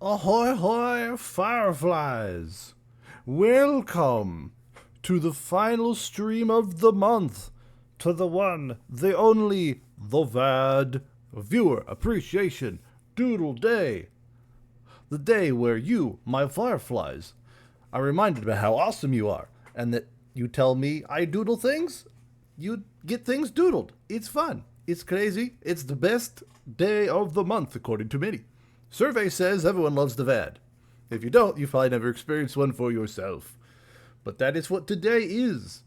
Ahoy hoy, fireflies! Welcome to the final stream of the month, to the one, the only, the VAD, Viewer Appreciation Doodle Day. The day where you, my fireflies, are reminded about how awesome you are, and that you tell me I doodle things, you get things doodled. It's fun. It's crazy. It's the best day of the month, according to many. Survey says everyone loves the VAD. If you don't, you've probably never experienced one for yourself. But that is what today is.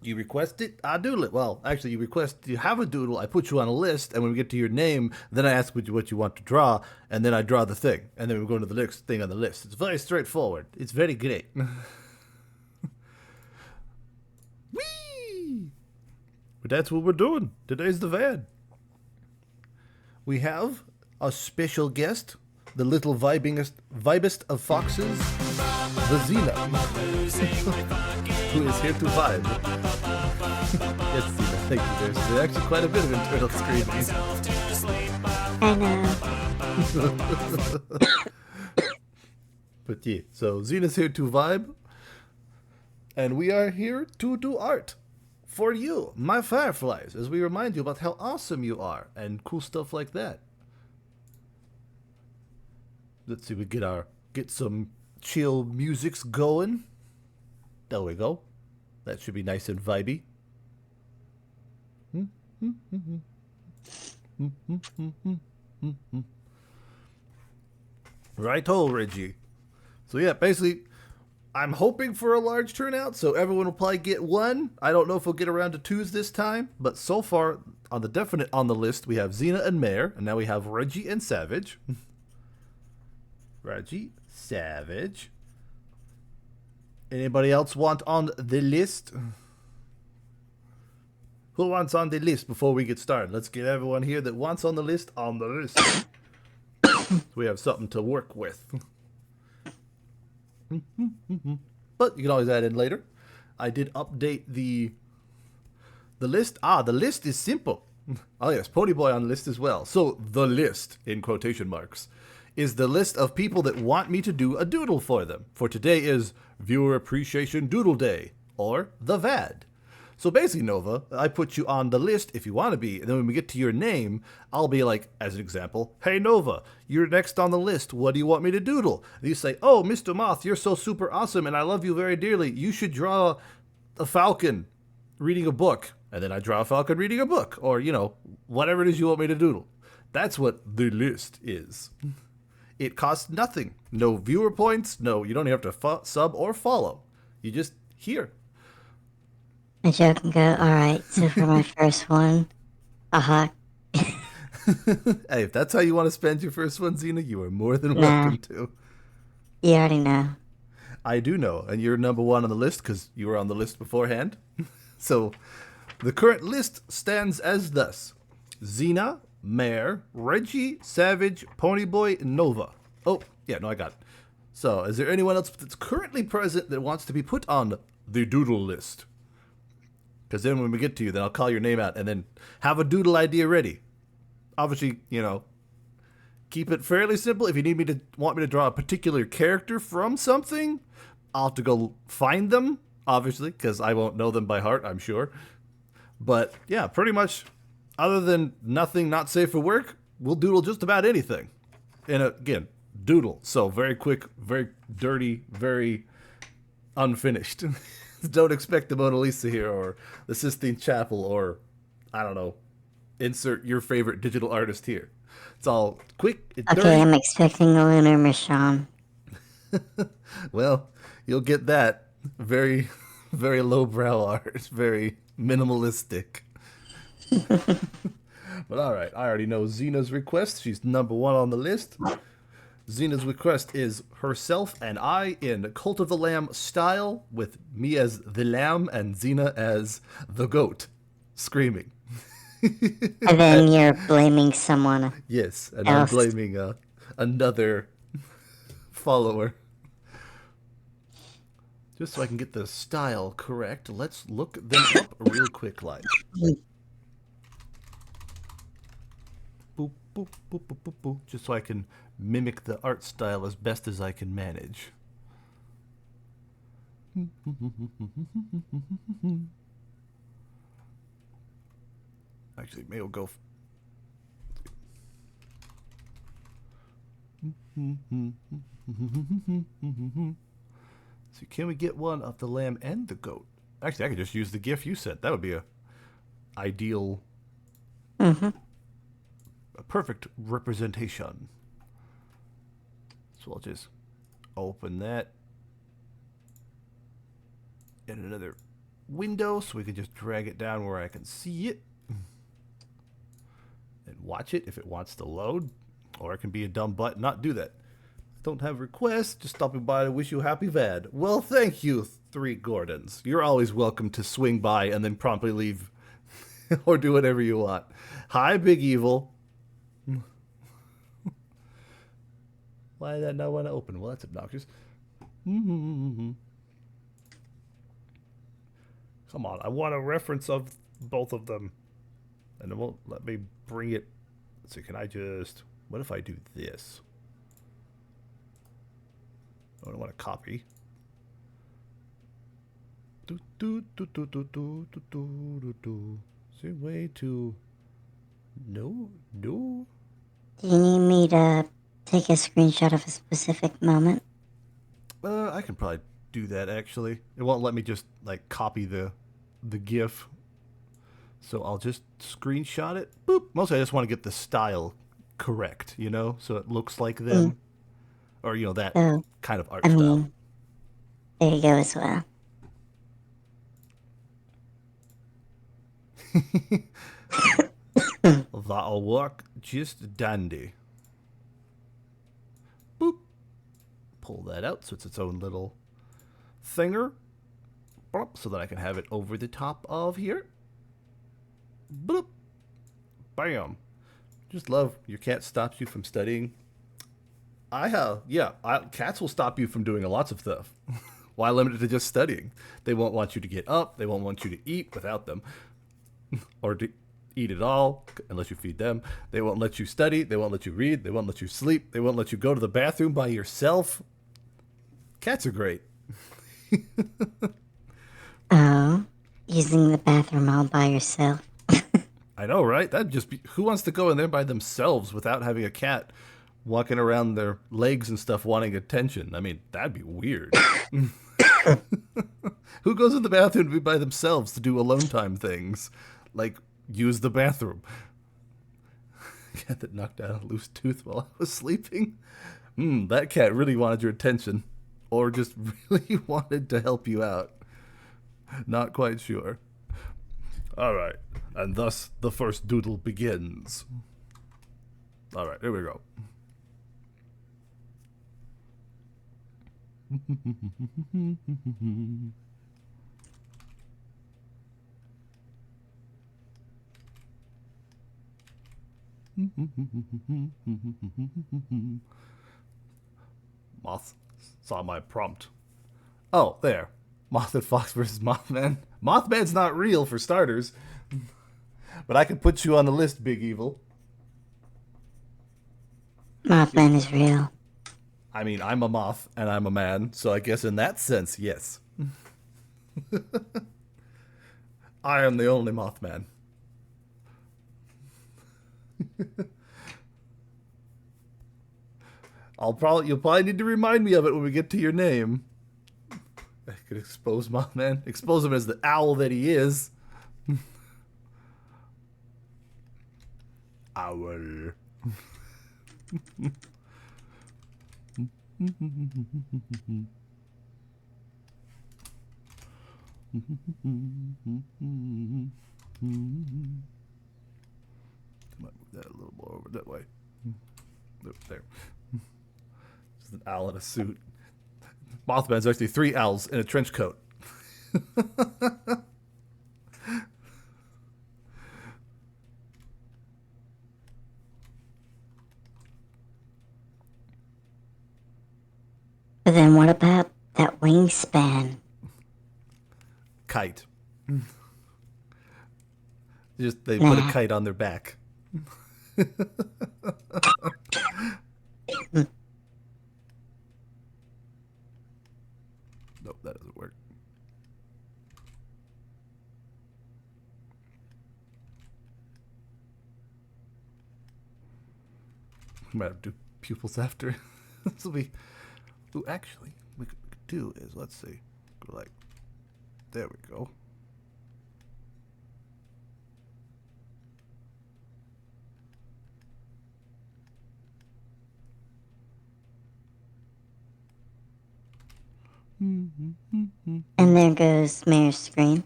You request it, I doodle it. Well, actually, you have a doodle, I put you on a list, and when we get to your name, then I ask what you want to draw, and then I draw the thing, and then we go to the next thing on the list. It's very straightforward. It's very great. Whee! But that's what we're doing. Today's the VAD. We have a special guest, the little vibest of foxes, the Xena, who is here to vibe. Yes, Xena, thank you. There's actually quite a bit of internal screaming. I know. But yeah, so Xena's here to vibe, and we are here to do art for you, my fireflies, as we remind you about how awesome you are and cool stuff like that. Let's see, we get some chill musics going. There we go. That should be nice and vibey. Right-o, Reggie. So yeah, basically, I'm hoping for a large turnout, so everyone will probably get one. I don't know if we'll get around to twos this time, but so far, on the list, we have Xena and Mare, and now we have Reggie and Savage. Reggie, Savage. Anybody else want on the list? Who wants on the list before we get started? Let's get everyone here that wants on the list on the list. So we have something to work with. But you can always add in later. I did update the list. The list is simple. Oh yes, Ponyboy on the list as well. So the list, in quotation marks, is the list of people that want me to do a doodle for them. For today is Viewer Appreciation Doodle Day, or the VAD. So basically, Nova, I put you on the list if you want to be, and then when we get to your name, I'll be like, as an example, hey Nova, you're next on the list, what do you want me to doodle? And you say, oh, Mr. Moth, you're so super awesome, and I love you very dearly, you should draw a falcon reading a book. And then I draw a falcon reading a book, or, whatever it is you want me to doodle. That's what the list is. It costs nothing. No viewer points. No, you don't even have to sub or follow. You just hear. The joke can go, alright, so for my first one, Hey, if that's how you want to spend your first one, Xena, you are more than welcome to. You already know. I do know, and you're number one on the list because you were on the list beforehand. So, the current list stands as thus. Xena, Mare, Reggie, Savage, Ponyboy, Nova. Oh, yeah, no, I got it. So, is there anyone else that's currently present that wants to be put on the doodle list? Because then when we get to you, then I'll call your name out and then have a doodle idea ready. Obviously, keep it fairly simple. If you want me to draw a particular character from something, I'll have to go find them, obviously, because I won't know them by heart, I'm sure. But yeah, pretty much, other than nothing not safe for work, we'll doodle just about anything. And again, doodle. So very quick, very dirty, very unfinished. Don't expect the Mona Lisa here or the Sistine Chapel or, I don't know, insert your favorite digital artist here. It's all quick. Okay, dirty. I'm expecting a lunar mission. Well, you'll get that. Very, very lowbrow art. Very minimalistic. But alright, I already know Xena's request. She's number one on the list. Xena's request is herself and I in Cult of the Lamb style, with me as the lamb and Xena as the goat, screaming. And then you're blaming someone. Yes, and else. I'm blaming another follower. Just so I can get the style correct, let's look them up real quick, like. Boop, boop, boop, boop, boop, boop, just so I can mimic the art style as best as I can manage. Actually, maybe we'll go. So can we get one of the lamb and the goat? Actually, I could just use the GIF you sent. That would be a ideal, a perfect representation. So I'll just open that in another window so we can just drag it down where I can see it and watch it if it wants to load. Or it can be a dumb butt and not do that. Don't have requests, just stopping by to wish you a happy VAD. Well, thank you, 3 Gordons. You're always welcome to swing by and then promptly leave. Or do whatever you want. Hi, Big Evil. Why did that not want to open? Well, that's obnoxious. Come on, I want a reference of both of them. And it won't let me bring it. So can I just... What if I do this? I don't want to copy. Is there a way to... No? Do you need me to take a screenshot of a specific moment? I can probably do that, actually. It won't let me just, like, copy the GIF. So I'll just screenshot it. Boop. Mostly I just want to get the style correct, you know? So it looks like them. Or, you know, that kind of art style. There you go as well. That'll work just dandy. Boop. Pull that out so it's its own little thinger. Boop, so that I can have it over the top of here. Boop. Bam. Just love your cat stops you from studying. Cats will stop you from doing lots of stuff. Why limit it to just studying? They won't want you to get up. They won't want you to eat without them. Or to eat at all, unless you feed them. They won't let you study. They won't let you read. They won't let you sleep. They won't let you go to the bathroom by yourself. Cats are great. Oh, using the bathroom all by yourself. I know, right? That'd just be... Who wants to go in there by themselves without having a cat walking around their legs and stuff wanting attention? I mean, that'd be weird. Who goes in the bathroom to be by themselves to do alone time things? Like, use the bathroom. Cat that knocked out a loose tooth while I was sleeping. That cat really wanted your attention. Or just really wanted to help you out. Not quite sure. Alright. And thus, the first doodle begins. Alright, here we go. Moth saw my prompt. Oh, there. Moth and Fox versus Mothman. Mothman's not real, for starters. But I can put you on the list, Big Evil. Mothman is real. I mean, I'm a moth, and I'm a man, so I guess in that sense, yes. I am the only Mothman. You'll probably need to remind me of it when we get to your name. I could expose Mothman. Expose him as the owl that he is. Owl. Might move that a little more over that way. There. Just an owl in a suit. Mothman's actually 3 owls in a trench coat. But then what about that wingspan? Kite. They put a kite on their back. Might have to do pupils after. This will be. Ooh, actually, we could do is let's see. Go like, there we go. And there goes Mayor's screen.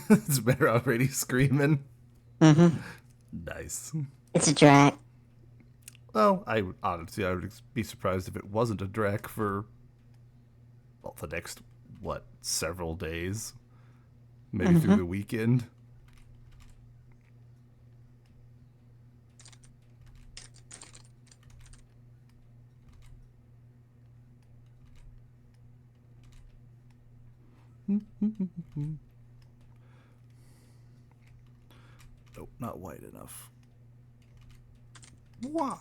Is Bear already screaming? Mm-hmm. Nice. It's a drac. Well, honestly, I would be surprised if it wasn't a Drac for, well, the next, what, several days? Maybe through the weekend? Nope, not white enough. Wow.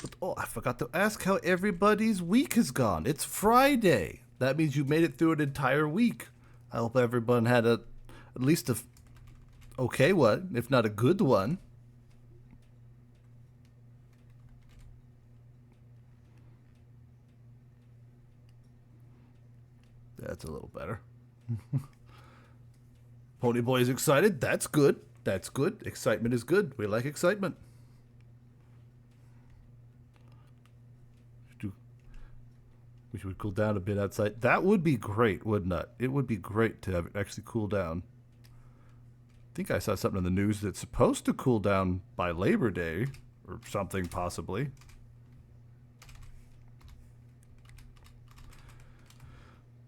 But, oh, I forgot to ask how everybody's week has gone. It's Friday. That means you made it through an entire week. I hope everyone had at least a okay one, if not a good one. That's a little better. Pony Boy is excited. That's good. That's good. Excitement is good. We like excitement. Wish it would cool down a bit outside. That would be great, wouldn't it? It would be great to have it actually cool down. I think I saw something in the news that's supposed to cool down by Labor Day or something, possibly.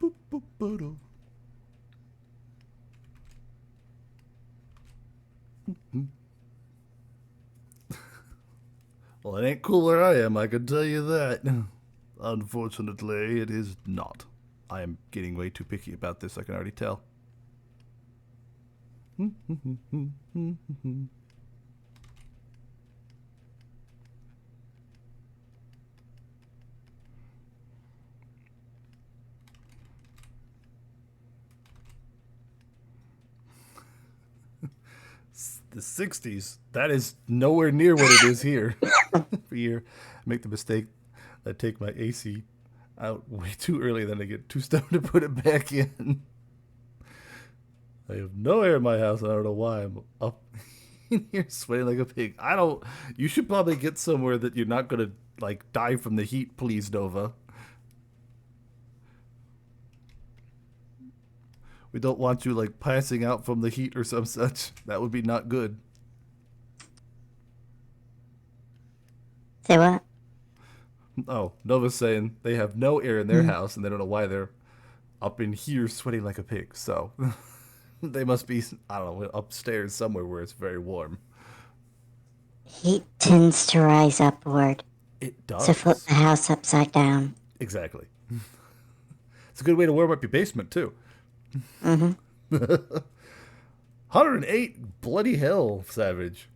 Boop, boop, boodle. Well, it ain't cool where I am, I can tell you that. Unfortunately, it is not. I am getting way too picky about this, I can already tell. 60s. That is nowhere near what it is here. For year, I make the mistake. I take my AC out way too early, then I get too stoned to put it back in. I have no air in my house. I don't know why I'm up in here sweating like a pig. I don't. You should probably get somewhere that you're not gonna like die from the heat, please, Nova. We don't want you like passing out from the heat or some such. That would be not good. Say what? Oh, Nova's saying they have no air in their house and they don't know why they're up in here sweating like a pig. So they must be, I don't know, upstairs somewhere where it's very warm. Heat tends to rise upward. It So flip does. the house upside down. Exactly. It's a good way to warm up your basement, too. Mm-hmm. 108, bloody hell, Savage.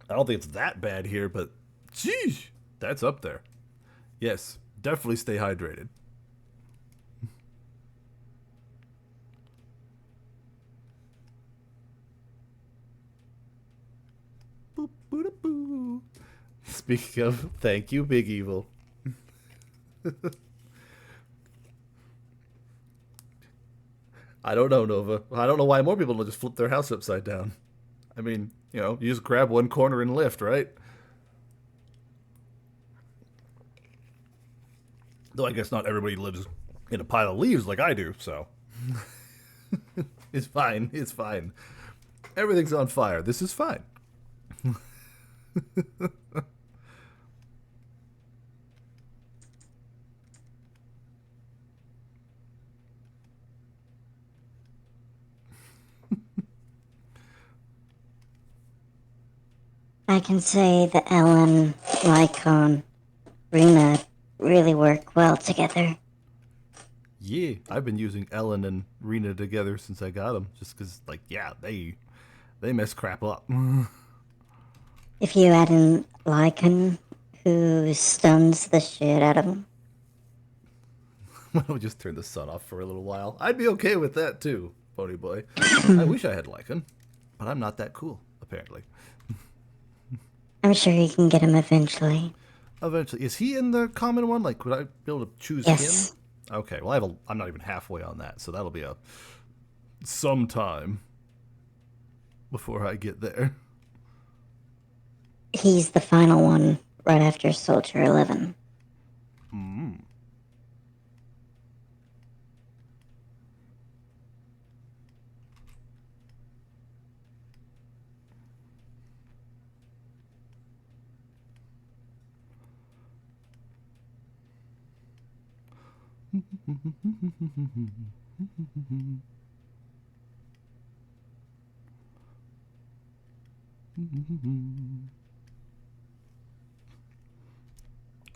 I don't think it's that bad here, but sheesh, that's up there. Yes, definitely stay hydrated. Boop, boop, boop. Speaking of, thank you, Big Evil. I don't know, Nova. I don't know why more people don't just flip their house upside down. I mean, you just grab one corner and lift, right? Though I guess not everybody lives in a pile of leaves like I do, so. It's fine. It's fine. Everything's on fire. This is fine. I can say that Ellen, Lycon, Rena really work well together. Yeah, I've been using Ellen and Rena together since I got them, just because, like, yeah, they mess crap up. If you add in Lycon, who stuns the shit out of them. Why don't we just turn the sun off for a little while? I'd be okay with that too, Pony Boy. I wish I had Lycan, but I'm not that cool, apparently. I'm sure you can get him eventually. Eventually, is he in the common one? Like, would I be able to choose him? Yes, Okay, well, I'm not even halfway on that, so that'll be a some time before I get there. he's the final one right after Soldier 11.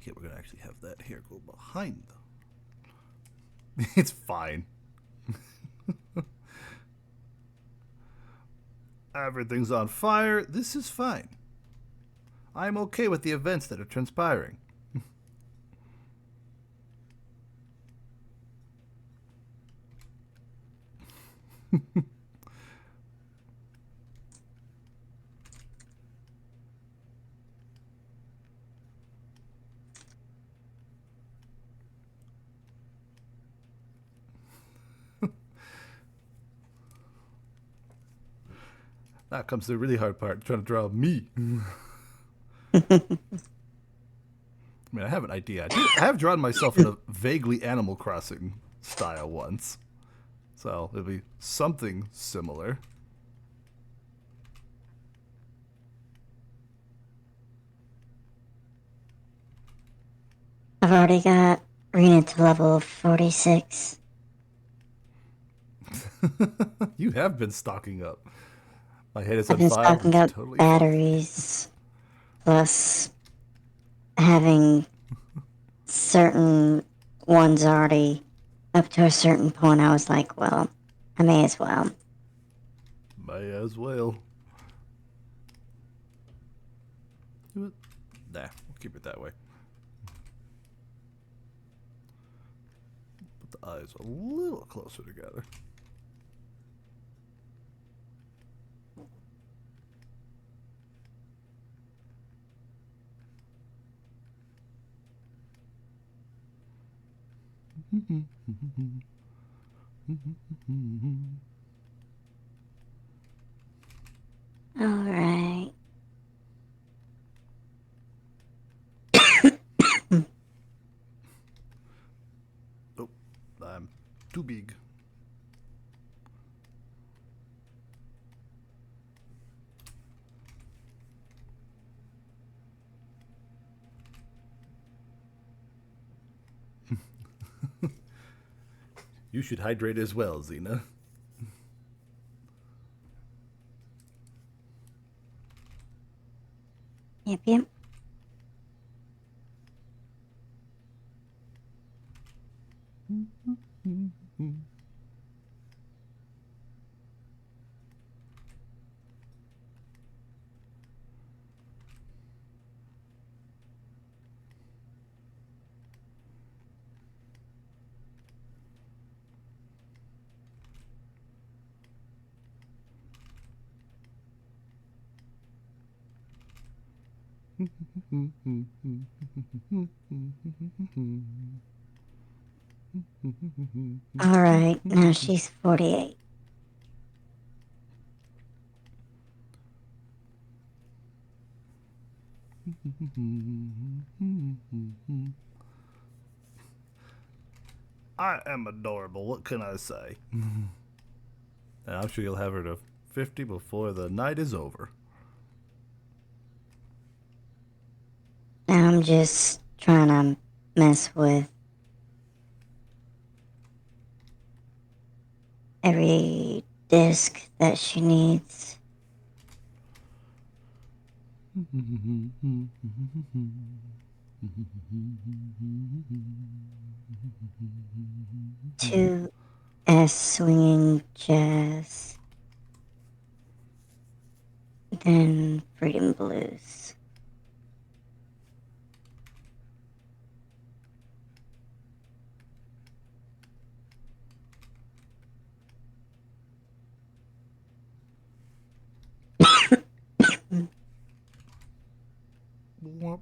Okay, we're gonna actually have that hair go behind them. It's fine. Everything's on fire. This is fine. I'm okay with the events that are transpiring. Now comes the really hard part, trying to draw me. I mean, I have an idea. I have drawn myself in a vaguely Animal Crossing style once. So it'll be something similar. I've already got Rena to level 46. You have been stocking up. My head is I've on been fire. stocking It's up totally fine. batteries, plus having certain ones already up to a certain point. I was like, well, I may as well. May as well. Nah, we'll keep it that way. Put the eyes a little closer together. Alright. Oh, I'm too big. You should hydrate as well, Xena. Yep, yep. Alright, now she's 48. I am adorable. What can I say? And I'm sure you'll have her to 50 before the night is over. Now I'm just trying to mess with every disc that she needs. Two S swinging jazz, then freedom blues. Womp.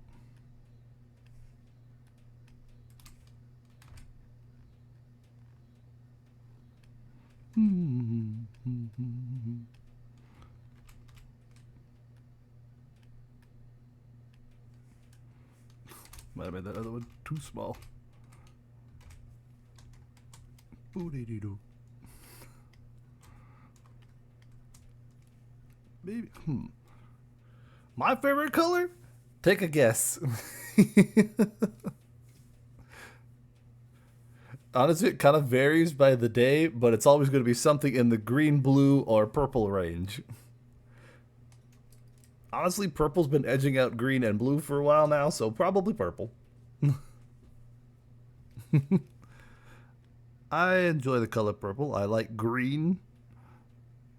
Might have made that other one too small. Ooh-dee-dee-doo. Maybe. My favorite color? Take a guess. Honestly, it kind of varies by the day, but it's always going to be something in the green, blue, or purple range. Honestly, purple's been edging out green and blue for a while now, so probably purple. I enjoy the color purple. I like green.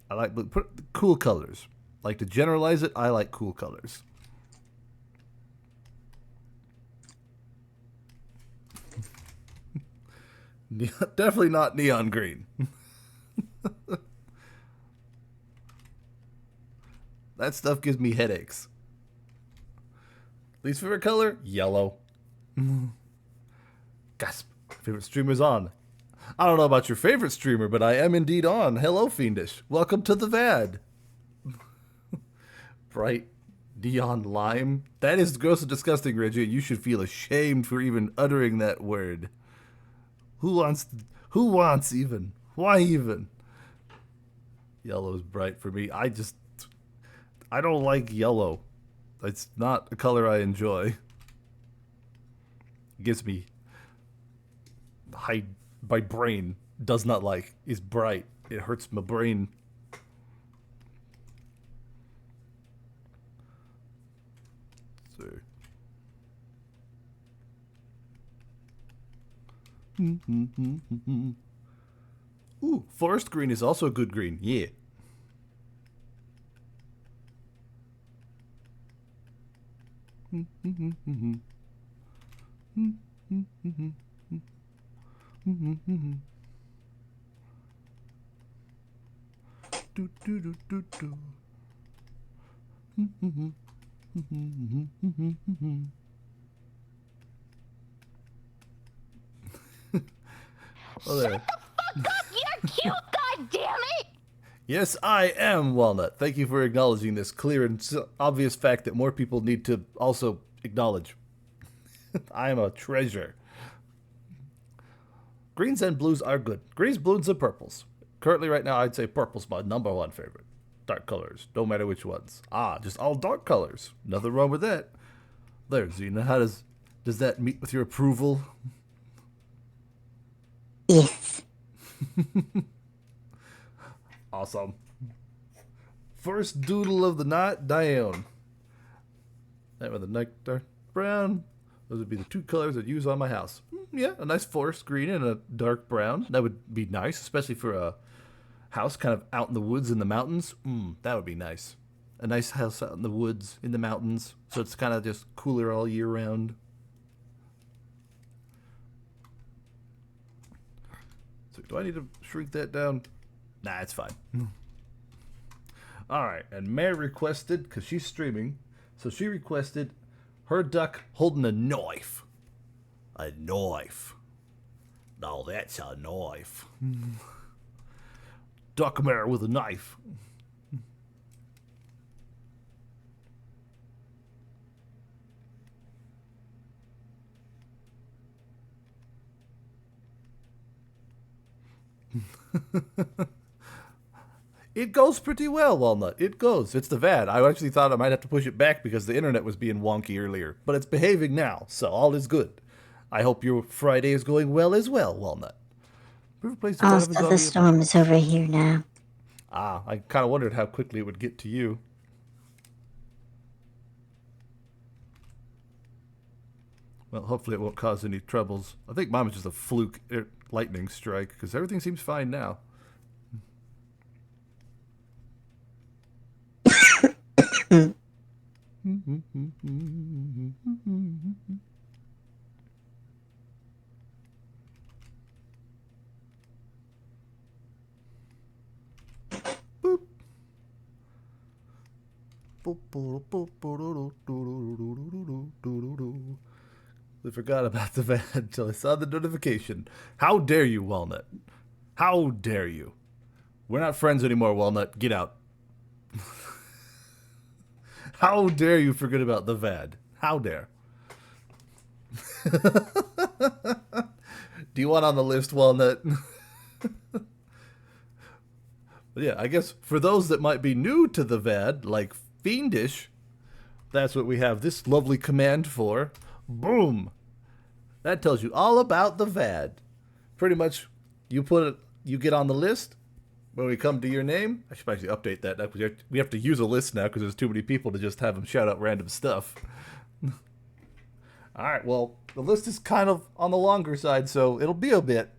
I like blue. Cool colors. Like to generalize it, I like cool colors. Definitely not neon green. That stuff gives me headaches. Least favorite color? Yellow. Gasp. Favorite streamer's on. I don't know about your favorite streamer, but I am indeed on. Hello, Fiendish. Welcome to the VAD. Bright neon lime. That is gross and disgusting, Reggie. You should feel ashamed for even uttering that word. Who wants even? Why even? Yellow is bright for me. I don't like yellow. It's not a color I enjoy. It gives me my brain does not like is bright. It hurts my brain. So. Ooh, forest green is also a good green. Yeah. Do, do, do, do, do. Oh, there. Shut the fuck up! You're cute, goddammit! Yes, I am Walnut. Thank you for acknowledging this clear and obvious fact that more people need to also acknowledge. I am a treasure. Greens and blues are good. Greens, blues, and purples. Currently, right now, I'd say purple's my #1 favorite. Dark colors, no matter which ones. Just all dark colors. Nothing wrong with that. There, Xena. How does that meet with your approval? Yes. Awesome. First doodle of the night down. That with the nectar brown. Those would be the two colors I'd use on my house. Yeah, a nice forest green and a dark brown. That would be nice, especially for a house kind of out in the woods in the mountains. That would be nice. A nice house out in the woods in the mountains, so it's kind of just cooler all year round. So do I need to shrink that down? Nah, it's fine. All right, and Mary requested, because she's streaming, so she requested her duck holding a knife. A knife. No, that's a knife. Duck mare with a knife. It goes pretty well, Walnut. It goes. It's the VAD. I actually thought I might have to push it back because the internet was being wonky earlier, but it's behaving now, so all is good. I hope your Friday is going well as well, Walnut. Also, the storm is over here now. I kind of wondered how quickly it would get to you. Well, hopefully it won't cause any troubles. I think mine was just a fluke lightning strike, because everything seems fine now. Boop. I forgot about the VAD until I saw the notification. How dare you, Walnut? How dare you? We're not friends anymore, Walnut. Get out. How dare you forget about the VAD? How dare? Do you want on the list, Walnut? But yeah, I guess for those that might be new to the VAD, like Fiendish, that's what we have this lovely command for. Boom! That tells you all about the VAD. Pretty much, you get on the list. When we come to your name, I should actually update that. We have to use a list now because there's too many people to just have them shout out random stuff. All right, well, the list is kind of on the longer side, so it'll be a bit.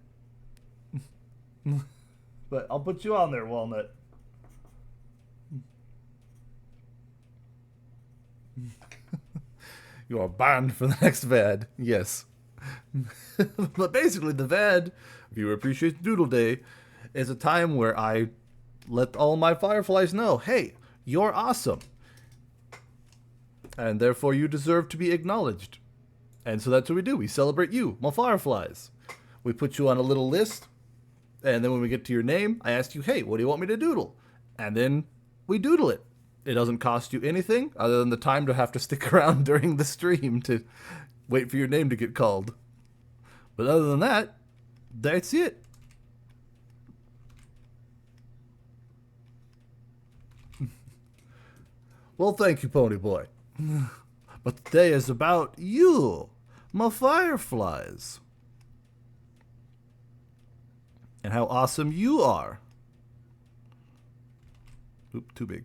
But I'll put you on there, Walnut. You are banned for the next VAD. Yes. But basically, the VAD, Viewer Appreciation Doodle Day, is a time where I let all my fireflies know, hey, you're awesome. And therefore you deserve to be acknowledged. And so that's what we do. We celebrate you, my fireflies. We put you on a little list. And then when we get to your name, I ask you, hey, what do you want me to doodle? And then we doodle it. It doesn't cost you anything other than the time to have to stick around during the stream to wait for your name to get called. But other than that, that's it. Well, thank you, Pony Boy. But today is about you, my fireflies. And how awesome you are. Oop, too big.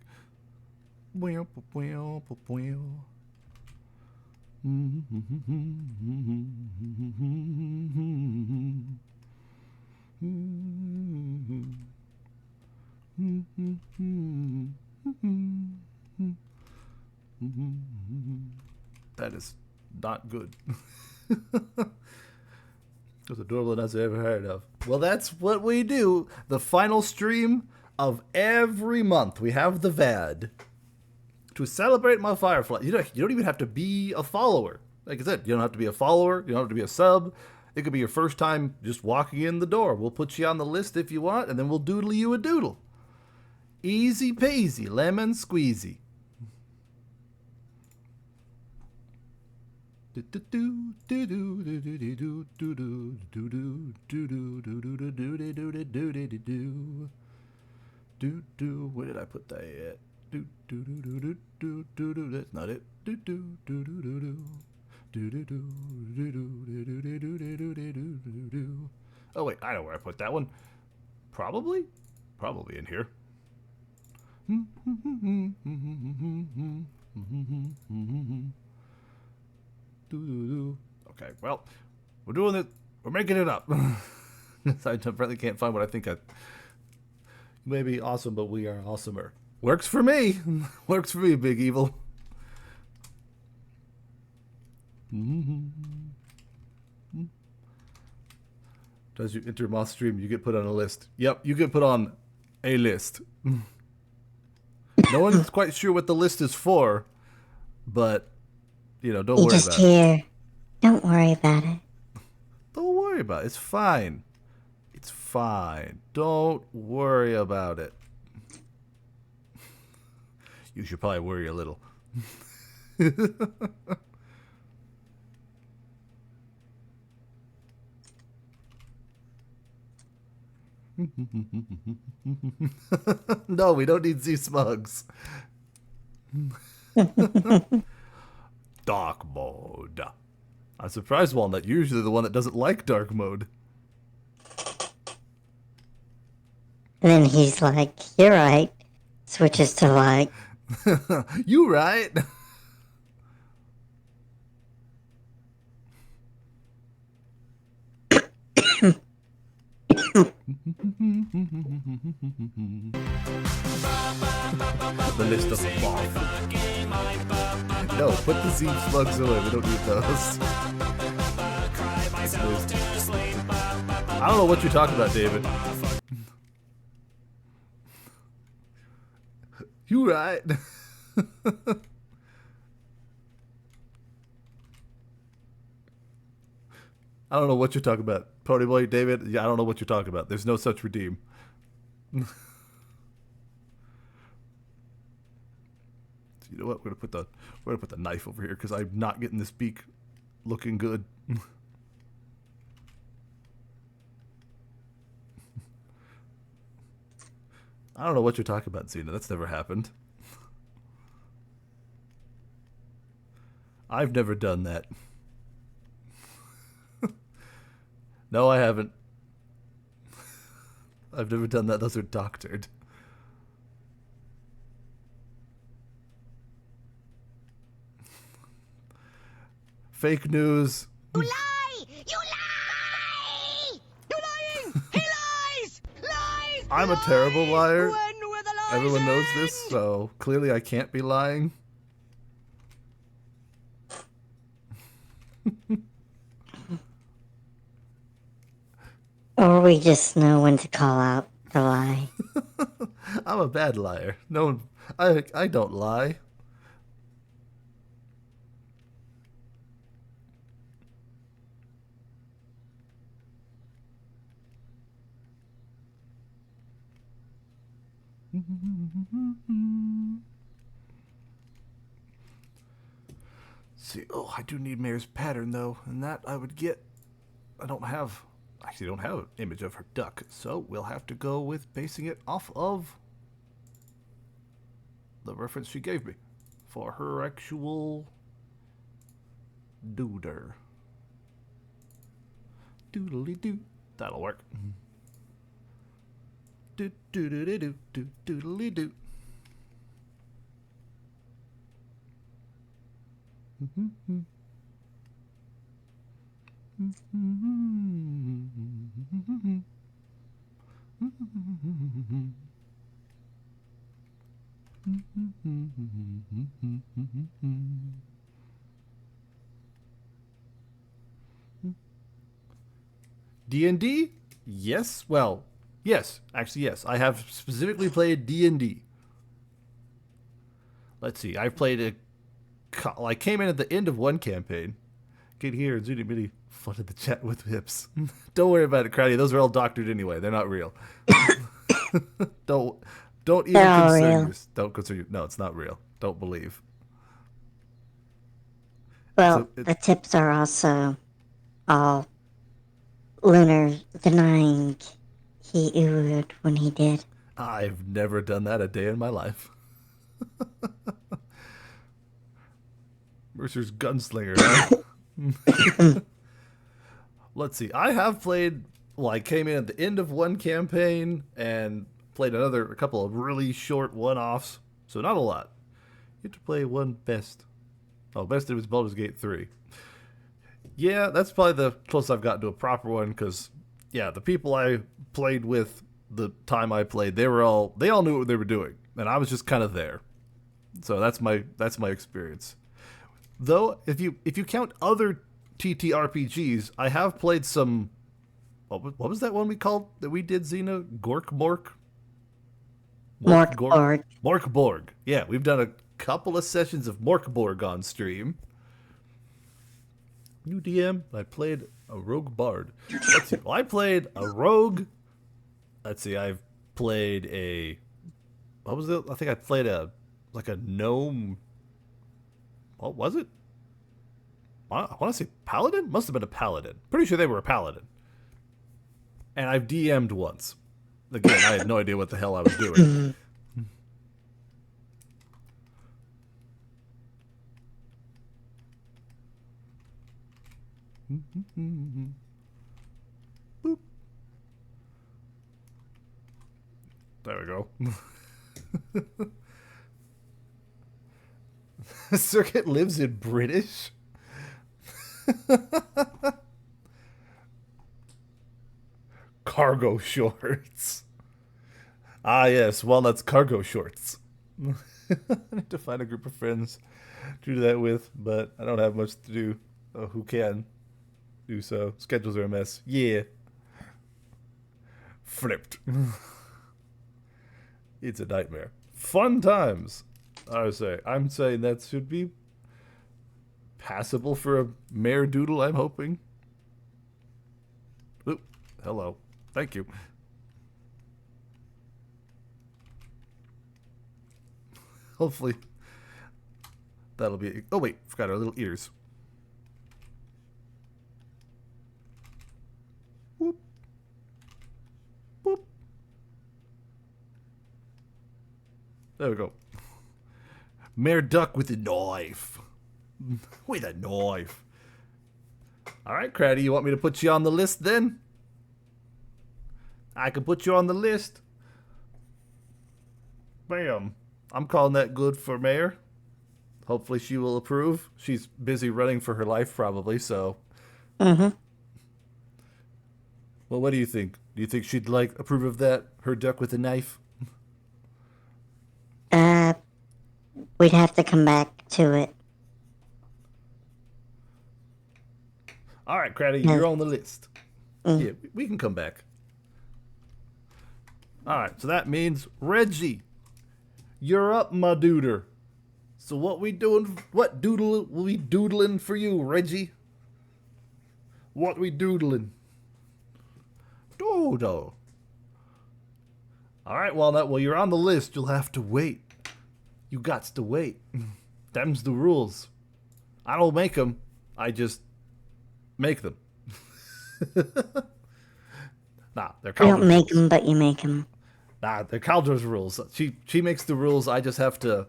That is not good. Most adorable nuts I've ever heard of. Well, that's what we do. The final stream of every month. We have the VAD to celebrate my firefly. You don't even have to be a follower. Like I said, you don't have to be a follower. You don't have to be a sub. It could be your first time just walking in the door. We'll put you on the list if you want, and then we'll doodle you a doodle. Easy peasy, lemon squeezy. Where did I put that at? That's not it. Oh wait, I know where I put that one. Probably in here. Okay, well, we're doing it. We're making it up. I really can't find what I think I may be awesome, but we are awesomer. Works for me. Works for me, Big Evil. As you enter Moth Stream, you get put on a list. Yep, you get put on a list. No one's quite sure what the list is for, but, you know, don't You worry just about it. hear. Don't worry about it. Don't worry about it. It's fine. It's fine. Don't worry about it. You should probably worry a little. No, we don't need Z-Smugs. Dark mode. I'm surprised, Walnut. You're usually the one that doesn't like dark mode. And then he's like, you're right. Switches to like, You right? The list of moth. No, put the Z slugs away. We don't need those. I don't know what you're talking about, David. You right? I don't know what you're talking about. Ponyboy, David, yeah, I don't know what you're talking about. There's no such redeem. You know what? We're gonna put the knife over here because I'm not getting this beak looking good. I don't know what you're talking about, Xena. That's never happened. I've never done that. No, I haven't. I've never done that. Those are doctored. Fake news. You lie! You lie! You're lying! He lies! Lies! I'm a terrible liar. When will the lies Everyone knows end? this, so clearly I can't be lying. Or we just know when to call out the lie. I'm a bad liar. No one, I don't lie. See, oh, I do need Mare's pattern though, and that I would get. I don't have an image of her duck, so we'll have to go with basing it off of the reference she gave me for her actual dooder. Doodly doo. That'll work. Do do do do do do doodly doo. D&D? Yes. Well, yes. Actually, yes. I have specifically played D&D. Let's see. I've played I came in at the end of one campaign. Get here, Zooty Bitty flooded the chat with hips. Don't worry about it, Crowdy. Those are all doctored anyway. They're not real. don't even They're all concern real. yourself. Don't concern you. No, it's not real. Don't believe. Well, So the tips are also all Lunar denying he oohed when he did. I've never done that a day in my life. Mercer's gunslinger, huh? Let's see. I have played. Well, I came in at the end of one campaign and played a couple of really short one-offs. So not a lot. You have to play one best. Oh, best it was Baldur's Gate 3. Yeah, that's probably the closest I've gotten to a proper one. Because yeah, the people I played with the time I played, they all knew what they were doing, and I was just kind of there. So that's my experience. Though, if you count other TTRPGs, I have played some. What was that one we did, Xena? Gorkmork? Morkborg. Morkborg. Yeah, we've done a couple of sessions of Morkborg on stream. New DM, I played a rogue bard. Let's see. Well, I played a rogue. Let's see, I've played a. What was it? I think I played a gnome. What was it? I want to say paladin? Must have been a paladin. Pretty sure they were a paladin. And I've DM'd once. Again, I had no idea what the hell I was doing. Boop. There we go. Circuit lives in British? Cargo shorts. Ah, yes, Walnut's cargo shorts. I need to find a group of friends to do that with, but I don't have much to do. Oh, who can do so? Schedules are a mess. Yeah. Flipped. It's a nightmare. Fun times. I'm saying that should be passable for a Mayor Doodle, I'm hoping. Hello. Thank you. Hopefully that'll be... Oh, wait. Forgot our little ears. Whoop. Whoop. There we go. Mayor Duck with a knife. With a knife. Alright, Craddy, you want me to put you on the list then? I can put you on the list. Bam. I'm calling that good for Mayor. Hopefully she will approve. She's busy running for her life probably, so. Mm-hmm. Well, what do you think? Do you think she'd approve of that? Her duck with a knife? We'd have to come back to it. Alright, Craddy, you're on the list. Yeah, we can come back. Alright, so that means Reggie. You're up, my duder. So what doodle will we doodling for you, Reggie? What we doodling? Doodle. Alright, Walnut, well, you're on the list. You'll have to wait. You gots to wait. Them's the rules. I don't make them. I just make them. Nah, they're You don't Calder's make rules. them, but you make them. Nah, they're Calder's rules. She makes the rules. I just have to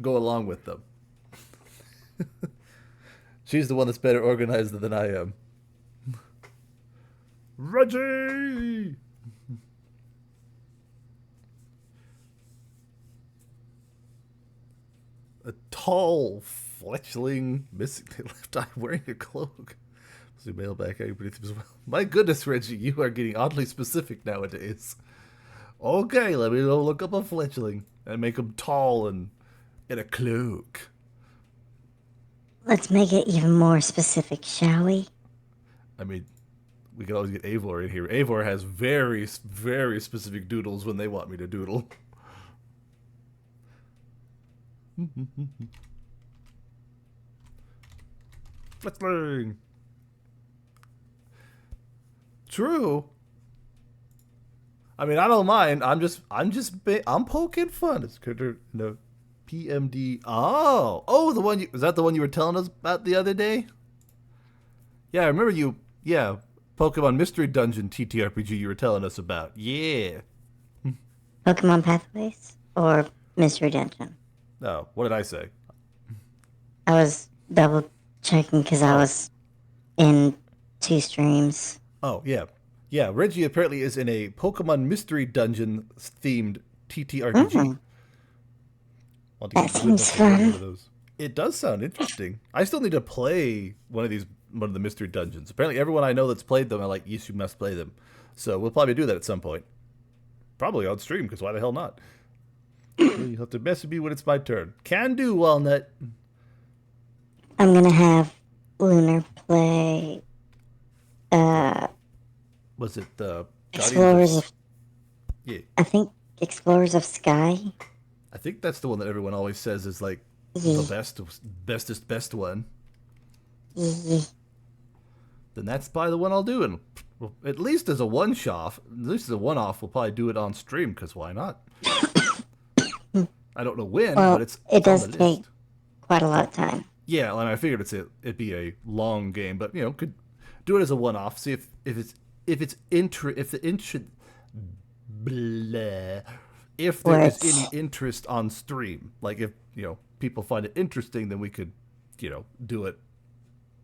go along with them. She's the one that's better organized than I am. Reggie! A tall fletchling, missing the left eye, wearing a cloak. So mail back everybody as well. My goodness, Reggie, you are getting oddly specific nowadays. Okay, let me look up a fletchling and make him tall and in a cloak. Let's make it even more specific, shall we? I mean, we could always get Avor in here. Avor has very, very specific doodles when they want me to doodle. Fletchling. True. I mean, I don't mind. I'm poking fun. It's critter, no, PMD. Oh, the one is that the one you were telling us about the other day? Yeah, I remember you. Yeah, Pokemon Mystery Dungeon TTRPG you were telling us about. Yeah. Pokemon Pathways or Mystery Dungeon? Oh, what did I say? I was double checking because I was in 2 streams. Oh, yeah. Yeah, Reggie apparently is in a Pokemon Mystery Dungeon themed TTRPG. Mm. Want to That get good enough seems to run fun. one of those. It does sound interesting. I still need to play one of the mystery dungeons. Apparently, everyone I know that's played them, I like. Yes, you must play them. So we'll probably do that at some point. Probably on stream, because why the hell not? You have to message me when it's my turn. Can do, Walnut. I'm gonna have Lunar play Was it the Explorers of... Yeah, I think Explorers of Sky. I think that's the one that everyone always says is like Yeah. the best one. Yeah. Then that's probably the one I'll do. And well, at least as a one-off, we'll probably do it on stream, because why not? I don't know when, Well, but it's it on does the take list. quite a lot of time. Yeah, and I figured it'd be a long game, but could do it as a one-off. See if there is any interest on stream. Like if people find it interesting, then we could do it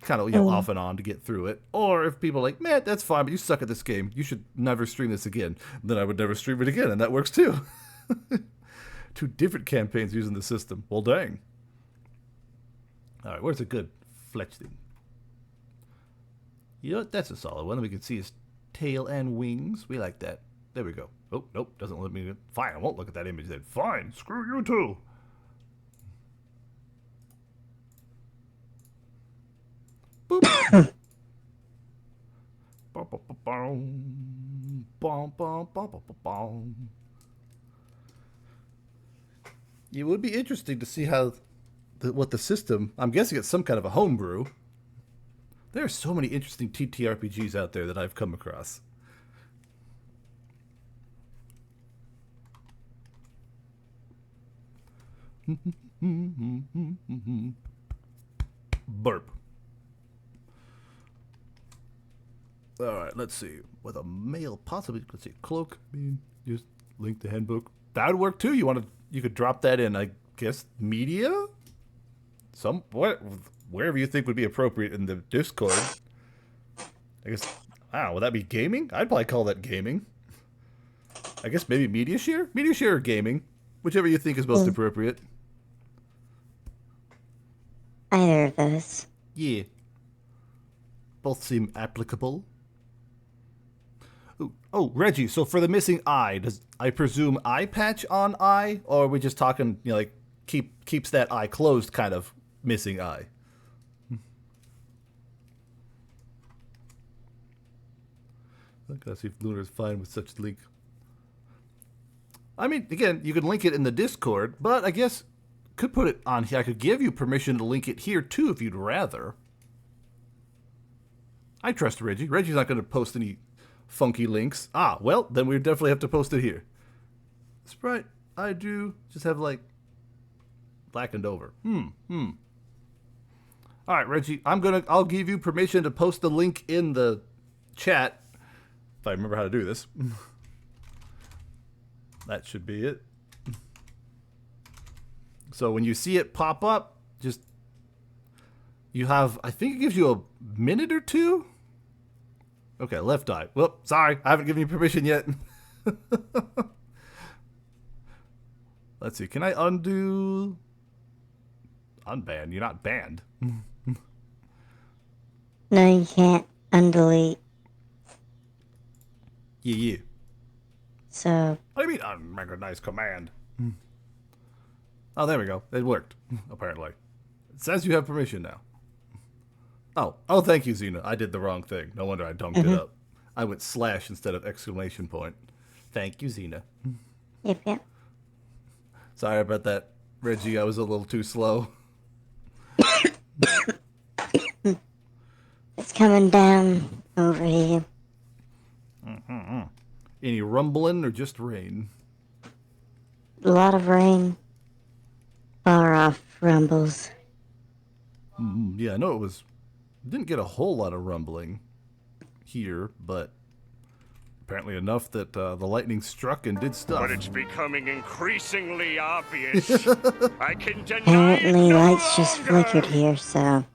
kind of off and on to get through it. Or if people are like, man, that's fine, but you suck at this game, you should never stream this again, then I would never stream it again, and that works too. 2 different campaigns using the system. Well, dang. All right, where's a good fletch thing? You know what? That's a solid one. We can see his tail and wings. We like that. There we go. Oh, nope, doesn't let me. Fine, I won't look at that image then. Fine, screw you too. Boop. It would be interesting to see how what the system. I'm guessing it's some kind of a homebrew. There are so many interesting TTRPGs out there that I've come across. Burp. Alright, let's see. With a male, possibly, let's see, cloak. I mean, just link the handbook. That would work too. You could drop that in, I guess, media? Wherever you think would be appropriate in the Discord. I guess, would that be gaming? I'd probably call that gaming. I guess maybe media share? Media share or gaming. Whichever you think is most appropriate. Either of those. Yeah. Both seem applicable. Ooh. Oh, Reggie, so for the missing eye, does I presume eye patch on eye? Or are we just talking, like, keeps that eye closed kind of missing eye? Let's see if Lunar's fine with such link. I mean, again, you could link it in the Discord, but I guess could put it on here. I could give you permission to link it here too if you'd rather. I trust Reggie. Reggie's not going to post any funky links. Ah, well, then we definitely have to post it here. Sprite, I do just have like blackened over. All right, Reggie, I'll give you permission to post the link in the chat if I remember how to do this. That should be it. So when you see it pop up, I think it gives you a minute or two. Okay, left eye. Whoop, sorry, I haven't given you permission yet. Let's see, can I undo? Unban, you're not banned. No, you can't undelete. Yeah. So, What do you mean unrecognize command? Oh, there we go. It worked, apparently. It says you have permission now. Oh, thank you, Xena. I did the wrong thing. No wonder I dunked it up. I went slash instead of exclamation point. Thank you, Xena. yep. Sorry about that, Reggie. I was a little too slow. It's coming down over here. Any rumbling or just rain? A lot of rain. Far off rumbles. Yeah, I know didn't get a whole lot of rumbling here, but apparently enough that the lightning struck and did stuff. But it's becoming increasingly obvious. I can deny it Apparently, no lights just longer. flickered here, so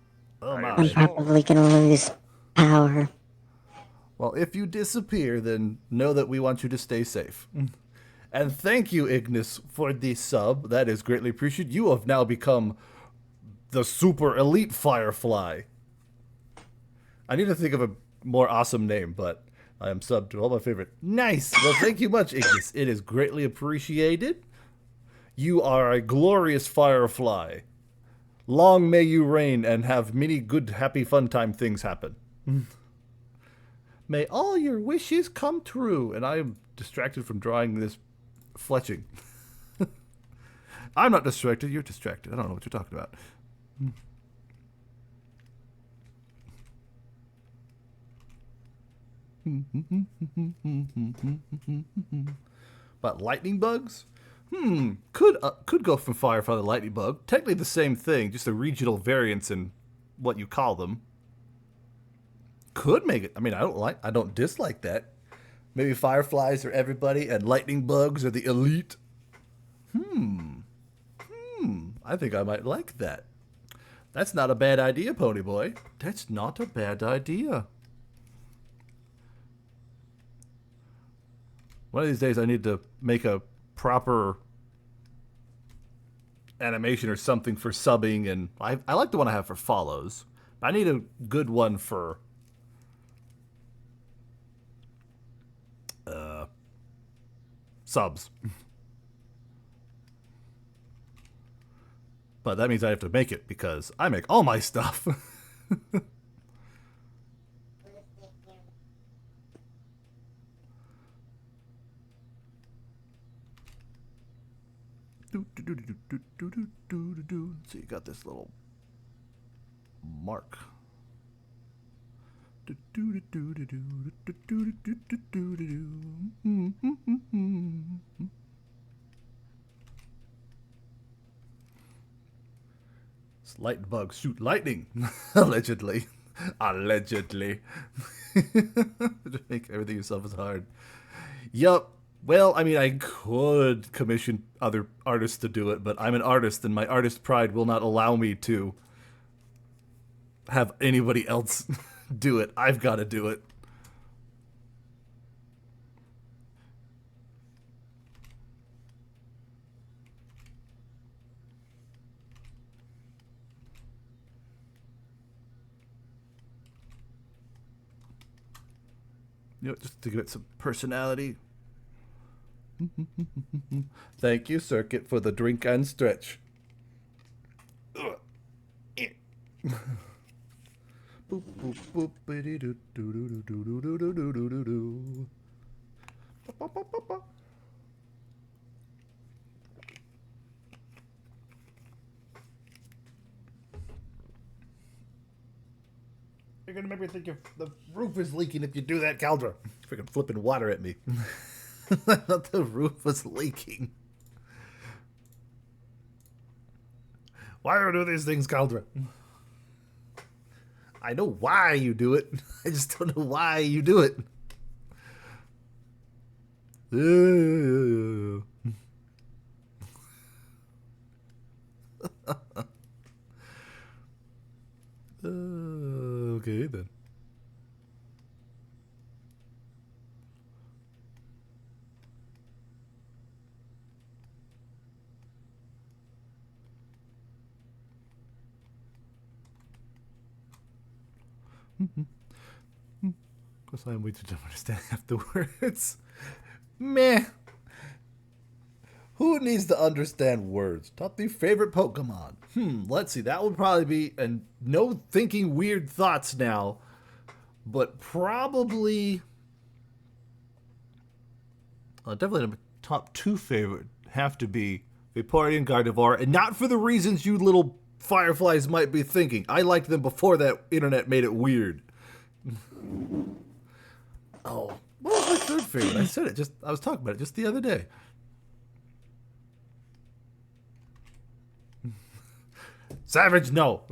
Oh my. I'm probably gonna lose power. Well, if you disappear, then know that we want you to stay safe. And thank you, Ignis, for the sub. That is greatly appreciated. You have now become the super elite Firefly. I need to think of a more awesome name, but I am subbed to all my favorite. Nice! Well, thank you much, Ignis. It is greatly appreciated. You are a glorious Firefly. Long may you reign and have many good, happy, fun time things happen. May all your wishes come true. And I am distracted from drawing this fletching. I'm not distracted. You're distracted. I don't know what you're talking about. But lightning bugs? Could go from Firefly to lightning bug. Technically the same thing, just a regional variance in what you call them. Could make it. I mean, I don't dislike that. Maybe fireflies are everybody and lightning bugs are the elite. I think I might like that. That's not a bad idea, Pony Boy. That's not a bad idea. One of these days I need to make a proper animation or something for subbing, and I like the one I have for follows. I need a good one for subs. But that means I have to make it because I make all my stuff. So you got this little mark. Light bugs shoot lightning. Allegedly. Allegedly. To make everything yourself is hard. Yup. Well, I mean, I could commission other artists to do it, but I'm an artist, and my artist pride will not allow me to have anybody else do it. I've got to do it. You know, just to give it some personality. Thank you, Circuit, for the drink and stretch. Boop, boop, boop, biddy-doo, doo-doo-doo-doo-doo-doo-doo-doo-doo-doo. Ba, ba, ba, ba. You're gonna make me think if the roof is leaking if you do that, Caldra. Freaking flipping water at me. I thought the roof was leaking. Why do I do these things, Caldra? I know why you do it. I just don't know why you do it. Okay then. Because I'm way too dumb to understand half the words. Meh. Who needs to understand words? Top 3 favorite Pokemon. Let's see. That would probably be, and no thinking weird thoughts now, but probably definitely the top 2 favorite have to be Vaporeon, Gardevoir, and not for the reasons you little fireflies might be thinking. I liked them before that internet made it weird. Oh, what was my third favorite? I said it I was talking about it just the other day. Savage, no.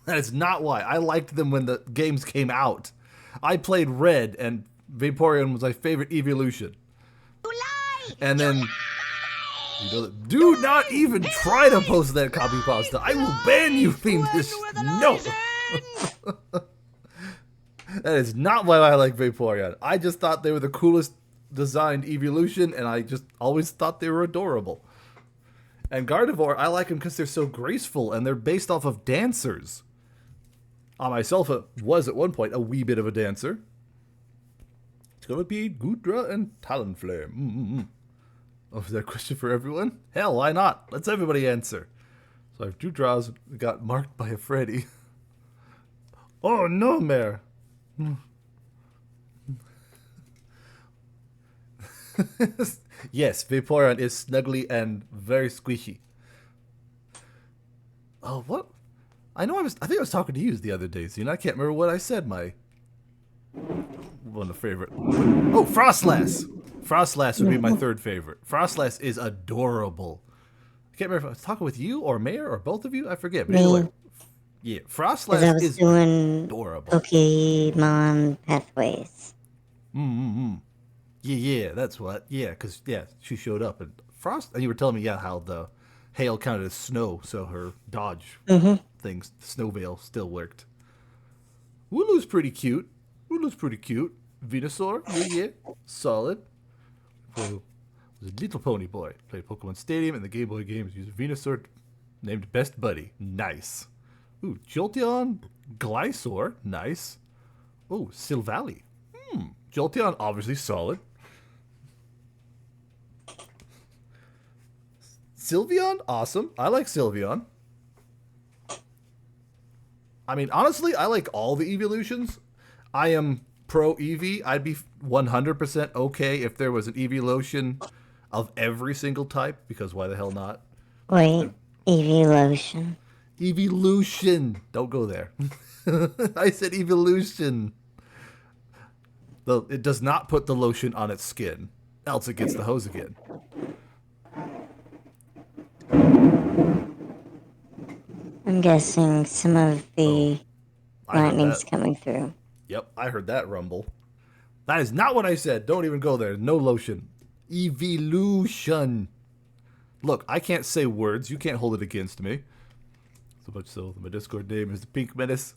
That is not why. I liked them when the games came out. I played Red, and Vaporeon was my favorite evolution. You lie! And then, you know, do not even try to post that copy pasta. I will ban you, fiendish. No. That is not why I like Vaporeon. I just thought they were the coolest designed evolution, and I just always thought they were adorable. And Gardevoir, I like them because they're so graceful, and they're based off of dancers. I myself was at one point a wee bit of a dancer. It's gonna be Goodra and Talonflame. Oh, is that a question for everyone? Hell, why not? Let's everybody answer. So I have 2 draws that got marked by a Freddy. Oh no, Mare. Yes, Vaporeon is snuggly and very squishy. Oh, what? I think I was talking to you the other day, and I can't remember what I said. My one of the favorite. Oh, Frostlass. Frostlass would be my third favorite. Frostlass is adorable. I can't remember if I was talking with you or Mayor or both of you. I forget. But anyway, yeah, Frostlass is adorable. Pokemon Pathways. Yeah, that's what. Yeah, because, she showed up. And and you were telling me, how the hail counted as snow, so her dodge things, Snow Veil, still worked. Wooloo's pretty cute. Venusaur, yeah, solid. Was a little pony boy. Played Pokemon Stadium and the Game Boy games. Used Venusaur, named Best Buddy. Nice. Ooh, Jolteon, Glysaur, nice. Oh, Silvally. Jolteon, obviously solid. Sylveon, awesome. I like Sylveon. I mean, honestly, I like all the evolutions. I am pro Eevee. I'd be 100% okay if there was an Eeveelution of every single type, because why the hell not? Wait, Eeveelution. Eeveelution. Don't go there. I said evolution. It does not put the lotion on its skin, else it gets the hose again. I'm guessing some of the I heard lightning's that. coming through. Yep, I heard that rumble. That is not what I said. Don't even go there. No lotion. Evolution. Look, I can't say words. You can't hold it against me. So much so that my Discord name is the Pink Menace.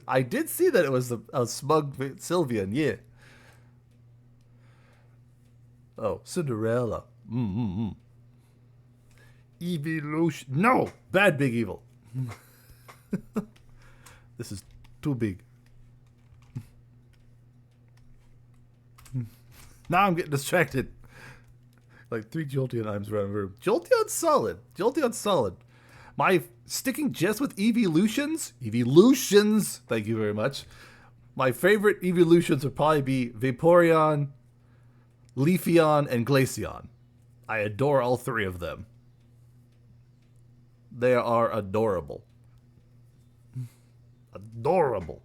I did see that it was a smug Sylvian, yeah. Oh, Cinderella. Evolution. No! Bad Big Evil. This is too big. Now I'm getting distracted. Like 3 Jolteon items around the room. Jolteon's solid. Jolteon's solid. My sticking just with evolutions. Evolutions. Thank you very much. My favorite evolutions would probably be Vaporeon, Leafeon, and Glaceon. I adore all 3 of them. They are adorable. Adorable.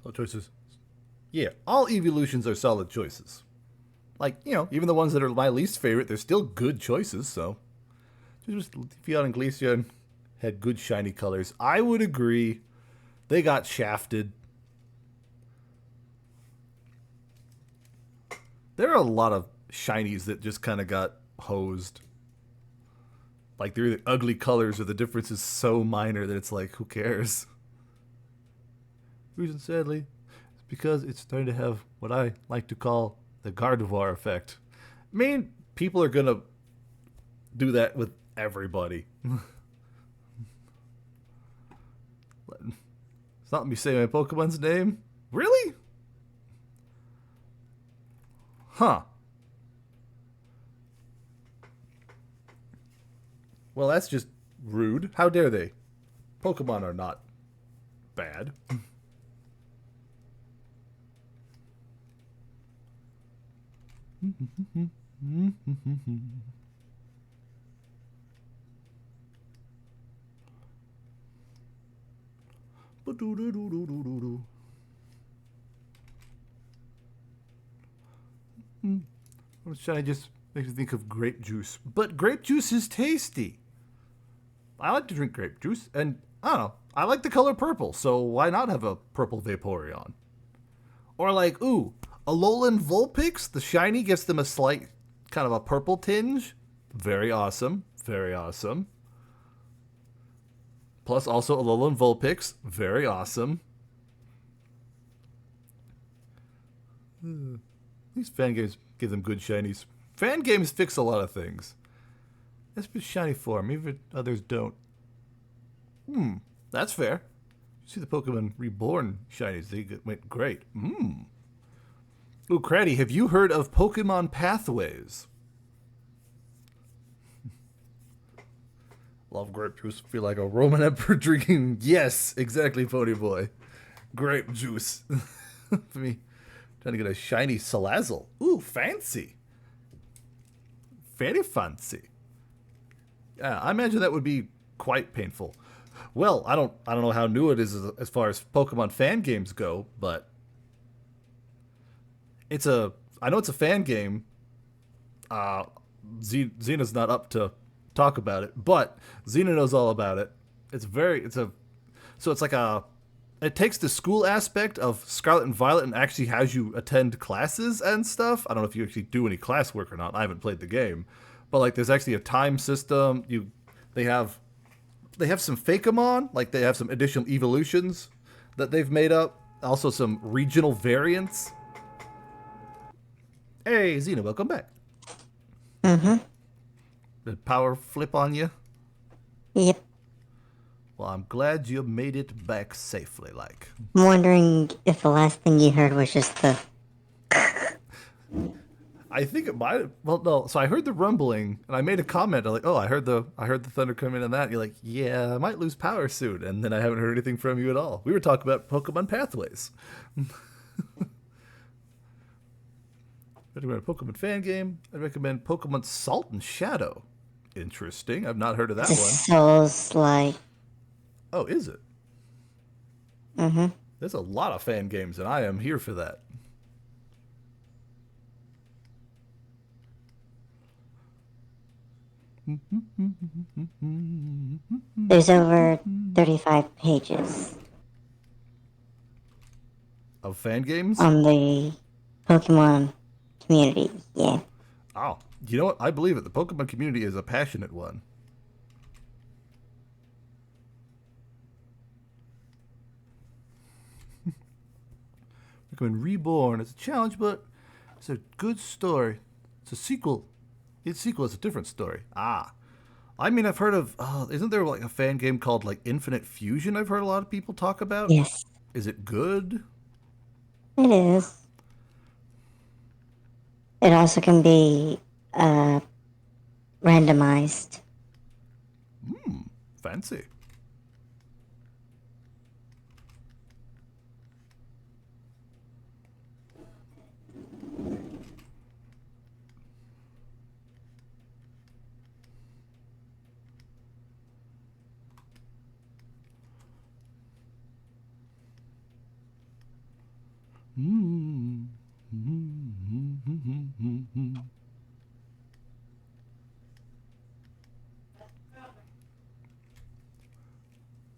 Solid choices. Yeah, all evolutions are solid choices. Like, you know, even the ones that are my least favorite, they're still good choices, so. Just Leafeon and Glaceon had good shiny colors. I would agree. They got shafted. There are a lot of shinies that just kind of got hosed. Like, they're either ugly colors or the difference is so minor that it's like, who cares? Reason, sadly, is because it's starting to have what I like to call the Gardevoir effect. I mean, people are going to do that with everybody. It's not me saying my Pokemon's name. Really? Huh. Well, that's just rude. How dare they? Pokemon are not bad. Shiny just makes me think of grape juice. But grape juice is tasty. I like to drink grape juice, and I don't know. I like the color purple, so why not have a purple Vaporeon? Or like, ooh, Alolan Vulpix, the shiny gives them a slight kind of a purple tinge. Very awesome. Very awesome. Plus also Alolan Vulpix. Very awesome. These fan games give them good shinies. Fan games fix a lot of things. That's a shiny form, even if others don't. That's fair. You see the Pokemon Reborn shinies, they went great. Ooh, Craddy, have you heard of Pokemon Pathways? Love grape juice. Feel like a Roman emperor drinking. Yes, exactly, Pony Boy. Grape juice. For me, trying to get a shiny Salazzle. Ooh, fancy. Very fancy. Yeah, I imagine that would be quite painful. Well, I don't know how new it is as far as Pokemon fan games go, but I know it's a fan game. Xena's not up to talk about it, but Xena knows all about it. It takes the school aspect of Scarlet and Violet and actually has you attend classes and stuff. I don't know if you actually do any classwork or not. I haven't played the game, but like there's actually a time system. They have some Fakeamon, like they have some additional evolutions that they've made up. Also some regional variants. Hey, Xena, welcome back. Did power flip on you? Yep. Well, I'm glad you made it back safely, like. I'm wondering if the last thing you heard was just the... I think it might. Well, no. So I heard the rumbling, and I made a comment. I'm like, "Oh, I heard the thunder come in and that." And you're like, "Yeah, I might lose power soon." And then I haven't heard anything from you at all. We were talking about Pokemon Pathways. I'd recommend a Pokemon fan game. I'd recommend Pokemon Salt and Shadow. Interesting. I've not heard of that It's a one. Souls-like. Oh, is it? Mm-hmm. There's a lot of fan games, and I am here for that. There's over 35 pages Of fan games? on the Pokemon community. Yeah. Oh, you know what? I believe it. The Pokemon community is a passionate one. Pokemon Reborn. It's a challenge, but it's a good story. It's a sequel. Its sequel is a different story. Ah. I mean, I've heard of... isn't there like a fan game called like Infinite Fusion I've heard a lot of people talk about? Yes, Is it good? it is. It also can be randomized. Fancy.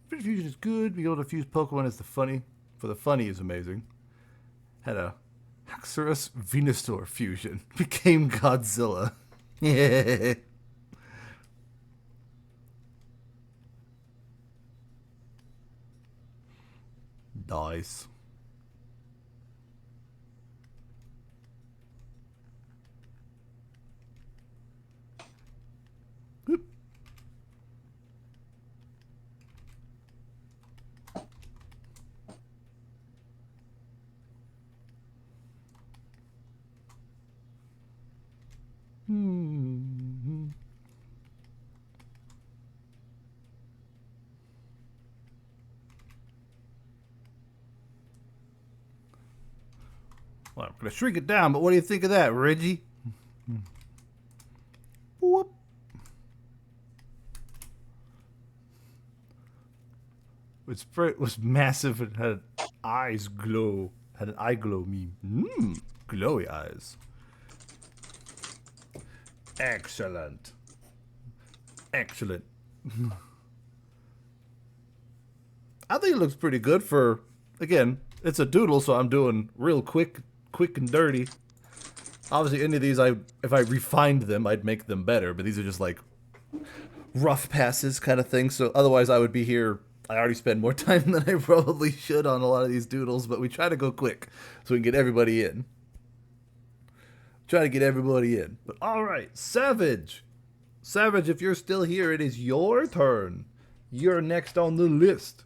Infinite Fusion is good. Being able to fuse Pokemon is for the funny is amazing. Had a Haxorus Venusaur fusion. Became Godzilla. Yeah. Nice. Whoop. Well, I'm going to shrink it down, but what do you think of that, Reggie? Whoop. It was massive and had eyes glow. Had an eye glow meme. Glowy eyes. Excellent. Excellent. I think it looks pretty good for, again, it's a doodle, so I'm doing real quick and dirty. Obviously, any of these, if I refined them, I'd make them better, but these are just like rough passes kind of thing, so otherwise I would be here. I already spend more time than I probably should on a lot of these doodles, but we try to go quick so we can get everybody in. Try to get everybody in. But alright, Savage. Savage, if you're still here, it is your turn. You're next on the list.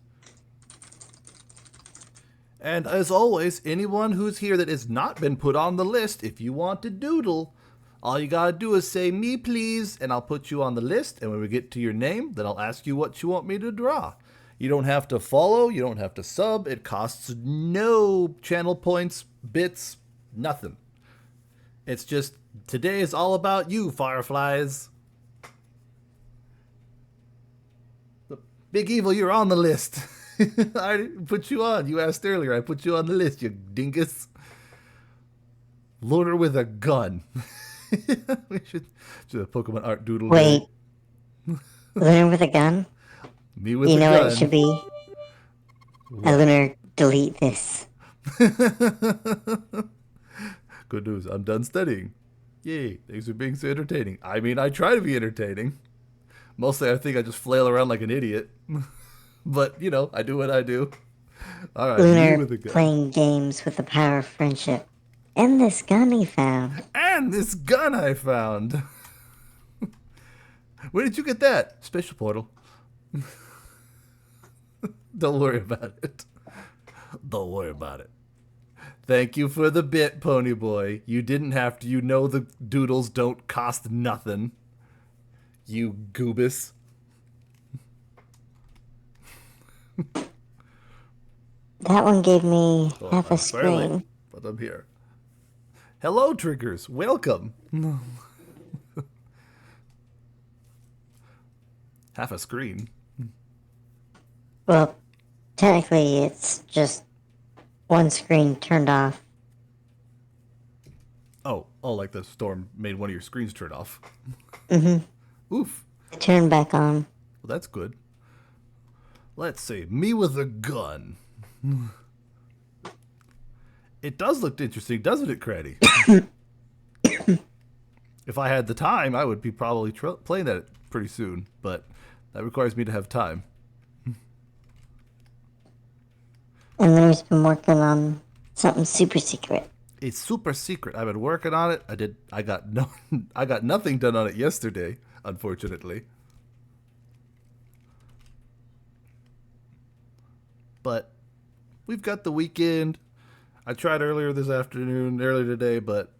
And as always, anyone who's here that has not been put on the list, if you want to doodle, all you gotta do is say me please, and I'll put you on the list, and when we get to your name, then I'll ask you what you want me to draw. You don't have to follow, you don't have to sub, it costs no channel points, bits, nothing. It's just, today is all about you, Fireflies. Big Evil, you're on the list. I put you on. You asked earlier. I put you on the list, you dingus. Lunar with a gun. We should do a Pokemon art doodle. Wait. Lunar with a gun? Me with You a know gun. what it should be? A Lunar, delete this. Good news. I'm done studying. Yay. Thanks for being so entertaining. I mean, I try to be entertaining. Mostly I think I just flail around like an idiot. But, you know, I do what I do. All right, me with a Lunar gun. playing games with the power of friendship. And this gun he found. And this gun I found. Where did you get that? Special portal. Don't worry about it. Don't worry about it. Thank you for the bit, Pony Boy. You didn't have to. You know the doodles don't cost nothing. You goobus. That one gave me Oh, half a I'm fairly- screen. But I'm here. Hello, Triggers. Welcome. Half a screen. Well, technically, it's just one screen turned off. Oh, like the storm made one of your screens turn off. Oof. Turned back on. Well, that's good. Let's see. Me with a gun. It does look interesting, doesn't it, Craddy? If I had the time, I would be probably playing that pretty soon, but that requires me to have time. And Lou's been working on something super secret. It's super secret. I've been working on it. I got nothing done on it yesterday, unfortunately. But we've got the weekend. I tried earlier today, but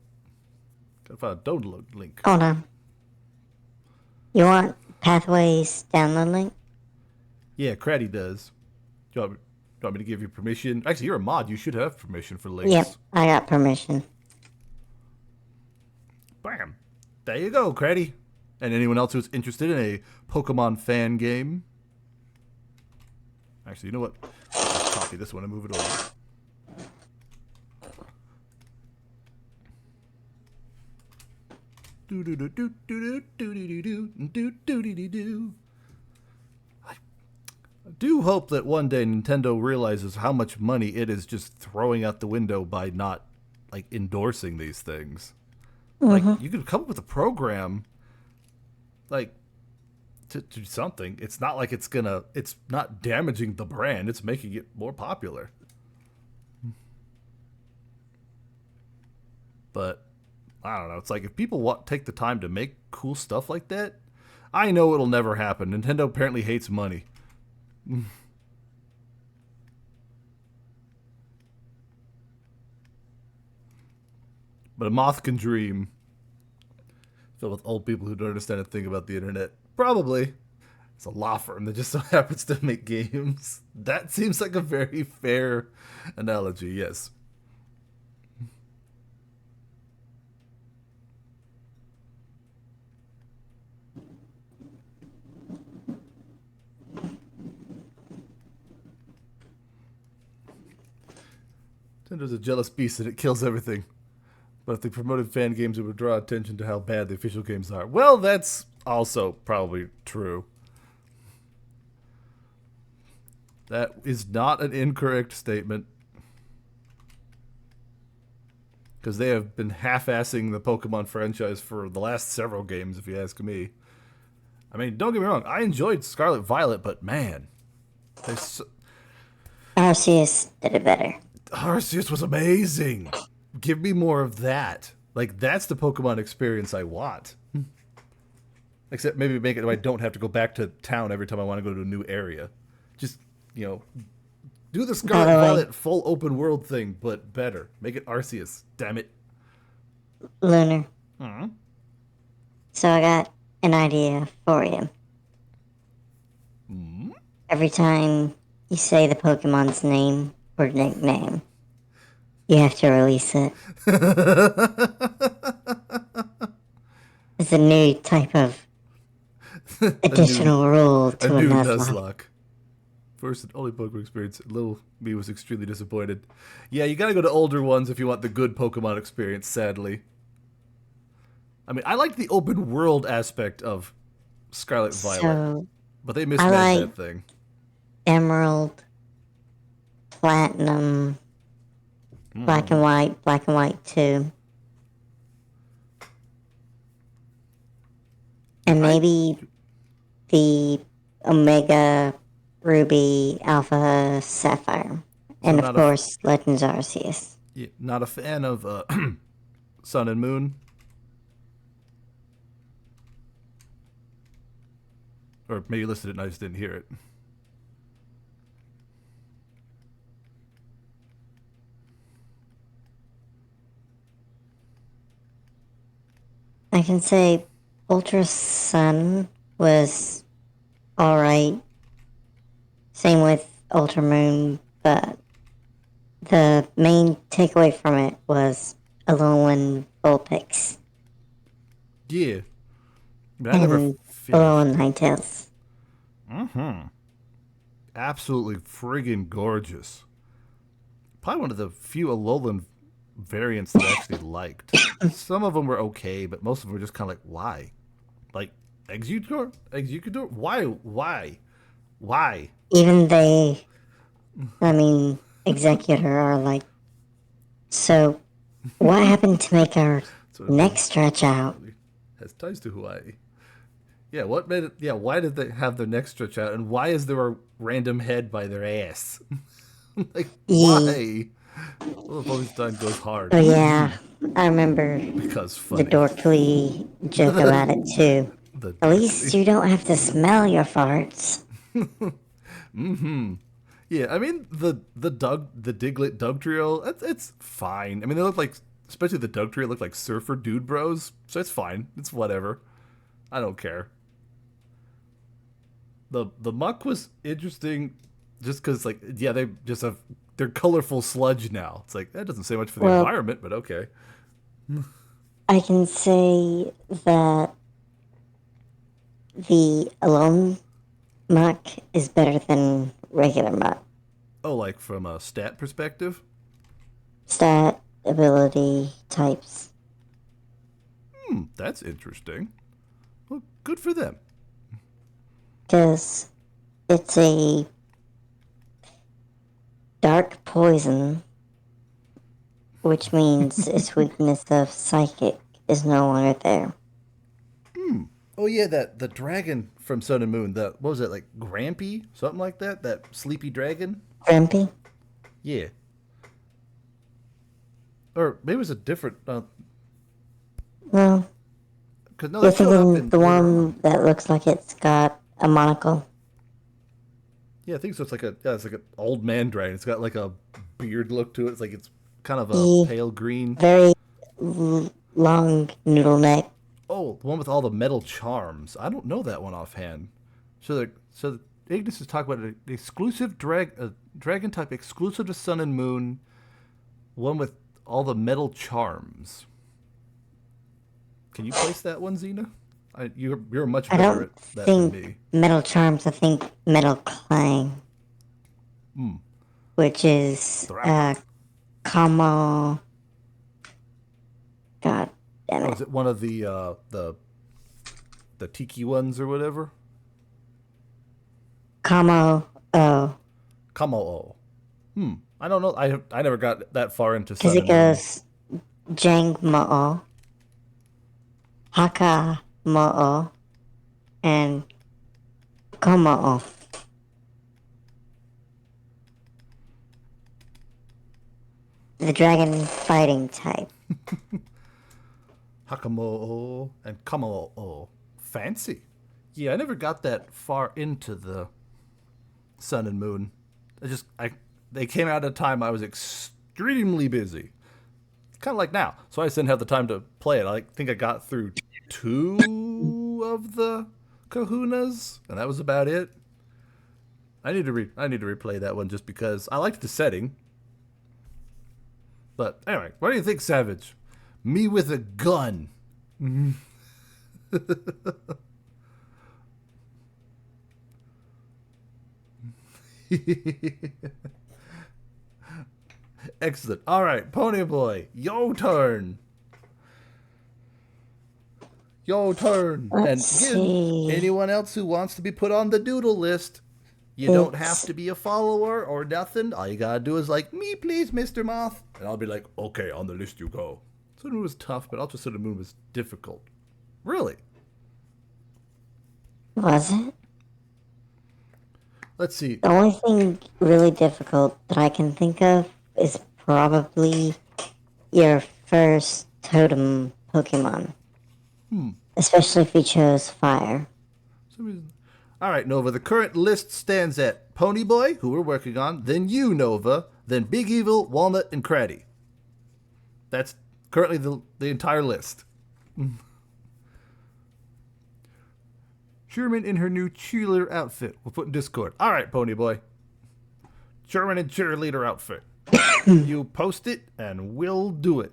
gotta find a download link. Hold on. You want Pathways download link? Yeah, Craddy does. Do you want me to give you permission? Actually, you're a mod. You should have permission for links. Yep, I got permission. Bam. There you go, Craddy. And anyone else who's interested in a Pokemon fan game. Actually, you know what? I'll just copy this one and move it over. I do hope that one day Nintendo realizes how much money it is just throwing out the window by not like endorsing these things. Like you could come up with a program like to do something. It's not like it's not damaging the brand, it's making it more popular. But I don't know. It's like if people take the time to make cool stuff like that, I know it'll never happen. Nintendo apparently hates money. But a moth can dream. Filled with old people who don't understand a thing about the internet. Probably. It's a law firm that just so happens to make games. That seems like a very fair analogy, yes. Nintendo's a jealous beast and it kills everything. But if they promoted fan games, it would draw attention to how bad the official games are. Well, that's also probably true. That is not an incorrect statement. Because they have been half-assing the Pokemon franchise for the last several games, if you ask me. I mean, don't get me wrong. I enjoyed Scarlet Violet, but man. Arceus did it better. Arceus was amazing. Give me more of that. Like, that's the Pokemon experience I want. Except maybe make it so I don't have to go back to town every time I want to go to a new area. Just, do the Scarlet Violet full open world thing, but better. Make it Arceus. Damn it. Lunar. So I got an idea for you. Every time you say the Pokemon's name or nickname, you have to release it. It's a new type of additional rule to a Nuzlocke. First and only Pokemon experience. Little me was extremely disappointed. Yeah, you gotta go to older ones if you want the good Pokemon experience, sadly. I mean, I like the open world aspect of Scarlet Violet, but they mismanaged that thing. Emerald, Platinum, Black and White 2. And maybe the Omega, Ruby, Alpha, Sapphire. And of course, Legends Arceus. Yeah, not a fan of Sun and Moon? Or maybe you listed it and I just didn't hear it. I can say Ultra Sun was alright. Same with Ultra Moon, but the main takeaway from it was Alolan Vulpix Yeah. But I never and finished. Alolan Ninetales. Absolutely friggin' gorgeous. Probably one of the few Alolan variants that I actually liked. Some of them were okay, but most of them were just kind of like, why? Like, Executor? Executor? Why? Why? Even they, I mean, Executor are like, so what happened to make our So neck stretch out? has ties to Hawaii. Yeah, what made it? Yeah, why did they have their neck stretch out, and why is there a random head by their ass? Like, why? Wolfenstein goes hard. Oh yeah, I remember Because the funny. Dorkly joke about it too. The At least Dorkly. you don't have to smell your farts. Yeah, I mean the Diglett Doug trio, it's fine. I mean they look like, especially the Doug trio, look like surfer dude bros, so it's fine. It's whatever. I don't care. The muck was interesting, just because like yeah they just have they're colorful sludge now. It's like that doesn't say much for the Well- environment, but okay. I can say that the Alone Muck is better than regular Muck. Oh, like from a stat perspective. Stat, ability, types. That's interesting. Well, good for them. Because it's a dark poison, which means its weakness of psychic is no longer there. Oh yeah, that the dragon from Sun and Moon. What was it, like Grampy, something like that? That sleepy dragon. Grumpy? Yeah. Or maybe it was a different. No. Cause no, You're that showed up thinking in the later one on. that looks like it's got a monocle. Yeah, I think so. It's like it's like an old man dragon. It's got like a beard look to it. It's like it's kind of a Yeah. pale green. Very long noodle neck. Oh, the one with all the metal charms. I don't know that one offhand. So Ignis is talking about an exclusive dragon type exclusive to Sun and Moon. One with all the metal charms. Can you place that one, Xena? You're much I better don't at that than think me. metal charms, I think metal clang. Which is Thrash. Como. God damn Oh, it. is it one of the tiki ones or whatever? Como. Oh. Kamo. I don't know. I never got that far into Because Sun it and Moon. goes Jang Mo'o, Haka Mo'o, and Komo'o. The dragon fighting type. Hakamo and Kamo. Fancy. Yeah, I never got that far into the Sun and Moon. They came out at a time I was extremely busy. Kind of like now. So I just didn't have the time to play it. I think I got through 2 of the Kahunas, and that was about it. I need to replay that one just because I liked the setting. But anyway, what do you think, Savage? Me with a gun. Excellent. All right, Pony Boy, your turn. Your turn. Let's And again, see. anyone else who wants to be put on the doodle list, you don't have It's- to be a follower or nothing. All you gotta do is like, me please, Mr. Moth. And I'll be like, okay, on the list you go. Sun and Moon was tough, but Ultra Sun and Moon was difficult. Really? Was it? Let's see. The only thing really difficult that I can think of is probably your first totem Pokemon. Especially if you chose fire. All right, Nova. The current list stands at Pony Boy, who we're working on, then you, Nova, then Big Evil, Walnut, and Craddy. That's currently the entire list. Sherman in her new cheerleader outfit. We'll put in Discord. All right, Pony Boy. Sherman in cheerleader outfit. You post it, and we'll do it.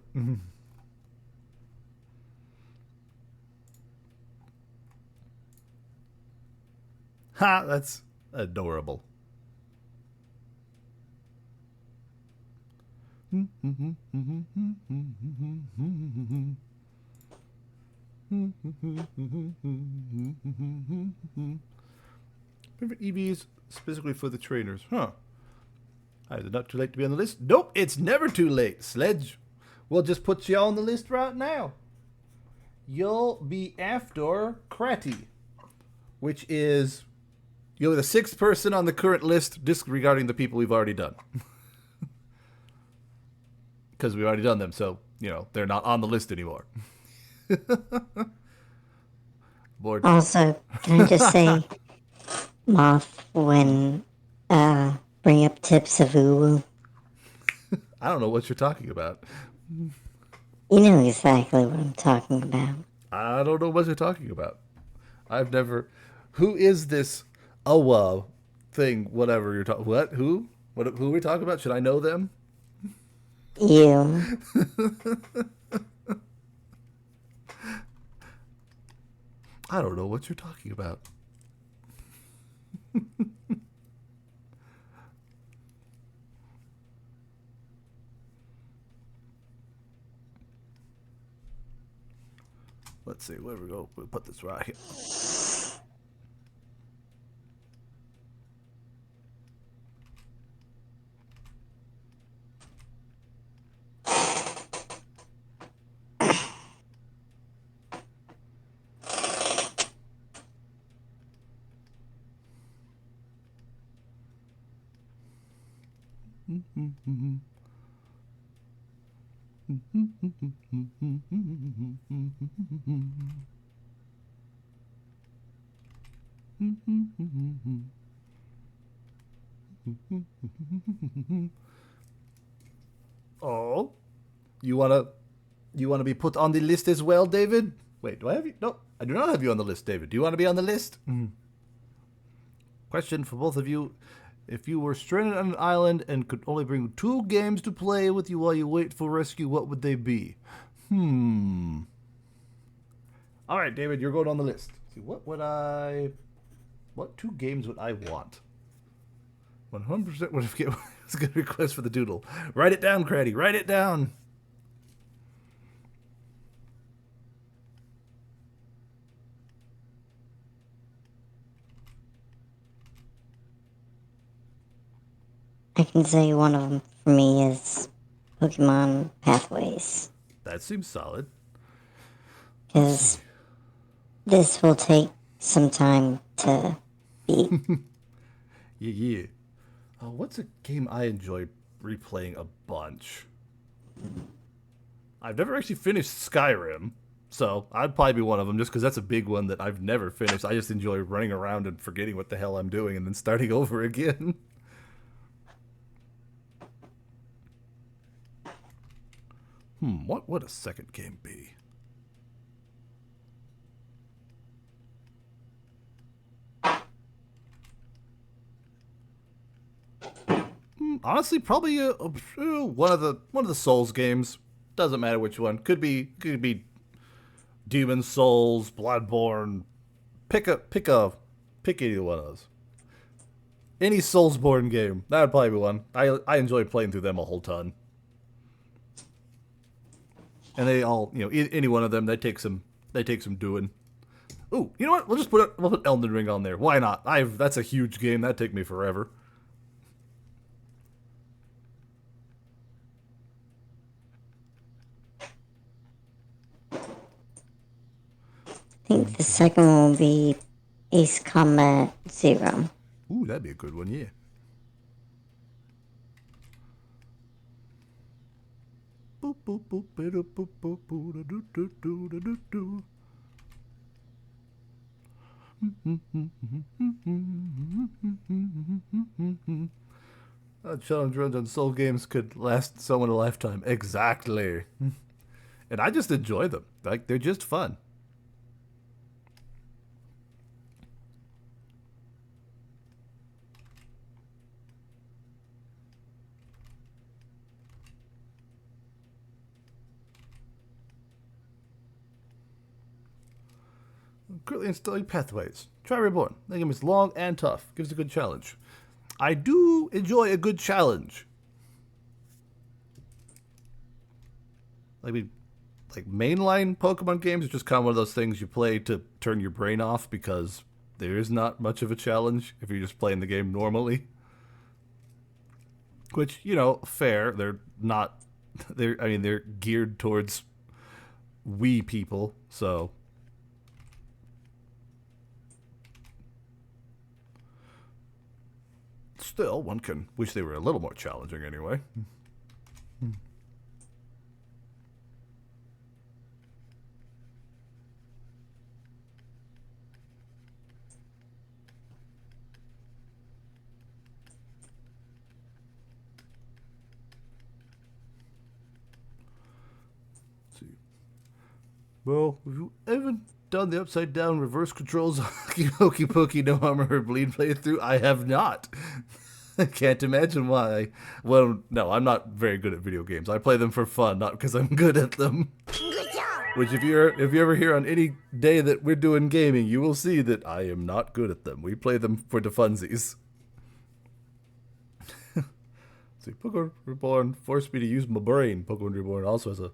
Ha! That's adorable. Favorite EVs specifically for the trainers. Huh. Is it not too late to be on the list? Nope, it's never too late. Sledge, we'll just put you on the list right now. You'll be after Kratty, which is you're the 6th person on the current list, disregarding the people we've already done. Because we've already done them, so, you know, they're not on the list anymore. Bored. Also, can I just say, Moth, when bring up tips of Uwu, I don't know what you're talking about. you know exactly what I'm talking about. I don't know what you're talking about. I've never. Who is this Awa thing? Whatever you're talking. What? Who? What? Who are we talking about? Should I know them? You. I don't know what you're talking about. Let's see. Where we go? We'll put this right here. Oh, you wanna be put on the list as well, David? Wait, do I have you? No, I do not have you on the list, David. Do you want to be on the list? Question for both of you: if you were stranded on an island and could only bring 2 games to play with you while you wait for rescue, what would they be? All right, David, you're going on the list. See, what 2 games would I want? 100% would have given. It's a good request for the Doodle. Write it down, Craddy. Write it down. I can say one of them for me is Pokemon Pathways. That seems solid. Because this will take some time to beat. Yeah. What's a game I enjoy replaying a bunch? I've never actually finished Skyrim, so I'd probably be one of them just because that's a big one that I've never finished. I just enjoy running around and forgetting what the hell I'm doing and then starting over again. What would a second game be? Honestly, probably one of the Souls games. Doesn't matter which one. Could be Demon Souls, Bloodborne. Pick any one of those. Any Soulsborne game. That would probably be one. I enjoy playing through them a whole ton. And they all, any one of them, they take some doing. Ooh, you know what? We'll put Elden Ring on there. Why not? That's a huge game. That'd take me forever. I think the second one will be Ace Combat Zero. Ooh, that'd be a good one, yeah. Boop, boop, boop, boop, boop, boop, boop, do, do, do, do, do, do. Challenge runs on Soul games could last someone a lifetime. Exactly. And I just enjoy them. Like, they're just fun. Currently installing pathways. Try Reborn. The game is long and tough. Gives a good challenge. I do enjoy a good challenge. I mean, like mainline Pokemon games are just kind of one of those things you play to turn your brain off because there is not much of a challenge if you're just playing the game normally. Which, you know, fair. They're not. They're geared towards Wii people, so. Still, one can wish they were a little more challenging anyway. Well, have you ever done the upside down reverse controls Hokey Pokey No Armor or Bleed playthrough? I have not. I can't imagine why. Well, no, I'm not very good at video games. I play them for fun, not because I'm good at them. Good job. Which, if you ever hear on any day that we're doing gaming, you will see that I am not good at them. We play them for the funsies. See, Pokemon Reborn forced me to use my brain. Pokemon Reborn also has a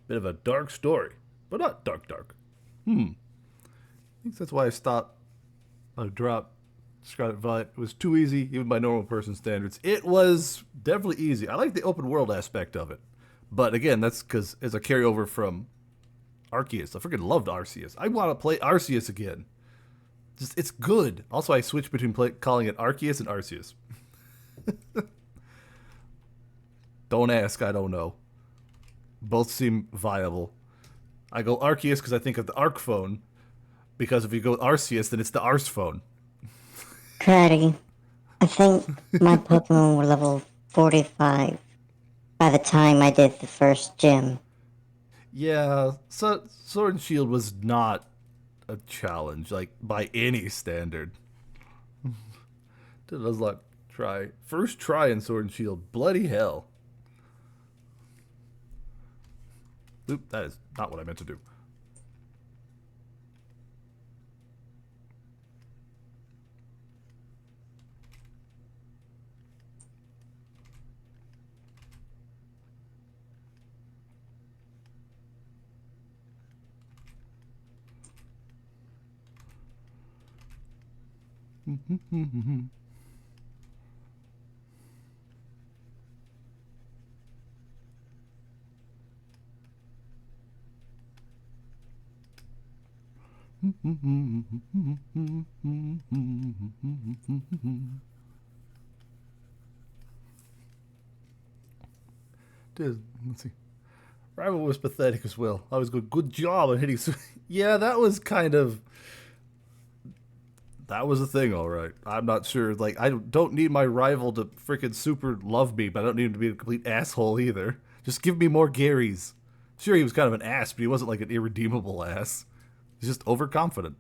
bit of a dark story. But not dark. I think that's why I dropped Scarlet Violet. It was too easy, even by normal person standards. It was definitely easy. I like the open world aspect of it. But again, that's because it's a carryover from Arceus. I freaking loved Arceus. I want to play Arceus again. It's good. Also, I switched between calling it Arceus and Arceus. Don't ask, I don't know. Both seem viable. I go Arceus because I think of the Arc phone. Because if you go Arceus, then it's the Arse phone. Karate. I think my Pokemon were level 45 by the time I did the first gym. Yeah, so Sword and Shield was not a challenge, like, by any standard. Did a try. First try in Sword and Shield. Bloody hell. Oop, that is not what I meant to do. Dude, let's see. Rival was pathetic as well. I was good. Good job on hitting. Yeah, that was kind of. That was a thing, all right. I'm not sure. Like, I don't need my rival to freaking super love me, but I don't need him to be a complete asshole either. Just give me more Garys. Sure, he was kind of an ass, but he wasn't like an irredeemable ass. He's just overconfident.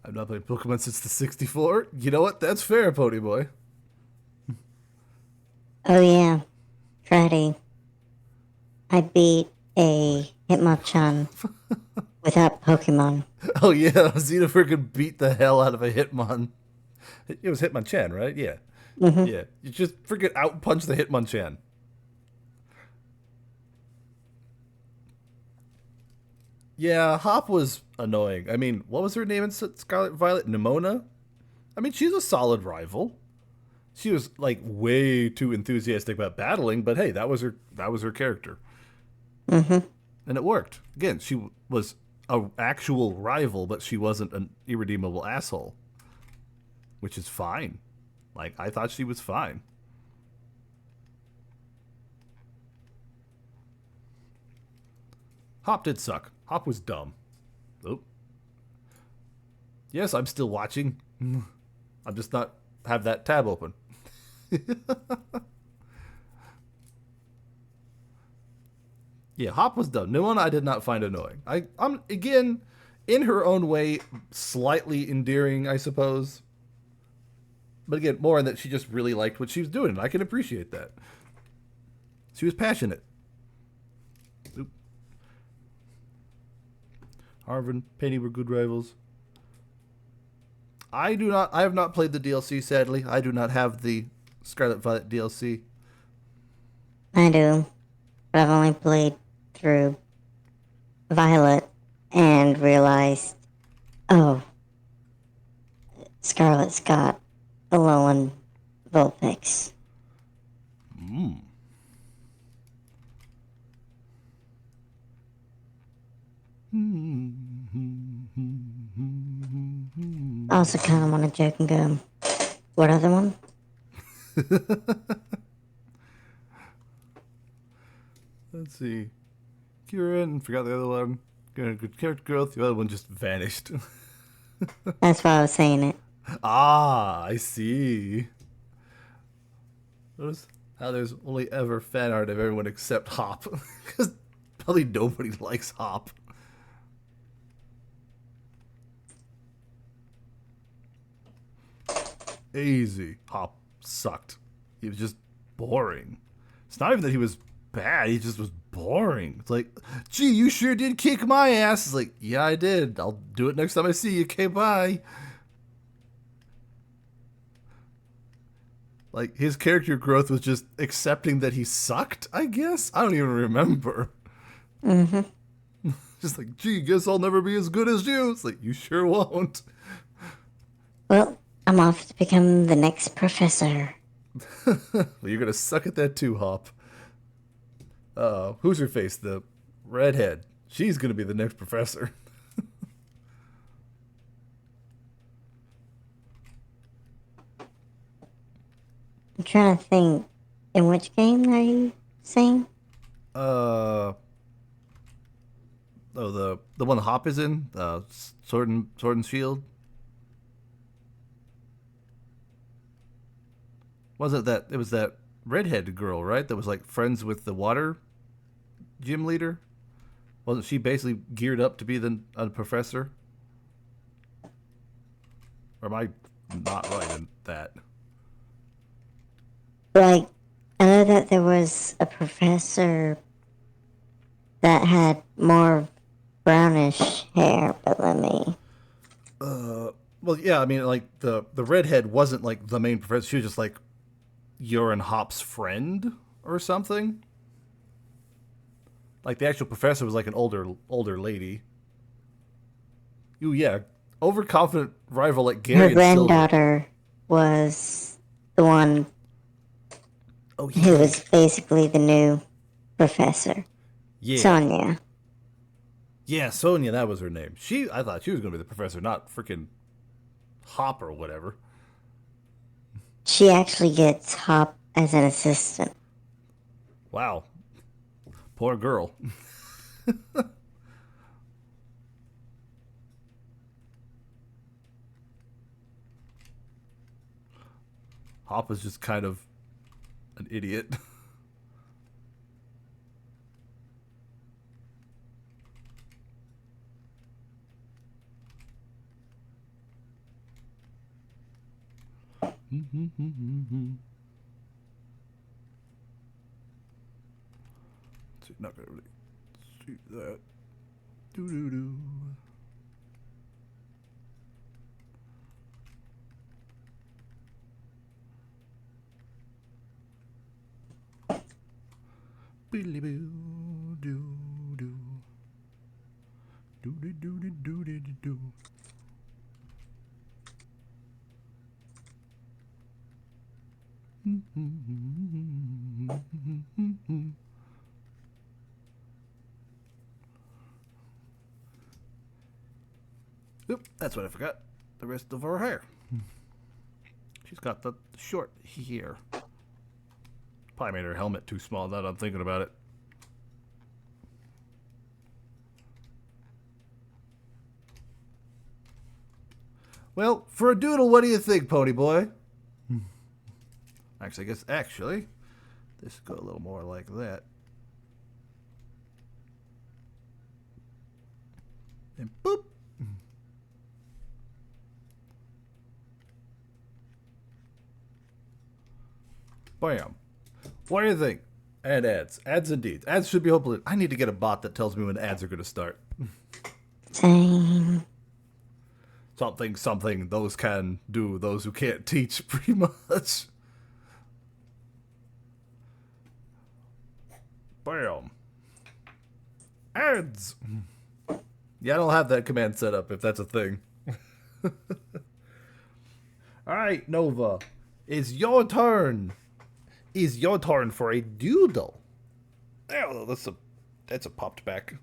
I've not played Pokemon since the 64. You know what? That's fair, Pony Boy. Oh yeah, Karate. I beat a Hitmonchan without Pokemon. Oh yeah, Xena freaking beat the hell out of a Hitmon. It was Hitmonchan, right? Yeah. Yeah. You just freaking outpunch the Hitmonchan. Yeah, Hop was annoying. I mean, what was her name in Scarlet Violet? Nimona? I mean, she's a solid rival. She was like way too enthusiastic about battling, but hey, that was her character. And it worked. Again, she was a actual rival, but she wasn't an irredeemable asshole. Which is fine. Like, I thought she was fine. Hop did suck. Hop was dumb. Oop. Yes, I'm still watching. I'm just not have that tab open. Yeah, Hop was dumb. No one I did not find annoying. I'm again, in her own way, slightly endearing, I suppose. But again, more in that she just really liked what she was doing, and I can appreciate that. She was passionate. Oop. Harv and Penny were good rivals. I have not played the DLC, sadly. I do not have the Scarlet Violet DLC. I do, but I've only played through Violet and realized, oh, Scarlet's got Alolan Vulpix. I also kind of want to joke and go, what other one? Let's see. Kieran, forgot the other one. Good character growth. The other one just vanished. That's why I was saying it. Ah, I see. Notice how there's only ever fan art of everyone except Hop. Because probably nobody likes Hop. Easy. Hop sucked. He was just boring. It's not even that he was bad, he just was boring. It's like, gee, you sure did kick my ass. It's like, yeah, I did. I'll do it next time I see you. Okay, bye. Like, his character growth was just accepting that he sucked, I guess? I don't even remember. Just like, gee, guess I'll never be as good as you. It's like, you sure won't. Well, I'm off to become the next professor. Well, you're gonna suck at that too, Hop. Who's her face? The redhead. She's gonna be the next professor. I'm trying to think, in which game are you saying? Oh, the one Hop is in, Sword and Shield. Wasn't that it was that redhead girl, right? That was like friends with the water gym leader. Wasn't she basically geared up to be a professor? Or am I not right in that? Like, I know that there was a professor that had more brownish hair, but let me... Well, yeah, I mean, like the redhead wasn't like the main professor. She was just like you're and Hop's friend or something. Like the actual professor was like an older lady. Ooh, yeah, overconfident rival like Gary. Her and Silver. granddaughter was the one Oh, who was basically the new professor. yeah. Sonia. Yeah, Sonia, that was her name. I thought she was gonna be the professor, not freaking Hop or whatever. She actually gets Hop as an assistant. Wow, poor girl. Hop is just kind of an idiot. Not gonna really see that. Doo doo doo. Billy boo doo doo. Doo doo doo doo doo doo doo. Oop, that's what I forgot. The rest of her hair. She's got the short hair. Probably made her helmet too small now that I'm thinking about it. Well, for a doodle, what do you think, Pony Boy? Actually, I guess, this could go a little more like that. And boop. Bam. What do you think? And ads. Ads indeed. Ads should be hopefully. I need to get a bot that tells me when ads are going to start. Same. Something. Those can do. Those who can't teach, pretty much. Bam. Ads. Yeah, I don't have that command set up, if that's a thing. Alright, Nova. It's your turn. It's your turn for a doodle. Oh, that's a popped back.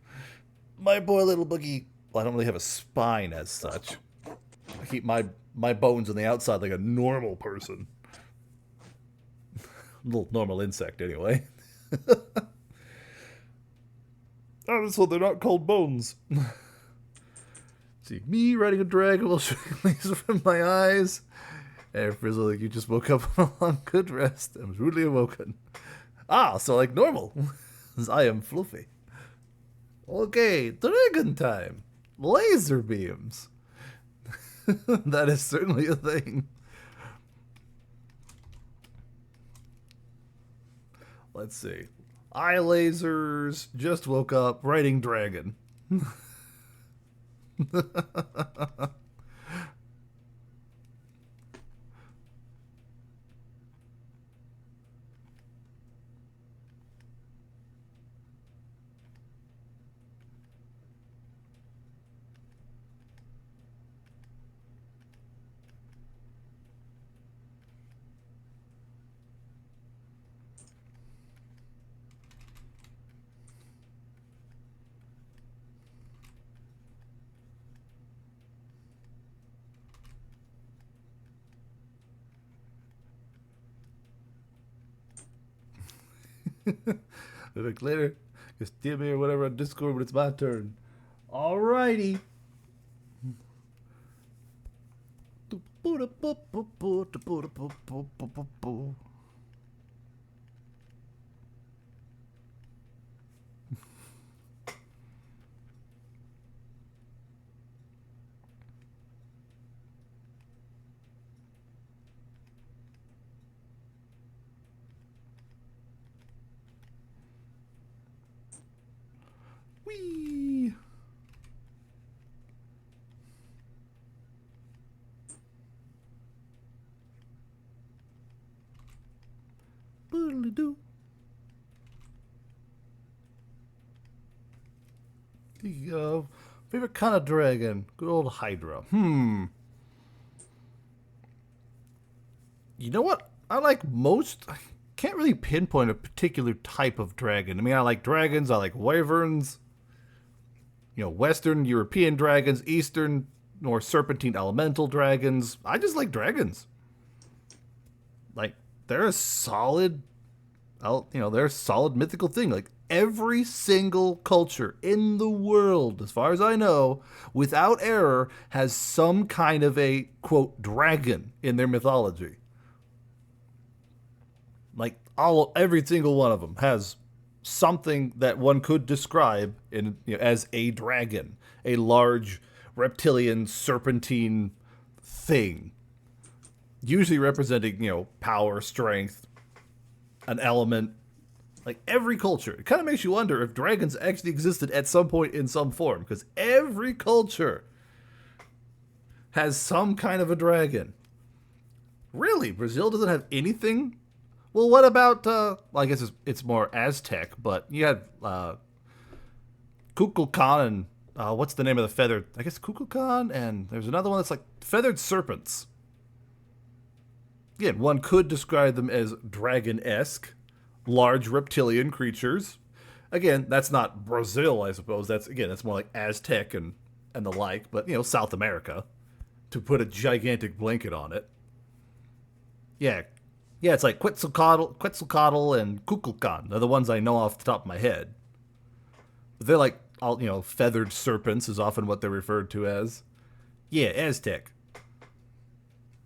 My poor little boogie. Well, I don't really have a spine as such. I keep my bones on the outside like a normal person. Little normal insect, anyway. Oh, so they're not called bones. See, me riding a dragon while shooting lasers from my eyes. And Frizzle, like you just woke up from a long good rest and was rudely awoken. Ah, so like normal. I am fluffy. Okay, dragon time. Laser beams. That is certainly a thing. Let's see. Eye lasers. Just woke up. Riding dragon. A bit later, just DM me or whatever on Discord when it's my turn. Alrighty. Whee! Boodly-doo. The favorite kind of dragon? Good old Hydra. You know what? I like most. I can't really pinpoint a particular type of dragon. I mean, I like dragons. I like wyverns. You know, Western European dragons, Eastern or serpentine elemental dragons. I just like dragons. Like, they're a solid, they're a solid mythical thing. Like, every single culture in the world, as far as I know, without error, has some kind of a, quote, dragon in their mythology. Like, every single one of them has something that one could describe as a dragon, a large reptilian serpentine thing, usually representing power, strength, an element. Like every culture, it kind of makes you wonder if dragons actually existed at some point in some form, because every culture has some kind of a dragon. Really, Brazil doesn't have anything. Well, what about, I guess it's more Aztec, but you had Kukulkan and, what's the name of the feathered? I guess Kukulkan, and there's another one that's like feathered serpents. Again, one could describe them as dragon-esque, large reptilian creatures. Again, that's not Brazil, I suppose. That's more like Aztec and the like, but, South America, to put a gigantic blanket on it. Yeah, it's like Quetzalcoatl and Kukulkan. They're the ones I know off the top of my head. But they're like, all feathered serpents is often what they're referred to as. Yeah, Aztec.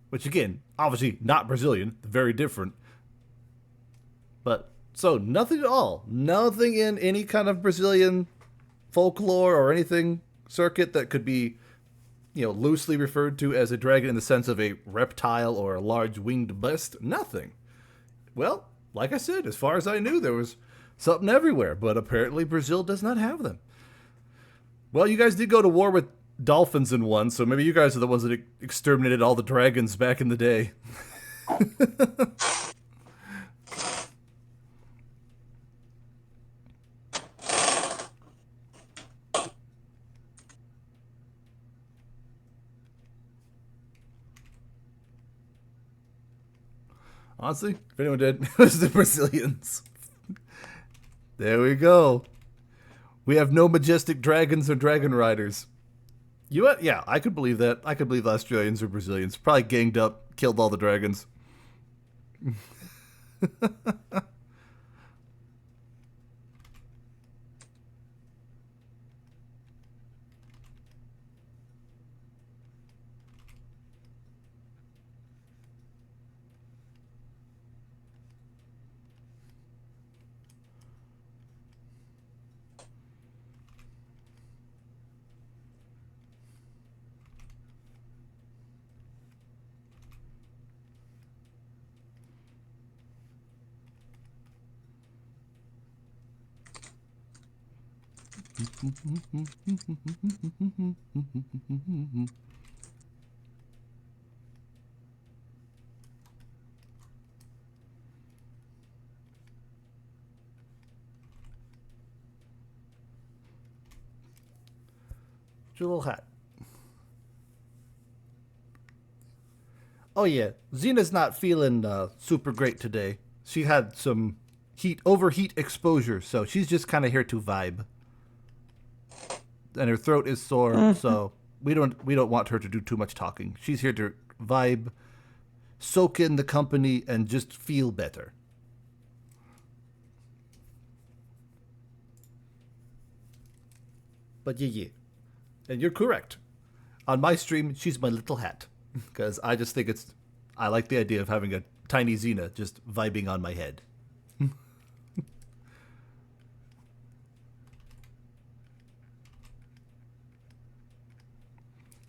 Which, again, obviously not Brazilian. Very different. But, so, nothing at all. Nothing in any kind of Brazilian folklore or anything circuit that could be, loosely referred to as a dragon in the sense of a reptile or a large winged beast? Nothing. Well, like I said, as far as I knew, there was something everywhere, but apparently Brazil does not have them. Well, you guys did go to war with dolphins in one, so maybe you guys are the ones that exterminated all the dragons back in the day. Honestly, if anyone did, it was the Brazilians. There we go. We have no majestic dragons or dragon riders. You know what? Yeah, I could believe that. I could believe the Australians or Brazilians probably ganged up, killed all the dragons. Your little hat. Oh yeah, Xena's not feeling super great today. She had some overheat exposure, so she's just kind of here to vibe. And her throat is sore, so we don't want her to do too much talking. She's here to vibe, soak in the company, and just feel better. But yeah. And you're correct. On my stream, she's my little hat. Because I just think I like the idea of having a tiny Xena just vibing on my head.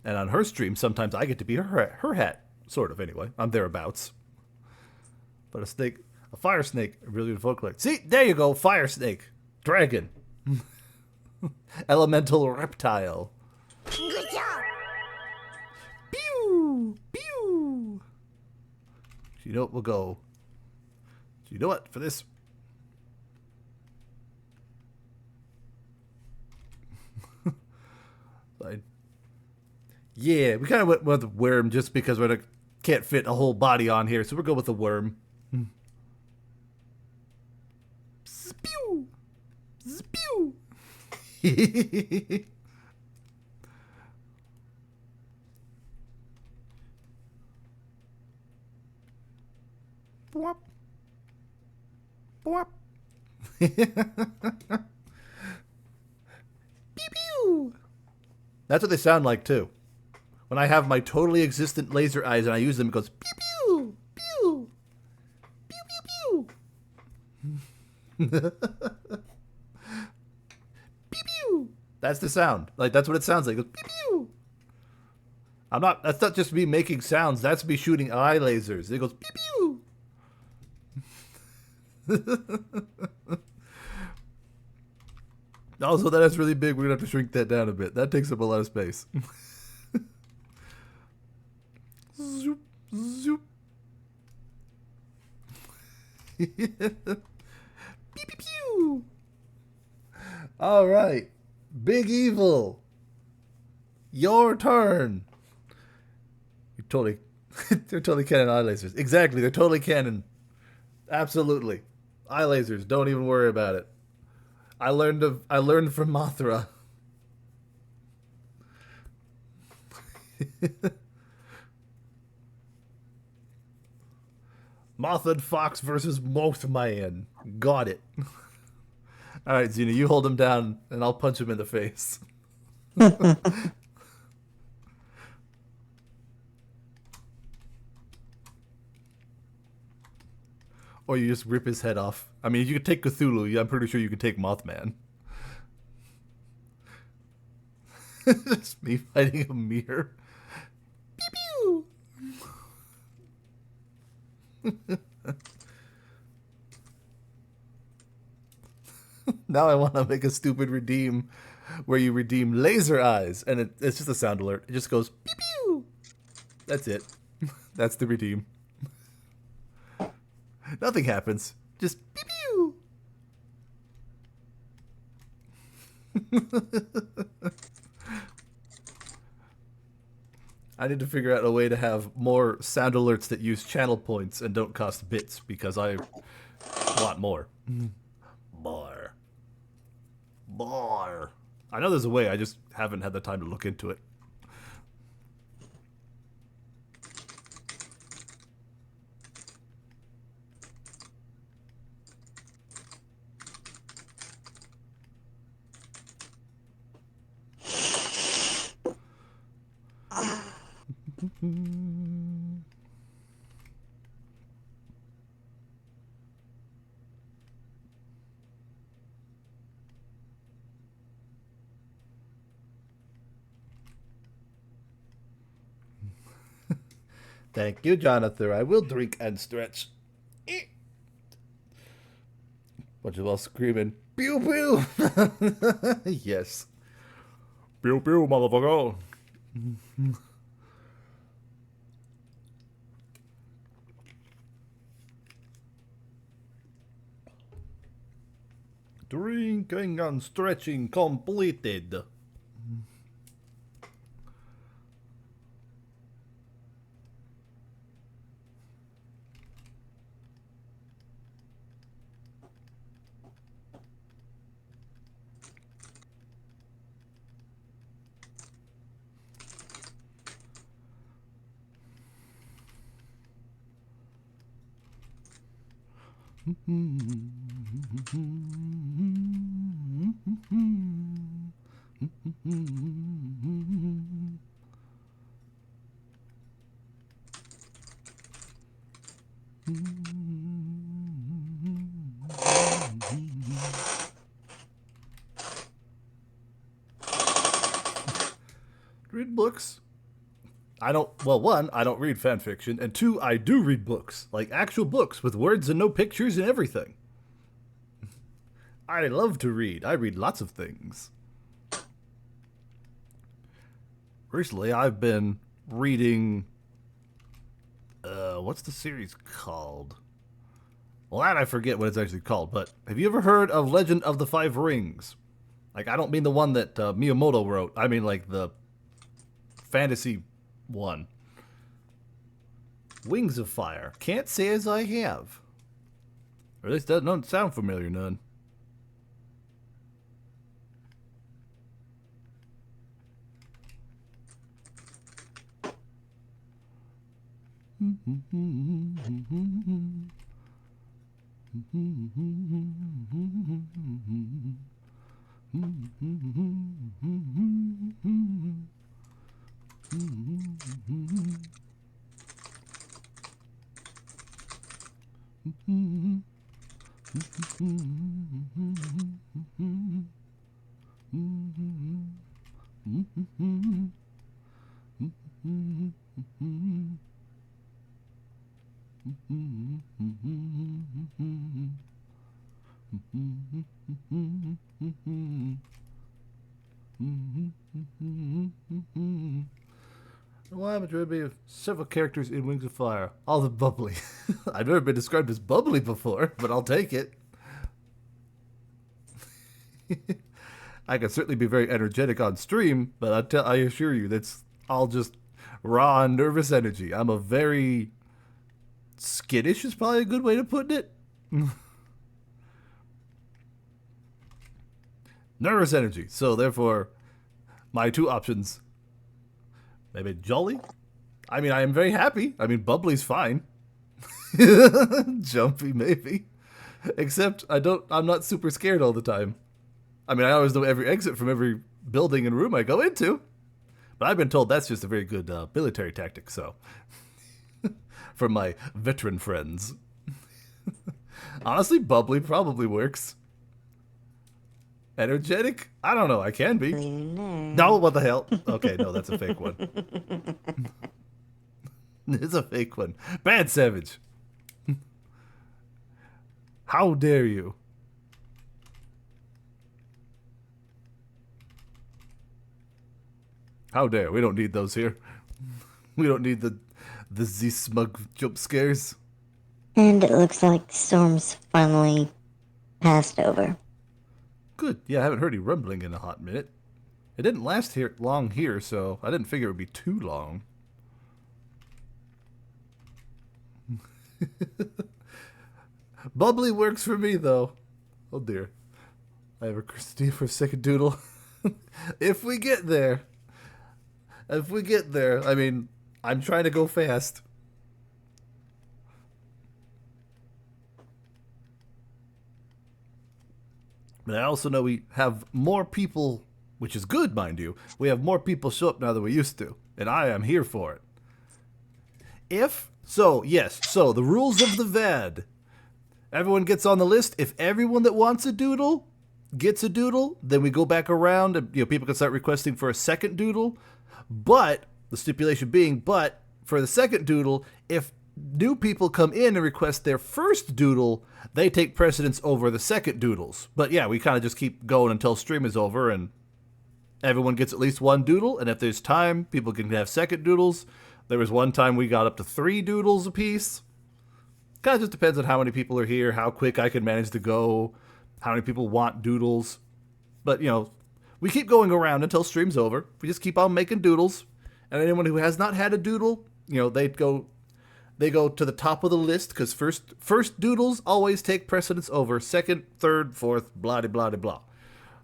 And on her stream, sometimes I get to be her hat. Sort of, anyway. I'm thereabouts. But a fire snake, a brilliant folklore. See, there you go, fire snake. Dragon. Elemental reptile. Good job. Pew! Pew! So you know what? We'll go. So you know what? For this. Yeah, we kind of went with the worm just because we can't fit a whole body on here, so we'll go with the worm. Spew! Spew! Boop. Boop. Pew pew. That's what they sound like too. When I have my totally existent laser eyes and I use them, it goes pew pew pew pew pew pew. Pew pew. That's the sound. Like that's what it sounds like. It goes pew pew. That's not just me making sounds. That's me shooting eye lasers. It goes pew pew. Also, that is really big. We're gonna have to shrink that down a bit. That takes up a lot of space. Zoop, zoop. Pew pew pew. All right, Big Evil. Your turn. You totally, they're totally canon eye lasers. Exactly, they're totally canon. Absolutely, eye lasers. Don't even worry about it. I learned from Mothra. Mothra Fox versus Mothman. Got it. All right, Xena, you hold him down, and I'll punch him in the face. Or you just rip his head off. I mean, if you could take Cthulhu, I'm pretty sure you could take Mothman. Just me fighting a mirror. Pew pew! Now I want to make a stupid redeem where you redeem laser eyes, and it's just a sound alert. It just goes pew pew. That's it. That's the redeem. Nothing happens. Just pew pew. I need to figure out a way to have more sound alerts that use channel points and don't cost bits, because I want more. More. More. I know there's a way, I just haven't had the time to look into it. Thank you, Jonathan. I will drink and stretch. Bunch of us screaming, pew pew! Yes. Pew pew, motherfucker. Drinking and stretching completed. Read books. I don't, well, one, I don't read fan fiction, and two, I do read books, like actual books with words and no pictures and everything. I love to read. I read lots of things. Recently, I've been reading, what's the series called? Well, that I forget what it's actually called, but have you ever heard of Legend of the Five Rings? Like, I don't mean the one that Miyamoto wrote. I mean, like, the fantasy one. Wings of Fire. Can't say as I have. Or at least that doesn't sound familiar none. Why am I trying to be several characters in Wings of Fire? All the bubbly. I've never been described as bubbly before, but I'll take it. I can certainly be very energetic on stream, but I assure you, that's all just raw, nervous energy. I'm a very skittish is probably a good way to put it. Nervous energy. So therefore, my two options. Maybe jolly? I mean, I am very happy. I mean, bubbly's fine. Jumpy, maybe. Except I'm not super scared all the time. I mean, I always know every exit from every building and room I go into. But I've been told that's just a very good military tactic, so. For my veteran friends. Honestly, bubbly probably works. Energetic? I don't know. I can be. Lunar. No, what the hell? Okay, no, that's a fake one. It's a fake one. Bad Savage. How dare you? How dare? We don't need those here. We don't need the Z smug jump scares. And it looks like the storm's finally passed over. Good. Yeah, I haven't heard any rumbling in a hot minute. It didn't last here long here, so I didn't figure it would be too long. Bubbly works for me, though. Oh, dear. I have a Christine for a second doodle. If we get there. If we get there. I mean, I'm trying to go fast. But I also know we have more people, which is good, mind you. We have more people show up now than we used to. And I am here for it. So the rules of the VAD. Everyone gets on the list. If everyone that wants a doodle gets a doodle, then we go back around and people can start requesting for a second doodle. But the stipulation being, for the second doodle, if new people come in and request their first doodle, they take precedence over the second doodles. But yeah, we kind of just keep going until stream is over and everyone gets at least one doodle. And if there's time, people can have second doodles. There was one time we got up to 3 doodles apiece. Kind of just depends on how many people are here, how quick I can manage to go, how many people want doodles. But, we keep going around until stream's over. We just keep on making doodles. And anyone who has not had a doodle, they go to the top of the list because first doodles always take precedence over second, third, fourth, blah, blah, blah, blah.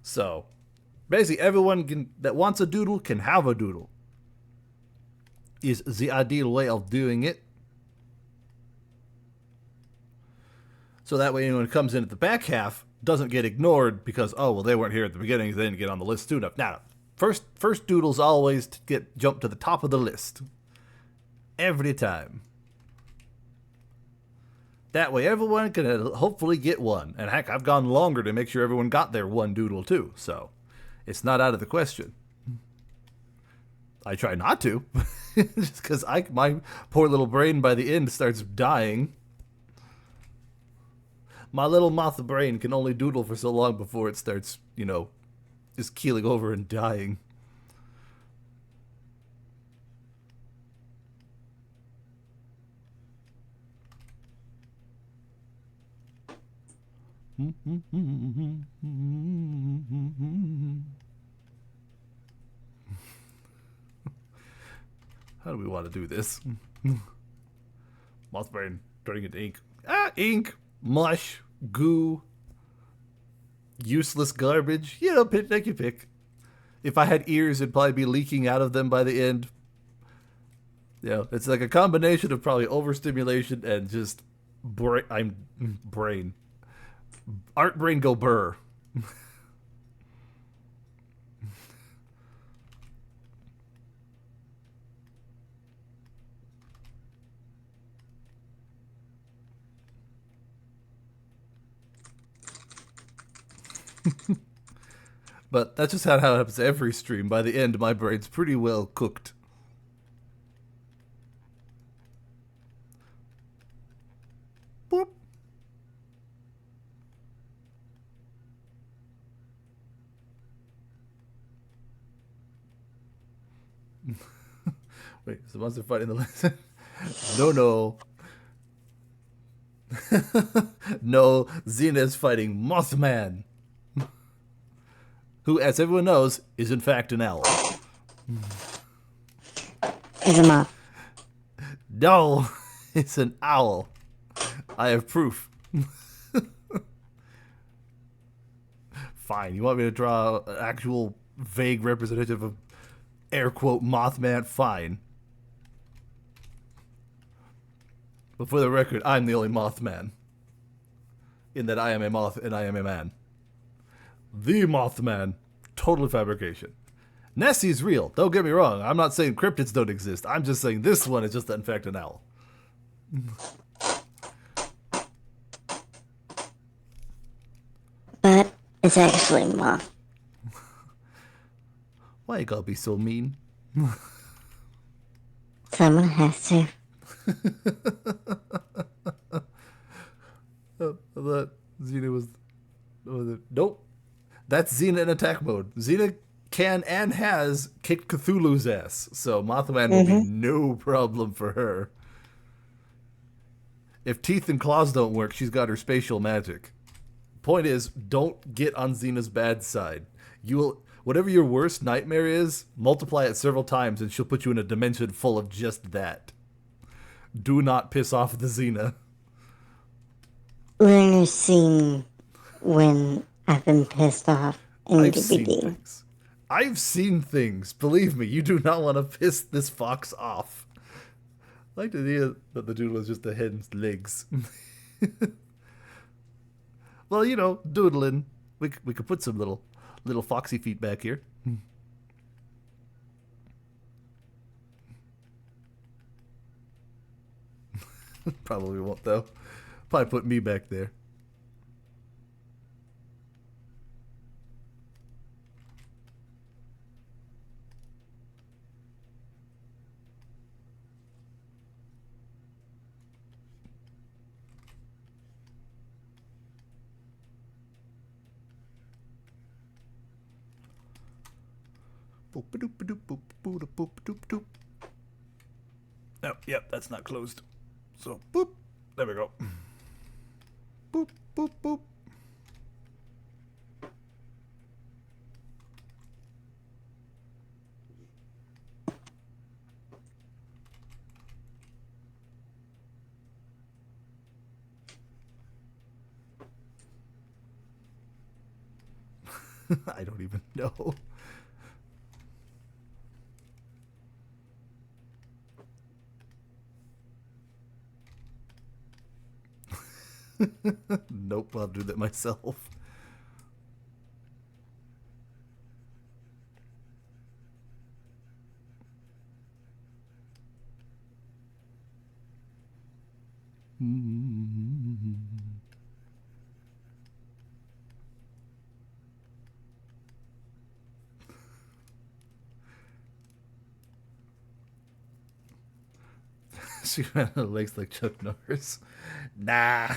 So, basically, everyone that wants a doodle can have a doodle. Is the ideal way of doing it. So that way anyone who comes in at the back half doesn't get ignored because, they weren't here at the beginning, they didn't get on the list soon enough. Now, first doodles always get jumped to the top of the list. Every time. That way everyone can hopefully get one. And heck, I've gone longer to make sure everyone got their one doodle too. So, it's not out of the question. I try not to. Just because my poor little brain by the end starts dying. My little moth brain can only doodle for so long before it starts, just keeling over and dying. How do we want to do this? Moth brain turning into ink. Ink! Mush, goo, useless garbage. Pick you pick. If I had ears, it'd probably be leaking out of them by the end. It's like a combination of probably overstimulation and just brain. Art brain go burr. But that's just how it happens every stream. By the end, my brain's pretty well cooked. Boop. Wait, is the monster fighting the lizard? No. No, Xena is fighting Mothman. Who, as everyone knows, is in fact an owl. Is a moth. No, it's an owl. I have proof. Fine, you want me to draw an actual vague representative of air quote Mothman? Fine. But for the record, I'm the only Mothman. In that I am a moth and I am a man. The Mothman. Total fabrication. Nessie's real. Don't get me wrong. I'm not saying cryptids don't exist. I'm just saying this one is just in fact an owl. But It's actually Moth. Why you gotta be so mean? Someone has to. I thought Xena was it? Nope. That's Xena in attack mode. Xena can and has kicked Cthulhu's ass, so Mothman will be no problem for her. If teeth and claws don't work, she's got her spatial magic. Point is, don't get on Xena's bad side. You'll whatever your worst nightmare is, multiply it several times and she'll put you in a dimension full of just that. Do not piss off the Xena. Learner's seen when I've been pissed off in I've seen DVD. things. I've seen things. Believe me, you do not want to piss this fox off. I like the idea that the doodle is just the head and legs. Well, you know, doodling. We could put some little foxy feet back here. Probably won't though. Probably put me back there. Boop-a-doop-a-doop-boop-boop-a-doop-a-doop. Oh, yep, that's not closed. So, boop. There we go. Boop, boop, boop. I don't even know. Nope, I'll do that myself. She ran her legs like Chuck Norris. Nah.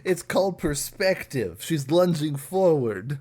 It's called perspective. She's lunging forward.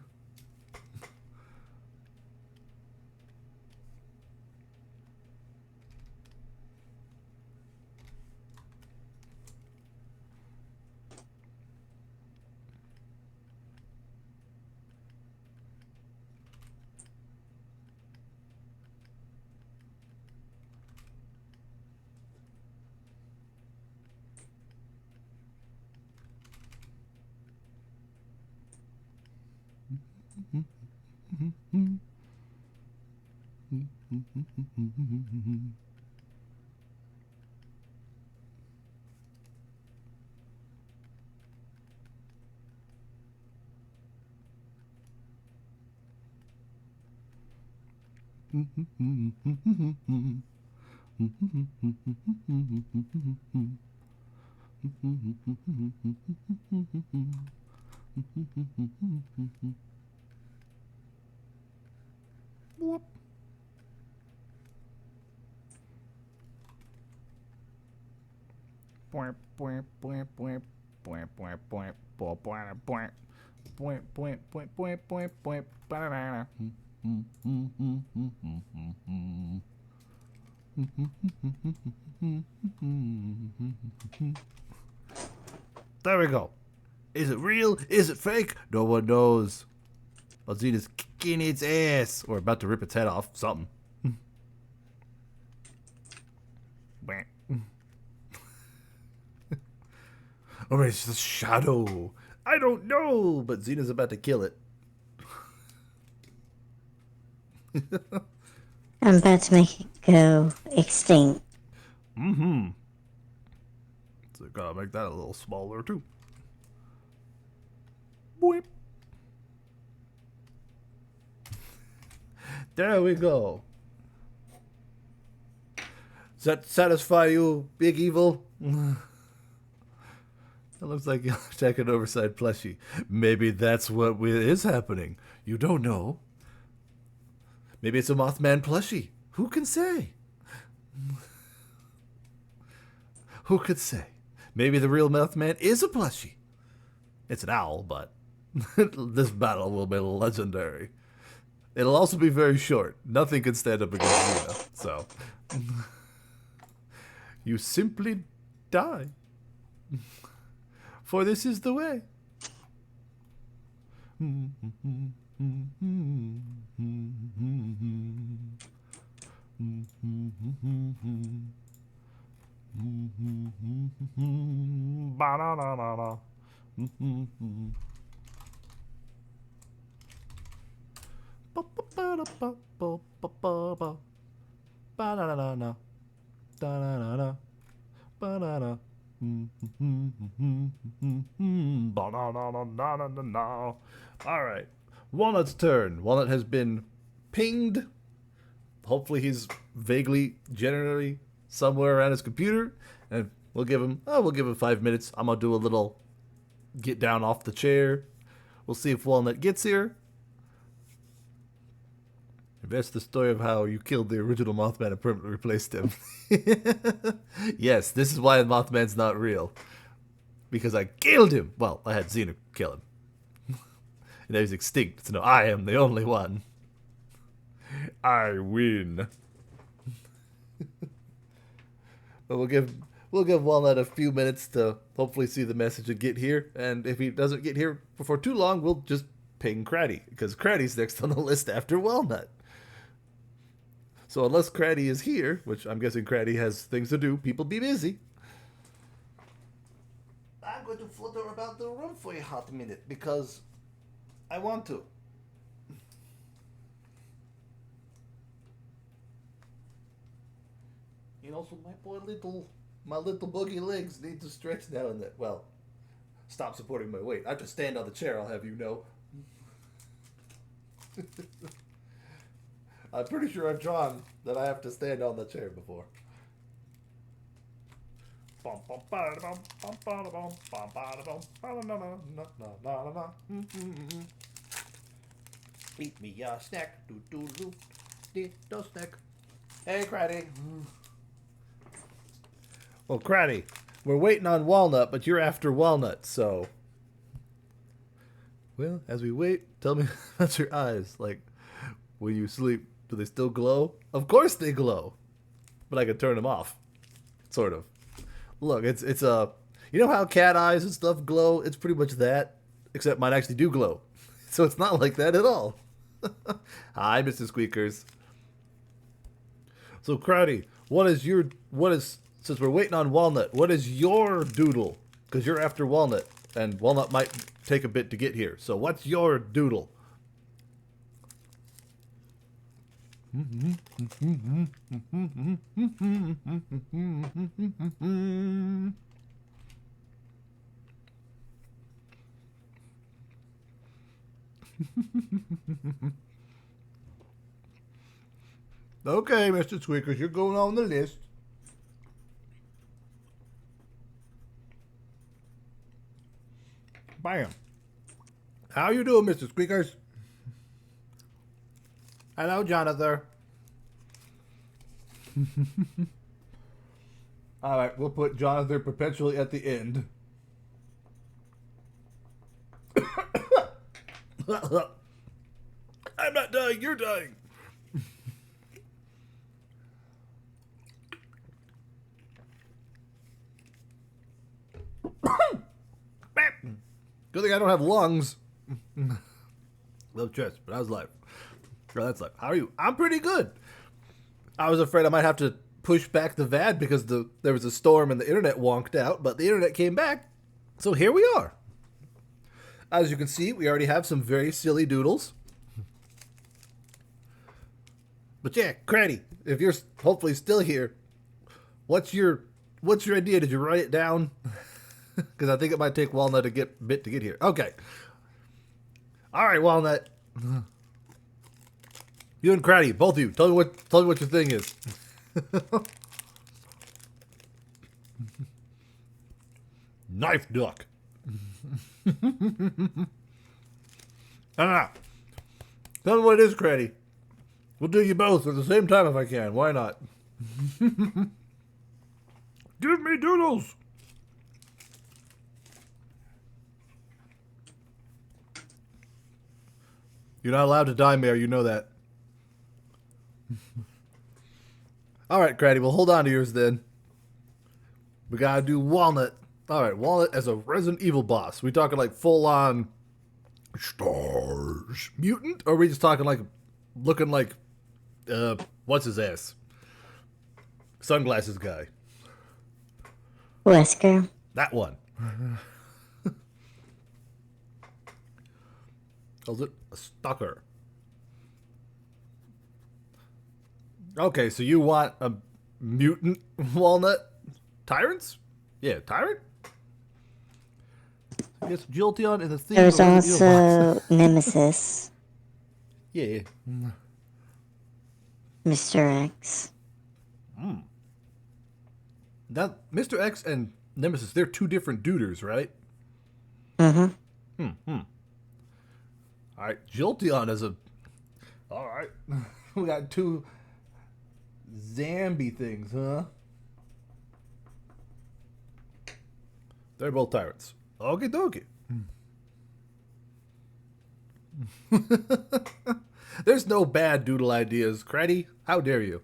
Whoop. Point, point, point, point, point, point, point, point, point, point, point, point, point, point, point, point, banana. There we go. Is it real? Is it fake? No one knows. But Xena's kicking its ass. Or about to rip its head off. Something. Or it's the shadow. I don't know. But Xena's about to kill it. I'm about to make it go extinct. Mm-hmm. So gotta make that a little smaller too. Boop. There we go. Does that satisfy you, Big Evil? It looks like you're attacking an oversized plushie. Maybe that's what is happening. You don't know. Maybe it's a Mothman plushie. Who can say? Who could say? Maybe the real Mothman is a plushie. It's an owl, but this battle will be legendary. It'll also be very short. Nothing can stand up against Xena, so... You simply die. For this is the way. Ba-da-da-da-da. Ba-da-da-da. Da-da-da-da. Ba-da-da. Ba-da-da-da-da-da-da. All right. Walnut's turn. Walnut has been pinged. Hopefully he's vaguely, generally somewhere around his computer. And we'll give him 5 minutes. I'm going to do a little get down off the chair. We'll see if Walnut gets here. That's the story of how you killed the original Mothman and permanently replaced him. Yes, this is why Mothman's not real. Because I killed him. Well, I had Xena kill him. And now he's extinct, so no, I am the only one. I win. But we'll give Walnut a few minutes to hopefully see the message and get here. And if he doesn't get here before too long, we'll just ping Craddy. Because Craddy's next on the list after Walnut. So unless Craddy is here, which I'm guessing Craddy has things to do, people be busy. I'm going to flutter about the room for a hot minute because I want to. You know, so my little boogie legs need to stretch now and then. Well, stop supporting my weight. I have to stand on the chair, I'll have you know. I'm pretty sure I've drawn that I have to stand on the chair before. Eat me a snack, do snack. Hey, Craddy. Well, Craddy, we're waiting on Walnut, but you're after Walnut, so. Well, as we wait, tell me about your eyes. Like, when you sleep, do they still glow? Of course they glow. But I can turn them off. Sort of. Look, it's you know how cat eyes and stuff glow? It's pretty much that, except mine actually do glow. So it's not like that at all. Hi, Mr. Squeakers. So, Crowdy, since we're waiting on Walnut, what is your doodle? Because you're after Walnut, and Walnut might take a bit to get here. So what's your doodle? Okay, Mr. Squeakers, you're going on the list. Bam. How you doing, Mr. Squeakers? Hello, Jonathan. Alright, we'll put Jonathan perpetually at the end. I'm not dying, you're dying. Good thing I don't have lungs. Little chest, but I was like, oh, that's like, how are you? I'm pretty good. I was afraid I might have to push back the VAD because there was a storm and the internet wonked out, but the internet came back. So here we are. As you can see, we already have some very silly doodles. But yeah, Craddy, if you're hopefully still here, what's your idea? Did you write it down? Because I think it might take Walnut a bit to get here. Okay. All right, Walnut. You and Craddy, both of you, tell me what your thing is. Knife duck. Ah, tell me what it is, Craddy. We'll do you both at the same time if I can. Why not? Give me Doodles. You're not allowed to die, Mayor. You know that. All right, Craddy. Well, hold on to yours then. We gotta do Walnut. All right, Walnut as a Resident Evil boss. We talking like full on stars mutant, or are we just talking like looking like what's his ass? Sunglasses guy. Wesker. That one. Calls it a stalker. Okay, so you want a mutant Walnut? Tyrants? Yeah, tyrant? I guess Jolteon is a theme. There's of Resident Evil also Nemesis. Yeah. Mr. X. Now, Mr. X and Nemesis, they're two different duders, right? Mm-hmm. Alright, Jolteon is a... Alright. We got two Zambi things, huh? They're both tyrants. Okie dokie. There's no bad doodle ideas, Craddy. How dare you?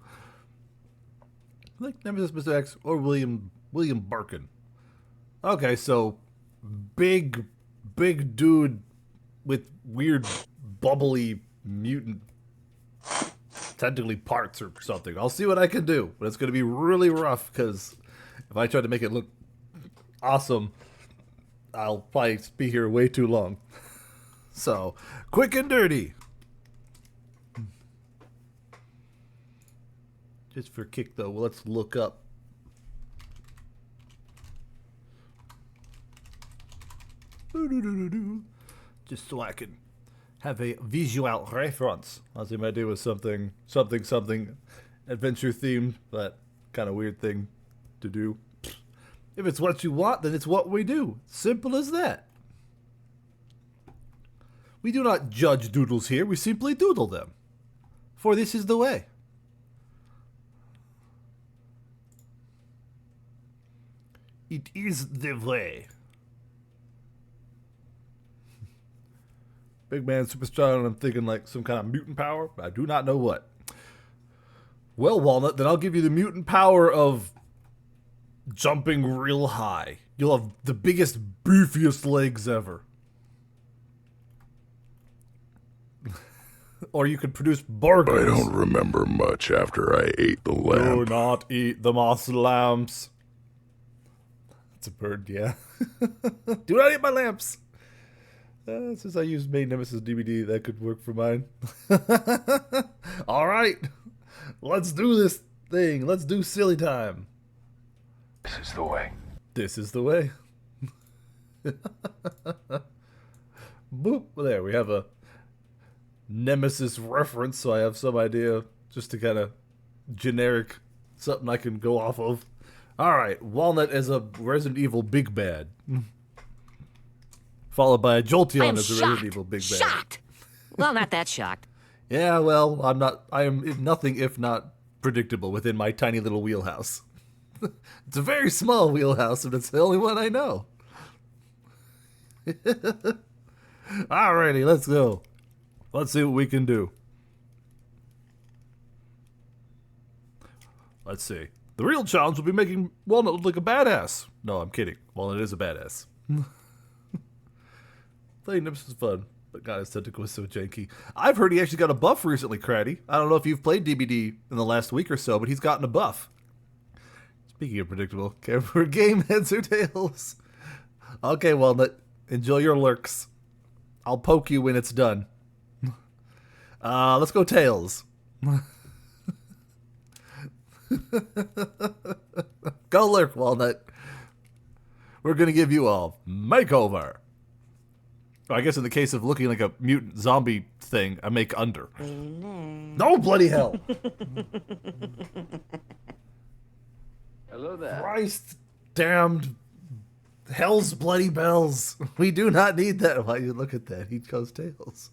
Like Nemesis, Mr. X, or William Barkin. Okay, so big dude with weird bubbly mutant technically parts or something. I'll see what I can do, but it's going to be really rough because if I try to make it look awesome, I'll probably be here way too long. So, quick and dirty. Just for kick though, let's look up. Just so I can have a visual reference, as I might do with something adventure themed, that kind of weird thing to do. If it's what you want, then it's what we do. Simple as that. We do not judge doodles here, we simply doodle them. For this is the way. It is the way. Big man, super strong, and I'm thinking like some kind of mutant power. I do not know what. Well, Walnut, then I'll give you the mutant power of jumping real high. You'll have the biggest, beefiest legs ever. Or you could produce burgers. I don't remember much after I ate the Do lamp. not eat the moss lamps. It's a bird, yeah. Do not eat my lamps. Since I used Main Nemesis DVD, that could work for mine. All right. Let's do this thing. Let's do silly time. This is the way. This is the way. Boop. Well, there, we have a Nemesis reference, so I have some idea just to kind of generic something I can go off of. All right, Walnut as a Resident Evil big bad, followed by a Jolteon as a Resident Evil big bad. Shocked. Well, not that shocked. Yeah, well, I'm not. I am nothing if not predictable within my tiny little wheelhouse. It's a very small wheelhouse, and it's the only one I know. Alrighty, let's go. Let's see what we can do. Let's see. The real challenge will be making Walnut look like a badass. No, I'm kidding. Walnut is a badass. Playing Nemesis is fun, but God, his tentacle is so janky. I've heard he actually got a buff recently, Craddy. I don't know if you've played DBD in the last week or so, but he's gotten a buff. Speaking of predictable, care for game, heads or tails? Okay, Walnut, enjoy your lurks. I'll poke you when it's done. Let's go tails. Go lurk, Walnut. We're gonna give you a makeover. I guess in the case of looking like a mutant zombie thing, a make under. No bloody hell! Hello there. Christ damned Hell's bloody bells. We do not need that. Why you look at that? He chose Tails.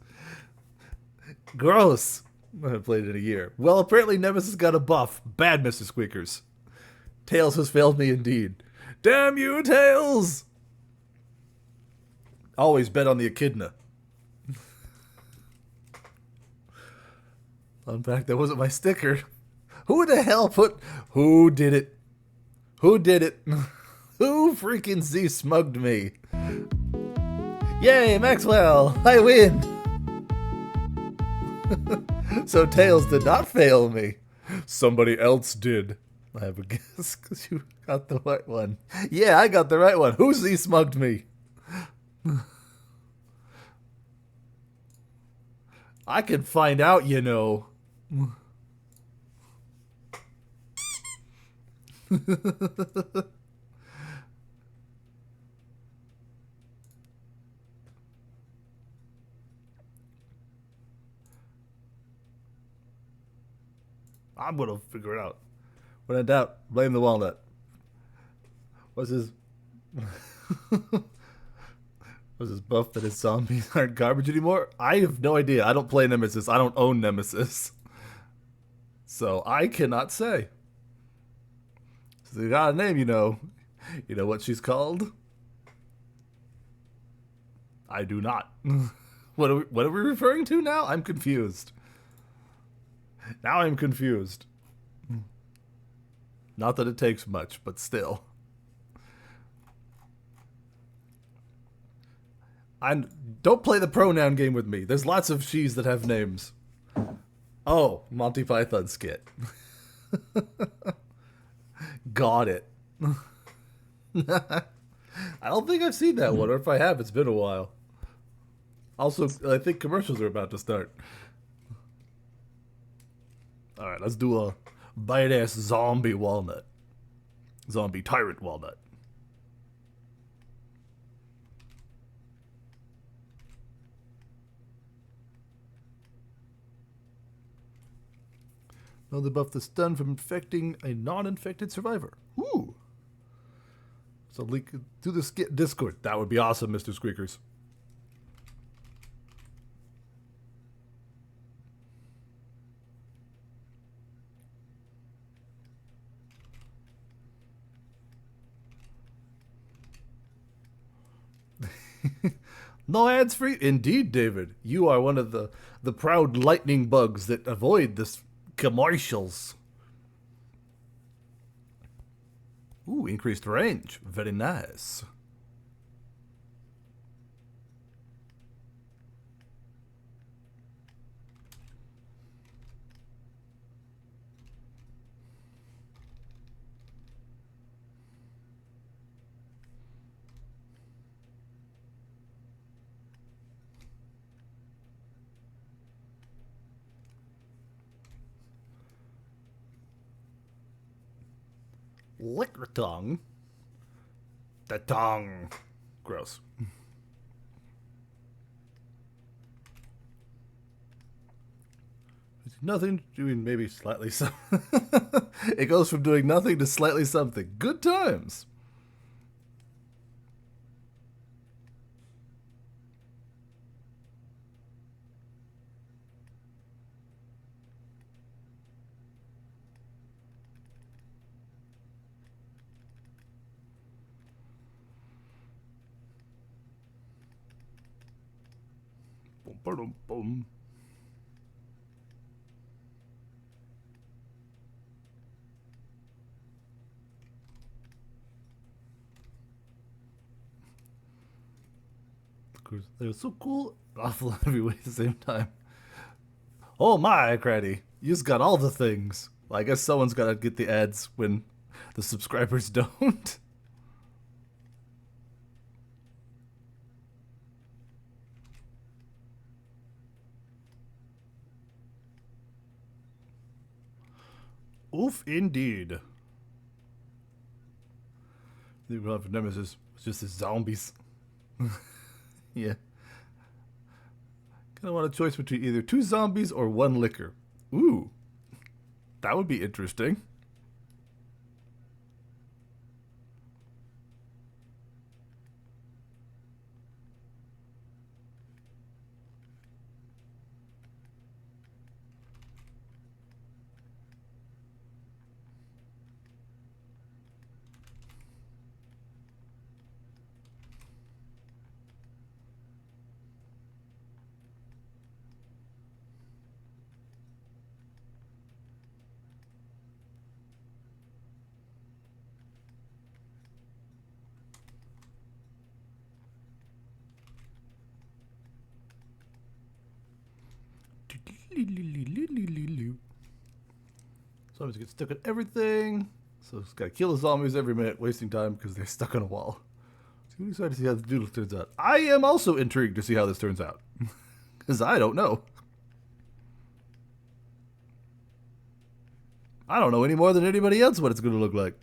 Gross. I haven't played it in a year. Well, apparently Nemesis got a buff. Bad, Mr. Squeakers. Tails has failed me indeed. Damn you, Tails! Always bet on the echidna. In fact, that wasn't my sticker. Who the hell put... Who did it? Who did it? Who freaking Z-smugged me? Yay, Maxwell! I win! So Tails did not fail me. Somebody else did. I have a guess because you got the right one. Yeah, I got the right one. Who Z-smugged me? I can find out, you know. I'm gonna figure it out. When in doubt, blame the walnut. What's his... Was his buff that his zombies aren't garbage anymore? I have no idea. I don't play Nemesis. I don't own Nemesis. So I cannot say. So you got a name, you know. You know what she's called? I do not. What are we referring to now? I'm confused. Now I'm confused. Not that it takes much, but still. Don't play the pronoun game with me. There's lots of she's that have names. Oh, Monty Python skit. Got it. I don't think I've seen that one, or if I have, it's been a while. Also, I think commercials are about to start. Alright, let's do a bite-ass zombie walnut. Zombie tyrant walnut. Another buff the stun from infecting a non-infected survivor. Ooh. So link to the Discord. That would be awesome, Mr. Squeakers. No ads free? Indeed, David. You are one of the proud lightning bugs that avoid this commercials. Ooh, increased range. Very nice. Lick your tongue. The tongue. Gross. Nothing, doing maybe slightly something. It goes from doing nothing to slightly something. Good times. Boom, boom. They're so cool, awful every way at the same time. Oh my, Craddy, you just got all the things. Well, I guess someone's got to get the ads when the subscribers don't. Oof, indeed. The run for Nemesis was just the zombies. Yeah. Kind of want a choice between either 2 zombies or 1 liquor. Ooh. That would be interesting. Zombies get stuck in everything. So it's gotta kill the zombies every minute, wasting time because they're stuck on a wall. So I'm excited to see how the doodle turns out. I am also intrigued to see how this turns out. Because I don't know. I don't know any more than anybody else what it's going to look like.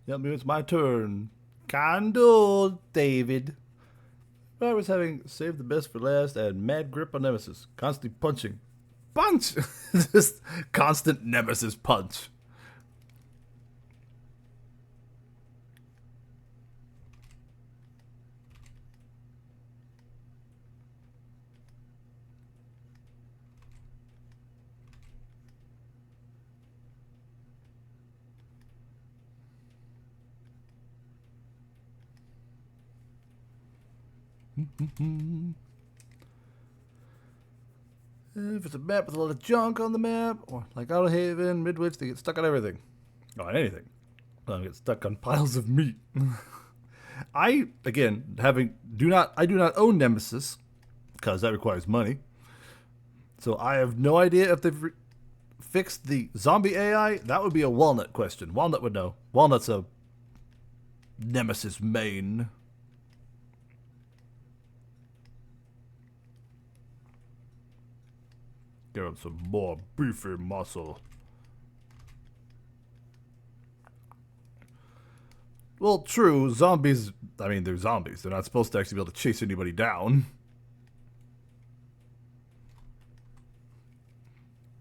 Yep, it's my turn. Candle, David. I was having saved the best for last and mad grip on Nemesis. Constantly punching. Punch! Just constant Nemesis punch. If it's a map with a lot of junk on the map, or like Haven, Midwich, they get stuck on everything. On anything. They get stuck on piles of meat. I do not own Nemesis, because that requires money. So I have no idea if they've fixed the zombie AI. That would be a Walnut question. Walnut would know. Walnut's a Nemesis main. Give him some more beefy muscle. Well, true. Zombies, I mean, they're zombies. They're not supposed to actually be able to chase anybody down.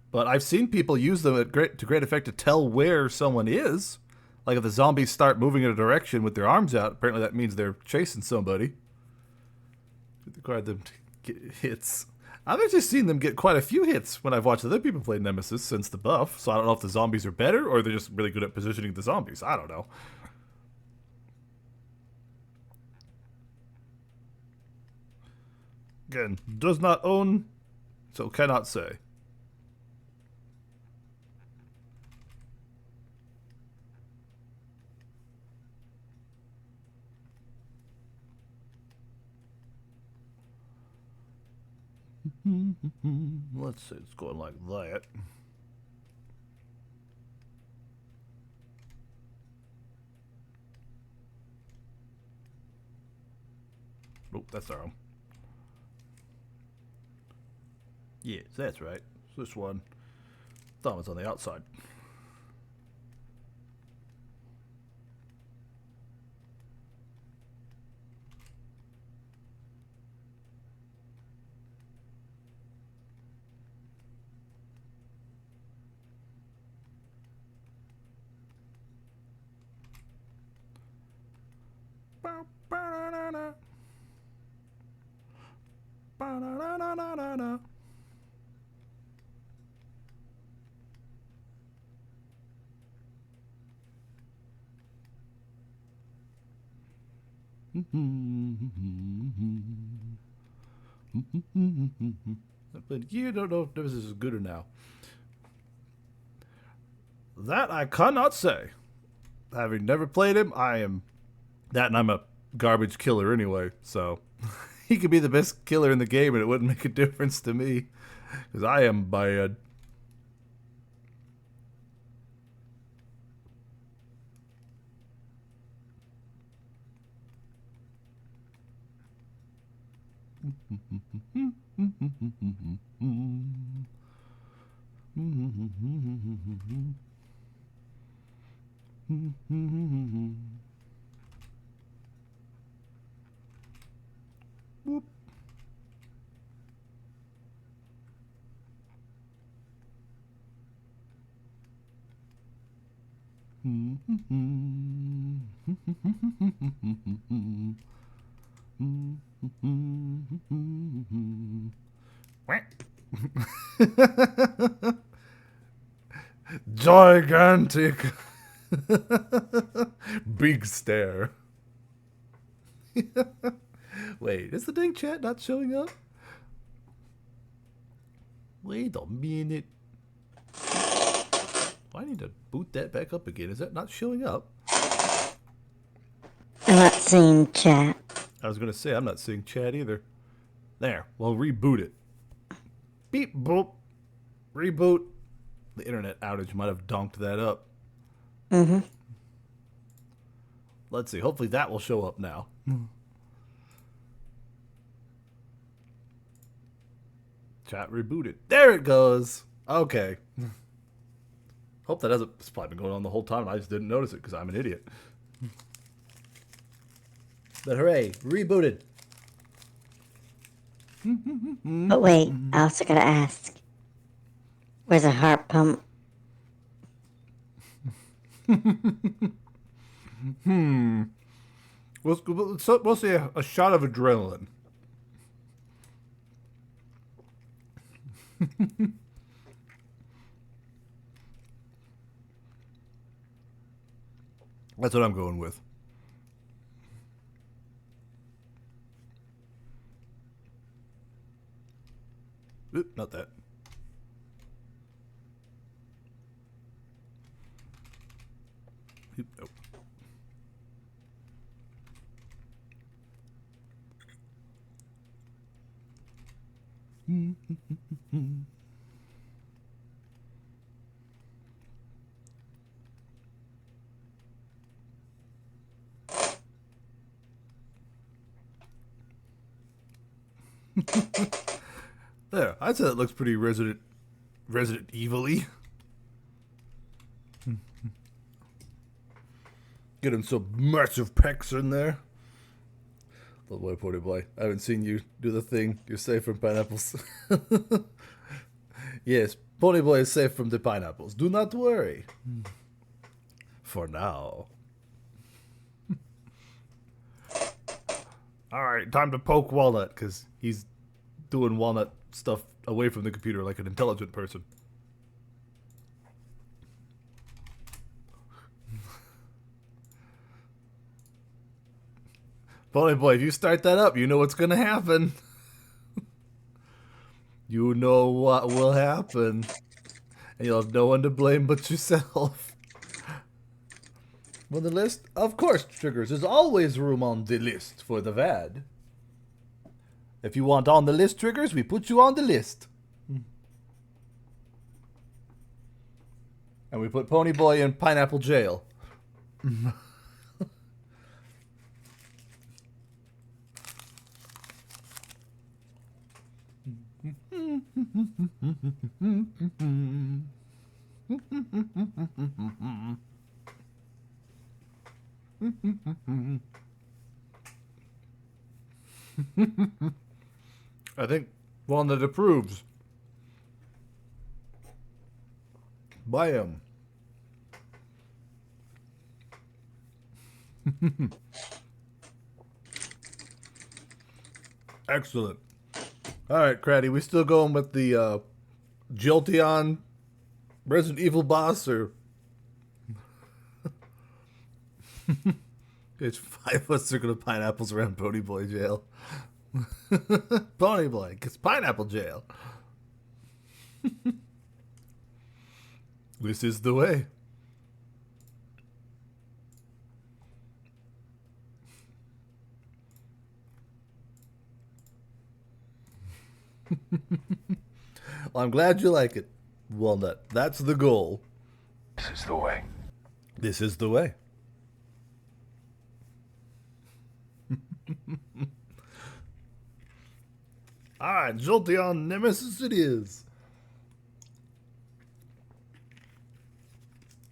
But I've seen people use them to great effect to tell where someone is. Like if the zombies start moving in a direction with their arms out, apparently that means they're chasing somebody. It required them to get hits. I've actually seen them get quite a few hits when I've watched other people play Nemesis since the buff, so I don't know if the zombies are better or they're just really good at positioning the zombies. I don't know. Again, does not own, so cannot say. Let's see, it's going like that. Oh, that's our own. Yes, that's right. This one. Thumb is on the outside. Ba-da-da-da. Ba-da-da-da-da-da. But you don't know if this is good or now. That I cannot say. Having never played him, I am that, and I'm a garbage killer anyway, so he could be the best killer in the game and it wouldn't make a difference to me, because I am bad. Whoop. Gigantic. Big stare. Wait, is the dang chat not showing up? Wait a minute. I need to boot that back up again. Is that not showing up? I'm not seeing chat. I was going to say, I'm not seeing chat either. There. Well, reboot it. Beep, boop. Reboot. The internet outage might have donked that up. Mm-hmm. Let's see. Hopefully that will show up now. Chat rebooted. There it goes. Okay. Hope that hasn't. It's probably been going on the whole time. I just didn't notice it because I'm an idiot. But hooray, rebooted. But wait, I also gotta ask. Where's a heart pump? We'll see a shot of adrenaline. That's what I'm going with. Oop, not that. Oop, nope. There, I'd say that looks pretty Resident Evil-y. Get him some massive pecs in there. Little boy, pony boy. I haven't seen you do the thing. You're safe from pineapples. Yes, pony boy is safe from the pineapples. Do not worry. For now. Alright, time to poke Walnut, because he's doing Walnut stuff away from the computer like an intelligent person. Pony boy, if you start that up, you know what's gonna happen. You know what will happen. And you'll have no one to blame but yourself. On the list? Of course, Triggers. There's always room on the list for the VAD. If you want on the list, Triggers, we put you on the list. And we put Pony Boy in pineapple jail. I think one that approves. Bam. Excellent. All right, Craddy, we still going with the Jolteon Resident Evil boss, or it's 5 of us are gonna pineapples around Pony Boy jail. Pony Boy gets pineapple jail. This is the way. Well, I'm glad you like it, Walnut. That's the goal. This is the way. This is the way. Alright, Jolteon Nemesis it is.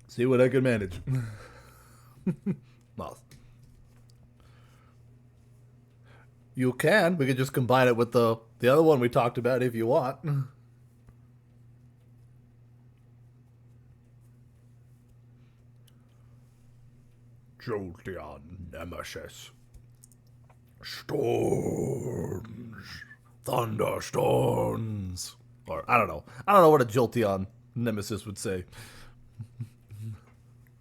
See what I can manage. Well, you can. We could just combine it with the other one we talked about if you want. Jolteon Nemesis. Storms. Thunderstorms. Or, I don't know. I don't know what a Jolteon nemesis would say.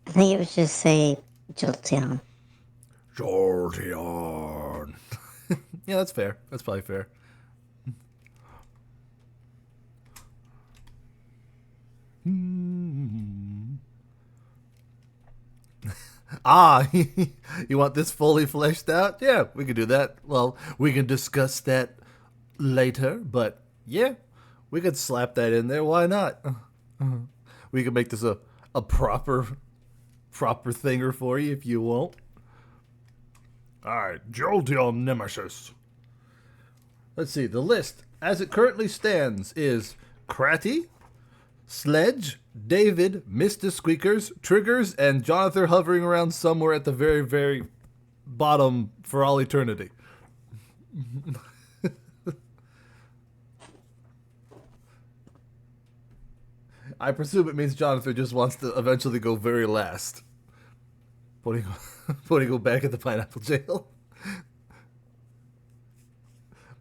I think it would just say Jolteon. Jolteon. Yeah, that's fair. That's probably fair. Ah, you want this fully fleshed out? Yeah, we can do that. Well, we can discuss that later, but yeah, we could slap that in there. Why not? We could make this a proper thinger for you if you want. Alright, Jolteon Nemesis. Let's see, the list as it currently stands is Cratty, Sledge, David, Mr. Squeakers, Triggers, and Jonathan hovering around somewhere at the very, very bottom for all eternity. I presume it means Jonathan just wants to eventually go very last. Putting go back at the pineapple jail.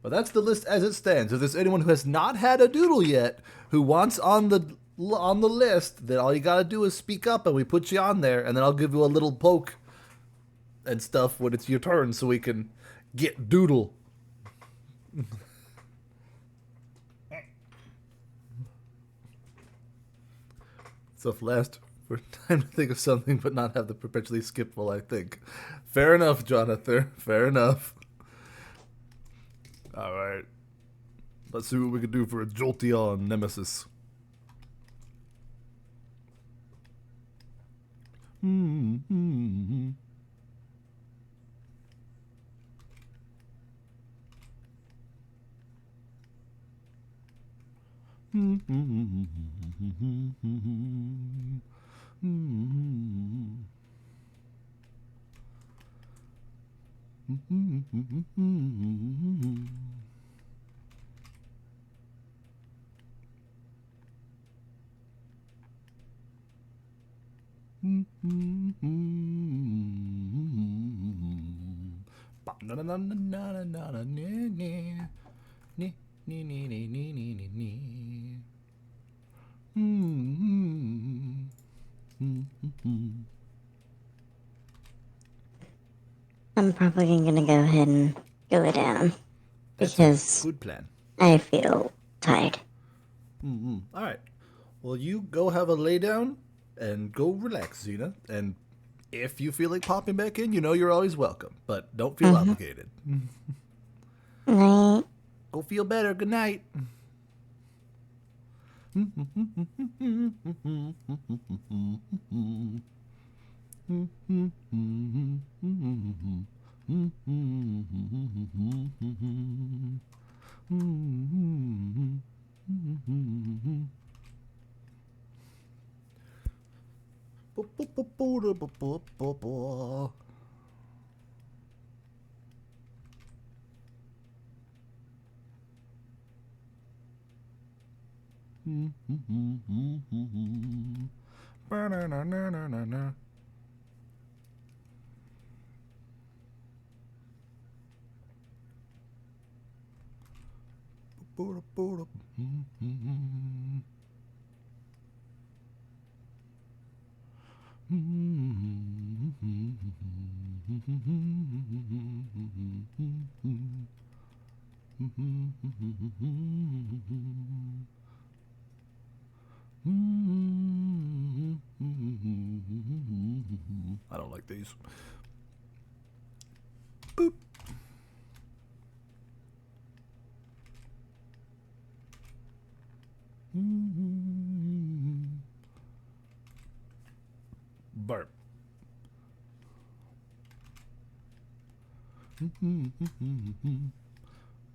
But that's the list as it stands. If there's anyone who has not had a doodle yet, who wants on the list, then all you gotta do is speak up and we put you on there, and then I'll give you a little poke and stuff when it's your turn so we can get doodle. So if last for time to think of something but not have the perpetually skip while I think. Fair enough, Jonathan. Fair enough. Alright. Let's see what we can do for a Jolteon nemesis. I'm probably gonna go ahead and go down That's because a good plan. I feel tired. Alright. Well, you go have a lay down and go relax, Xena. And if you feel like popping back in, you know you're always welcome. But don't feel obligated. Night. Go feel better. Good night. I don't like these. Boop. Burp.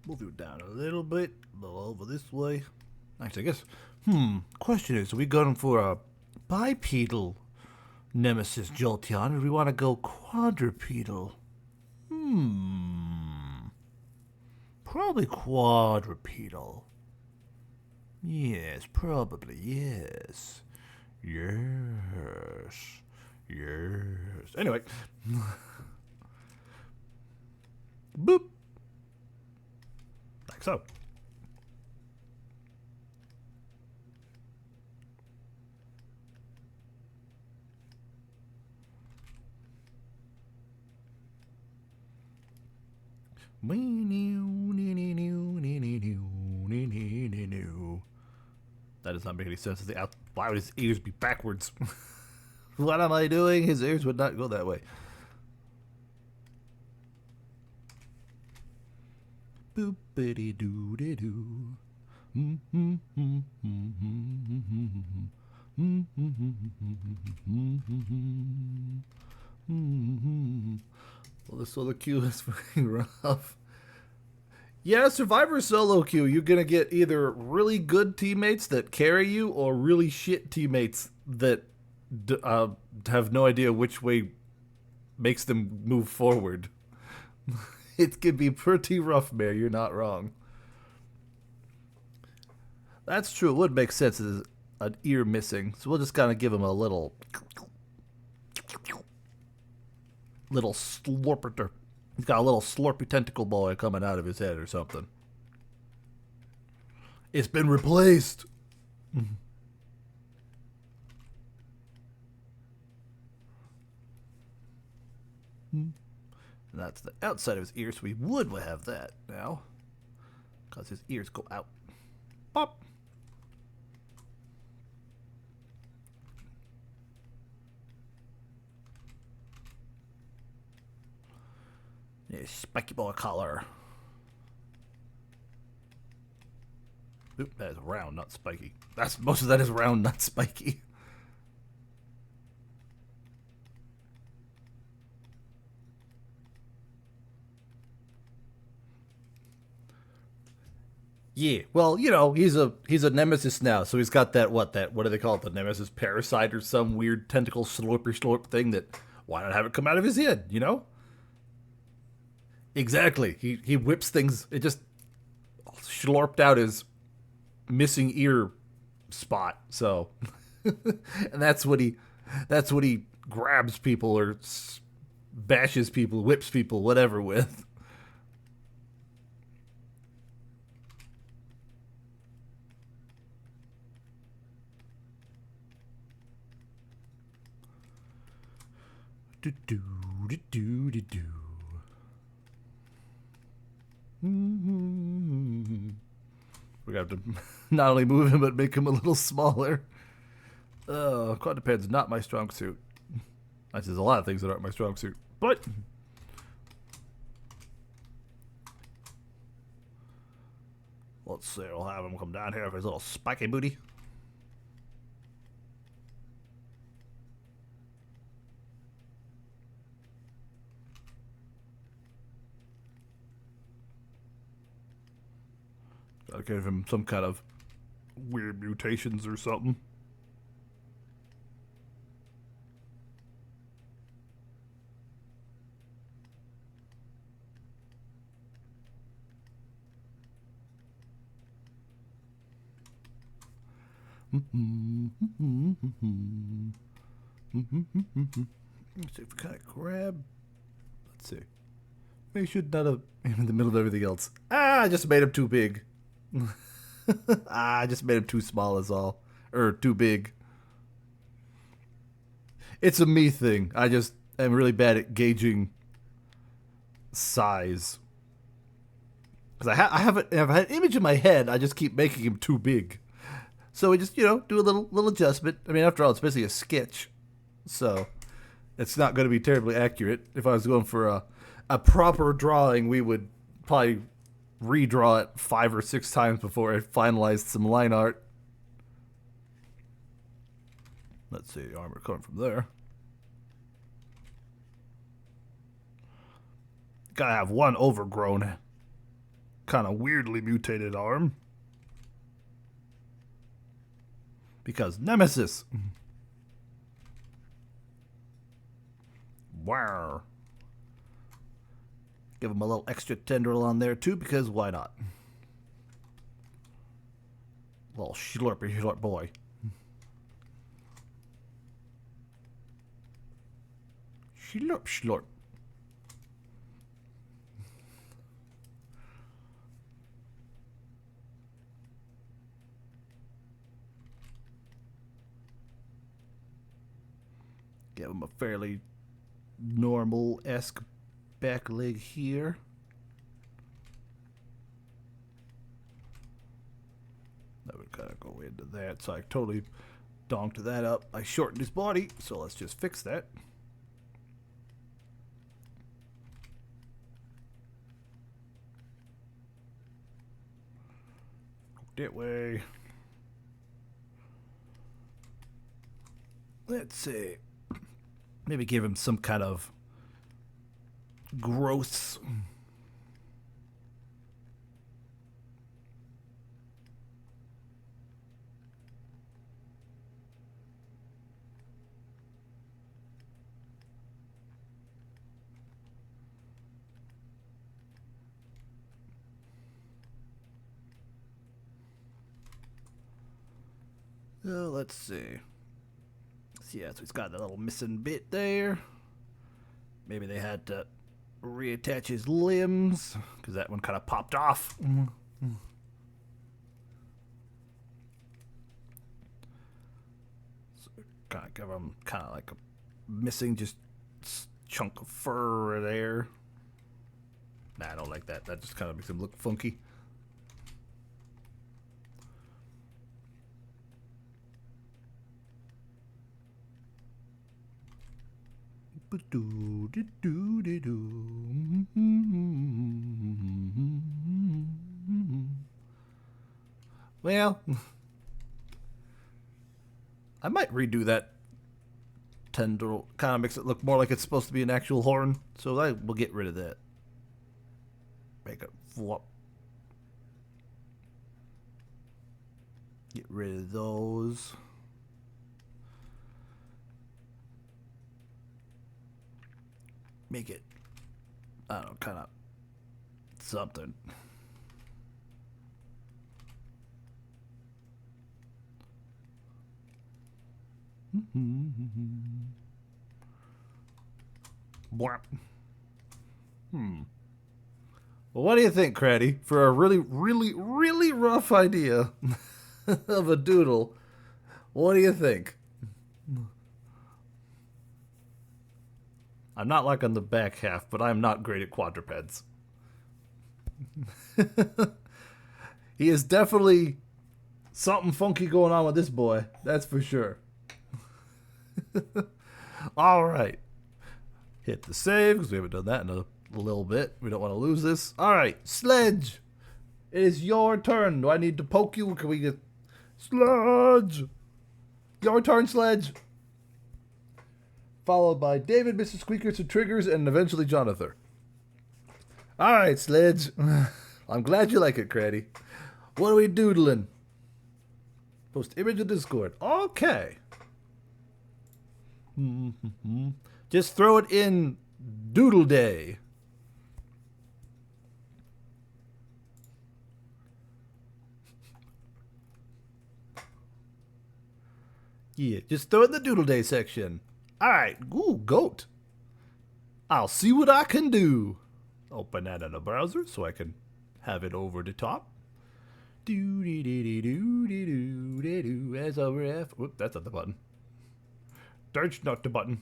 Move it down a little bit, a little over this way. Actually, I guess, question is, are we going for a bipedal nemesis Jolteon, or do we want to go quadrupedal? Probably quadrupedal. Yes, probably, yes. Yes. Yes. Anyway. Boop. Like so. That does not make any sense. Why would his ears be backwards? What am I doing? His ears would not go that way. Boopity doo doo doo. Well, the solo queue is very rough. Yeah, Survivor solo queue, you're gonna get either really good teammates that carry you, or really shit teammates that have no idea which way makes them move forward. It can be pretty rough, Mayor. You're not wrong. That's true. It would make sense as an ear missing, so we'll just kind of give him a little slurper. He's got a little slurpy tentacle boy coming out of his head or something. It's been replaced. And that's the outside of his ear, so we would have that now. Because his ears go out. Pop. Yeah, spiky boy collar. Oop, that is round, not spiky. Most of that is round, not spiky. Yeah, well, you know, he's a nemesis now, so he's got what do they call it, the nemesis parasite or some weird tentacle slurp thing that, why not have it come out of his head, you know? Exactly. He whips things. It just slurped out his missing ear spot. So, and that's what he grabs people or bashes people, whips people, whatever with. Do do do do do do. We got to not only move him, but make him a little smaller. Quadruped's not my strong suit. That says a lot of things that aren't my strong suit. But let's see, we'll have him come down here with his little spiky booty. Gotta give him some kind of weird mutations or something. Let's see if we kind of grab. Let's see. We should not have in the middle of everything else. I just made him too big. I just made him too small is all. Or too big. It's a me thing. I just am really bad at gauging size. Because I have an image in my head, I just keep making him too big. So we just, do a little adjustment. I mean, after all, it's basically a sketch. So it's not going to be terribly accurate. If I was going for a proper drawing, we would probably redraw it 5 or 6 times before I finalized some line art. Let's see, armor coming from there. Gotta have one overgrown, kind of weirdly mutated arm. Because Nemesis. Wow. Give him a little extra tendril on there too, because why not? Little slurp boy. Slurp. Give him a fairly normal-esque back leg here. That would kind of go into that, so I totally donked that up. I shortened his body, so let's just fix that. That way. Let's see. Maybe give him some kind of growths. Let's see. Yeah, so he's got that little missing bit there. Maybe they had to reattach his limbs because that one kind of popped off. So kind of give him kind of like a missing just chunk of fur there. Nah, I don't like that. That just kind of makes him look funky. Well, I might redo that tendril. Kind of makes it look more like it's supposed to be an actual horn. So I will get rid of that. Make it flop. Get rid of those. Make it, I don't know, kind of something. Well, what do you think, Craddy? For a really, really, really rough idea of a doodle, what do you think? I'm not like on the back half, but I'm not great at quadrupeds. He is definitely something funky going on with this boy. That's for sure. All right. Hit the save, because we haven't done that in a little bit. We don't want to lose this. All right. Sledge. It is your turn. Do I need to poke you? Or can we get... Sledge. Your turn, Sledge. Followed by David, Mr. Squeakers and Triggers, and eventually Jonathan. All right, Sledge. I'm glad you like it, Craddy. What are we doodling? Post image of Discord. Okay. Just throw it in Doodle Day. Yeah, just throw it in the Doodle Day section. Alright, ooh, goat. I'll see what I can do. Open that in a browser so I can have it over the top. Do-dee-dee-dee-doo-dee-doo-dee-doo. As over F. Whoop, that's not the button. That's not the button.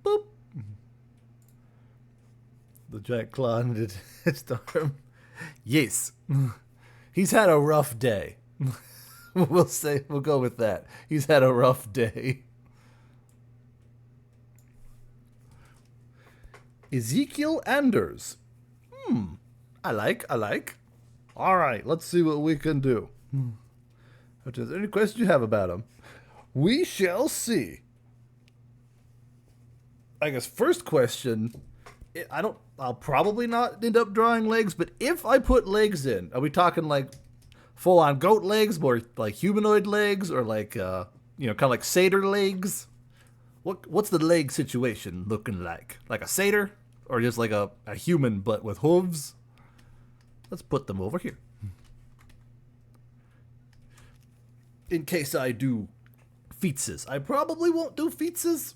Boop. The giant claw on its arm. Yes. He's had a rough day. We'll go with that. He's had a rough day. Ezekiel Anders. I like. All right, let's see what we can do. If there's any questions you have about him, we shall see. I guess first question, I'll probably not end up drawing legs, but if I put legs in, are we talking like full-on goat legs, more like humanoid legs, or like, kind of like satyr legs? What's the leg situation looking like? Like a satyr? Or just like a human but with hooves? Let's put them over here. In case I do feetses. I probably won't do feetses.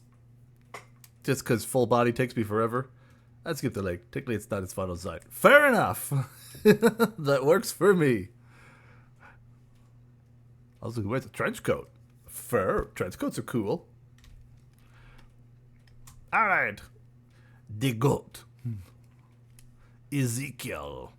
Just because full body takes me forever. Let's get the leg. Technically it's not its final design. Fair enough. That works for me. Also, who wears a trench coat? Fur. Trench coats are cool. All right. The goat. Ezekiel.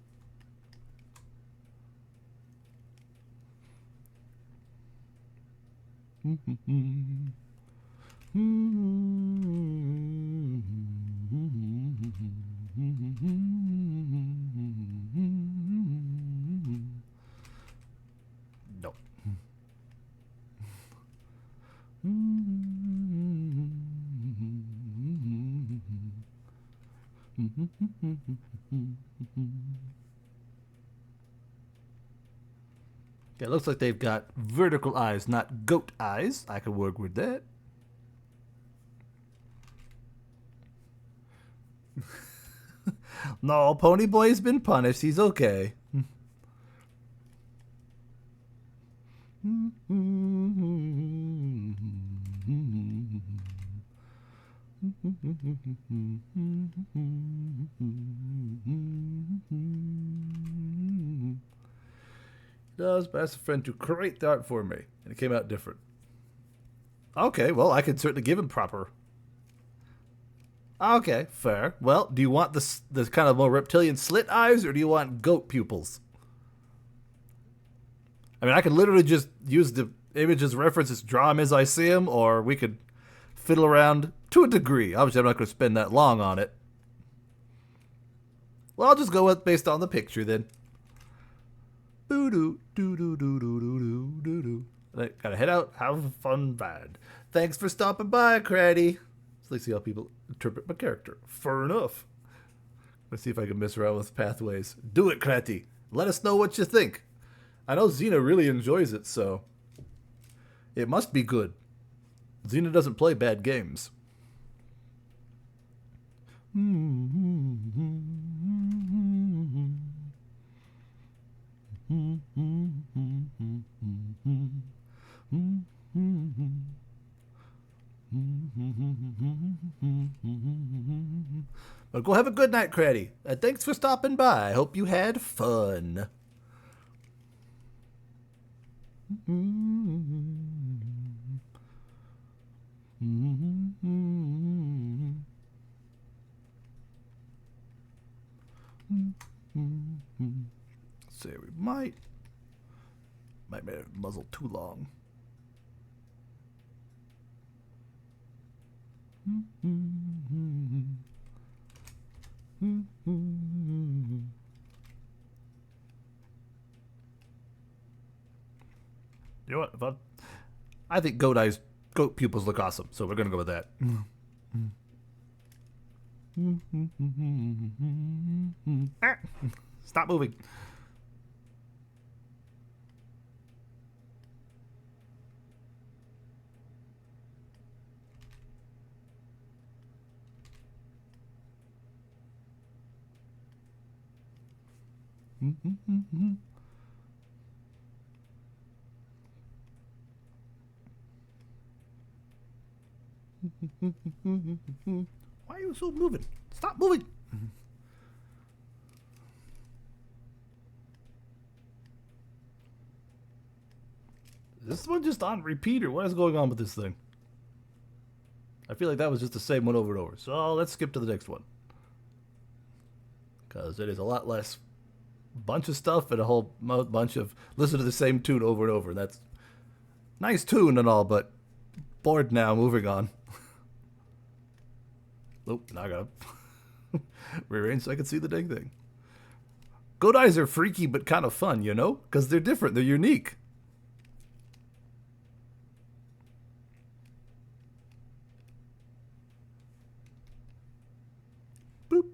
No. Okay, it looks like they've got vertical eyes, not goat eyes. I could work with that. No, Pony Boy's been punished. He's okay. Does, but I asked a friend to create the art for me, and it came out different. Okay, well, I could certainly give him proper. Okay, fair. Well, do you want the kind of more reptilian slit eyes, or do you want goat pupils? I mean, I could literally just use the image as references, draw him as I see him, or we could fiddle around to a degree. Obviously, I'm not going to spend that long on it. Well, I'll just go with based on the picture then. Doo-doo, doo-doo-doo-doo-doo-doo-doo. Gotta head out, have a fun VADD. Thanks for stopping by, Craddy. Let's see how people interpret my character. Fair enough. Let's see if I can mess around with pathways. Do it, Cratty. Let us know what you think. I know Xena really enjoys it, so it must be good. Xena doesn't play bad games. But go have a good night, Craddy. Thanks for stopping by. I hope you had fun. Say we might make it muzzle too long. You know what? I think goat pupils look awesome, so we're gonna go with that. Stop moving. Why are you so moving? Stop moving. Is this one just on repeat, or what is going on with this thing? I feel like that was just the same one over and over. So let's skip to the next one, because it is a lot less bunch of stuff and a whole bunch of listen to the same tune over and over. That's nice tune and all, but bored now. Moving on. Oh, now I gotta rearrange so I can see the dang thing. Goat eyes are freaky but kind of fun, you know? Because they're different, they're unique. Boop.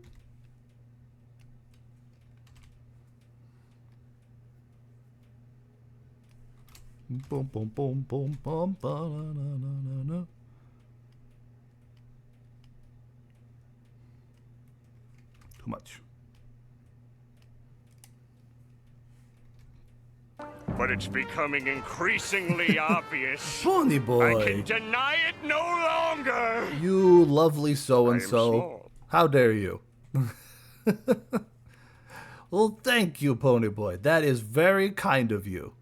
Boom, boom, boom, boom, boom, ba, na, na, na, na. Too much. But it's becoming increasingly obvious. Pony Boy. I can deny it no longer. You lovely I am so-and-so. small. How dare you? Well, thank you, Pony Boy. That is very kind of you.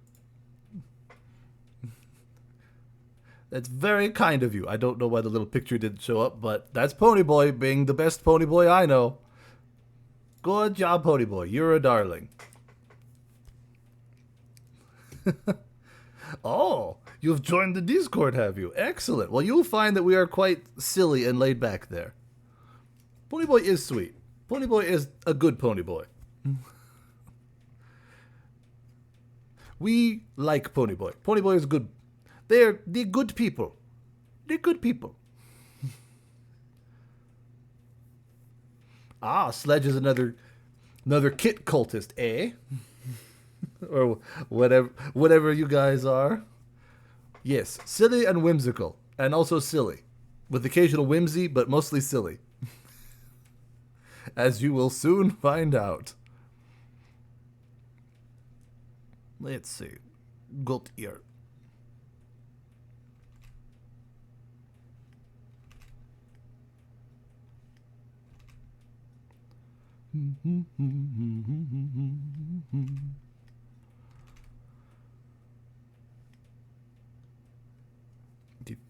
That's very kind of you. I don't know why the little picture didn't show up, but that's Ponyboy being the best Ponyboy I know. Good job, Ponyboy. You're a darling. Oh, you've joined the Discord, have you? Excellent. Well, you'll find that we are quite silly and laid back there. Ponyboy is sweet. Ponyboy is a good Ponyboy. We like Ponyboy. Ponyboy is good. They're good people. They're good people. Ah, Sledge is another kit cultist, eh? Or whatever you guys are. Yes, silly and whimsical, and also silly, with occasional whimsy, but mostly silly. As you will soon find out. Let's see. Got here.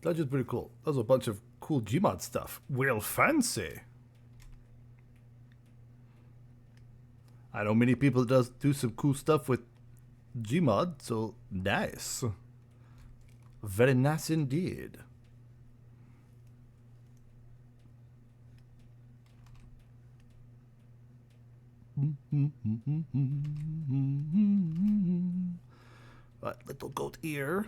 That's just pretty cool. That was a bunch of cool Gmod stuff. Well, fancy. I know many people that do some cool stuff with Gmod, so nice. Very nice indeed. Right, little goat ear.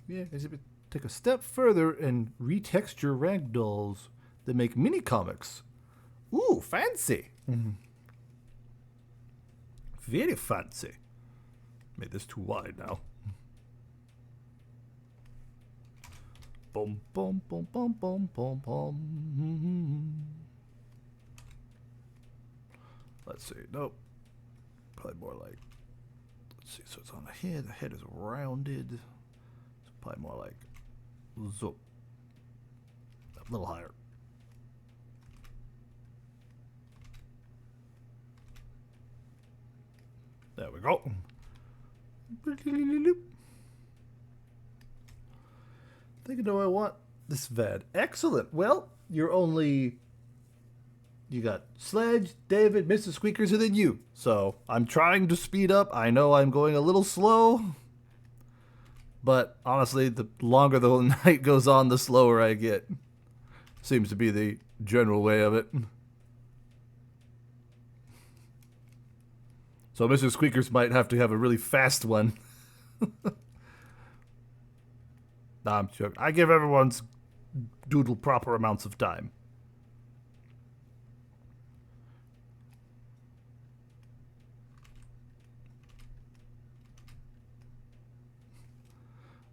Yeah, as if take a step further and retexture ragdolls that make mini comics. Ooh, fancy. Very fancy. Made this too wide now. Boom, boom, boom, boom, boom, boom, boom. Let's see. Nope. Probably more like. Let's see. So it's on the head. The head is rounded. It's probably more like. Zoop. A little higher. There we go. Thinking, do I want this VAD? Excellent. Well, you're only. You got Sledge, David, Mr. Squeakers, and then you. So I'm trying to speed up. I know I'm going a little slow. But honestly, the longer the night goes on, the slower I get. Seems to be the general way of it. So Mr. Squeakers might have to have a really fast one. Nah, I'm joking. I give everyone's Doodle proper amounts of time.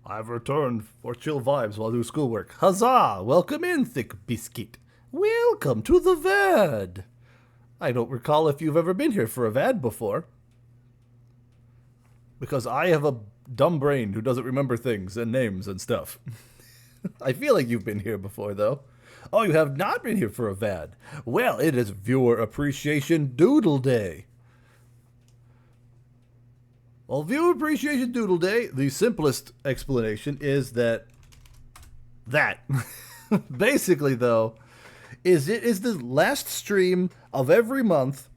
I've returned for chill vibes while doing schoolwork. Huzzah! Welcome in, Thick Biscuit. Welcome to the VAD. I don't recall if you've ever been here for a VAD before. Because I have a dumb brain who doesn't remember things and names and stuff. I feel like you've been here before, though. Oh, you have not been here for a VAD. Well, it is Viewer Appreciation Doodle Day. Well, Viewer Appreciation Doodle Day, the simplest explanation is that basically, though, it is the last stream of every month.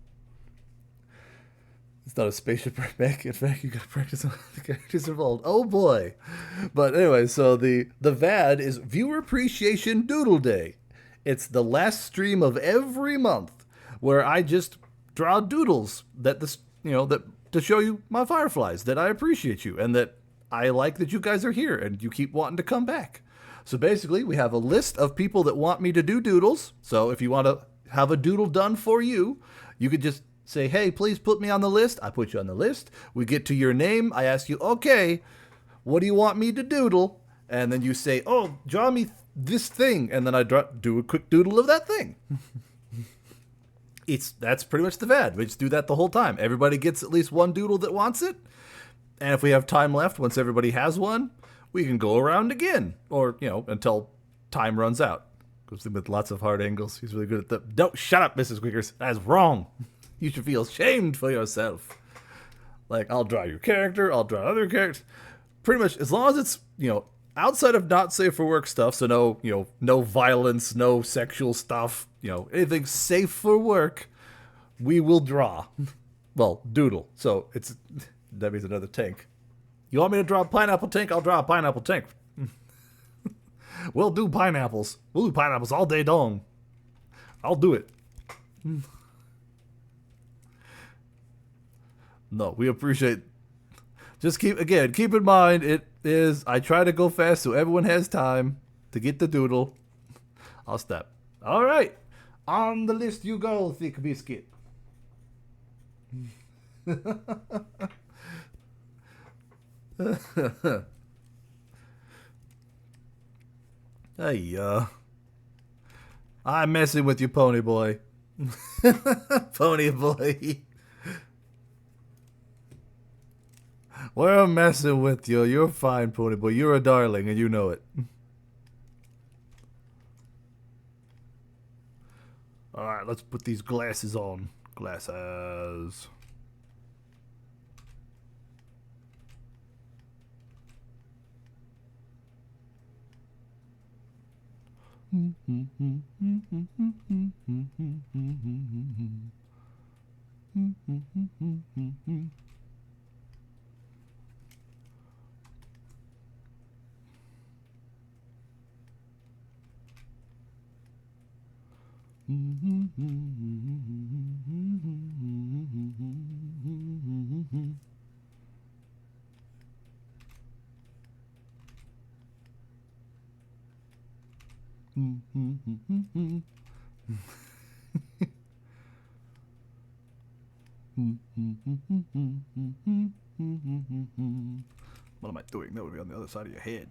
It's not a spaceship back. In fact, you gotta practice on the characters involved. Oh boy. But anyway, so the VAD is Viewer Appreciation Doodle Day. It's the last stream of every month where I just draw doodles that to show you my fireflies, that I appreciate you, and that I like that you guys are here and you keep wanting to come back. So basically, we have a list of people that want me to do doodles. So if you want to have a doodle done for you, you could just say, hey, please put me on the list. I put you on the list. We get to your name. I ask you, okay, what do you want me to doodle? And then you say, oh, draw me this thing. And then I do a quick doodle of that thing. That's pretty much the VAD. We just do that the whole time. Everybody gets at least one doodle that wants it. And if we have time left, once everybody has one, we can go around again. Or, until time runs out. with lots of hard angles. He's really good at that. Don't shut up, Mrs. Squeakers. That's wrong. You should feel ashamed for yourself. Like, I'll draw your character, I'll draw other characters. Pretty much, as long as it's, outside of not safe for work stuff, so no violence, no sexual stuff, anything safe for work, we will draw. Well, doodle. So that means another tank. You want me to draw a pineapple tank? I'll draw a pineapple tank. We'll do pineapples. We'll do pineapples all day long. I'll do it. No, we appreciate. Just keep in mind, I try to go fast so everyone has time to get the doodle. I'll stop. All right. On the list you go, Thick Biscuit. Hey, I'm messing with you, Pony Boy. Pony Boy. We're messing with you. You're fine, Pony Boy. You're a darling, and you know it. Alright, let's put these glasses on. Glasses. What am I doing? That would be on the other side of your head.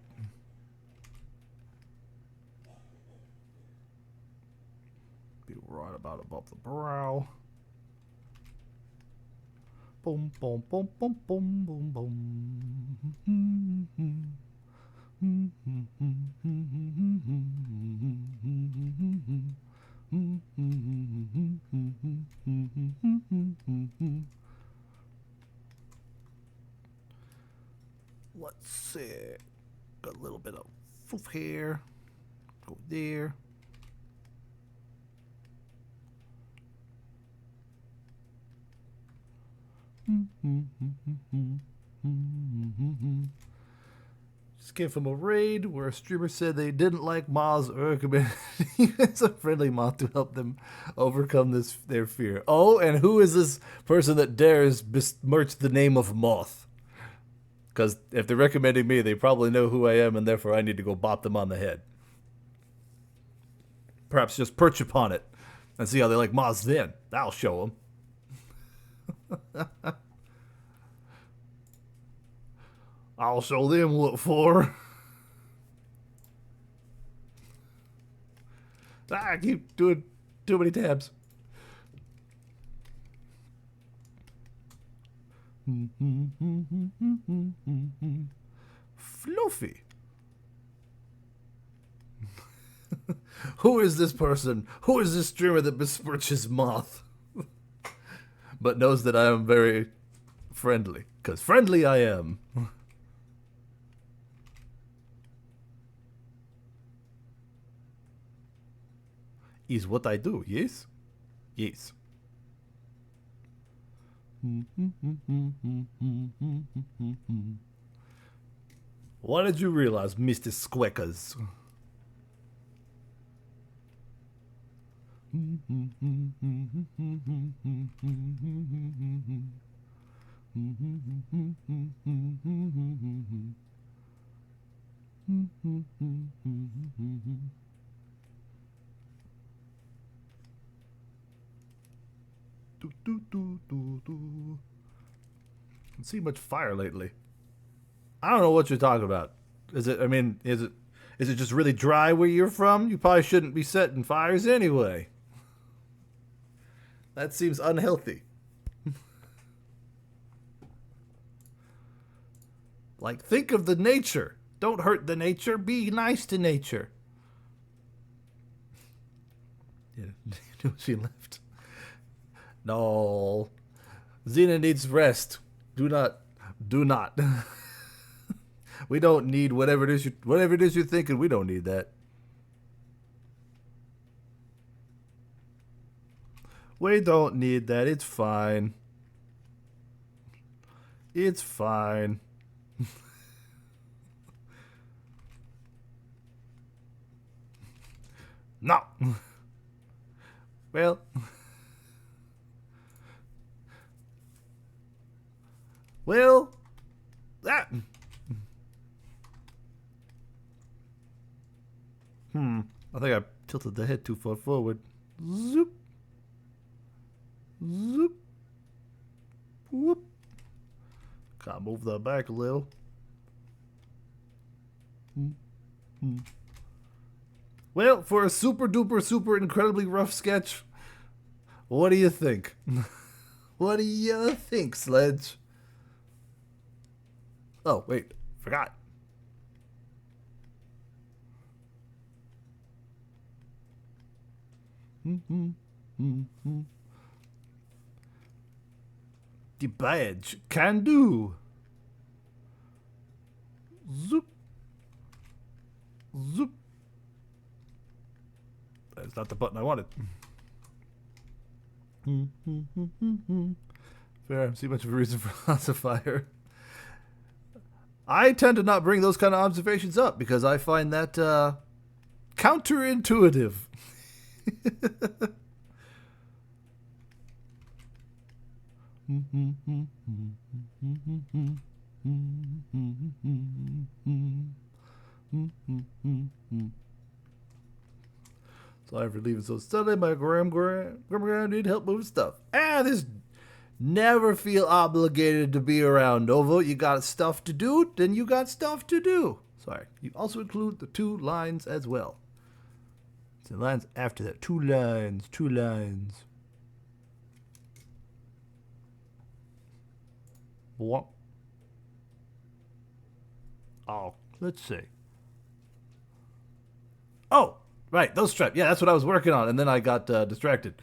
Be right about above the brow. Boom, boom, boom, boom, boom, boom, boom. Let's see. Got a little bit of foof here. Go there. Just came from a raid where a streamer said they didn't like moths or recommended it's a friendly moth to help them overcome their fear. Oh, and who is this person that dares besmirch the name of moth? Because if they're recommending me, they probably know who I am, and therefore I need to go bop them on the head. Perhaps just perch upon it and see how they like moths then. That'll show them. I'll show them what for. I keep doing too many tabs. Fluffy. Who is this person? Who is this streamer that besmirches moth? But knows that I am very friendly. Because friendly I am. Is what I do, yes? Yes. What did you realize, Mr. Squeckers? Haven't seen much fire lately. I don't know what you're talking about. Is it just really dry where you're from? You probably shouldn't be setting fires anyway. That seems unhealthy. Like, think of the nature. Don't hurt the nature. Be nice to nature. Yeah, she left. No. Xena needs rest. Do not. We don't need whatever it is you're thinking. We don't need that. We don't need that. It's fine. It's fine. No. Well. Well. That. I think I tilted the head too far forward. Zoop. Zoop. Whoop. Gotta move that back a little. Well, for a super duper super incredibly rough sketch, what do you think? What do you think, Sledge? Oh, wait, forgot. The badge can do. Zoop. Zoop. That's not the button I wanted. Fair. I see much of a reason for lots of fire. I tend to not bring those kind of observations up because I find that counterintuitive. Sorry for leaving so suddenly. My grandma need help moving stuff. This never feel obligated to be around, Novo. You got stuff to do, then you got stuff to do. Sorry. You also include the 2 lines as well. So lines after that. 2 lines. 2 lines. What? Oh, let's see. Oh, right, those stripes. Yeah, that's what I was working on, and then I got distracted.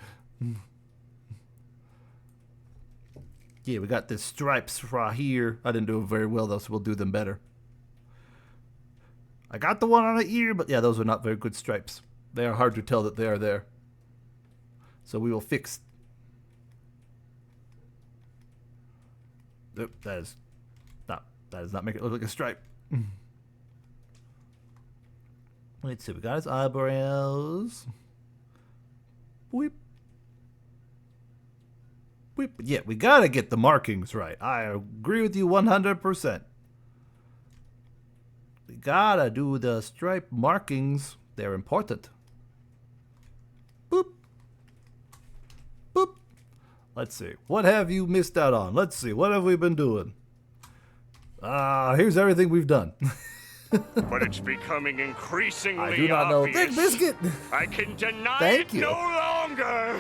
Yeah, we got the stripes right here. I didn't do them very well, though, so we'll do them better. I got the one on the ear, but yeah, those are not very good stripes. They are hard to tell that they are there. So we will fix. Oop, that does not make it look like a stripe. Let's see, we got his eyebrows. Whip. Whip. Yeah, we gotta get the markings right. I agree with you 100%. We gotta do the stripe markings. They're important. Boop. Boop. Let's see. What have you missed out on? Let's see. What have we been doing? Here's everything we've done. But it's becoming increasingly I do not know. obvious. Thick Biscuit! I can deny Thank it you. no longer.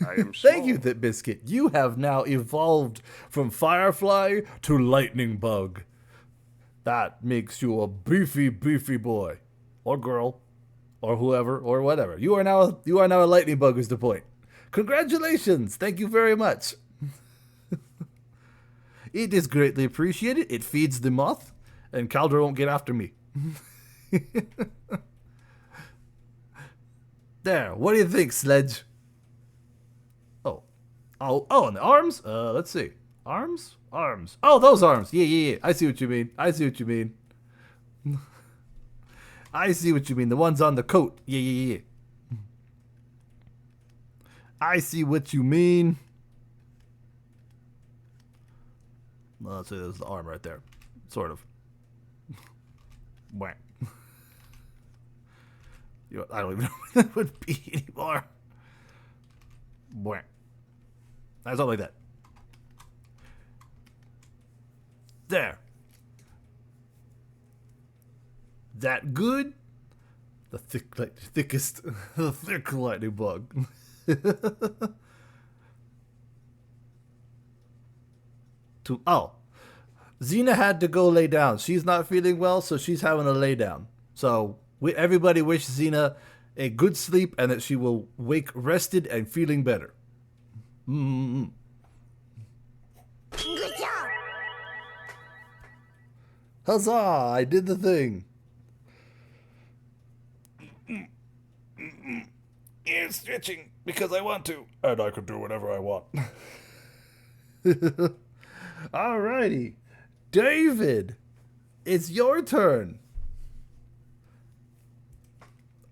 I am small. Thank you, Thick Biscuit. You have now evolved from Firefly to Lightning Bug. That makes you a beefy, beefy boy. Or girl. Or whoever. Or whatever. You are now a Lightning Bug is the point. Congratulations. Thank you very much. It is greatly appreciated. It feeds the moth. And Caldor won't get after me. There. What do you think, Sledge? Oh, and the arms? Let's see. Arms? Arms. Oh, those arms. Yeah. I see what you mean. I see what you mean. I see what you mean. The ones on the coat. Yeah. I see what you mean. Well, let's say there's the arm right there. Sort of. Whack. You know, I don't even know what that would be anymore. Whack. That's all like that. There. That good? The thickest, the thick lightning bug. Xena had to go lay down. She's not feeling well, so she's having a lay down. So everybody wish Xena a good sleep and that she will wake rested and feeling better. Mm-hmm. Good job. Huzzah! I did the thing. Yeah, stretching because I want to. And I can do whatever I want. Alrighty. David, it's your turn.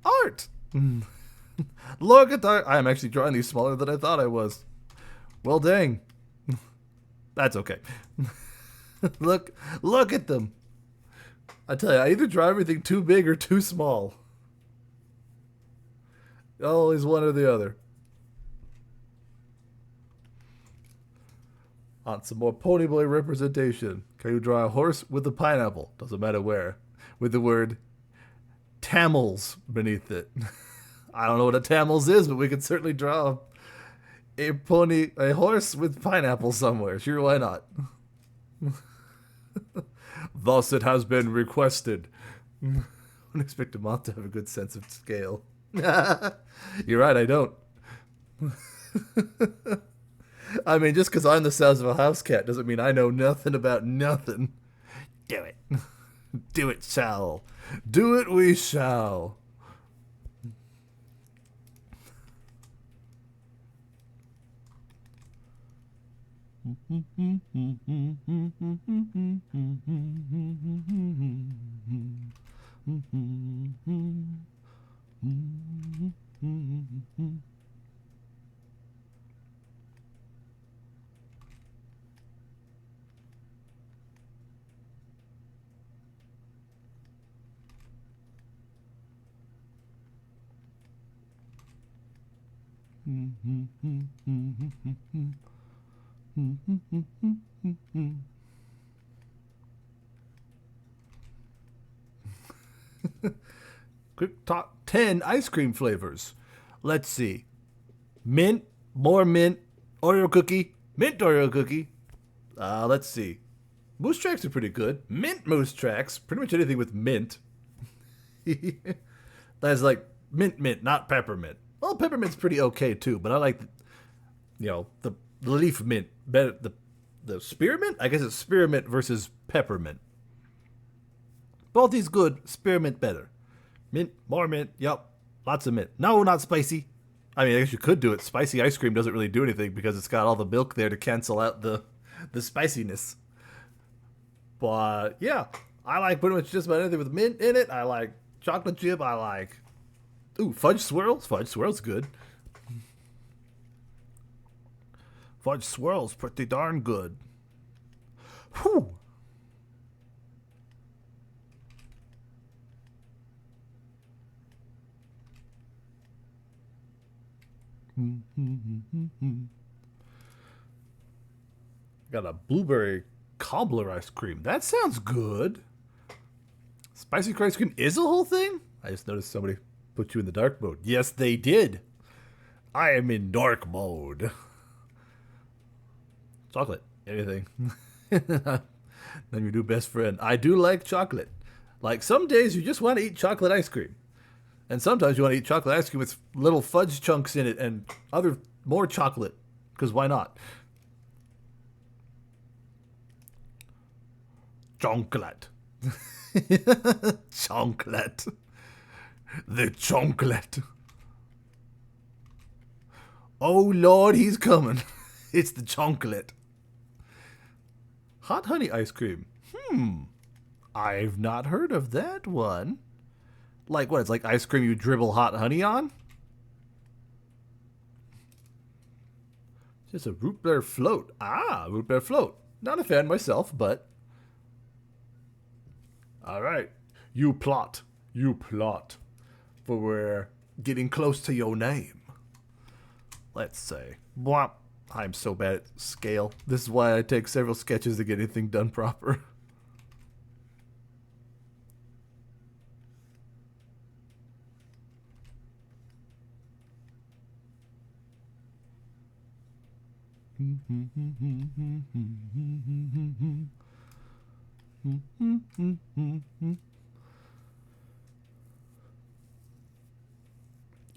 Art. Look at that. I am actually drawing these smaller than I thought I was. Well, dang. That's okay. Look at them. I tell you, I either draw everything too big or too small. Always one or the other. On some more ponyboy representation. Can you draw a horse with a pineapple? Doesn't matter where. With the word Tamils beneath it. I don't know what a Tamils is, but we can certainly draw a horse with pineapple somewhere. Sure, why not? Thus it has been requested. I don't expect a moth to have a good sense of scale. You're right, I don't. I mean, just because I'm the size of a house cat doesn't mean I know nothing about nothing. Do it. Do it shall. Do it we shall. Quick top 10 ice cream flavors. Let's see. Mint, more mint, Oreo cookie, mint Oreo cookie. Let's see. Moose tracks are pretty good. Mint moose tracks. Pretty much anything with mint. That's like mint, not peppermint. Well, peppermint's pretty okay too, but I like, the leaf mint better. The spearmint? I guess it's spearmint versus peppermint. Both these good. Spearmint better. Mint, more mint. Yep, lots of mint. No, not spicy. I mean, I guess you could do it. Spicy ice cream doesn't really do anything because it's got all the milk there to cancel out the spiciness. But yeah, I like pretty much just about anything with mint in it. I like chocolate chip. I like fudge swirls. Fudge swirls good. Fudge swirls pretty darn good. Whew. Got a blueberry cobbler ice cream. That sounds good. Spicy ice cream is a whole thing? I just noticed somebody put you in the dark mode. Yes, they did. I am in dark mode. Chocolate. Anything. Then your new best friend. I do like chocolate. Like some days you just want to eat chocolate ice cream. And sometimes you want to eat chocolate ice cream with little fudge chunks in it and more chocolate. Because why not? Chocolate. Chocolate. The chocolate. Oh Lord, he's coming. It's the chocolate. Hot honey ice cream. I've not heard of that one. Like what? It's like ice cream you dribble hot honey on? Just a root beer float. Root beer float. Not a fan myself, but... Alright. You plot. For we're getting close to your name. Let's say. Bwomp. I'm so bad at scale. This is why I take several sketches to get anything done proper.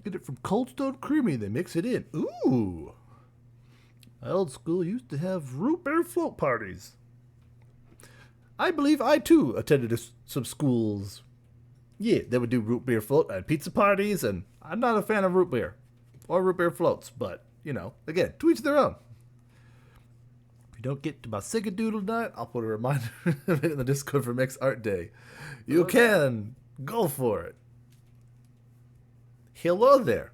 Get it from Cold Stone Creamery. They mix it in. Ooh. My old school used to have root beer float parties. I believe I, too, attended some schools. Yeah, they would do root beer float and pizza parties, and I'm not a fan of root beer or root beer floats, but, you know, again, to each their own. If you don't get to my second Doodle night, I'll put a reminder of it in the Discord for next art day. You can go for it. Hello there.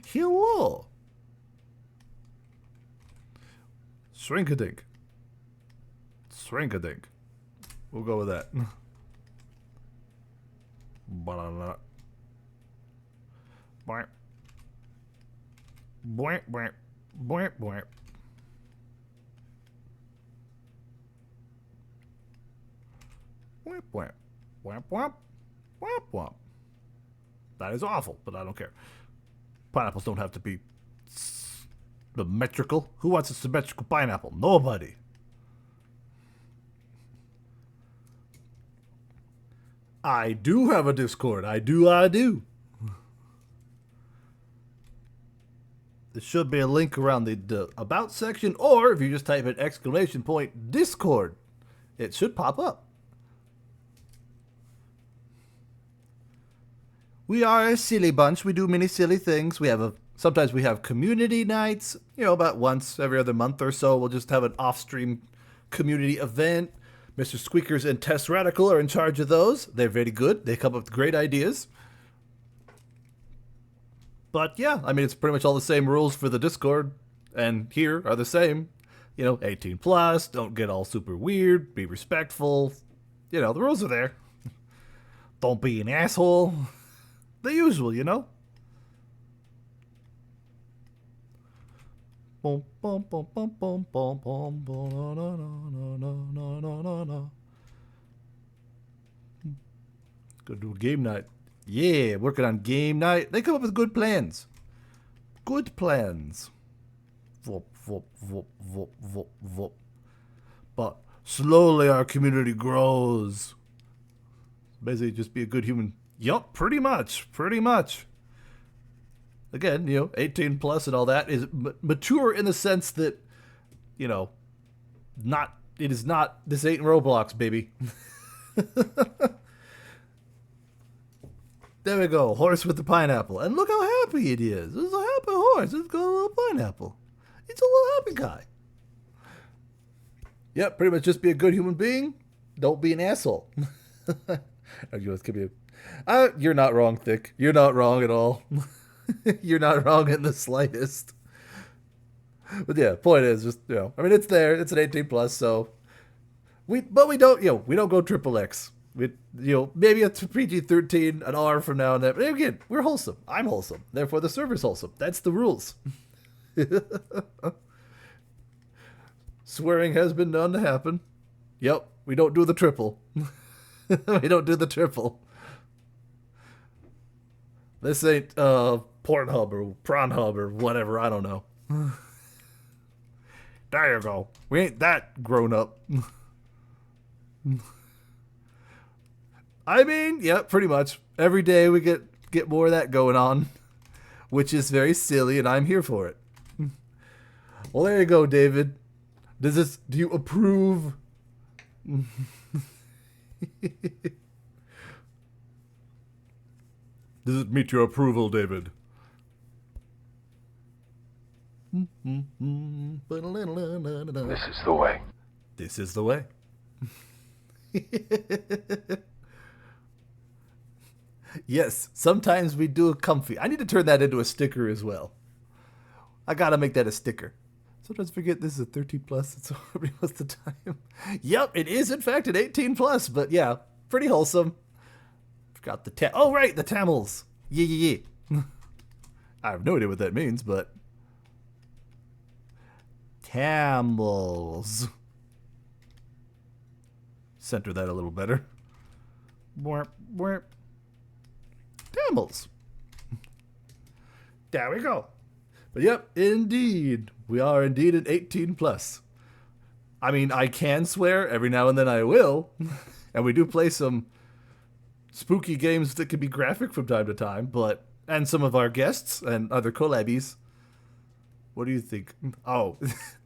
Hello. Shrink-a-dink. Shrink-a-dink. We'll go with that. Boink. Boink, boink, boink, boink. Womp, womp, womp, womp, womp, womp. That is awful, but I don't care. Pineapples don't have to be symmetrical. Who wants a symmetrical pineapple? Nobody. I do have a Discord. I do. There should be a link around the About section, or if you just type in ! Discord, it should pop up. We are a silly bunch. We do many silly things. Sometimes we have community nights, about once every other month or so. We'll just have an off-stream community event. Mr. Squeakers and Tess Radical are in charge of those. They're very good. They come up with great ideas. But yeah, it's pretty much all the same rules for the Discord, and here are the same. 18 plus, don't get all super weird, be respectful. The rules are there. Don't be an asshole. The usual, Boom, boom, boom, boom, boom, boom, boom, boom, na, na, na. Go do a game night. Yeah, working on game night. They come up with good plans. Good plans. Vop, vop, vop, vop, vop, vop. But slowly our community grows. Basically, just be a good human. Yup, pretty much. Again, 18 plus and all that is mature in the sense that, this ain't Roblox, baby. There we go, horse with the pineapple. And look how happy it is. It's a happy horse. It's got a little pineapple. It's a little happy guy. Yep, pretty much just be a good human being. Don't be an asshole. You're not wrong, Thick. You're not wrong at all. You're not wrong in the slightest. But yeah, point is just, it's there. It's an 18 plus, so we don't, we don't go triple X. We, maybe a PG-13, an R from now and then. But again, we're wholesome. I'm wholesome. Therefore, the server's wholesome. That's the rules. Swearing has been known to happen. Yep, we don't do the triple. We don't do the triple. This ain't Pornhub or Prawnhub or whatever. I don't know. There you go. We ain't that grown up. Yeah, pretty much. Every day we get more of that going on, which is very silly, and I'm here for it. Well, there you go, David. Do you approve? Does it meet your approval, David? This is the way. This is the way. Yes, sometimes we do a comfy. I need to turn that into a sticker as well. I gotta make that a sticker. Sometimes I forget this is a 13 plus. It's already was the time. Yep, it is in fact an 18 plus, but yeah, pretty wholesome. Forgot the oh right, the Tamils. Yeah. I have no idea what that means, but Tamils. Center that a little better. Tamils. There we go. But yep, indeed. We are indeed an 18 plus. I can swear every now and then I will. And we do play some spooky games that can be graphic from time to time, and some of our guests and other collabs. What do you think? Oh,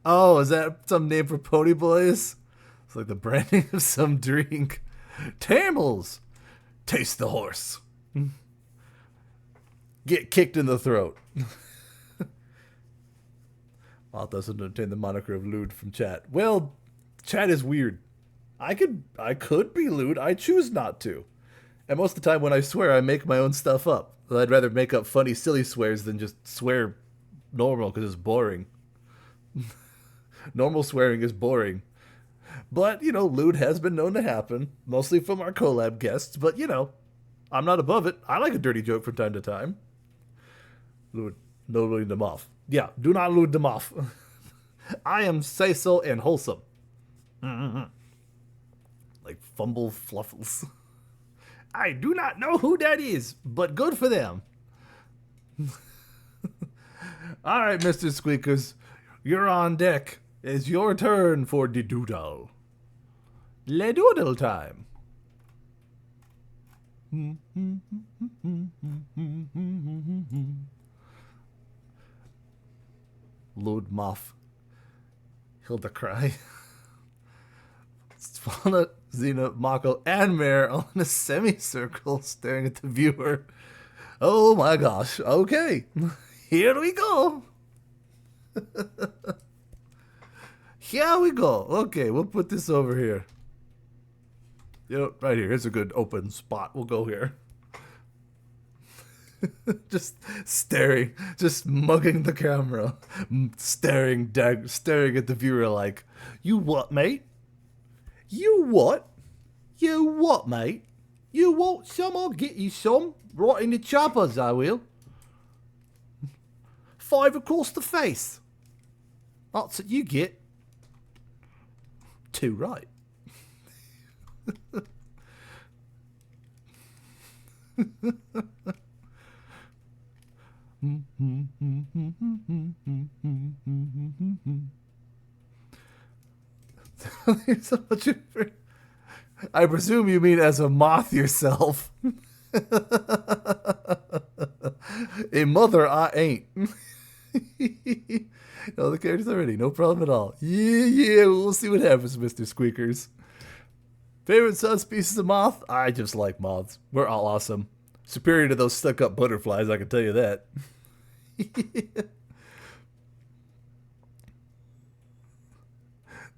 oh, is that some name for Pony Boys? It's like the branding of some drink. Tamils, taste the horse. Get kicked in the throat. Moth doesn't obtain the moniker of lewd from chat. Well, chat is weird. I could be lewd. I choose not to. And most of the time when I swear, I make my own stuff up. I'd rather make up funny, silly swears than just swear normal because it's boring. Normal swearing is boring. But, you know, lewd has been known to happen, mostly from our collab guests, but, you know, I'm not above it. I like a dirty joke from time to time. Lewd, no lewding them off. Yeah, do not lewd them off. I am say-so and wholesome. Like fumble fluffles. I do not know who that is, but good for them. All right, Mr. Squeakers, you're on deck. It's your turn for the doodle. Le doodle time. Lord Moth. Hilda Cry. Svalna, Xena, Mako, and Mare on a semicircle staring at the viewer. Oh my gosh. Okay. Here we go. Here we go. Okay, we'll put this over here. You know, right here. Here's a good open spot. We'll go here. Just staring, just mugging the camera, staring at the viewer like, you what, mate? You what? You what, mate? You want some? I'll get you some. Right in the choppers, I will. 5 across the face. That's what you get. 2 right. So much I presume you mean as a moth yourself. A mother I ain't. No, the characters already, no problem at all. Yeah, we'll see what happens, Mr. Squeakers. Favorite subspecies of moth? I just like moths. We're all awesome. Superior to those stuck-up butterflies, I can tell you that.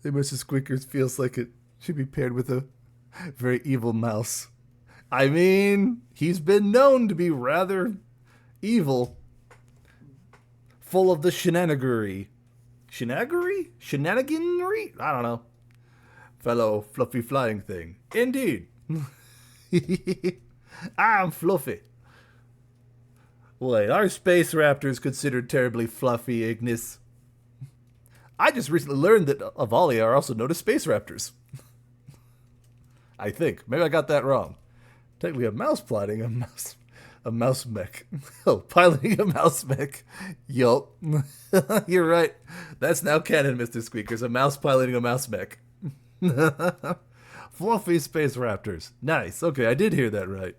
Mr. Squeakers feels like it should be paired with a very evil mouse. I mean, he's been known to be rather evil. Full of the shenanigery. Shenaniganry? I don't know. Fellow fluffy flying thing. Indeed. I'm fluffy. Wait, are space raptors considered terribly fluffy, Ignis? I just recently learned that Avalia are also known as space raptors. I think. Maybe I got that wrong. Technically, a mouse piloting a mouse mech. Oh, piloting a mouse mech. Yup. You're right. That's now canon, Mr. Squeakers. A mouse piloting a mouse mech. Fluffy space raptors. Nice. Okay, I did hear that right.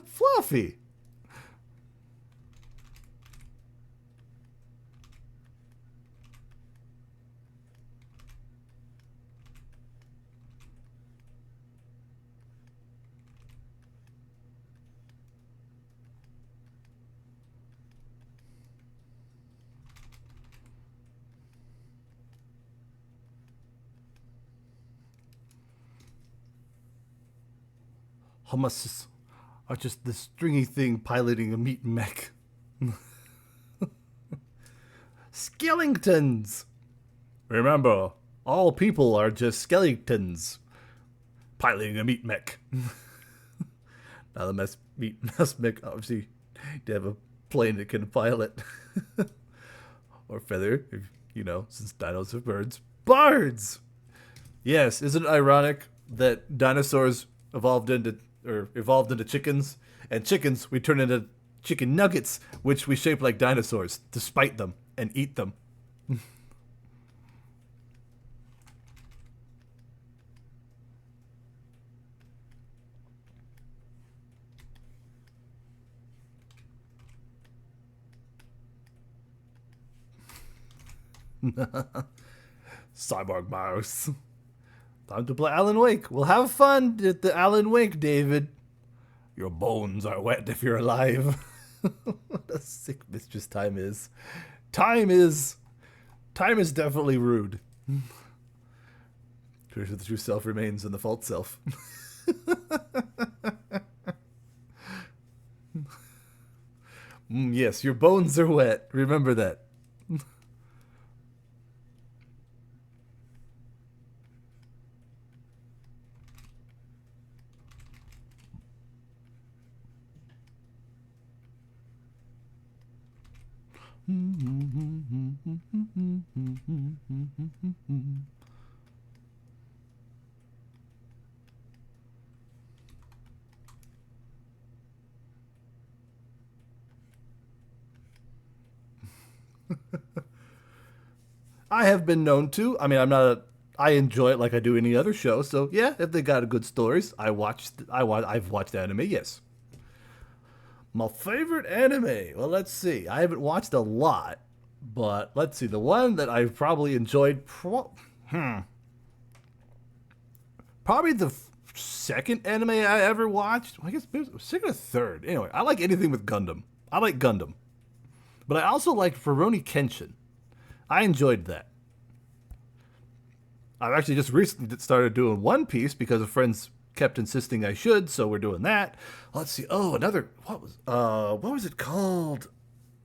Fluffy. Hummuses are just the stringy thing piloting a meat mech. Skeletons! Remember, all people are just skeletons piloting a meat mech. Now the mouse mech, obviously, they have a plane that can pilot. Or feather, if, you know, since dinos are birds. Birds! Yes, isn't it ironic that dinosaurs evolved into chickens, and chickens we turn into chicken nuggets, which we shape like dinosaurs to spite them and eat them. Cyborg mouse. Time to play Alan Wake. We'll have fun at the Alan Wake, David. Your bones are wet if you're alive. What a sick mistress time is. Time is definitely rude. The true self remains in the false self. Yes, your bones are wet. Remember that. I have been known to. I mean, I enjoy it like I do any other show. So yeah, if they got good stories, I've watched anime. Yes. My favorite anime. Well, let's see. I haven't watched a lot, but let's see. The one that I've probably enjoyed. Probably the second anime I ever watched. I guess second or third. Anyway, I like anything with Gundam. I like Gundam, but I also liked Rurouni Kenshin. I enjoyed that. I've actually just recently started doing One Piece because friends kept insisting I should, so we're doing that. Let's see. Oh, another. What was it called?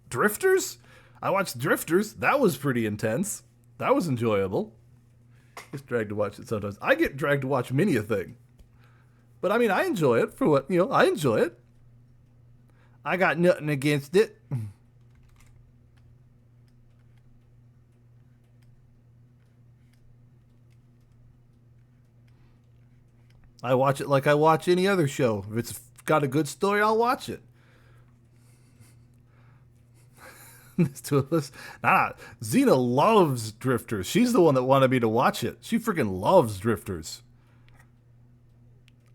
Drifters? I watched Drifters. That was pretty intense. That was enjoyable. Just dragged to watch it sometimes. I get dragged to watch many a thing. But I mean, I enjoy it for what, I enjoy it. I got nothing against it. I watch it like I watch any other show. If it's got a good story, I'll watch it. There's two of us. Xena loves Drifters. She's the one that wanted me to watch it. She freaking loves Drifters.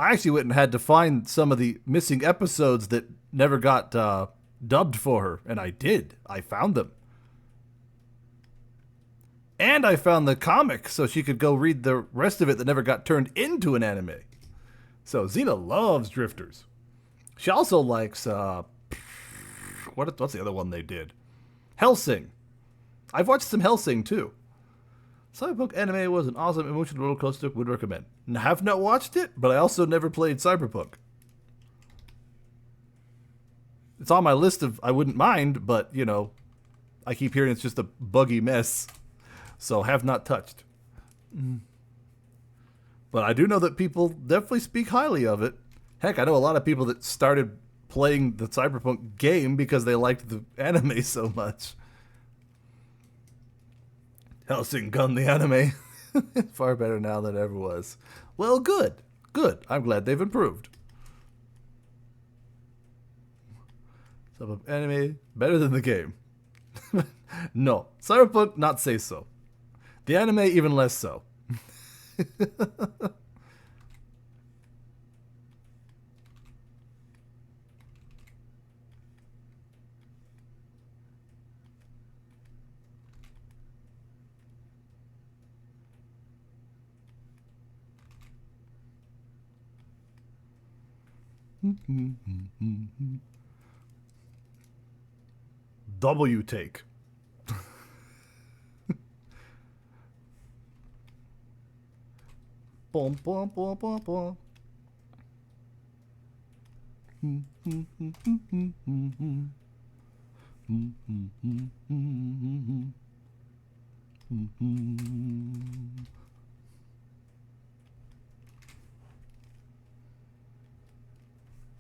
I actually went and had to find some of the missing episodes that never got dubbed for her, and I did. I found them. And I found the comic so she could go read the rest of it that never got turned into an anime. So Xena loves Drifters. She also likes, what's the other one they did? Hellsing. I've watched some Hellsing too. Cyberpunk anime was an awesome emotional roller coaster. Would recommend. Have not watched it, but I also never played Cyberpunk. It's on my list of I wouldn't mind, but I keep hearing it's just a buggy mess. So have not touched. But I do know that people definitely speak highly of it. Heck, I know a lot of people that started playing the Cyberpunk game because they liked the anime so much. Hellsing Gun the anime. Far better now than it ever was. Well, good. Good. I'm glad they've improved. Cyberpunk anime better than the game. No. Cyberpunk not say so. The anime even less so. W take. Bum, bum, bum, bum, bum.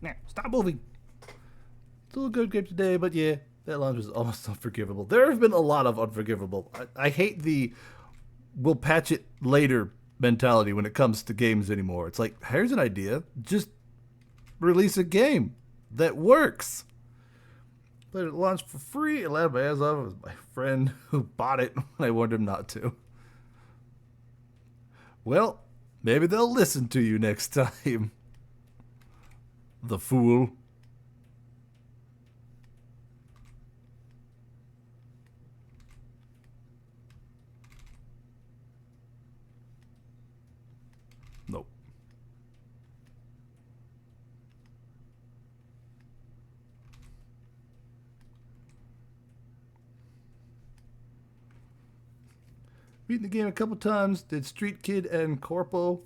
Nah, stop moving. Still a good game today, but yeah, that launch was almost unforgivable. There have been a lot of unforgivable. I hate the we'll patch it later mentality when it comes to games anymore. It's like, here's an idea. Just release a game that works. Played it at launch for free and laughed my ass off. It was my friend who bought it when I warned him not to. Well, maybe they'll listen to you next time. The fool. Nope. Beaten the game a couple times, did Street Kid and Corpo.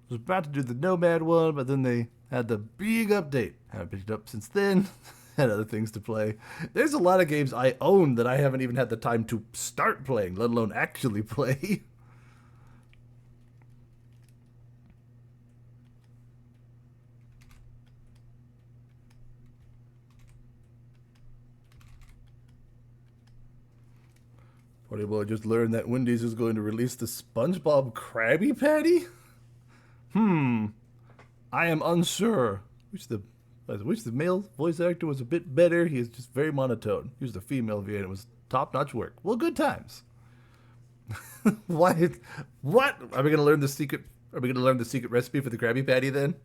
Was about to do the Nomad one, but then they had the big update. Haven't picked it up since then. Had other things to play. There's a lot of games I own that I haven't even had the time to start playing, let alone actually play. Funny boy just learned that Wendy's is going to release the SpongeBob Krabby Patty? I am unsure. I wish the male voice actor was a bit better. He is just very monotone. He was the female VA and it was top-notch work. Well, good times. Why? What? Are we gonna learn the secret? Are we gonna learn the secret recipe for the Krabby Patty then?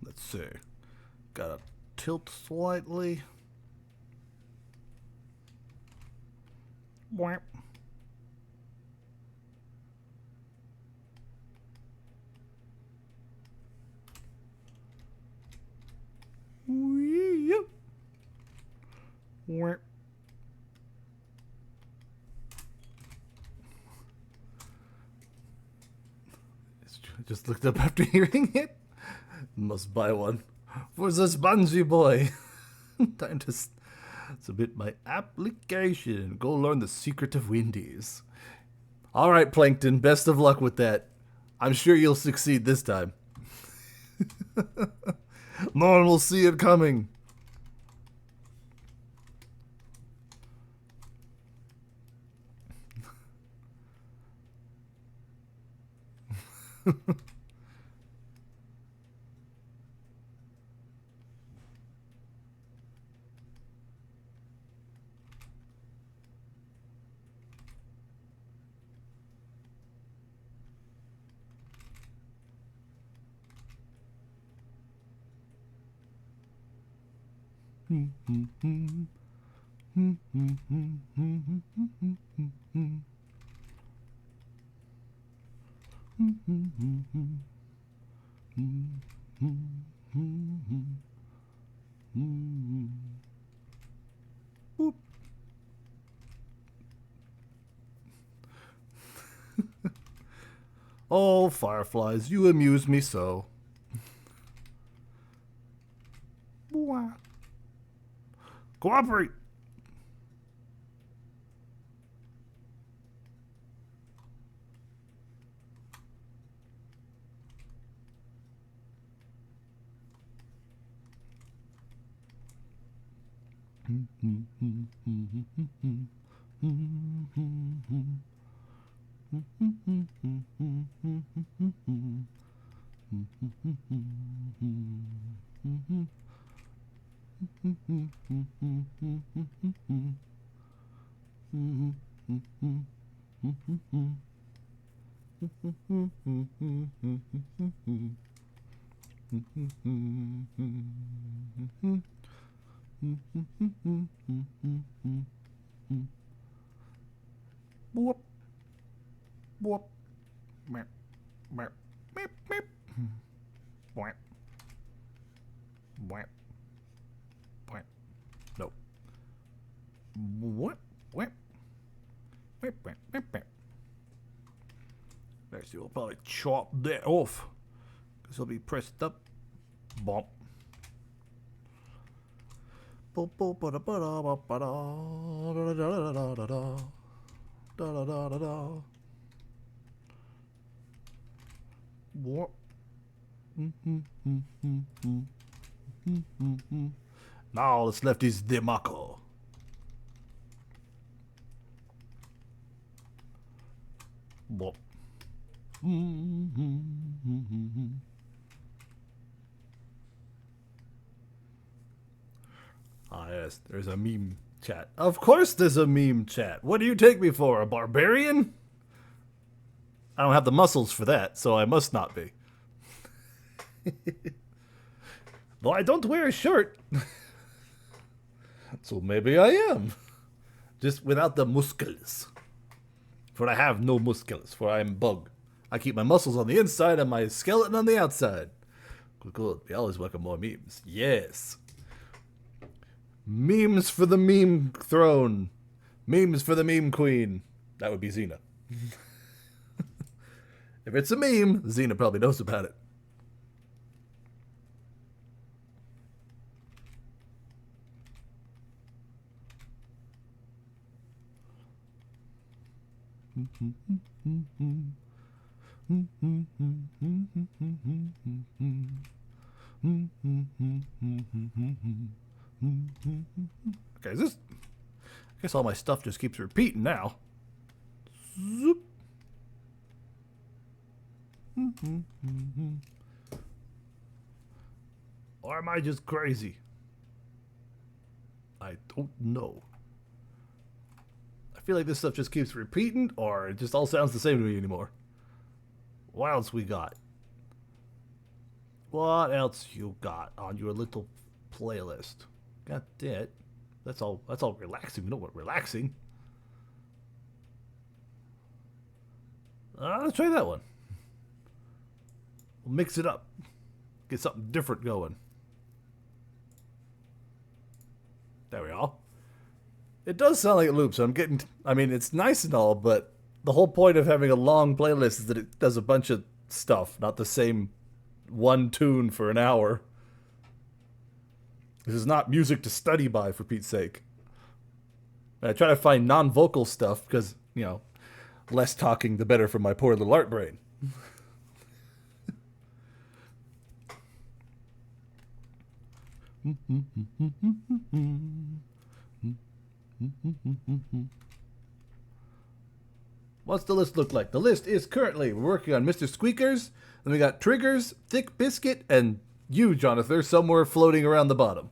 Let's see. Gotta tilt slightly. Whap. Yep. Whap. Just looked up after hearing it. Must buy one for the spongy boy. Time to submit my application and go learn the secret of Wendy's. All right, Plankton, best of luck with that. I'm sure you'll succeed this time. No one will see it coming. Boop. Oh, fireflies, you amuse me so. Cooperate. Boop. Boop. Meep. Meep. Meep. Meep. Boop. Boop. Boop. No. What? What? Actually, we'll probably chop that off. This will be pressed up. Bump. Now all that's left is the Mako. Bop. Ah, yes, there's a meme chat. Of course there's a meme chat. What do you take me for, a barbarian? I don't have the muscles for that, so I must not be. Though I don't wear a shirt. So maybe I am. Just without the muscles. For I have no muscles, for I am bug. I keep my muscles on the inside and my skeleton on the outside. Good, good. We always welcome more memes. Yes. Memes for the meme throne. Memes for the meme queen. That would be Xena. If it's a meme, Xena probably knows about it. Okay, is this... I guess all my stuff just keeps repeating now. Zoop. Or am I just crazy? I don't know. I feel like this stuff just keeps repeating, or it just all sounds the same to me anymore. What else we got? What else you got on your little playlist? Got that. That's all relaxing. You know what relaxing? Let's try that one. We'll mix it up. Get something different going. There we go. It does sound like it loops, so I mean, it's nice and all, but the whole point of having a long playlist is that it does a bunch of stuff, not the same one tune for an hour. This is not music to study by, for Pete's sake. And I try to find non-vocal stuff, because, you know, less talking the better for my poor little art brain. What's the list look like? The list is currently, we're working on Mr. Squeakers, then we got Triggers, Thick Biscuit, and you, Jonathan, somewhere floating around the bottom.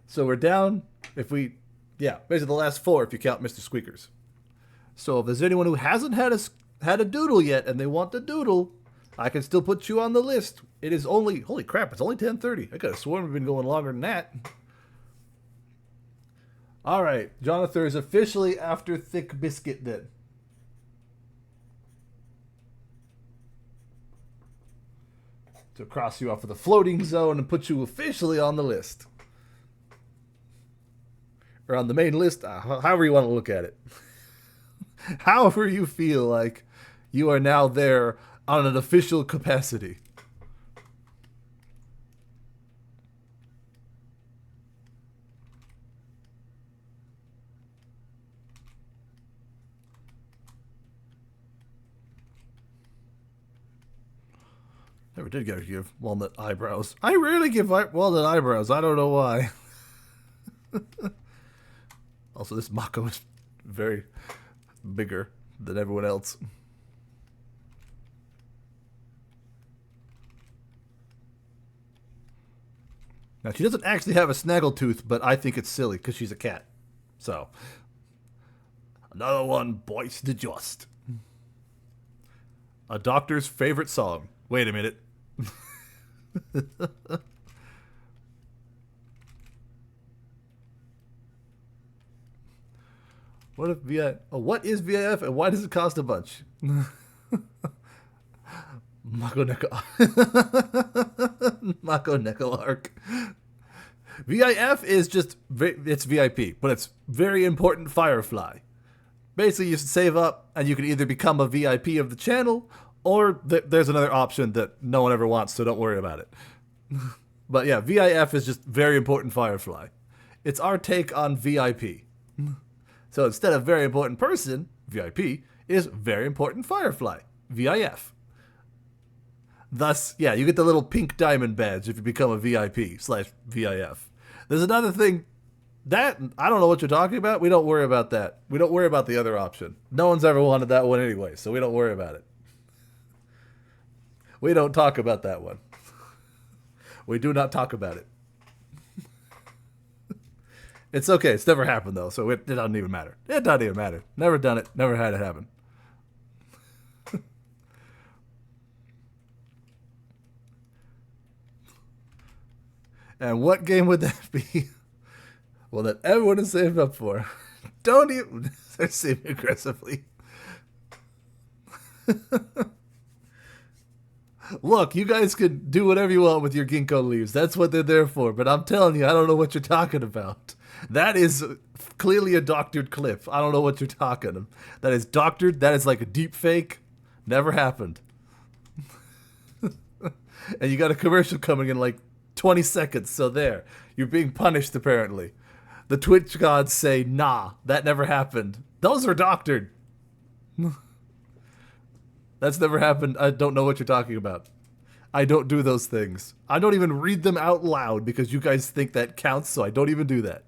So we're down, basically the last four if you count Mr. Squeakers. So if there's anyone who hasn't had a doodle yet and they want the doodle, I can still put you on the list. It is only, holy crap, it's only 10:30. I could have sworn we've been going longer than that. All right, Jonathan is officially after Thick Biscuit then. To cross you off of the floating zone and put you officially on the list. Or on the main list, however you want to look at it. However you feel like you are now there on an official capacity. Never did get to give walnut eyebrows. I rarely give walnut eyebrows. I don't know why. Also, this Mako is very bigger than everyone else. Now, she doesn't actually have a snaggletooth, but I think it's silly because she's a cat. So, another one bites the dust. A doctor's favorite song. Wait a minute. What if what is VIF and why does it cost a bunch? Mako Neko. Mako Neko arc. VIF is just, it's VIP, but it's very important Firefly. Basically, you save up and you can either become a VIP of the channel Or there's another option that no one ever wants, so don't worry about it. But yeah, VIF is just very important Firefly. It's our take on VIP. So instead of very important person, VIP, is very important Firefly, VIF. Thus, yeah, you get the little pink diamond badge if you become a VIP/VIF. There's another thing that, I don't know what you're talking about. We don't worry about that. We don't worry about the other option. No one's ever wanted that one anyway, so we don't worry about it. We don't talk about that one. We do not talk about it. It's okay. It's never happened, though, so it doesn't even matter. It doesn't even matter. Never done it. Never had it happen. And what game would that be? Well, that everyone is saved up for. Don't even... They're saving aggressively. Look, you guys can do whatever you want with your ginkgo leaves. That's what they're there for. But I'm telling you, I don't know what you're talking about. That is clearly a doctored clip. I don't know what you're talking. That is doctored. That is like a deep fake. Never happened. And you got a commercial coming in like 20 seconds. So there. You're being punished, apparently. The Twitch gods say, nah, that never happened. Those are doctored. That's never happened. I don't know what you're talking about. I don't do those things. I don't even read them out loud because you guys think that counts, so I don't even do that.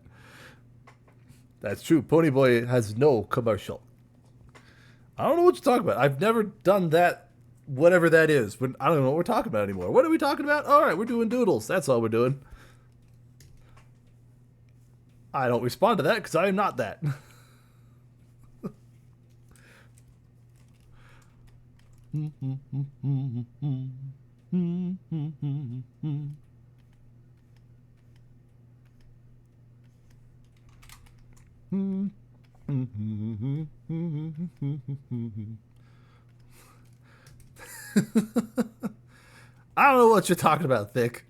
That's true. Ponyboy has no commercial. I don't know what you're talking about. I've never done that, whatever that is. But I don't know what we're talking about anymore. What are we talking about? All right, we're doing doodles. That's all we're doing. I don't respond to that because I am not that. I don't know what you're talking about, Thick.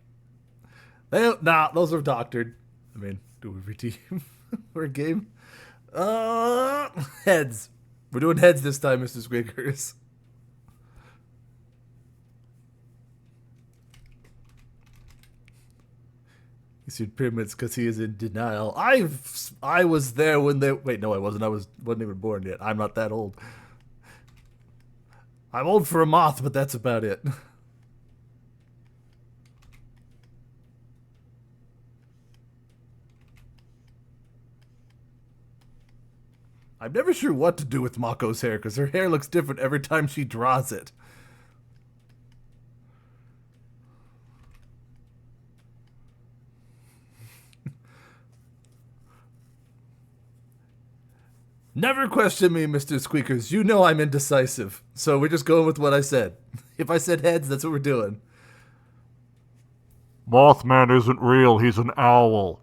Nah, those are doctored. I mean, do we redeem for a game? Heads. We're doing heads this time, Mr. Squeakers. He's in pyramids because he is in denial. I was there when they... Wait, no, I wasn't. Wasn't even born yet. I'm not that old. I'm old for a moth, but that's about it. I'm never sure what to do with Mako's hair, because her hair looks different every time she draws it. Never question me, Mr. Squeakers. You know I'm indecisive. So we're just going with what I said. If I said heads, that's what we're doing. Mothman isn't real, he's an owl.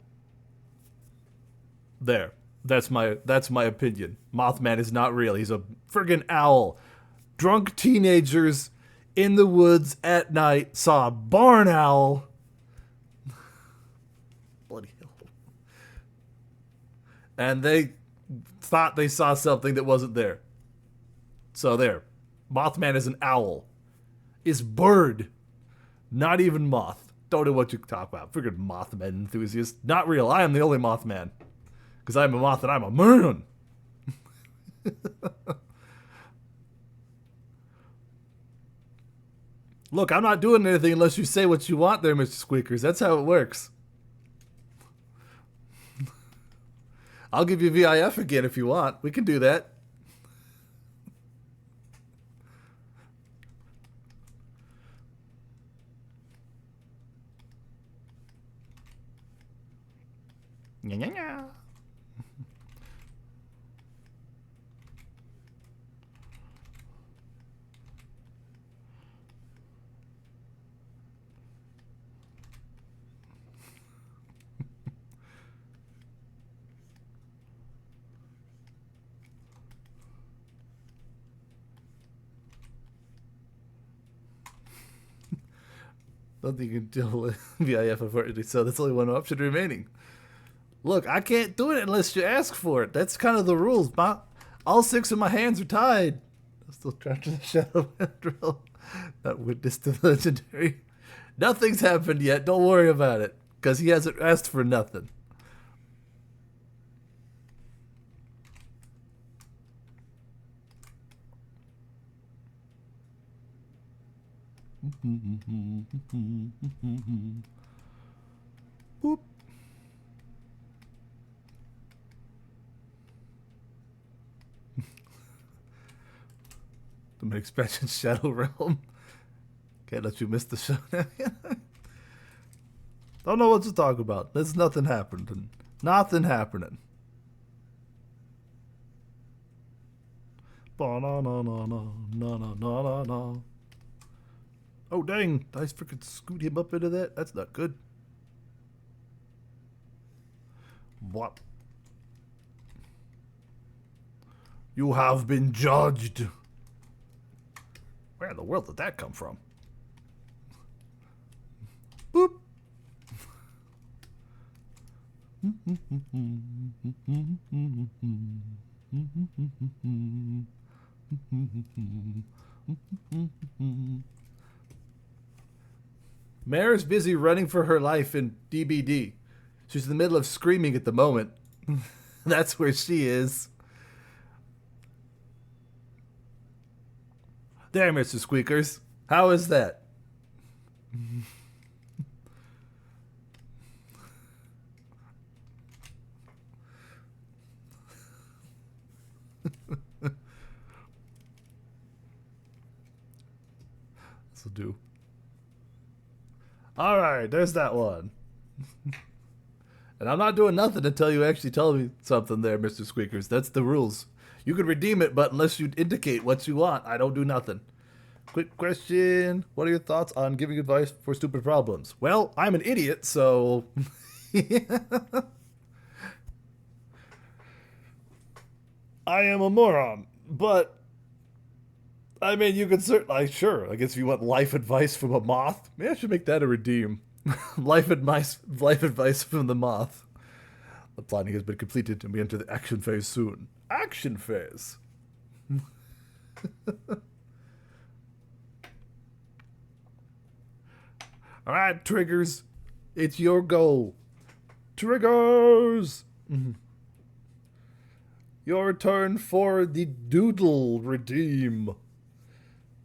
There. That's my opinion. Mothman is not real. He's a friggin' owl. Drunk teenagers in the woods at night saw a barn owl. Bloody hell. And they thought they saw something that wasn't there. So there. Mothman is an owl. Is bird. Not even moth. Don't know what you talk about. Friggin' Mothman enthusiast. Not real. I am the only Mothman. Because I'm a moth and I'm a man. Look, I'm not doing anything unless you say what you want there, Mr. Squeakers. That's how it works. I'll give you VIF again if you want. We can do that. Nya. Don't think you can deal with VIF, unfortunately, so that's only one option remaining. Look, I can't do it unless you ask for it. That's kind of the rules. All 6 of my hands are tied. Still trapped in the shadow mandrill. Not witness to the legendary. Nothing's happened yet. Don't worry about it. Because he hasn't asked for nothing. Boop. The expansion Shadow Realm. Can't let you miss the show. Don't know what to talk about. There's nothing happened. Nothing happening. Ba-na-na-na-na-na-na-na-na. Oh dang, I freaking scoot him up into that? That's not good. What? You have been judged. Where in the world did that come from? Boop. Mare is busy running for her life in DBD. She's in the middle of screaming at the moment. That's where she is. There, Mr. Squeakers. How is that? This'll do. Alright, there's that one. And I'm not doing nothing until you actually tell me something there, Mr. Squeakers. That's the rules. You can redeem it, but unless you indicate what you want, I don't do nothing. Quick question. What are your thoughts on giving advice for stupid problems? Well, I'm an idiot, so... I am a moron, but... I mean, you could certainly... Sure, I guess if you want life advice from a moth, maybe I should make that a redeem. Life advice from the moth. The planning has been completed, and we enter the action phase soon. Action phase. All right, Triggers. It's your goal. Triggers. Your turn for the Doodle redeem.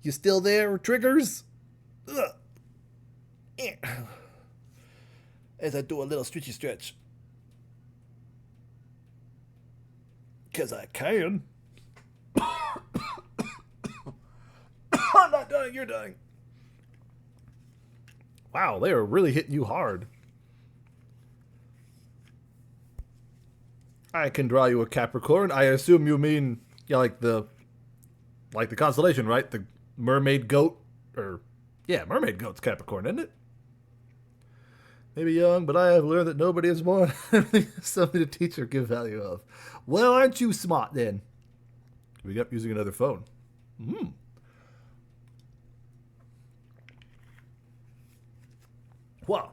You still there, Triggers? Ugh. As I do a little stretchy stretch. Because I can. I'm not dying, you're dying. Wow, they are really hitting you hard. I can draw you a Capricorn. I assume you mean, yeah, like the constellation, right? The mermaid goat, or yeah, mermaid goat's Capricorn, isn't it? Maybe young, but I have learned that nobody is more something to teach or give value of. Well, aren't you smart then? We got using another phone. Wow.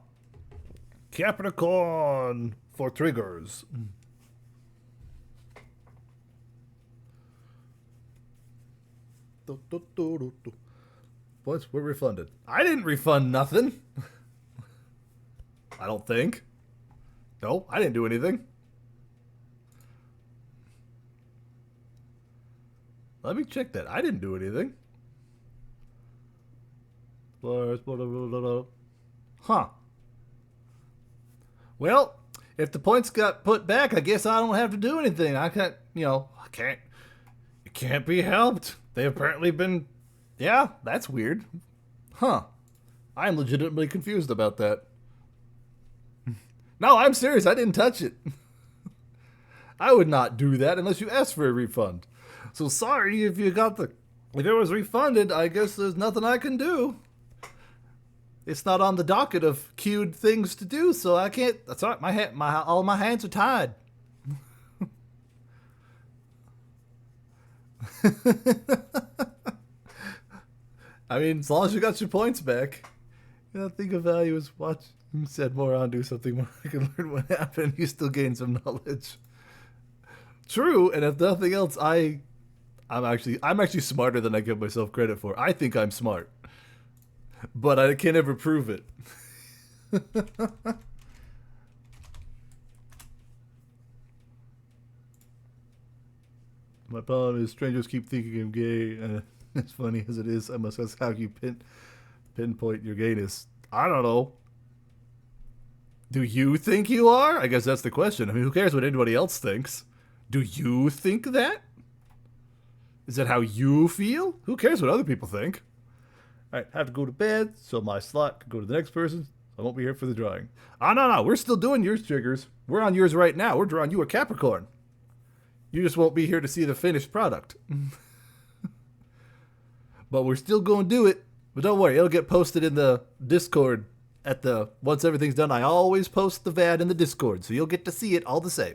Capricorn for Triggers. Boys, we're refunded. I didn't refund nothing. I don't think. No, I didn't do anything. Let me check that. I didn't do anything. Huh. Well, if the points got put back, I guess I don't have to do anything. I can't, it can't be helped. They've apparently been, yeah, that's weird. Huh. I'm legitimately confused about that. No, I'm serious. I didn't touch it. I would not do that unless you asked for a refund. So sorry if you got if it was refunded, I guess there's nothing I can do. It's not on the docket of queued things to do, so I can't. That's all right. All my hands are tied. I mean, as long as you got your points back. I think of value is watch. Said more on, do something more. I can learn what happened. You still gain some knowledge. True, and if nothing else, I I'm actually smarter than I give myself credit for. I think I'm smart, but I can never prove it. My problem is strangers keep thinking I'm gay, and as funny as it is, I must ask how you pinpoint your gayness. I don't know. Do you think you are? I guess that's the question. I mean, who cares what anybody else thinks? Do you think that? Is that how you feel? Who cares what other people think? Alright, I have to go to bed, so my slot can go to the next person. I won't be here for the drawing. Oh, no, we're still doing yours, Triggers. We're on yours right now. We're drawing you a Capricorn. You just won't be here to see the finished product. But we're still going to do it. But don't worry, it'll get posted in the Discord once everything's done. I always post the VAD in the Discord, so you'll get to see it all the same.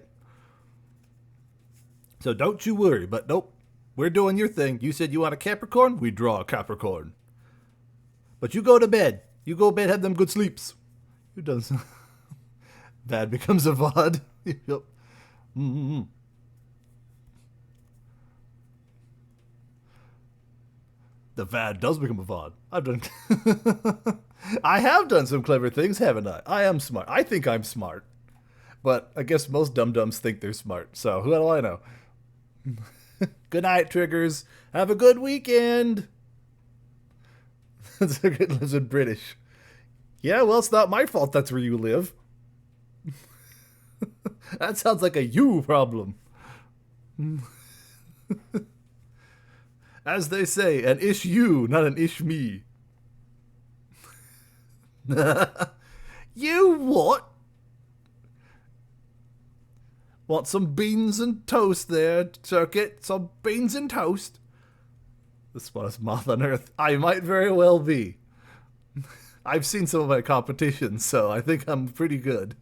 So don't you worry, but nope. We're doing your thing. You said you want a Capricorn? We draw a Capricorn. But you go to bed. You go to bed, have them good sleeps. Who does? VAD becomes a VOD. Yep. Mm-hmm. The VAD does become a VOD. I have done some clever things, haven't I? I am smart. I think I'm smart. But I guess most dum-dums think they're smart. So who do I know? Good night, Triggers. Have a good weekend. Circuit lives in British. Yeah, well, it's not my fault that's where you live. That sounds like a you problem. As they say, an ish you, not an ish me. You what? Want some beans and toast there, Circuit? Some beans and toast? The smartest moth on earth. I might very well be. I've seen some of my competitions, so I think I'm pretty good.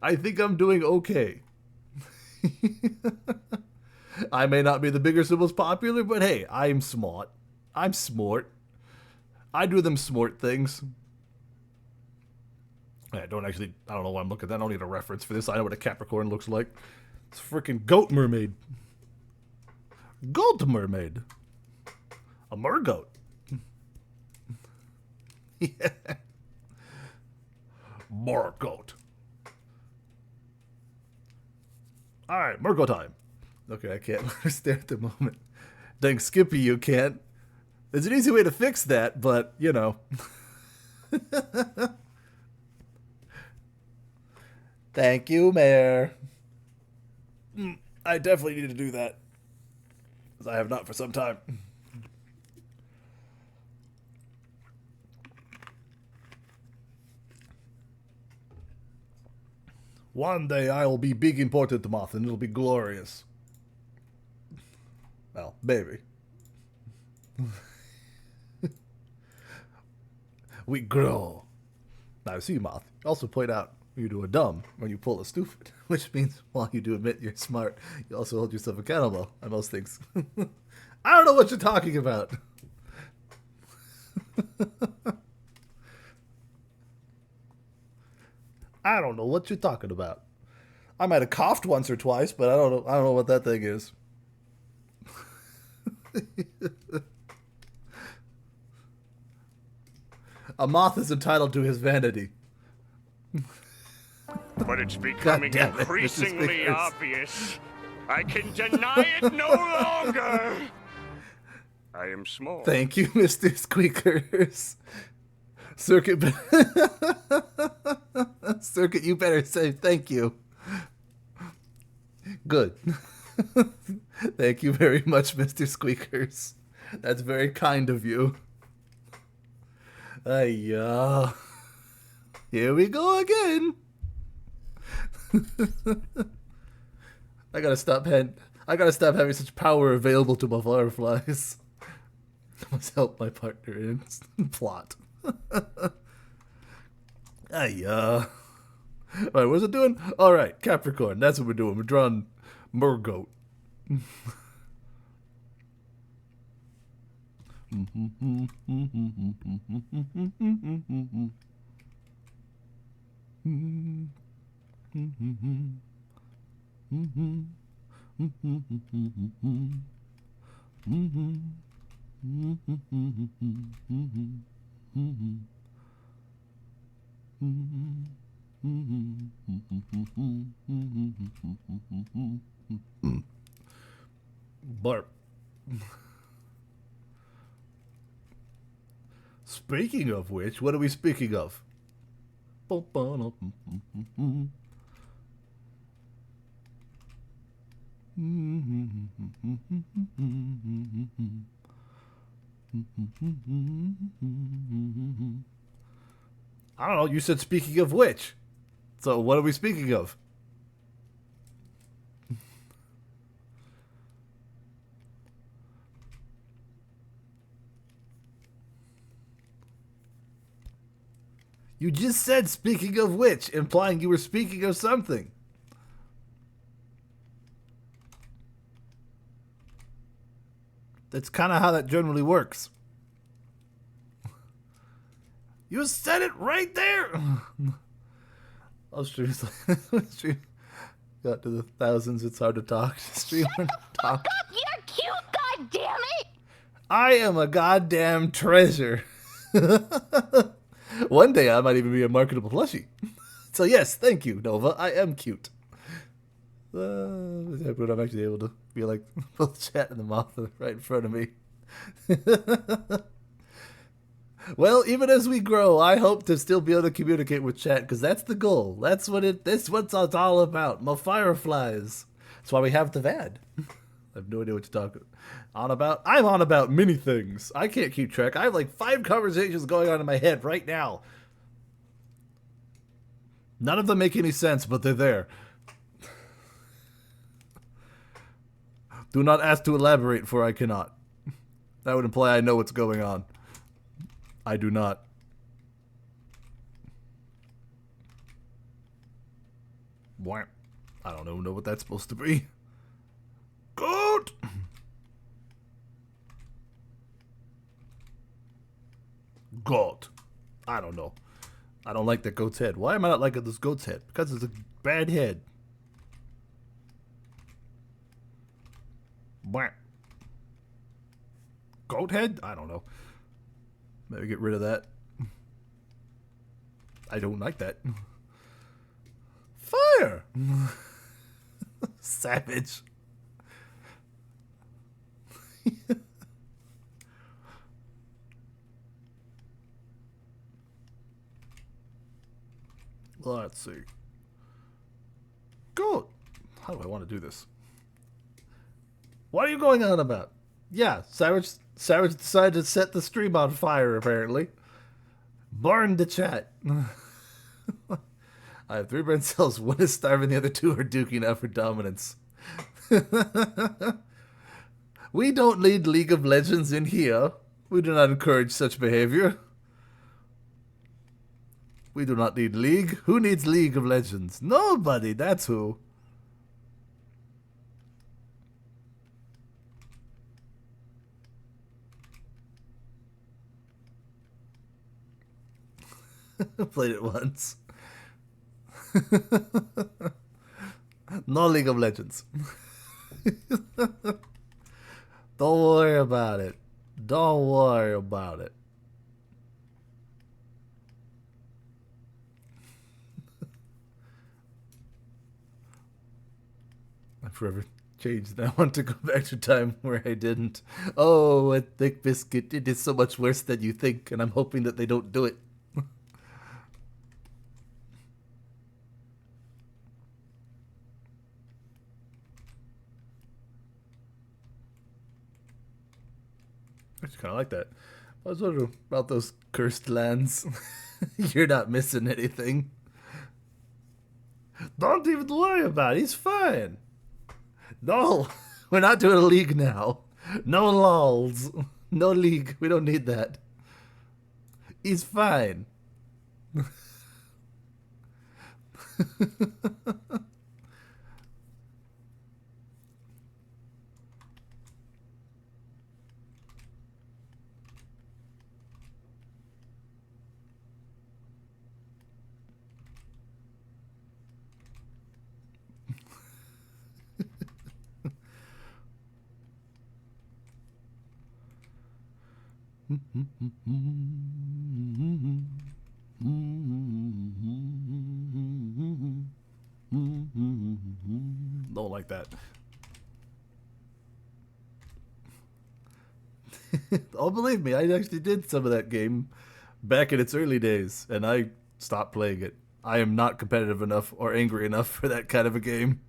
I think I'm doing okay. I may not be the biggest or most popular, but hey, I'm smart. I'm smart. I do them smart things. I don't know why I'm looking at that. I don't need a reference for this. I know what a Capricorn looks like. It's a freaking goat mermaid. Goat mermaid. A mergoat. Yeah. Mergoat. Alright, mergoat time. Okay, I can't stare at the moment. Dang, Skippy, you can't. There's an easy way to fix that, but, you know. Thank you, Mayor. I definitely need to do that. Because I have not for some time. One day I will be big important moth and it'll be glorious. Well, maybe. We grow. Now, see, moth. Also point out when you do a dumb, when you pull a stupid, which means while you do admit you're smart, you also hold yourself accountable on most things. I don't know what you're talking about. I don't know what you're talking about. I might have coughed once or twice, but I don't know what that thing is. A moth is entitled to his vanity. But it's becoming increasingly obvious. I can deny it no longer. I am small. Thank you, Mr. Squeakers. Circuit, Circuit, you better say thank you. Good. Thank you very much, Mr. Squeakers. That's very kind of you. Here we go again. I gotta stop having such power available to my fireflies. I must help my partner in plot. Alright, what's it doing? Alright, Capricorn, that's what we're doing. We're drawing mergoat. Barp. Speaking of which, what are we speaking of? I don't know, you said speaking of which. So what are we speaking of? You just said speaking of which, implying you were speaking of something. That's kind of how that generally works. You said it right there. I'll stream. Stream. Got to the thousands. It's hard to talk. Stream and talk. You're cute, goddammit! I am a goddamn treasure. One day I might even be a marketable plushie. So yes, thank you, Nova. I am cute. But I'm actually able to be like both chat and the mouth right in front of me. Well, even as we grow, I hope to still be able to communicate with chat, because that's the goal. That's what it's all about. My fireflies. That's why we have the VAD. I have no idea what you're talking on about. I'm on about many things. I can't keep track. I have like 5 conversations going on in my head right now. None of them make any sense, but they're there. Do not ask to elaborate, for I cannot. That would imply I know what's going on. I do not. Wham. I don't know what that's supposed to be. Goat! Goat. I don't know. I don't like that goat's head. Why am I not liking this goat's head? Because it's a bad head. Wham. Goat head? I don't know. Maybe get rid of that. I don't like that. Fire! Savage. Let's see. Good. How do I want to do this? What are you going on about? Yeah, Savage decided to set the stream on fire, apparently. Burn the chat. I have 3 brain cells. One is starving, the other 2 are duking out for dominance. We don't need League of Legends in here. We do not encourage such behavior. We do not need League. Who needs League of Legends? Nobody, that's who. Played it once. No League of Legends. Don't worry about it. Don't worry about it. I forever changed. I want to go back to time where I didn't. Oh, a thick biscuit. It is so much worse than you think, and I'm hoping that they don't do it. I just kind of like that. I was wondering about those cursed lands. You're not missing anything. Don't even worry about it. He's fine. No, we're not doing a league now. No lols. No league. We don't need that. He's fine. Don't like that. Oh, believe me, I actually did some of that game back in its early days, and I stopped playing it. I am not competitive enough or angry enough for that kind of a game.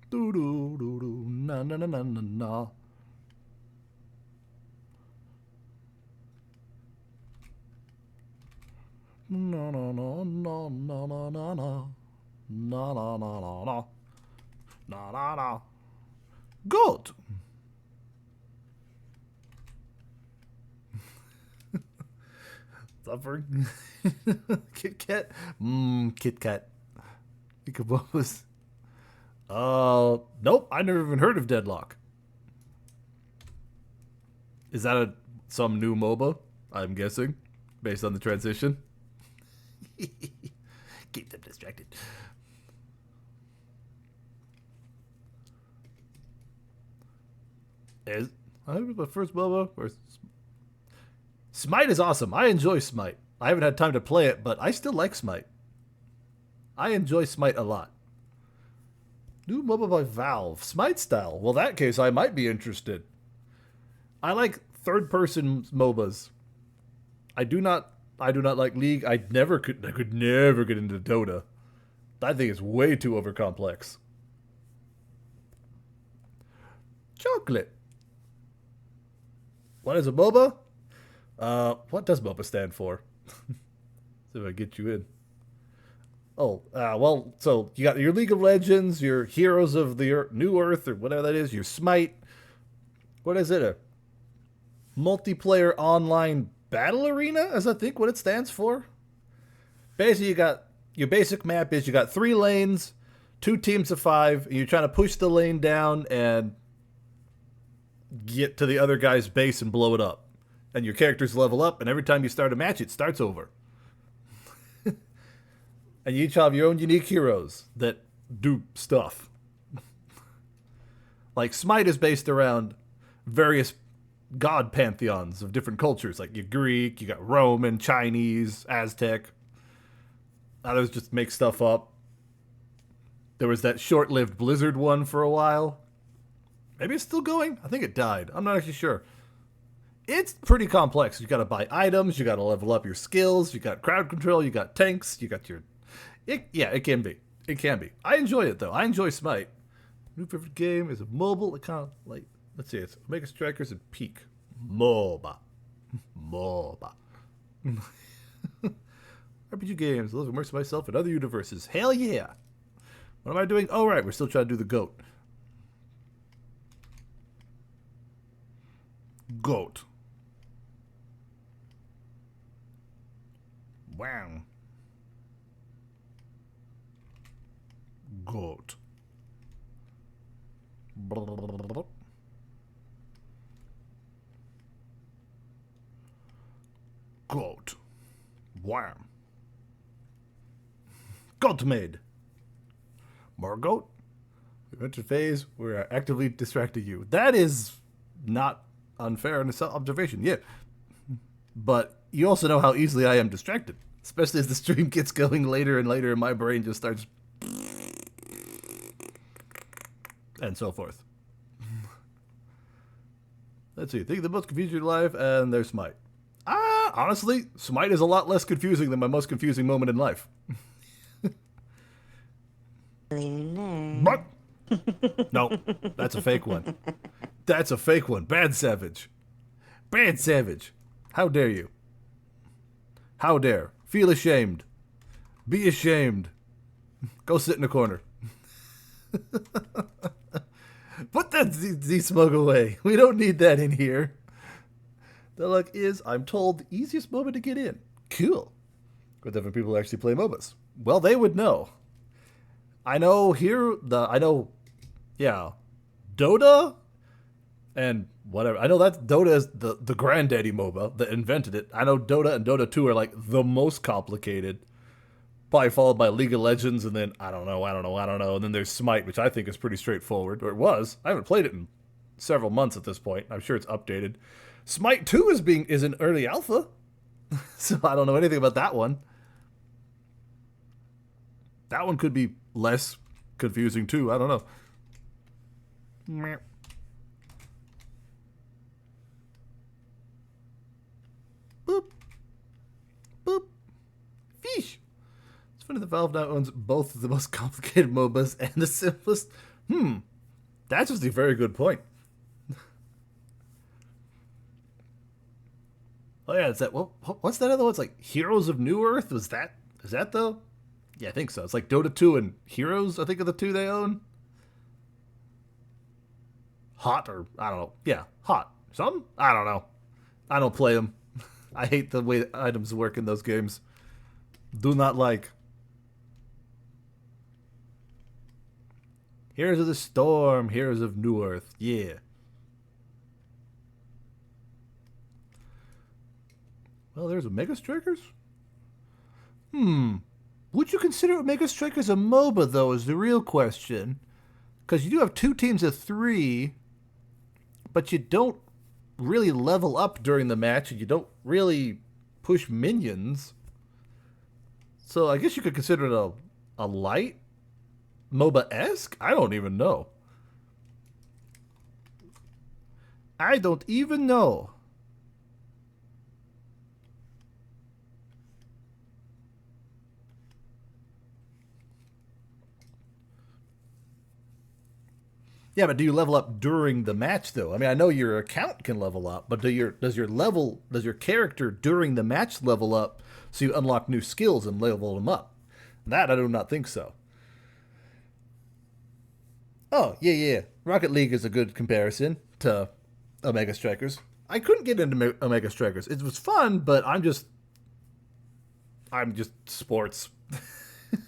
Do do do do na na na na na na. No no no no no no no no no no no no no no no no. Good. Suffering. Kit Kat. Kit Kat. What was? Nope. I never even heard of Deadlock. Is that some new MOBA? I'm guessing, based on the transition. Keep them distracted. I remember the first MOBA where Smite is awesome. I enjoy Smite. I haven't had time to play it, but I still like Smite. I enjoy Smite a lot. New MOBA by Valve. Smite style. Well, in that case, I might be interested. I like third-person MOBAs. I do not like League. I could never get into Dota. That thing is way too overcomplex. Chocolate. What is a MOBA? What does MOBA stand for? See if I get you in. Oh, well, so you got your League of Legends, your Heroes of the New Earth, or whatever that is, your Smite. What is it? A multiplayer online battle arena, is I think what it stands for. Basically, you got your basic map is you got 3 lanes, 2 teams of 5, and you're trying to push the lane down and get to the other guy's base and blow it up. And your characters level up, and every time you start a match, it starts over. And you each have your own unique heroes that do stuff. Like Smite is based around various god pantheons of different cultures. Like your Greek, you got Roman, Chinese, Aztec. Others just make stuff up. There was that short-lived Blizzard one for a while. Maybe it's still going. I think it died. I'm not actually sure. It's pretty complex. You got to buy items. You got to level up your skills. You got crowd control. You got tanks. You got your... it can be. It can be. I enjoy it, though. I enjoy Smite. New favorite game is a mobile. It kind of like... Let's see. It's Omega Strikers and Peak. MOBA. MOBA. RPG games. I love to immerse myself in other universes. Hell yeah. What am I doing? Oh, right. We're still trying to do the GOAT. GOAT. Wow. GOAT. GOAT. Wow. GOAT made. More GOAT. We went to phase where I actively distracted you. That is not unfair in observation, yeah. But you also know how easily I am distracted. Especially as the stream gets going later and later and my brain just starts... and so forth. Let's see. Think of the most confusing in your life, and there's Smite. Honestly, Smite is a lot less confusing than my most confusing moment in life. What? No, that's a fake one. That's a fake one. Bad Savage. Bad Savage. How dare you? How dare. Feel ashamed. Be ashamed. Go sit in a corner. Put that Z-Smug away. We don't need that in here. The luck is, I'm told, the easiest MOBA to get in. Cool. But different people actually play MOBAs. Well, they would know. I know Dota and whatever. I know that Dota is the granddaddy MOBA that invented it. I know Dota and Dota 2 are like the most complicated. probably followed by League of Legends, and then I don't know, and then there's Smite, which I think is pretty straightforward, or it was. I haven't played it in several months at this point. I'm sure it's updated. Smite 2 is in early alpha, so I don't know anything about that one. That one could be less confusing too. I don't know. Meh. Boop. Boop. Fish. It's funny that Valve now owns both of the most complicated MOBAs and the simplest. That's just a very good point. Oh yeah, it's that. Well, what's that other one? It's like Heroes of New Earth. Is that though? Yeah, I think so. It's like Dota 2 and Heroes, I think, are the two they own. Hot, or I don't know. Yeah, Hot. Something? I don't know. I don't play them. I hate the way items work in those games. Do not like. Heroes of the Storm, Heroes of New Earth. Yeah. Well, there's Omega Strikers. Would you consider Omega Strikers a MOBA, though, is the real question. Because you do have 2 teams of 3, but you don't really level up during the match, and you don't really push minions. So I guess you could consider it a light MOBA-esque? I don't even know. I don't even know. Yeah, but do you level up during the match though? I mean, I know your account can level up, but does your character during the match level up so you unlock new skills and level them up? That I do not think so. Oh, yeah. Rocket League is a good comparison to Omega Strikers. I couldn't get into Omega Strikers. It was fun, but I'm just sports.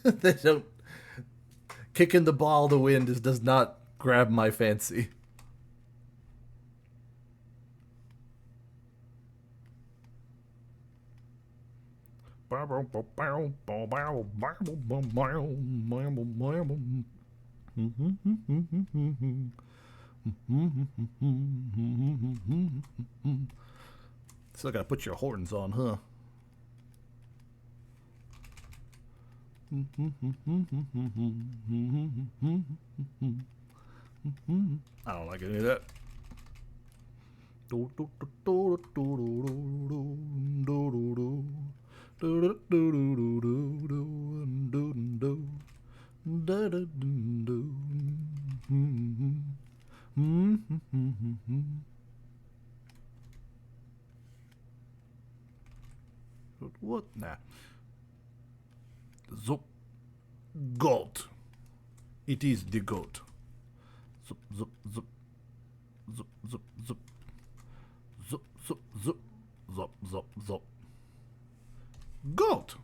They don't kicking the ball to win does not grab my fancy. Still gotta put your horns on, huh? I don't like any of that. What? Nah. Zup. Goat. It is the goat. Zup, zup, zup. Zup, zup, zup. Zup, zup, zup. Zup, zup, zup. Goat.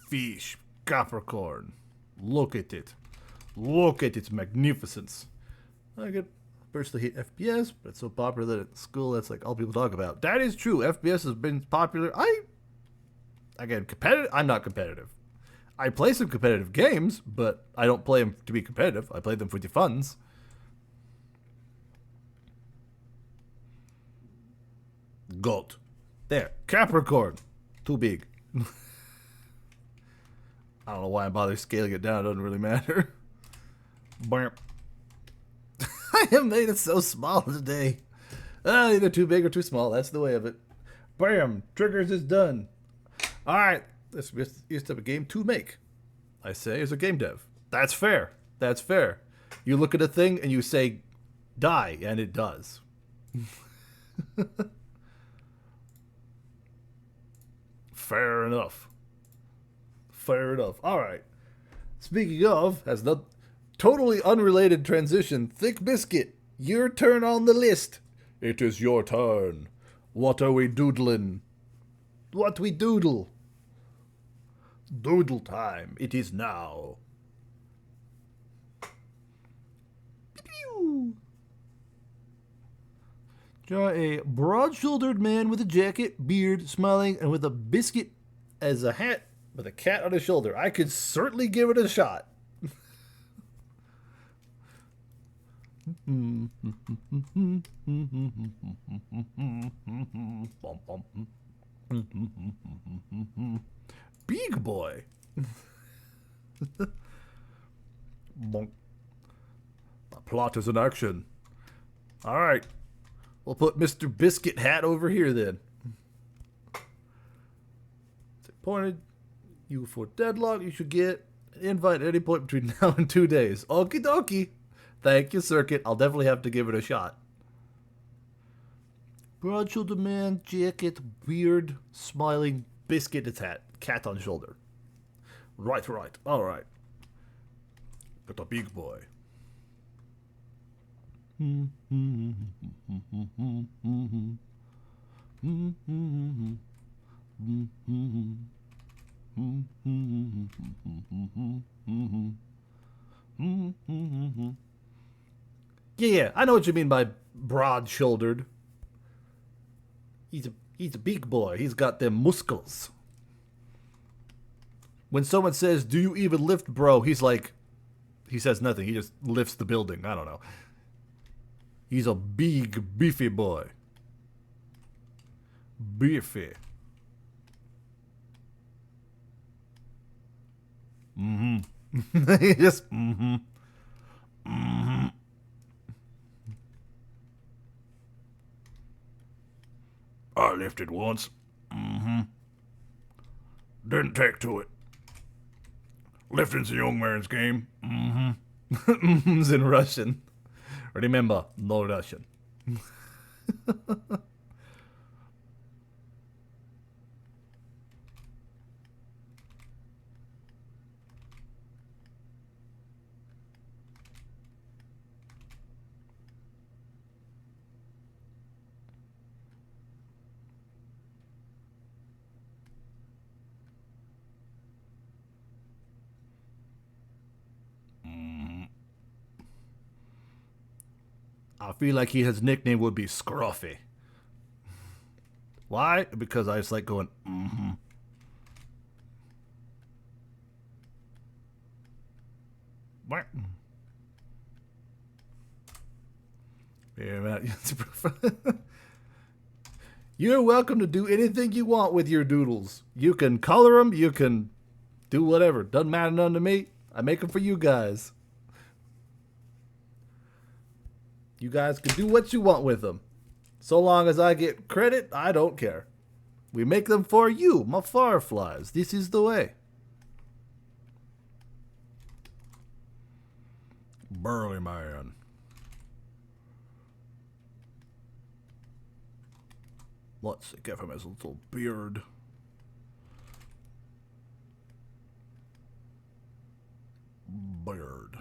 Fish. Capricorn. Look at it. Look at its magnificence. I get personally hate FPS, but it's so popular that at school that's like all people talk about. That is true. FPS has been popular. Again, competitive. I'm not competitive. I play some competitive games, but I don't play them to be competitive. I play them for the funs. Goat. There. Capricorn. Too big. I don't know why I'm bothering scaling it down. It doesn't really matter. Bam. I have made it so small today. Either too big or too small. That's the way of it. Bam. Triggers is done. Alright. This is a game to make. I say as a game dev. That's fair. That's fair. You look at a thing and you say, die, and it does. Fair enough. Fair enough. Alright. Speaking of, has the totally unrelated transition, Thick Biscuit, your turn on the list. It is your turn. What are we doodling? What we doodle? Doodle time. It is now. Pew. Draw a broad-shouldered man with a jacket, beard, smiling, and with a biscuit as a hat with a cat on his shoulder. I could certainly give it a shot. Big boy. Bonk. The plot is in action. All right. We'll put Mr. Biscuit Hat over here then. It's appointed you for deadlock. You should get an invite at any point between now and 2 days. Okie dokie. Thank you, Circuit. I'll definitely have to give it a shot. Broad shoulder man, jacket, beard, smiling, biscuit hat, cat on shoulder. Right. All right. Got a big boy. Yeah, I know what you mean by broad-shouldered. He's a big boy. He's got them muscles. When someone says, "Do you even lift, bro?" He's like, he says nothing. He just lifts the building. I don't know. He's a big, beefy boy. Beefy. He just, I lifted once. Didn't take to it. Lifting's a young man's game. It's in Russian. Remember, no Russian. I feel like his nickname would be Scruffy. Why? Because I just like going, What? Yeah, man. You're welcome to do anything you want with your doodles. You can color them, you can do whatever. Doesn't matter none to me. I make them for you guys. You guys can do what you want with them. So long as I get credit, I don't care. We make them for you, my fireflies. This is the way. Burly man. Let's give him his little beard. Beard.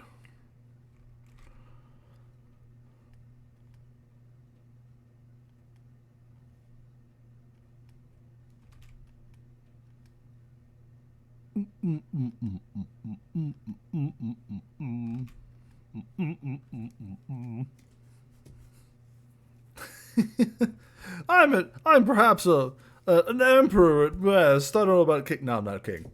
I'm perhaps an emperor at best. I don't know about a king. No, I'm not a king.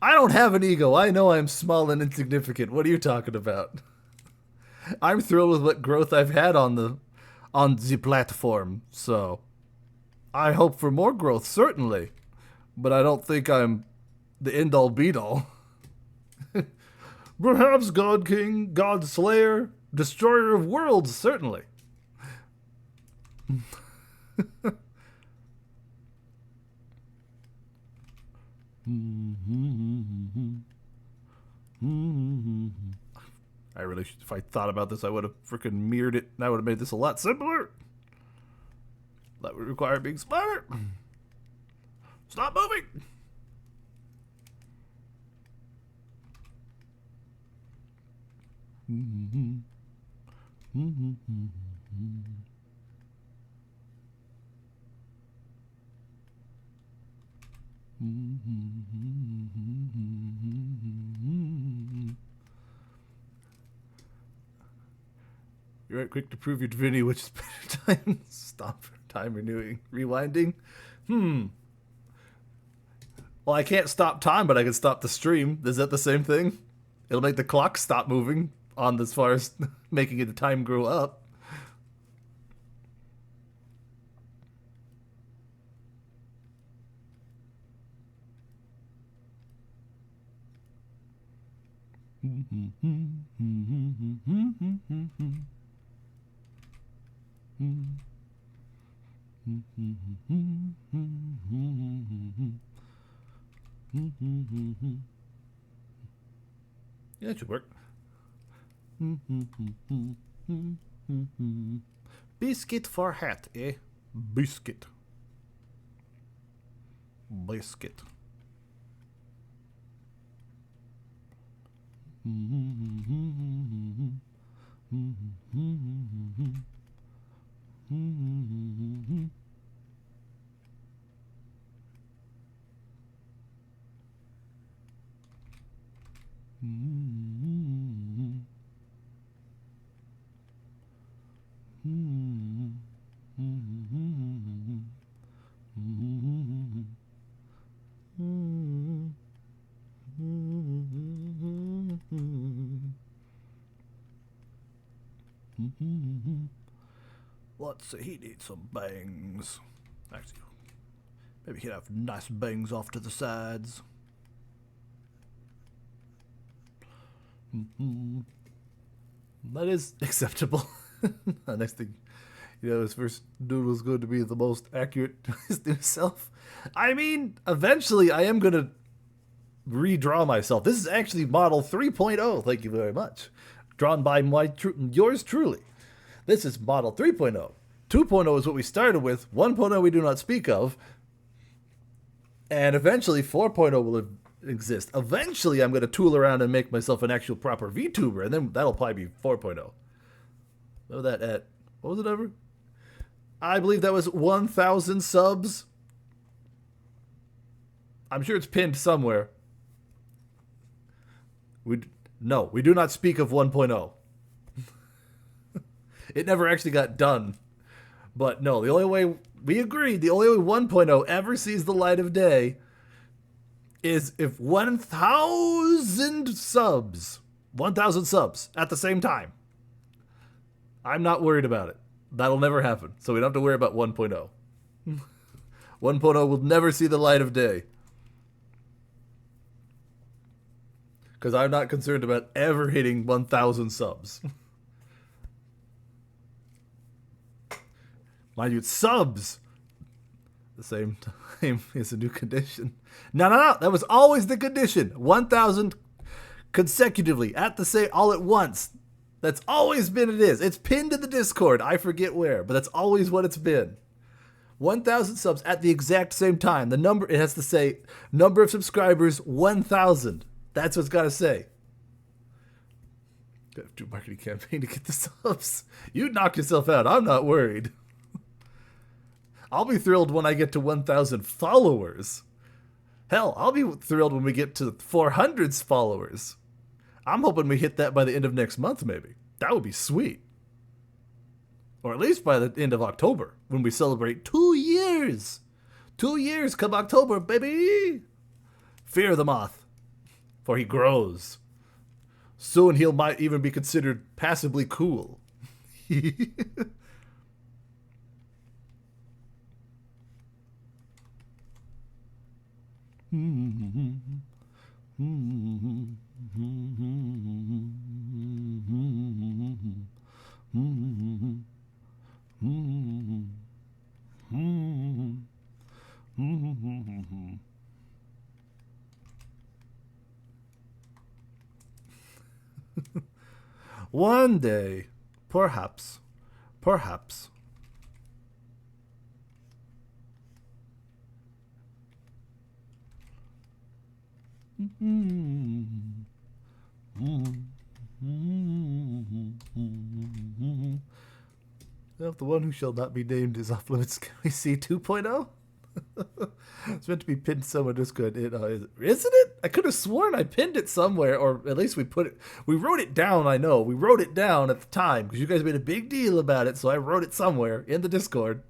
I don't have an ego. I know I'm small and insignificant. What are you talking about? I'm thrilled with what growth I've had on the platform, so I hope for more growth, certainly. But I don't think I'm the end-all be-all. Perhaps God King, God Slayer, Destroyer of Worlds, certainly. I really should, if I thought about this, I would have freaking mirrored it, and I would have made this a lot simpler. That would require being smarter. Stop moving. You're right, quick to prove your divinity, which is better time. Stop for time renewing. Rewinding. Well, I can't stop time, but I can stop the stream. Is that the same thing? It'll make the clock stop moving on as far as making the time grow up. Yeah, it should work. Biscuit for hat, eh? Biscuit. Biscuit. Let's see, he needs some bangs. Actually, maybe he'd have nice bangs off to the sides. That is acceptable. The next thing, his first Doodle is going to be the most accurate to his new self. I mean, eventually I am going to redraw myself. This is actually model 3.0. Thank you very much. Drawn by yours truly. This is model 3.0. 2.0 is what we started with. 1.0 we do not speak of. And eventually 4.0 will exist. Eventually I'm going to tool around and make myself an actual proper VTuber. And then that'll probably be 4.0. Know that at, what was it ever? I believe that was 1,000 subs. I'm sure it's pinned somewhere. No, we do not speak of 1.0. It never actually got done. But no, the only way, we agreed, the only way 1.0 ever sees the light of day is if 1,000 subs at the same time. I'm not worried about it. That'll never happen. So we don't have to worry about 1.0. 1.0 will never see the light of day. Because I'm not concerned about ever hitting 1,000 subs. Mind you, it's subs. The same time is a new condition. No. That was always the condition. 1,000 consecutively at the same, all at once. That's always been it is. It's pinned in the Discord. I forget where, but that's always what it's been. 1,000 subs at the exact same time. The number, it has to say, number of subscribers, 1,000. That's what it's got to say. Gotta do a marketing campaign to get the subs. You knock yourself out. I'm not worried. I'll be thrilled when I get to 1,000 followers. Hell, I'll be thrilled when we get to 400 followers. I'm hoping we hit that by the end of next month, maybe. That would be sweet. Or at least by the end of October, when we celebrate 2 years. 2 years come October, baby. Fear the moth, for he grows. Soon he might even be considered passably cool. One day, perhaps. Well, the one who shall not be named is off limits. Can we see 2.0? It's meant to be pinned somewhere. Just good. Isn't it? I could have sworn I pinned it somewhere, or at least we put it. We wrote it down. I know we wrote it down at the time because you guys made a big deal about it. So I wrote it somewhere in the Discord.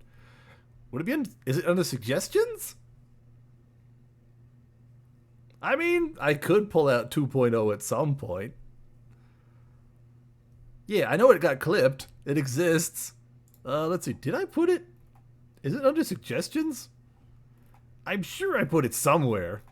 Would it be? Is it under suggestions? I mean, I could pull out 2.0 at some point. Yeah, I know it got clipped. It exists. Let's see. Did I put it? Is it under suggestions? I'm sure I put it somewhere.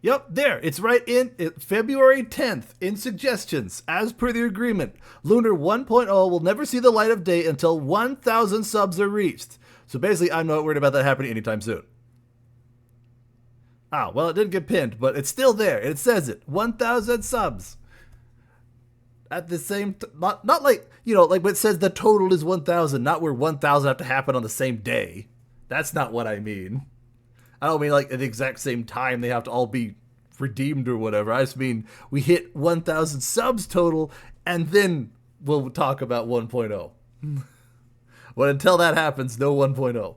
Yep, there. It's right in February 10th in suggestions. As per the agreement, Lunar 1.0 will never see the light of day until 1,000 subs are reached. So basically, I'm not worried about that happening anytime soon. Ah, well, it didn't get pinned, but it's still there. It says it. 1,000 subs. At the same not like, like when it says the total is 1,000, not where 1,000 have to happen on the same day. That's not what I mean. I don't mean like at the exact same time they have to all be redeemed or whatever. I just mean we hit 1,000 subs total, and then we'll talk about 1.0. But until that happens, no 1.0.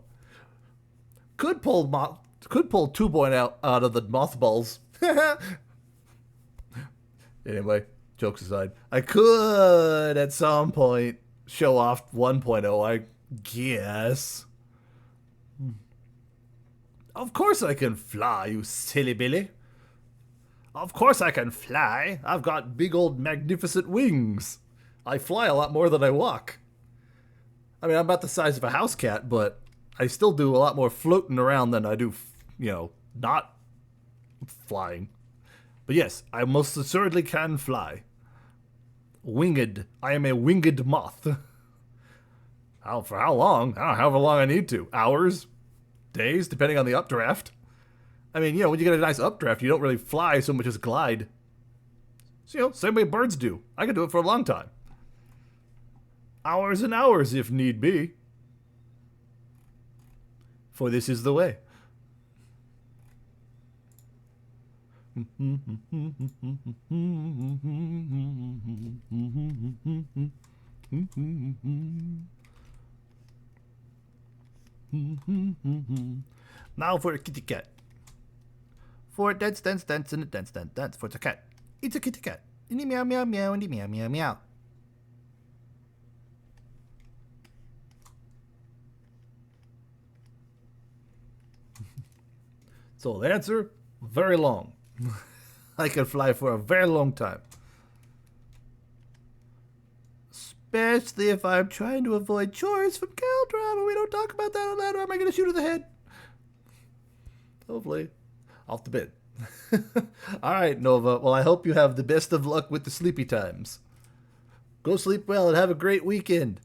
Could pull 2.0 out of the mothballs. Anyway, jokes aside, I could at some point show off 1.0, I guess. Of course I can fly, you silly Billy. Of course I can fly. I've got big old magnificent wings. I fly a lot more than I walk. I mean, I'm about the size of a house cat, but I still do a lot more floating around than I do, not flying. But yes, I most assuredly can fly. Winged. I am a winged moth. For how long? I don't know, however long I need to. Hours? Days? Depending on the updraft. I mean, when you get a nice updraft, you don't really fly so much as glide. So, same way birds do. I can do it for a long time. Hours and hours if need be. For this is the way. Now for a kitty cat. For a dance, dance, dance, and a dance, dance, dance. For the cat. It's a kitty cat. And meow, meow, meow, and meow, meow, meow. So the answer, very long. I can fly for a very long time. Especially if I'm trying to avoid chores from Caldra, but we don't talk about that on that, or am I going to shoot her in the head? Hopefully. Off the bed. Alright, Nova. Well, I hope you have the best of luck with the sleepy times. Go sleep well and have a great weekend.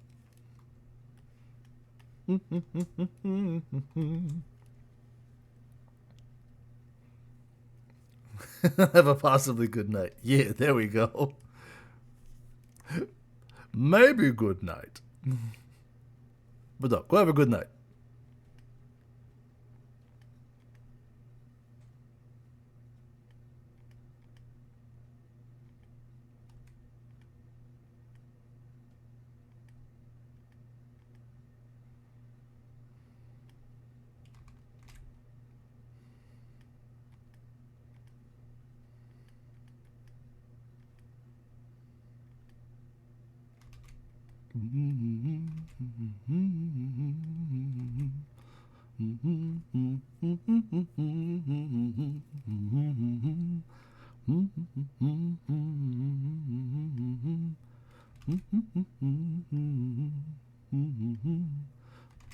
Have a possibly good night. Yeah, there we go. Maybe good night. But no, go have a good night.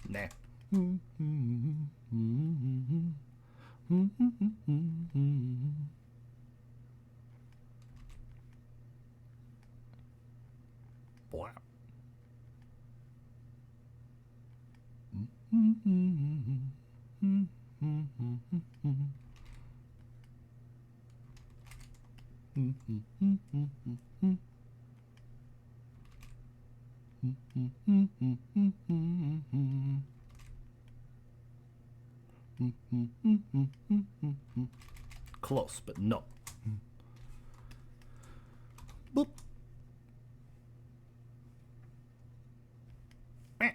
Nah. Wow. close, but no. Boop. Meh.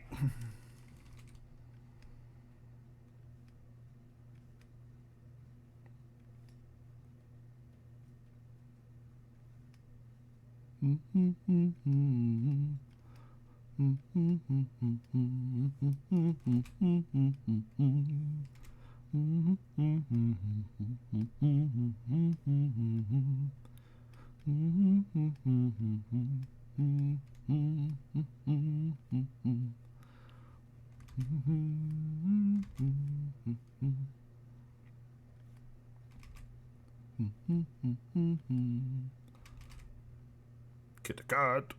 Get the card.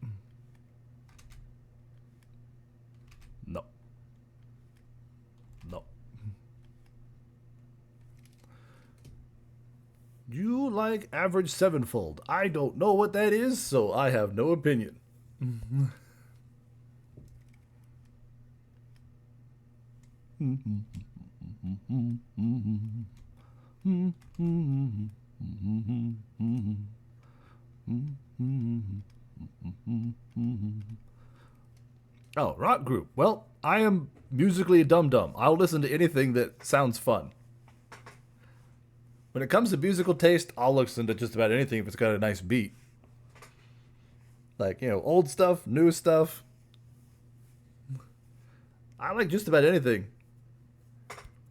No. No. You like average sevenfold. I don't know what that is, so I have no opinion. Oh, rock group. Well, I am musically a dum-dum. I'll listen to anything that sounds fun. When it comes to musical taste, I'll listen to just about anything if it's got a nice beat. Like, old stuff, new stuff. I like just about anything.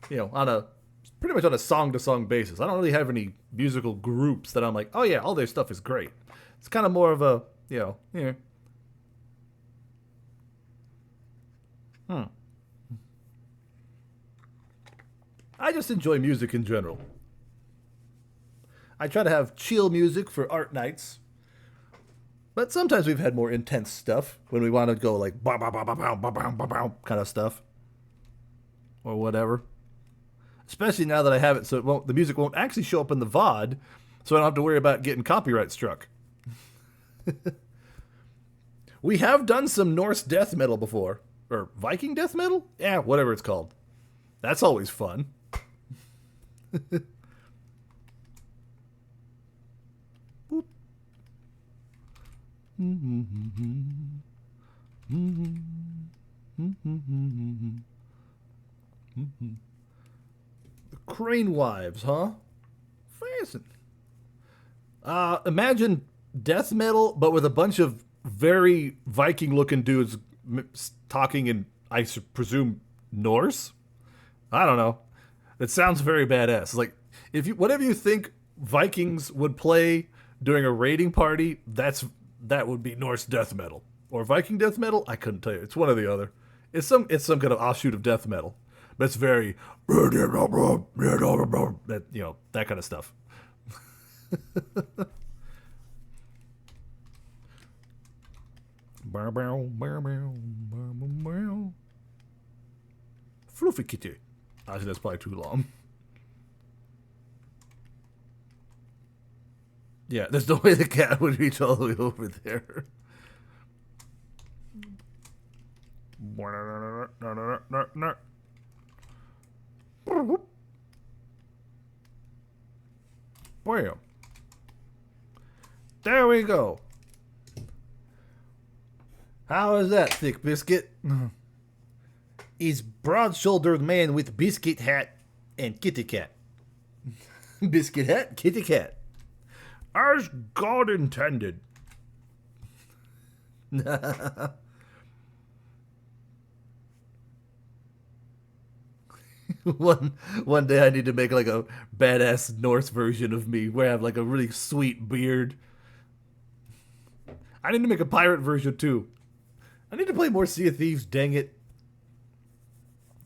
Pretty much on a song-to-song basis. I don't really have any musical groups that I'm like, oh yeah, all their stuff is great. It's kind of more of a, I just enjoy music in general. I try to have chill music for art nights. But sometimes we've had more intense stuff when we want to go like bah, bah, bah, bah, bah, bah, bah, bah, bah, kind of stuff. Or whatever. Especially now that I have it so the music won't actually show up in the VOD, so I don't have to worry about getting copyright struck. We have done some Norse death metal before. Or Viking death metal? Yeah, whatever it's called. That's always fun. Boop. The Crane Wives, huh? Fascinating. Imagine death metal, but with a bunch of very Viking-looking dudes talking in, I presume, Norse? I don't know. It sounds very badass. It's like, whatever you think Vikings would play during a raiding party, that would be Norse death metal. Or Viking death metal? I couldn't tell you. It's one or the other. It's some kind of offshoot of death metal. But it's very, that kind of stuff. Fluffy kitty. Actually, that's probably too long. Yeah, there's no way the cat would reach all the way over there. Bam. There we go. How is that, Thick Biscuit? He's broad-shouldered man with biscuit hat and kitty cat. Biscuit hat, kitty cat. As God intended. One day I need to make like a badass Norse version of me where I have like a really sweet beard. I need to make a pirate version too. I need to play more Sea of Thieves, dang it.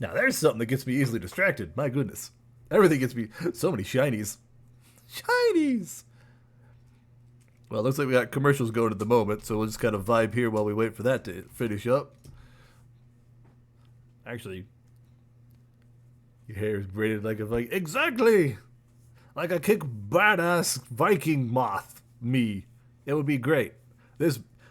Now there's something that gets me easily distracted. My goodness. Everything gets me so many shinies. Shinies! Well, looks like we got commercials going at the moment, so we'll just kind of vibe here while we wait for that to finish up. Actually, your hair is braided like a Viking. Exactly! Like a kick badass Viking moth. Me. It would be great.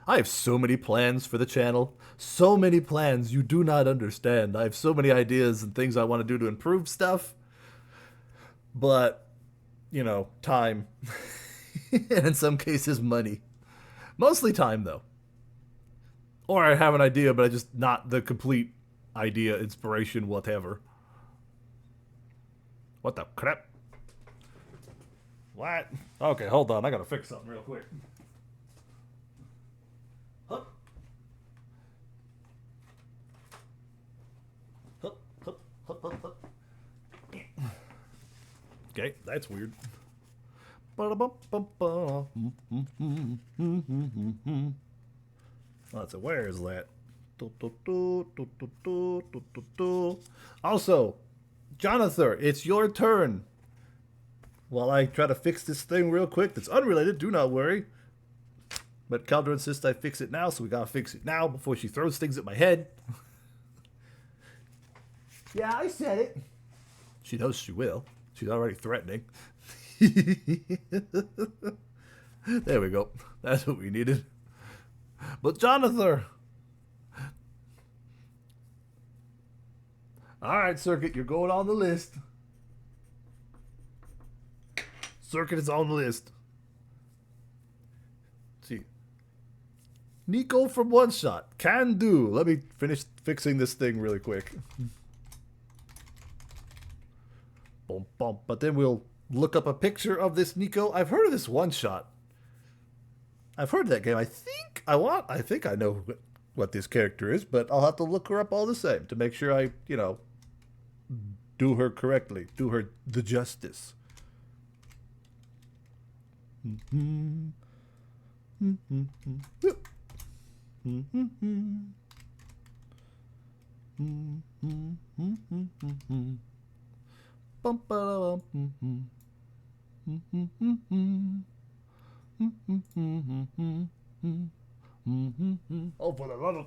I have so many plans for the channel. So many plans you do not understand. I have so many ideas and things I want to do to improve stuff. But time. And in some cases, money. Mostly time, though. Or I have an idea, but I just not the complete idea, inspiration, whatever. What the crap? What? Okay, hold on. I gotta fix something real quick. Hup. Hup, hup, hup, hup, hup. Okay, that's weird. Let's see, where is that? Also, Jonathan, it's your turn. While I try to fix this thing real quick that's unrelated, do not worry. But Caldra insists I fix it now, so we gotta fix it now before she throws things at my head. Yeah, I said it. She knows she will. She's already threatening. There we go. That's what we needed. But Jonathan. Alright, Circuit, you're going on the list. Circuit is on the list. Let's see. Nico from One Shot. Can do. Let me finish fixing this thing really quick. Boom, boom. But then we'll look up a picture of this Nico. I've heard of this One Shot. I've heard of that game. I think I know what this character is, but I'll have to look her up all the same to make sure I, do her correctly. Do her the justice. Oh, for the love of...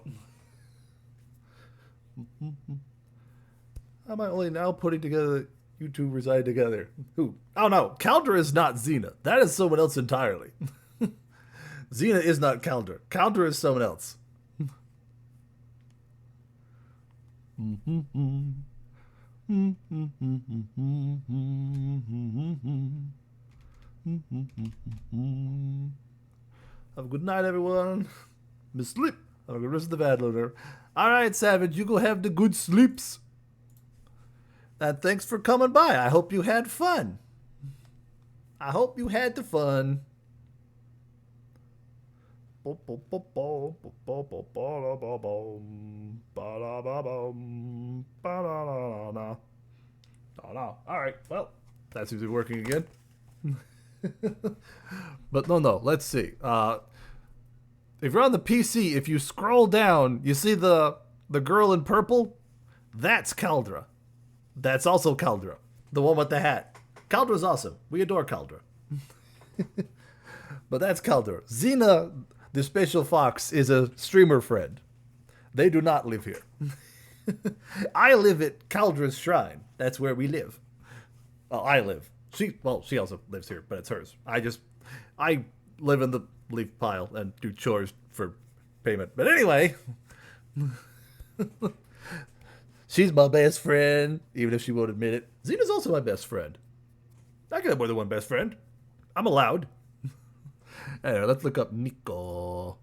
Am I only now putting together you two reside together? Who? Oh no, Caldra is not Xena. That is someone else entirely. Xena is not Caldra. Caldra is someone else. Have a good night, everyone. Miss Sleep. Have a good rest of the VADD loader. Alright, Savage, you go have the good sleeps. And thanks for coming by. I hope you had fun. I hope you had the fun. Alright, well, that seems to be working again. But no, let's see. If you're on the PC, if you scroll down, you see the girl in purple? That's Caldra. That's also Caldra. The one with the hat. Caldra's awesome. We adore Caldra. But that's Caldra. Xena, the Spatial Fox, is a streamer friend. They do not live here. I live at Caldra's shrine. That's where we live. Well, I live. She also lives here, but it's hers. I live in the leaf pile and do chores for payment. But anyway, she's my best friend, even if she won't admit it. Xena's also my best friend. I can have more than one best friend. I'm allowed. Anyway, let's look up Nico.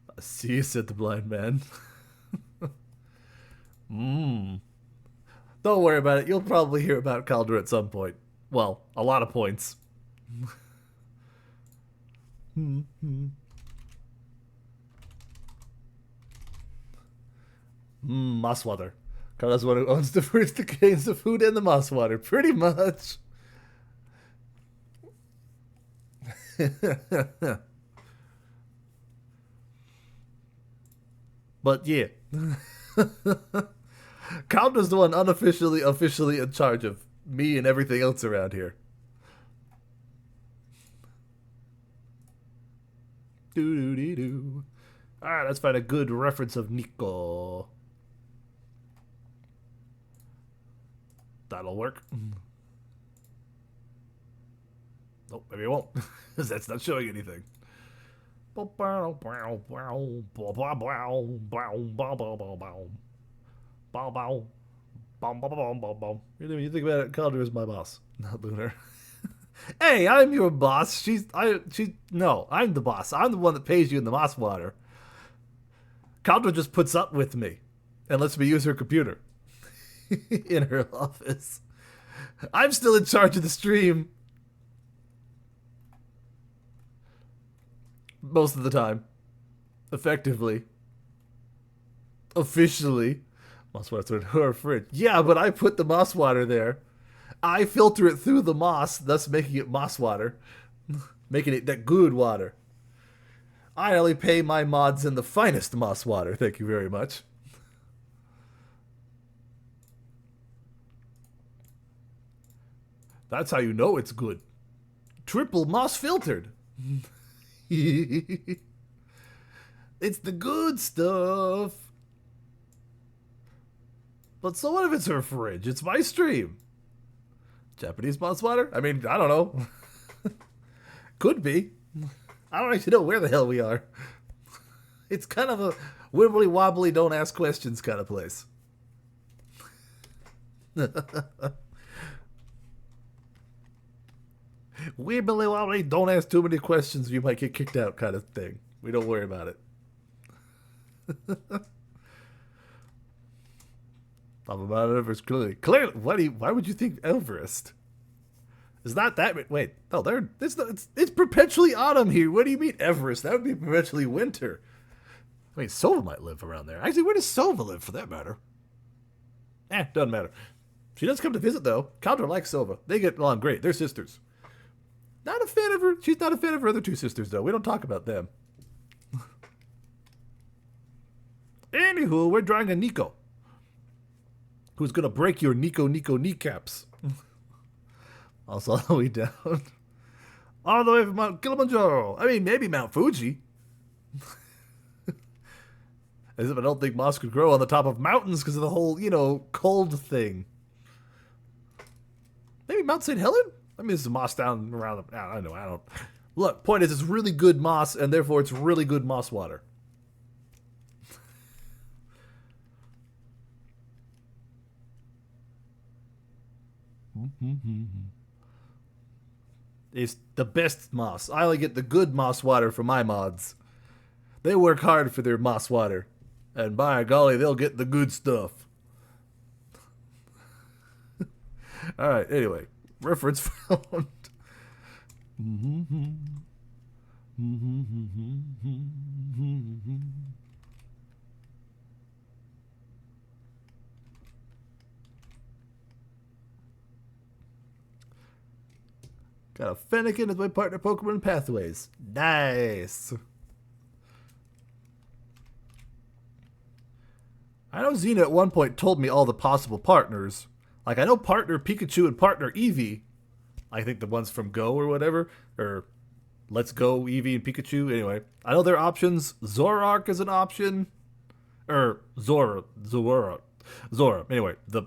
I see, said the blind man. Don't worry about it. You'll probably hear about Caldra at some point. Well, a lot of points. Moss water. Carla's one who owns the first cans of food and the moss water. Pretty much. But yeah. Caldra's the one officially in charge of me and everything else around here. Doo-doo-dee-doo. Alright, let's find a good reference of Nico. That'll work. Nope, maybe it won't. Because that's not showing anything. You think about it, Calder is my boss, not Lunar. Hey, I'm your boss. No, I'm the boss. I'm the one that pays you in the moss water. Condra just puts up with me and lets me use her computer in her office. I'm still in charge of the stream. Most of the time. Effectively. Officially. Moss water in her fridge. Yeah, but I put the moss water there. I filter it through the moss, thus making it moss water. Making it that good water. I only pay my mods in the finest moss water. Thank you very much. That's how you know it's good. Triple moss filtered. It's the good stuff. But so what if it's her fridge? It's my stream. Japanese moss water? I mean, I don't know. Could be. I don't actually know where the hell we are. It's kind of a wibbly wobbly, don't ask questions kind of place. Wibbly wobbly, don't ask too many questions, you might get kicked out kind of thing. We don't worry about it. Talk about Everest clearly. Clearly, why would you think Everest? It's not that. Wait, no, it's perpetually autumn here. What do you mean Everest? That would be perpetually winter. I mean, Sova might live around there. Actually, where does Sova live for that matter? Doesn't matter. She does come to visit though. Condra likes Sova. They get along great. They're sisters. Not a fan of her. She's not a fan of her other two sisters though. We don't talk about them. Anywho, we're drawing a Nico. Who's gonna break your Nico kneecaps? Also all the way down. All the way from Mount Kilimanjaro. I mean, maybe Mount Fuji. As if I don't think moss could grow on the top of mountains because of the whole, cold thing. Maybe Mount St. Helen? I mean, this is moss down around the... I don't... Look, point is, it's really good moss, and therefore it's really good moss water. It's the best moss. I only get the good moss water from my mods. They work hard for their moss water. And by golly, they'll get the good stuff. Alright, anyway. Reference found. Got a Fennekin as my partner Pokemon Pathways. Nice. I know Xena at one point told me all the possible partners. Like, I know partner Pikachu and partner Eevee. I think the ones from Go or whatever. Or Let's Go Eevee and Pikachu. Anyway, I know their options. Zoroark is an option. Or Zora. Anyway, the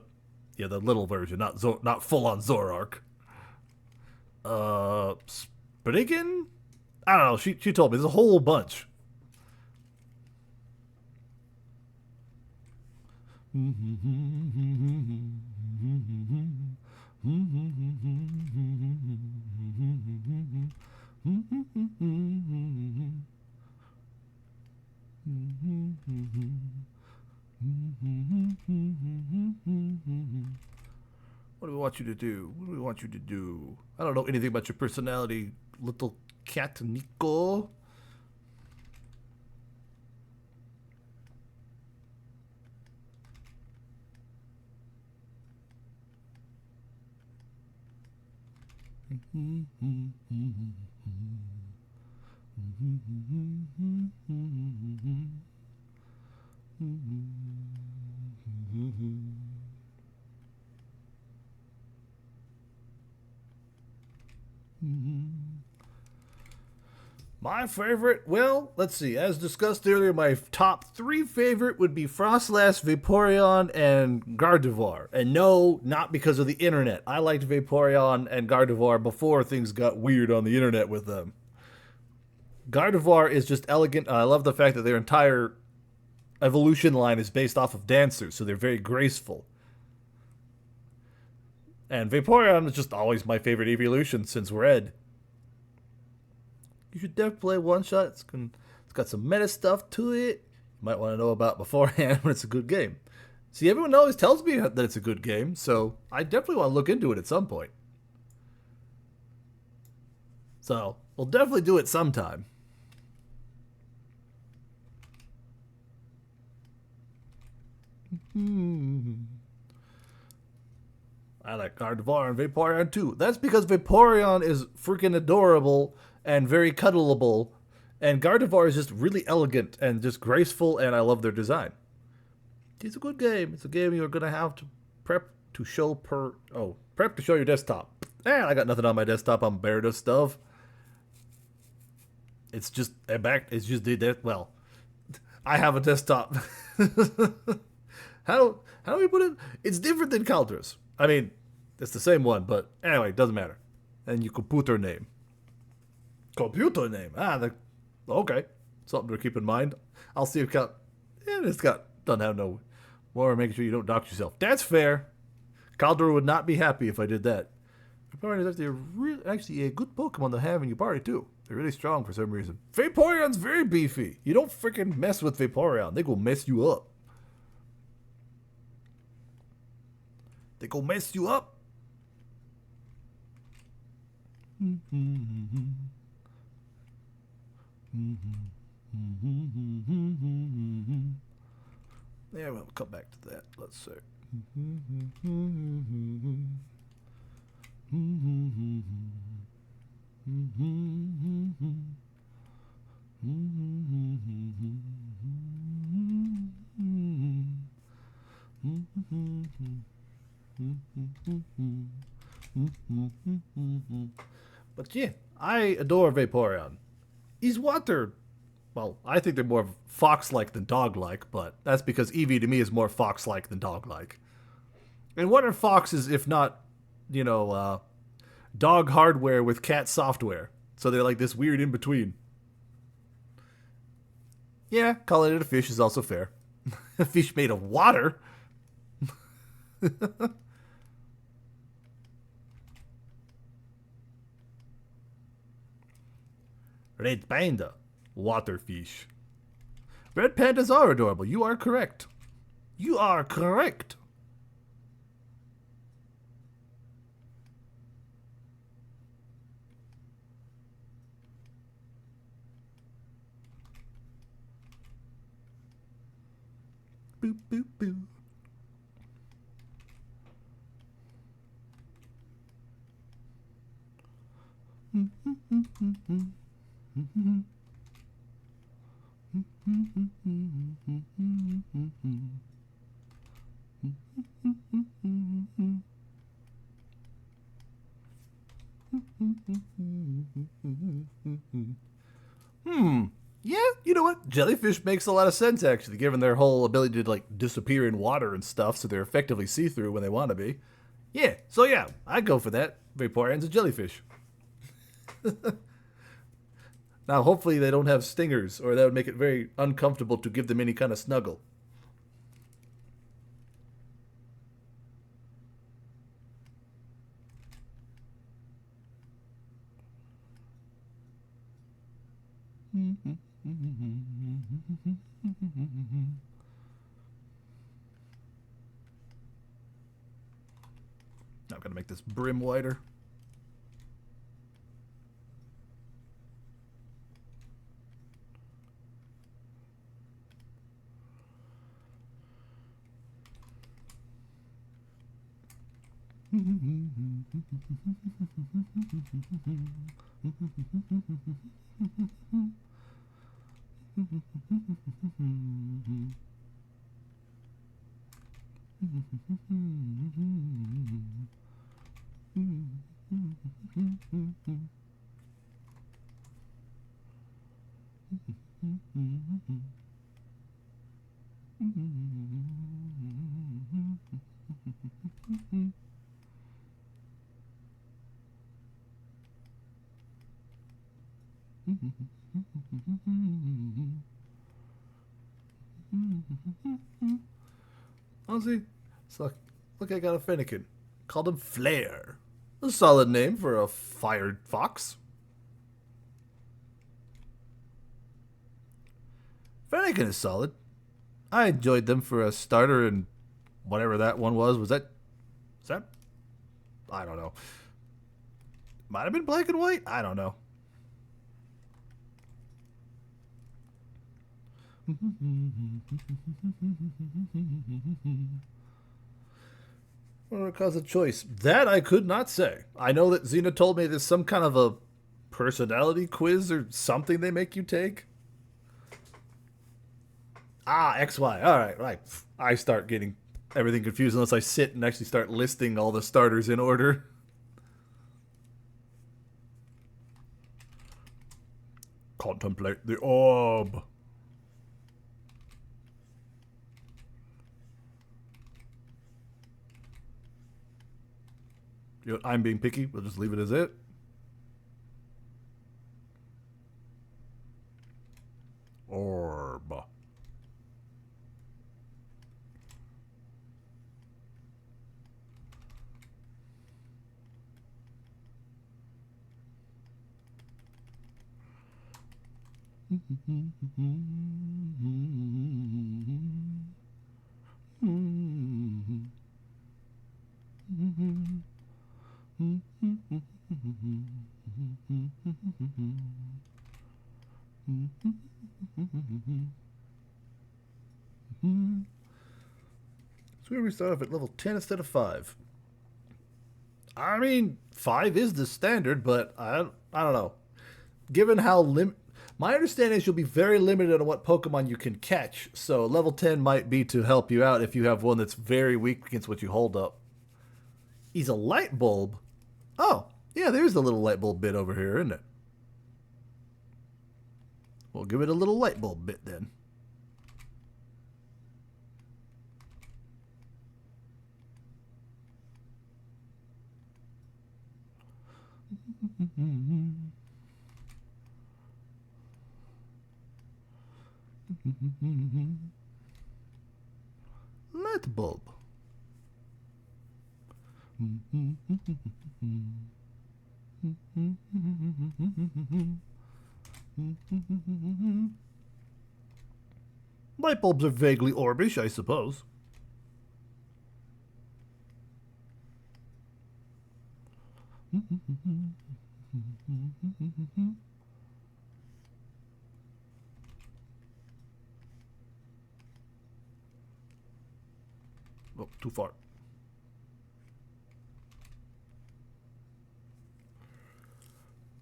little version, not full on Zoroark. Spriggan? I don't know. She told me there's a whole bunch. What do we want you to do? What do we want you to do? I don't know anything about your personality, little cat Nico. My favorite, well, let's see. As discussed earlier, my top 3 favorite would be Frostlass, Vaporeon, and Gardevoir. And no, not because of the internet. I liked Vaporeon and Gardevoir before things got weird on the internet with them. Gardevoir is just elegant. I love the fact that their entire evolution line is based off of dancers, so they're very graceful. And Vaporeon is just always my favorite evolution since Red. You should definitely play One Shot. It's got some meta stuff to it. You might want to know about beforehand when it's a good game. See, everyone always tells me that it's a good game, so I definitely want to look into it at some point. So, we'll definitely do it sometime. I like Gardevoir and Vaporeon too. That's because Vaporeon is freaking adorable and very cuddleable, and Gardevoir is just really elegant and just graceful, and I love their design. It's a good game. It's a game you're gonna have to prep to show your desktop. And I got nothing on my desktop. I'm buried with stuff. It's just well, I have a desktop. How do we put it? It's different than counters. I mean, it's the same one, but anyway, it doesn't matter. And your computer name. Computer name. Okay. Something to keep in mind. I'll see if doesn't have no more. Making sure you don't dox yourself. That's fair. Caldor would not be happy if I did that. Vaporeon is actually a good Pokemon to have in your party too. They're really strong for some reason. Vaporeon's very beefy. You don't freaking mess with Vaporeon. They go mess you up. They go mess you up. Yeah, we'll come back to that. Let's see. But yeah, I adore Vaporeon. He's water. Well, I think they're more fox-like than dog-like, but that's because Eevee to me is more fox-like than dog-like. And what are foxes if not, dog hardware with cat software? So they're like this weird in-between. Yeah, calling it a fish is also fair. A fish made of water? Red panda. Waterfish. Red pandas are adorable. You are correct. You are correct. Boop, boop, boop. Yeah, you know what? Jellyfish makes a lot of sense, actually, given their whole ability to, disappear in water and stuff, so they're effectively see-through when they want to be. Yeah, so yeah, I'd go for that. Vaporeon's a jellyfish. Now, hopefully they don't have stingers, or that would make it very uncomfortable to give them any kind of snuggle. Now I'm going to make this brim wider. Honestly, it's look, I got a Fennekin. Called him Flare. A solid name for a fired fox. Fennekin is solid. I enjoyed them for a starter, and whatever that one was. Was that? I don't know. Might have been black and white. I don't know. What would cause a choice? That I could not say. I know that Xena told me there's some kind of a personality quiz or something they make you take. Ah, XY. All right, right. I start getting everything confused unless I sit and actually start listing all the starters in order. Contemplate the orb. You know, I'm being picky. We'll just leave it as it. Orb. So we start off at level 10 instead of 5. I mean, 5 is the standard, but I don't know. Given how my understanding is you'll be very limited on what Pokemon you can catch, so level 10 might be to help you out if you have one that's very weak against what you hold up. He's a light bulb. Oh, yeah, there's the little light bulb bit over here, isn't it? We'll give it a little light bulb bit then. Light bulb. Light bulbs are vaguely orbish, I suppose. Oh, too far.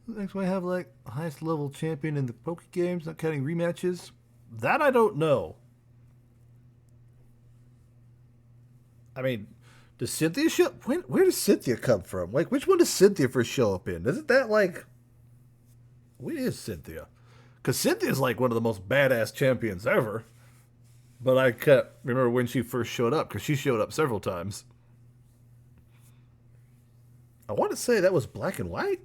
Next, we have like highest level champion in the Poke games, not counting rematches. That I don't know. I mean, does Cynthia show? Where does Cynthia come from? Like, which one does Cynthia first show up in? Isn't that like? Where is Cynthia? Because Cynthia's like one of the most badass champions ever. But I can't remember when she first showed up, because she showed up several times. I want to say that was black and white.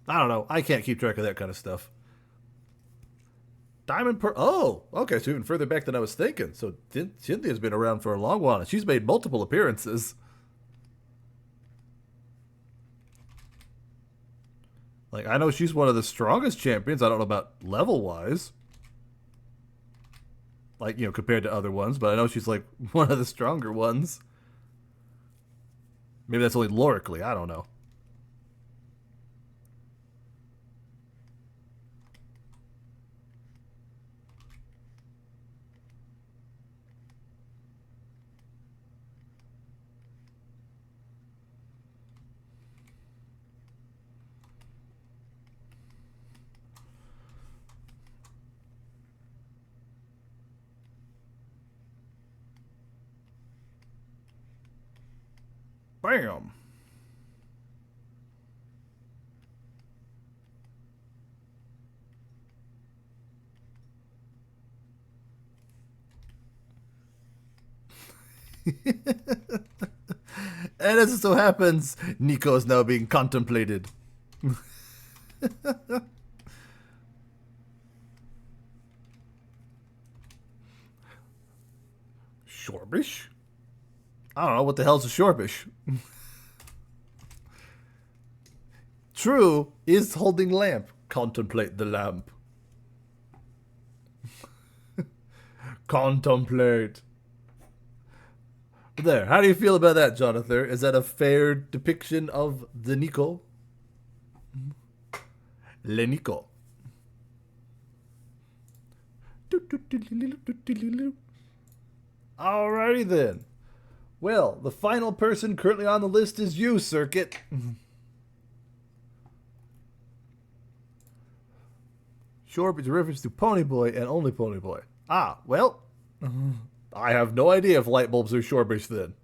I don't know. I can't keep track of that kind of stuff. Diamond Pearl. Oh, okay. So even further back than I was thinking. So Cynthia's been around for a long while, and she's made multiple appearances. Like, I know she's one of the strongest champions. I don't know about level-wise. Like, you know, compared to other ones. But I know she's, like, one of the stronger ones. Maybe that's only lorically. I don't know. Bam! And as it so happens, Nico is now being contemplated. Shorbish? I don't know. What the hell's a Shorbish? True is holding lamp. Contemplate the lamp. Contemplate. There. How do you feel about that, Jonathan? Is that a fair depiction of the Nico? Le Nico. Alrighty then. Well, the final person currently on the list is you, Circuit. Shorb is a reference to Ponyboy and only Ponyboy. Ah, well, I have no idea if light bulbs are Shorbish then.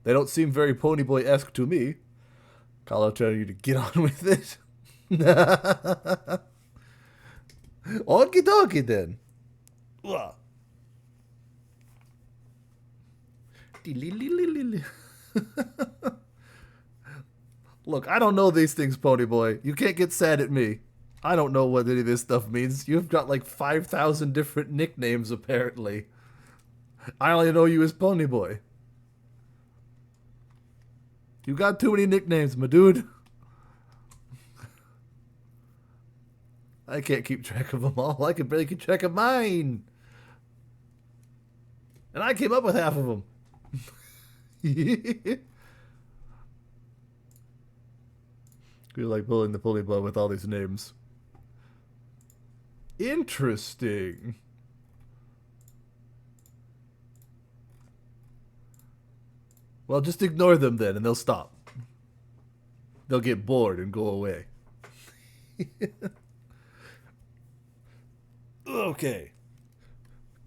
They don't seem very Ponyboy-esque to me. I'll tell you to get on with it. Okie dokie then. Look, I don't know these things, Ponyboy. You can't get sad at me. I don't know what any of this stuff means. You've got like 5,000 different nicknames, apparently. I only know you as Ponyboy. You got too many nicknames, my dude. I can't keep track of them all. I can barely keep track of mine. And I came up with half of them. You're like pulling the pulley bow with all these names. Interesting. Well, just ignore them then, and they'll stop. They'll get bored and go away. Okay.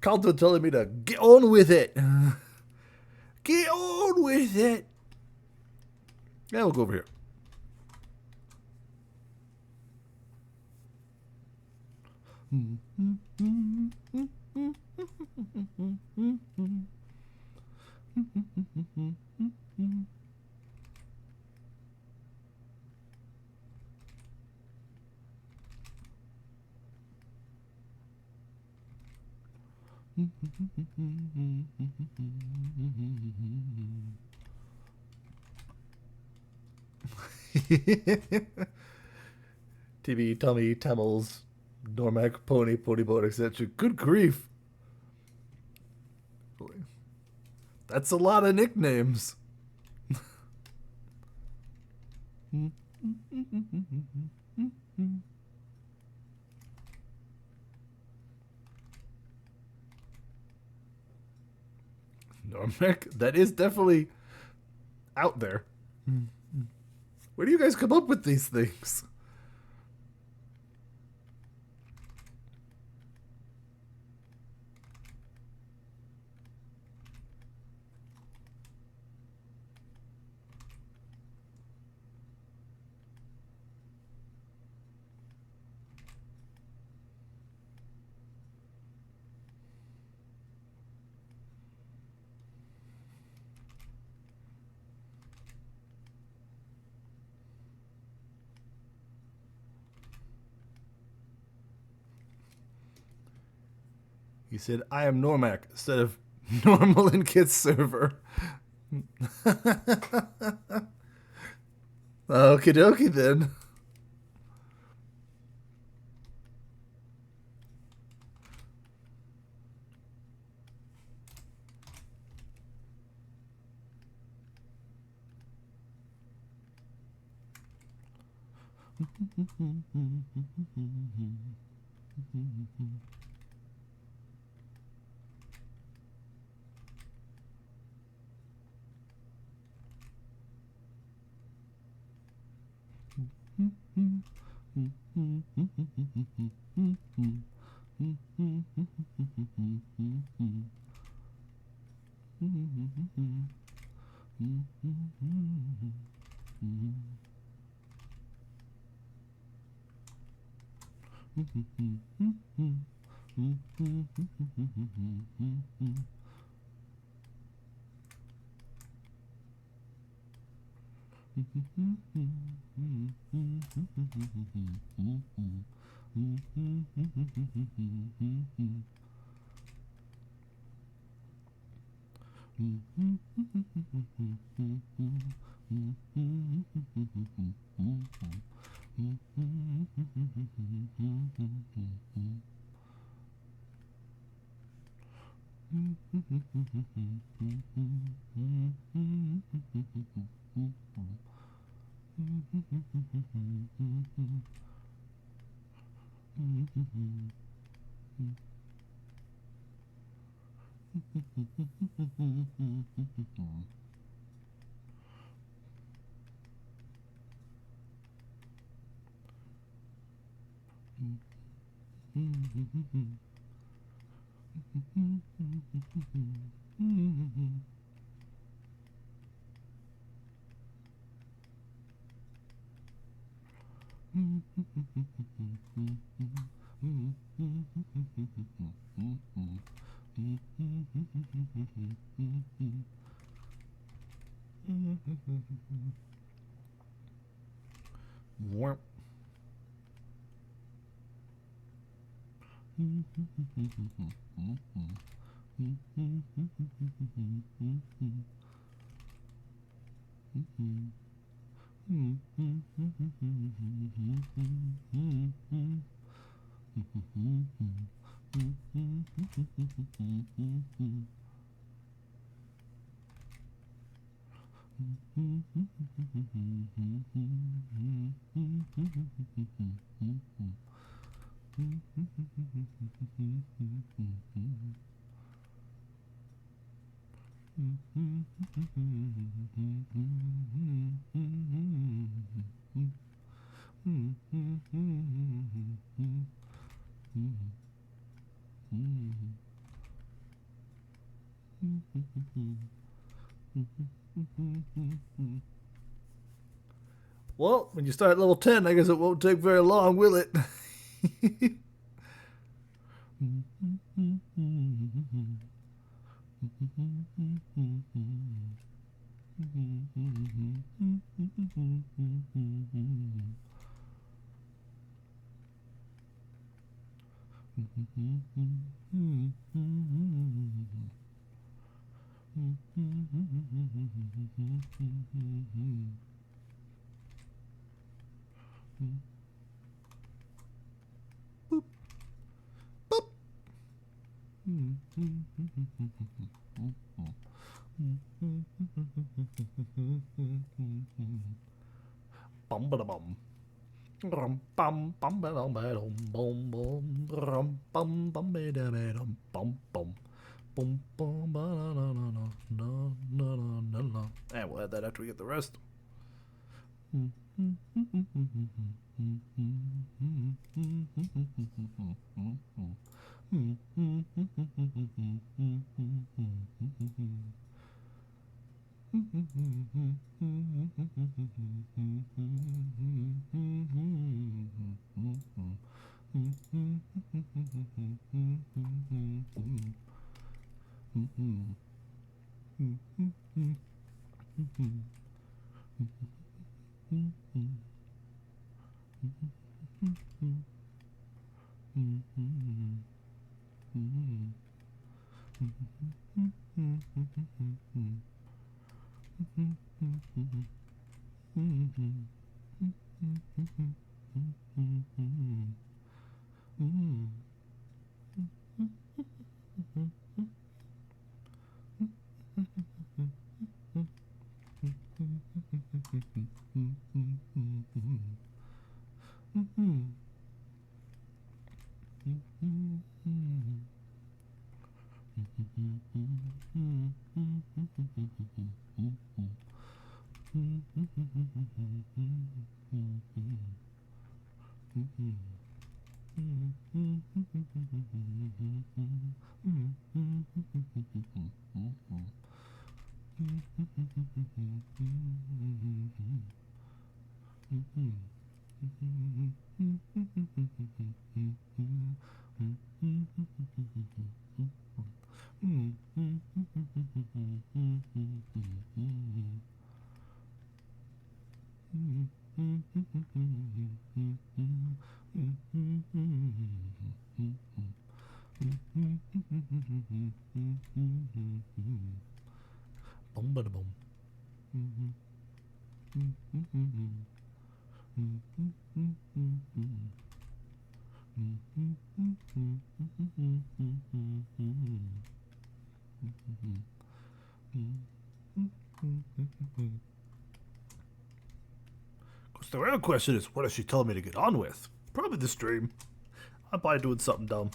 Calton telling me to get on with it. Get on with it. Yeah, we'll go over here. TV, Tummy, Tamils, Normac, Pony, Ponyboy, etc. Good grief. That's a lot of nicknames. Normac, that is definitely out there. Where do you guys come up with these things? He said, I am Normac, instead of normal in kids server. Okie dokie then. Warp. Well, when you start at level 10, I guess it won't take very long, will it? Bum ba bum. Rum bum bum ba dum ba dum bum bum rum bum bum ba da ba dum bum bum bum bum ba na na na na na na na na. And we'll add that after we get the rest. Boom, bada, boom. Because the real question is, what does she tell me to get on with? Probably the stream. I'm probably doing something dumb.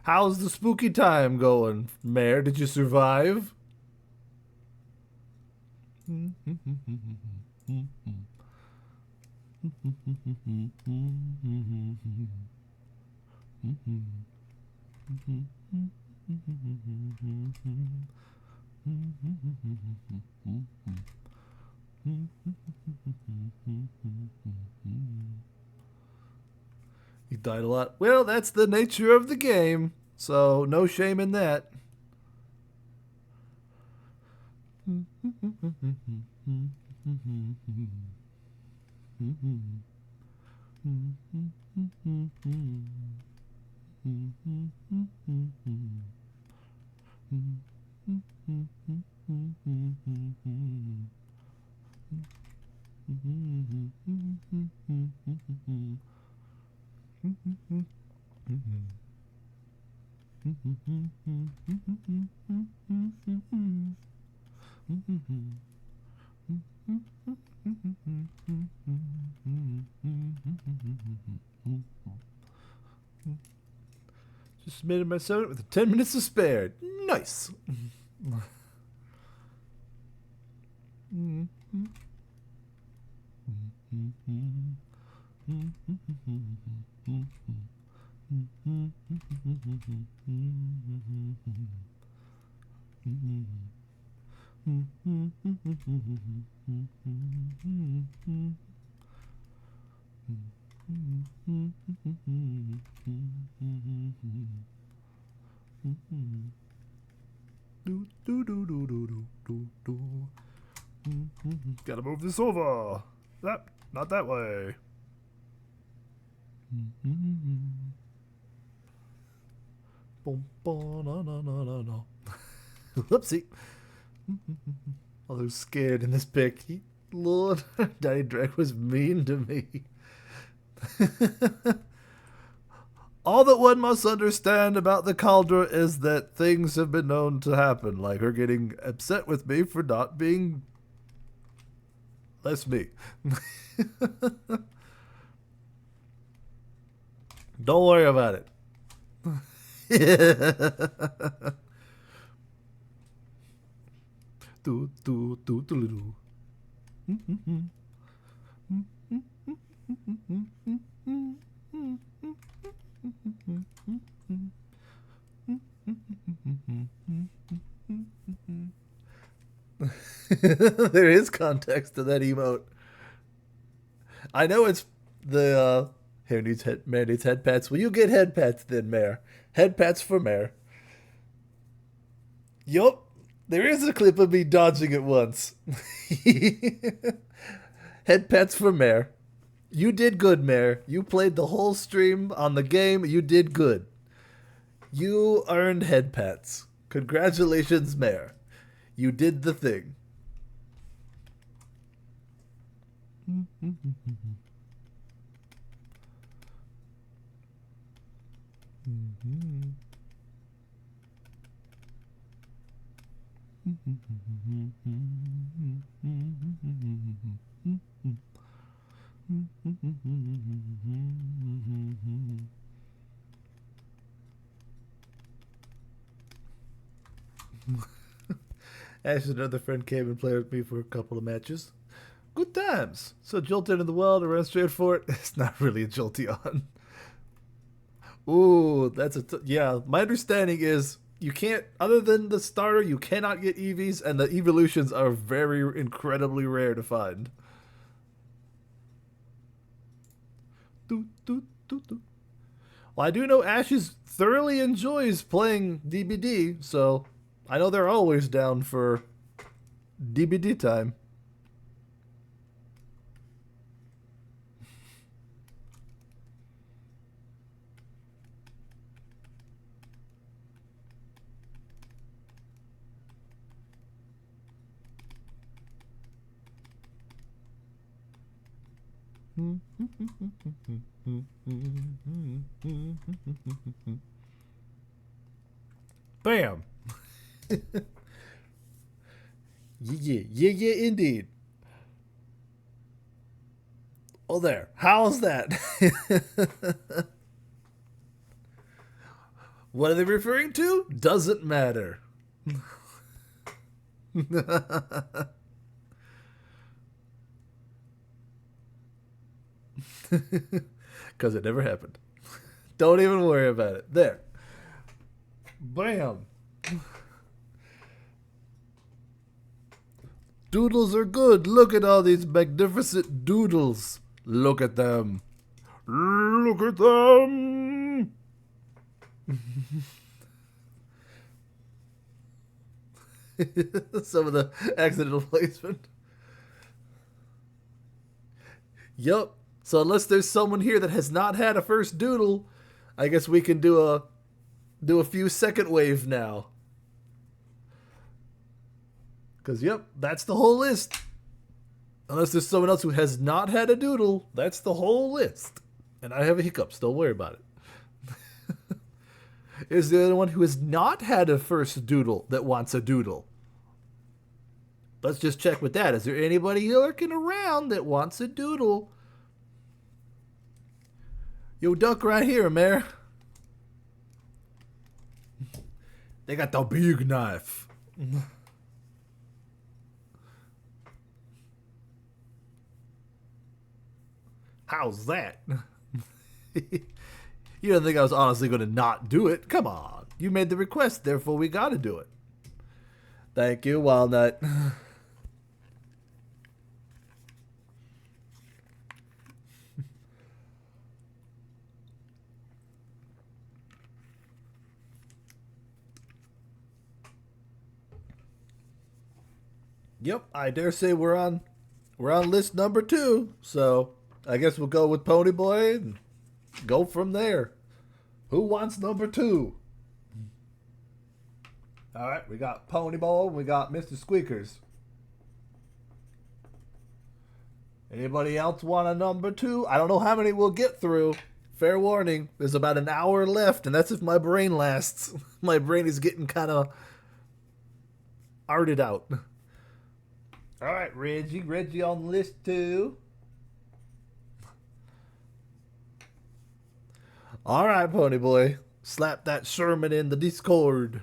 How's the spooky time going, Mare? Did you survive? You died a lot. Well, that's the nature of the game, so no shame in that. Just submitted my soda with 10 minutes to spare. Nice. Gotta move this over. That, not that way. Boom, boom, no, no, no, no, no. Whoopsie. Oh, they're scared in this pic. Lord, Daddy Drake was mean to me. All that one must understand about the Cauldra is that things have been known to happen, like her getting upset with me for not being less me. Don't worry about it. Do do do do do. There is context to that emote. I know it's the Mayor needs head pats. Well, you get head pats then, Mayor. Head pats for Mayor. Yup, there is a clip of me dodging it once. Head pats for Mayor. You did good, Mayor. You played the whole stream on the game. You did good. You earned head pats. Congratulations, Mayor. You did the thing. Ash and another friend came and played with me for a couple of matches. Good times. So Jolteon in the wild, I ran straight for it. It's not really a Jolteon. Ooh, that's yeah. My understanding is you can't, other than the starter, you cannot get EVs, and the evolutions are very incredibly rare to find. Well, I do know Ashes thoroughly enjoys playing DBD, so I know they're always down for DBD time. Bam. Yeah, indeed. Oh, there. How's that? What are they referring to? Doesn't matter. Because it never happened. Don't even worry about it. There. Bam. Doodles are good. Look at all these magnificent doodles. Look at them. Look at them. Some of the accidental placement. Yup. So unless there's someone here that has not had a first doodle, I guess we can do a few second wave now. Because, yep, that's the whole list. Unless there's someone else who has not had a doodle, that's the whole list. And I have a hiccups, don't worry about it. Is there anyone who has not had a first doodle that wants a doodle? Let's just check with that. Is there anybody lurking around that wants a doodle? Yo, duck right here, Mayor. They got the big knife. How's that? You don't think I was honestly going to not do it? Come on. You made the request, therefore we got to do it. Thank you, Walnut. Yep, I dare say we're on list number 2, so I guess we'll go with Ponyboy and go from there. Who wants number 2? All right, we got Ponyboy, we got Mr. Squeakers. Anybody else want a number 2? I don't know how many we'll get through. Fair warning, there's about an hour left, and that's if my brain lasts. My brain is getting kind of arted out. All right, Reggie on list 2. All right, Ponyboy, slap that Sherman in the Discord.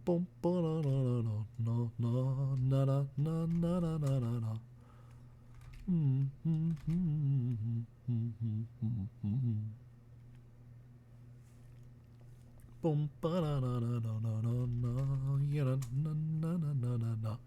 Boom, ba-da-da-da-da-da-da-da-da-da-da-da-da-da. Boom, ba-da-da-da-da-da-da-da-da-da-da-da-da.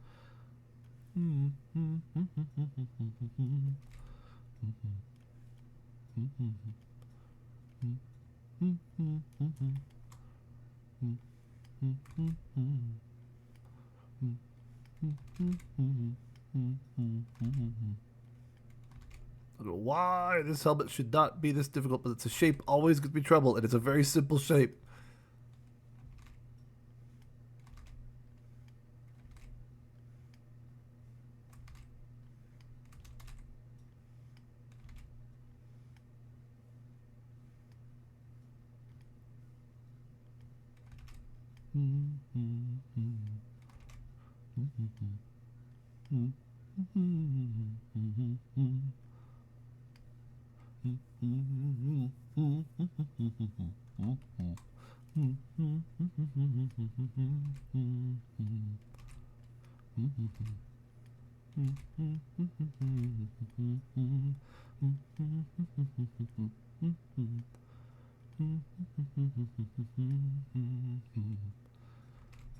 I don't know why this helmet should not be this difficult, but it's a shape always gives me trouble, and it's a very simple shape.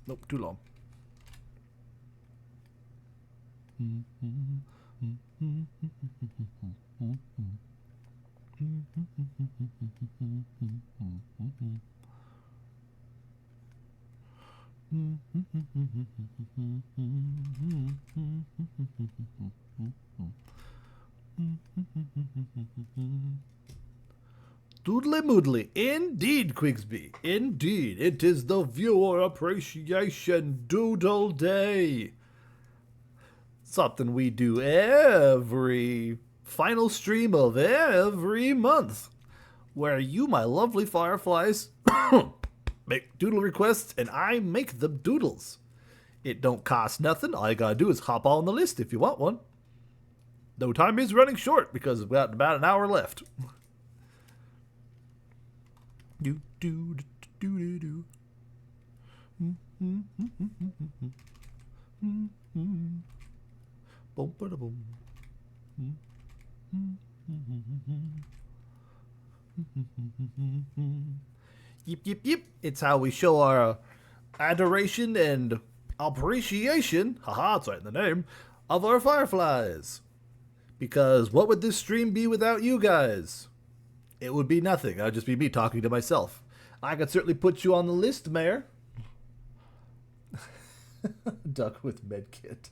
Nope, too long. Doodly moodly. Indeed, Quigsby. Indeed. It is the Viewer Appreciation Doodle Day. Something we do every final stream of every month. Where you, my lovely fireflies, make doodle requests and I make them doodles. It don't cost nothing. All you gotta do is hop on the list if you want one. Though time is running short because we've got about an hour left. Do do do do do. Boom ba da boom. Yip yip yip. It's how we show our adoration and appreciation, haha, it's right in the name, of our fireflies. Because what would this stream be without you guys? It would be nothing. It would just be me talking to myself. I could certainly put you on the list, Mayor. Duck with medkit.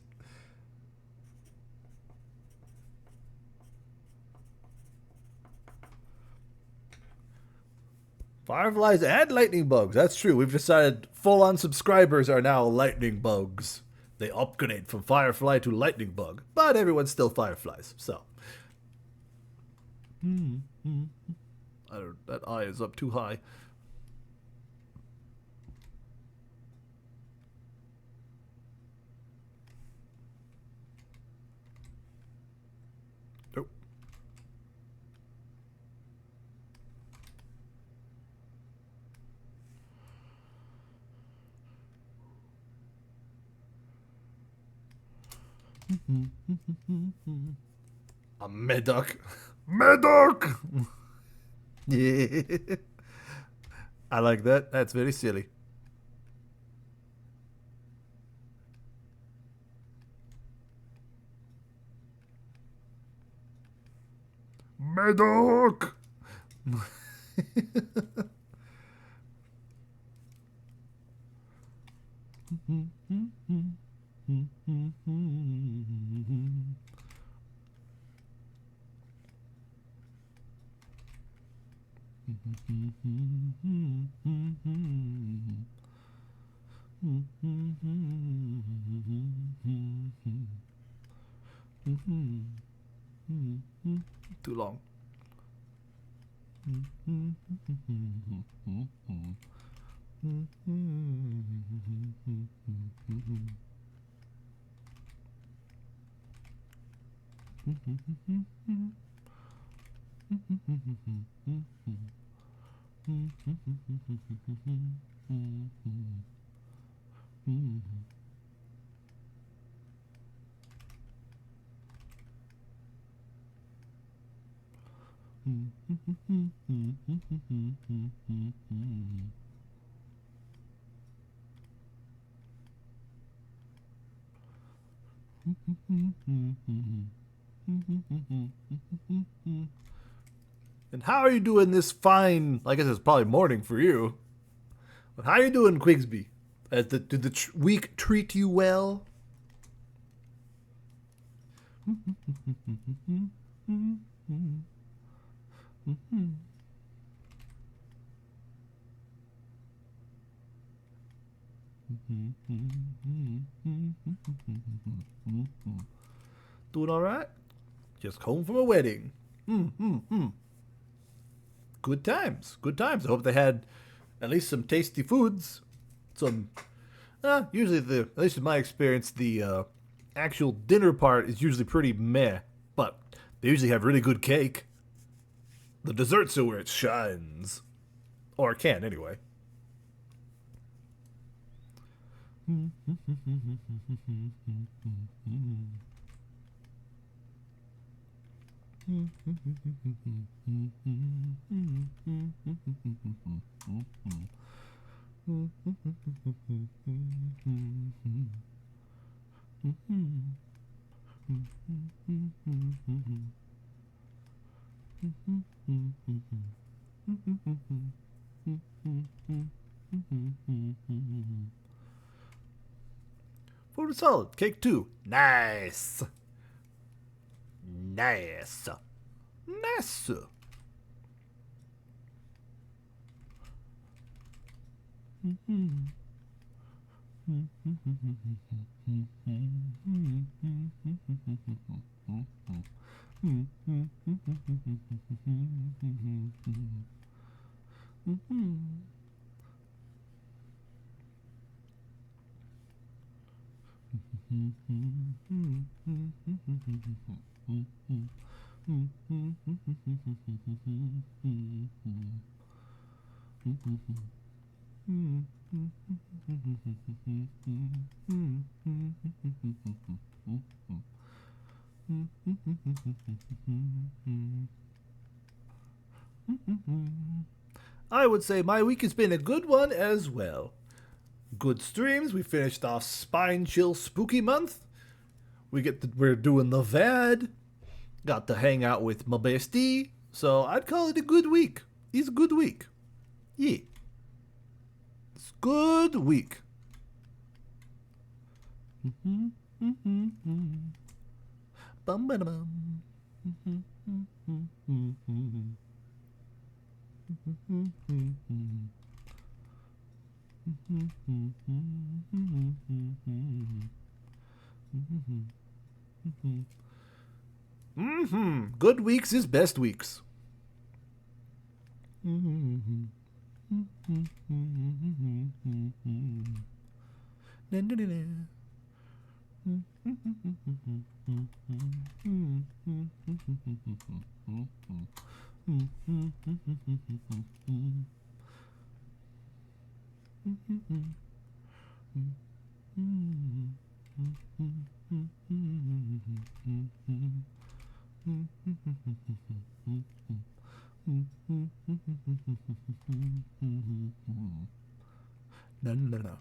Fireflies and lightning bugs. That's true. We've decided full-on subscribers are now lightning bugs. They upgrade from firefly to lightning bug, but everyone's still fireflies. So, that eye is up too high. Nope. A Medoc. Medoc! Yeah. I like that. That's very silly. Medoc! Too long. And how are you doing this fine? I guess it's probably morning for you. But how are you doing, Quigsby? Did the week treat you well? Doing all right? Just home from a wedding. Good times. Good times. I hope they had at least some tasty foods. Some, usually at least in my experience, the actual dinner part is usually pretty meh. But they usually have really good cake. The desserts are where it shines. Or it can, anyway. Food is solid. Cake too. Nice. Nice. Nice. I would say my week has been a good one as well. Good streams. We finished off Spine Chill Spooky Month. We're doing the VAD. Got to hang out with my bestie. So I'd call it a good week. It's a good week. Yeah. It's a good week. Bum ba bum. Good weeks is best weeks. No.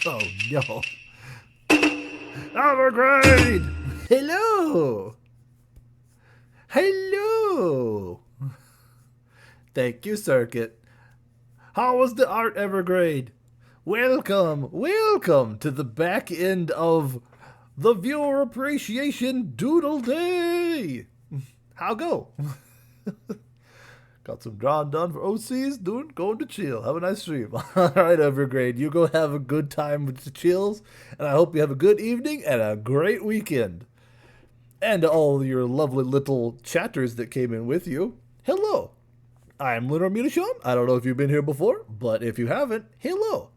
Oh no. Overgrade! Hello! Hello! Thank you, Circuit. How was the art Evergrade? Welcome, welcome to the back end of the Viewer Appreciation Doodle Day. How go? Got some drawing done for OCs, going to chill. Have a nice stream. All right, Evergrade, you go have a good time with the chills, and I hope you have a good evening and a great weekend. And to all your lovely little chatters that came in with you, hello. I'm Lunar Munition. I don't know if you've been here before, but if you haven't, hello.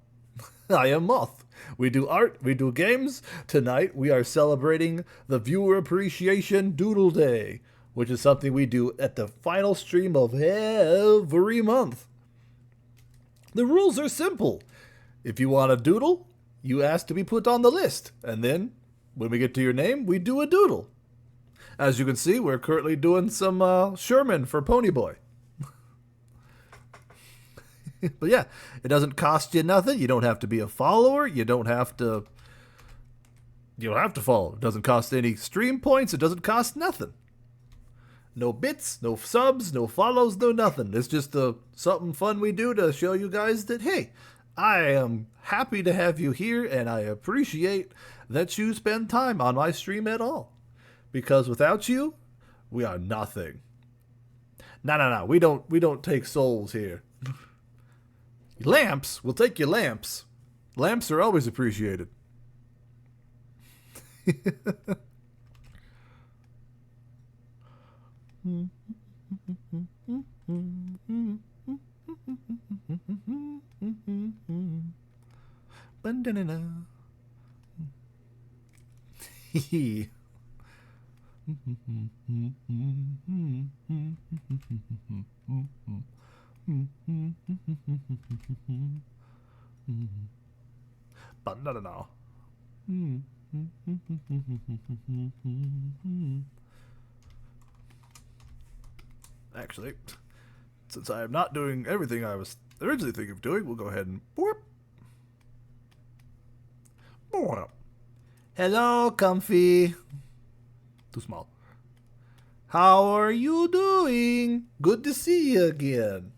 I am Moth. We do art, we do games. Tonight we are celebrating the Viewer Appreciation Doodle Day, which is something we do at the final stream of every month. The rules are simple. If you want a doodle, you ask to be put on the list, and then, when we get to your name, we do a doodle. As you can see, we're currently doing some Sherman for Ponyboy. But yeah, it doesn't cost you nothing. You don't have to be a follower. You don't have to follow. It doesn't cost any stream points. It doesn't cost nothing. No bits, no subs, no follows, no nothing. It's just something fun we do to show you guys that, hey, I am happy to have you here, and I appreciate that you spend time on my stream at all. Because without you, we are nothing. No. We don't take souls here. Lamps? We'll take your lamps. Lamps are always appreciated. Actually, since I am not doing everything I was originally thinking of doing, we'll go ahead and boop. Boop. Hello, Comfy. Too small. How are you doing? Good to see you again.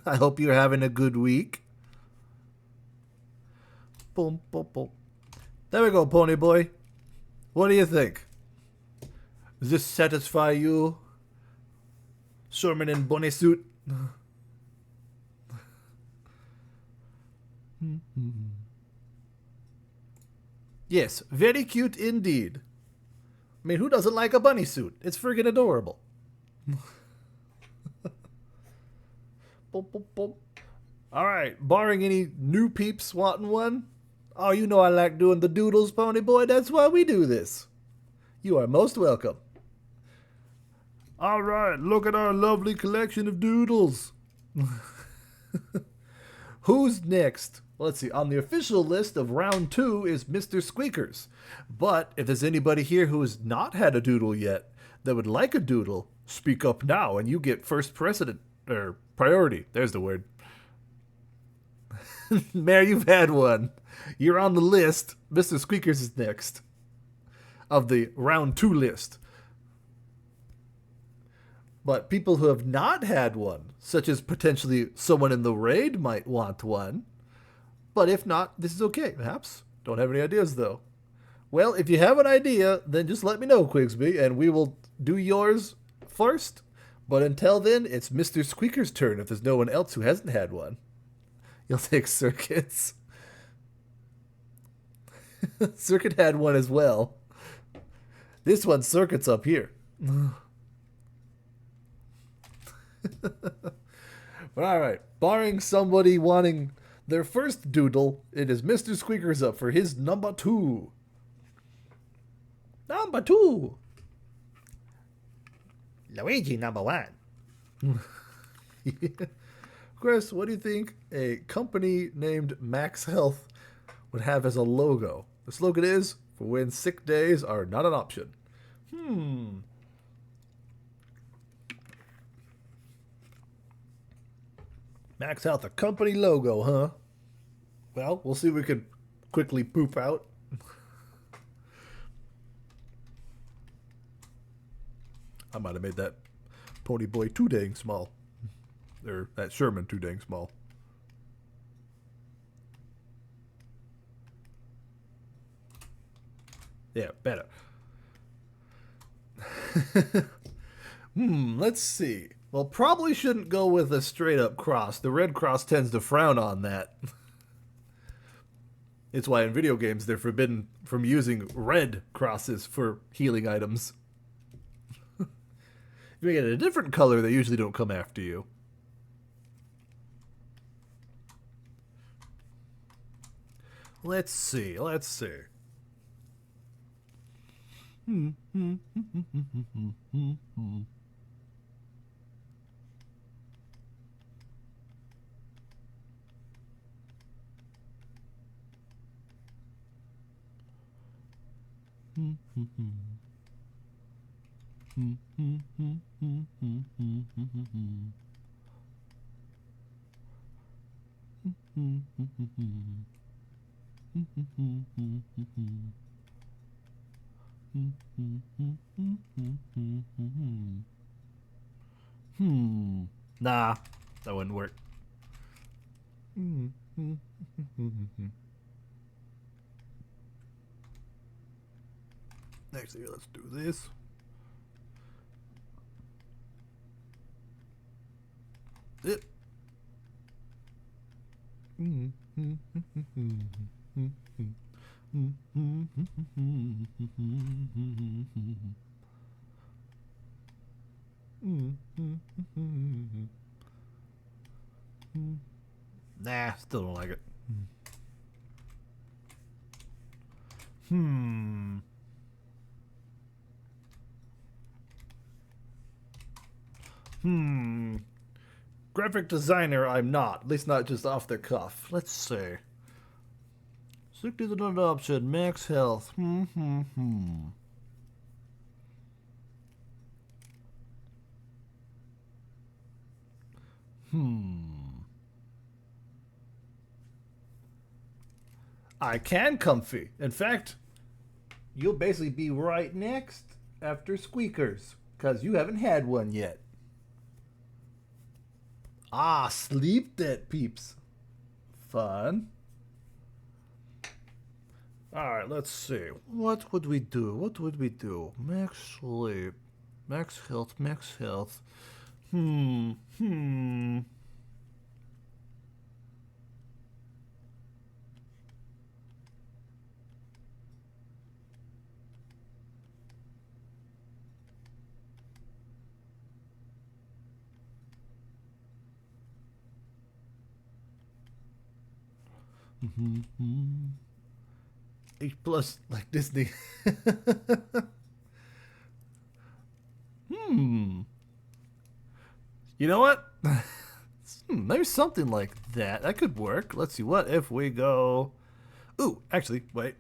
I hope you're having a good week. Boom, boom, boom. There we go, Pony Boy. What do you think? Does this satisfy you? Sherman in bunny suit. Yes, very cute indeed. I mean, who doesn't like a bunny suit? It's friggin' adorable. Boop, boop, boop. All right, barring any new peeps wanting one. Oh, you know I like doing the doodles, Pony Boy. That's why we do this. You are most welcome. All right, look at our lovely collection of doodles. Who's next? Well, let's see. On the official list of round 2 is Mr. Squeakers. But if there's anybody here who has not had a doodle yet that would like a doodle, speak up now and you get first precedent, or priority. There's the word. Mare, you've had one. You're on the list. Mr. Squeakers is next. Of the round 2 list. But people who have not had one, such as potentially someone in the raid might want one. But if not, this is okay, perhaps. Don't have any ideas, though. Well, if you have an idea, then just let me know, Quigsby, and we will do yours first. But until then, it's Mr. Squeaker's turn if there's no one else who hasn't had one. You'll take Circuits. Circuit had one as well. This one's Circuit's up here. But alright, barring somebody wanting their first doodle, it is Mr. Squeaker's up for his number 2. Number 2. Luigi number 1. Chris, what do you think a company named Max Health would have as a logo? The slogan is, for when sick days are not an option. Max Health, a company logo, huh? Well, we'll see if we can quickly poop out. I might have made that Pony Boy too dang small. Or that Sherman too dang small. Yeah, better. Let's see. Well, probably shouldn't go with a straight up cross. The Red Cross tends to frown on that. It's why in video games they're forbidden from using red crosses for healing items. If you make it a different color, they usually don't come after you. Let's see. Nah, that wouldn't work. Actually, let's do this. It. Nah, still don't like it. Graphic designer, I'm not. At least not just off the cuff. Let's see. Stick to the option. Max health. I can comfy. In fact, you'll basically be right next after Squeakers, because you haven't had one yet. Ah, sleep debt, peeps. Fun. Alright, let's see. What would we do? Max sleep. Max health. H plus like Disney. You know what? Maybe something like that. That could work. Let's see. What if we go... Ooh, actually, wait.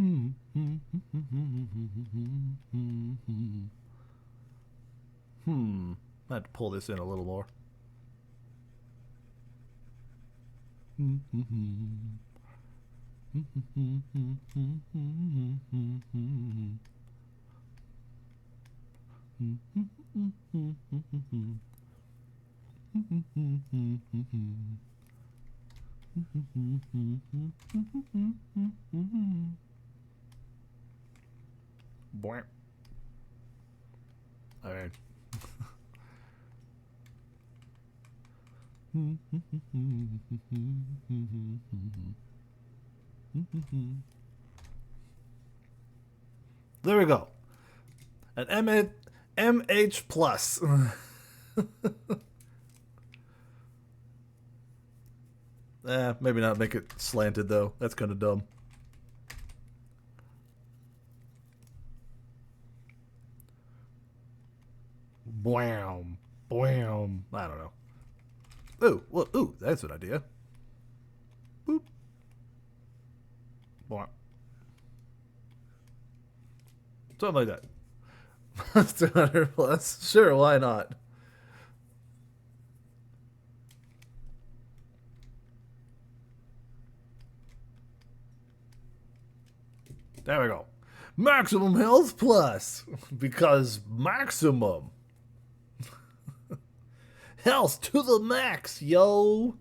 I have to pull this in a little more. Boing. All right. There we go. An MH plus. Maybe not make it slanted though. That's kind of dumb. Bwam. Bwam. I don't know. Ooh, well, ooh, that's an idea. Boop. Something like that. 200 plus. Sure, why not? There we go. Maximum health plus. Because maximum. Health to the max, yo.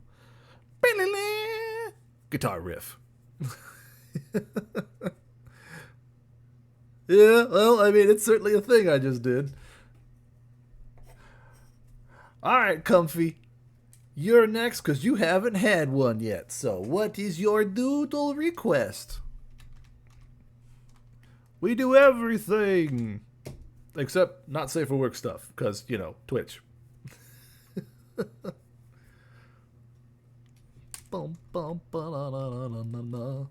Guitar riff. Yeah, well, I mean, it's certainly a thing I just did. Alright, Comfy. You're next because you haven't had one yet. So, what is your doodle request? We do everything. Except not safe for work stuff. Because, you know, Twitch. Bum, bum, ba-da-da-da-da-da.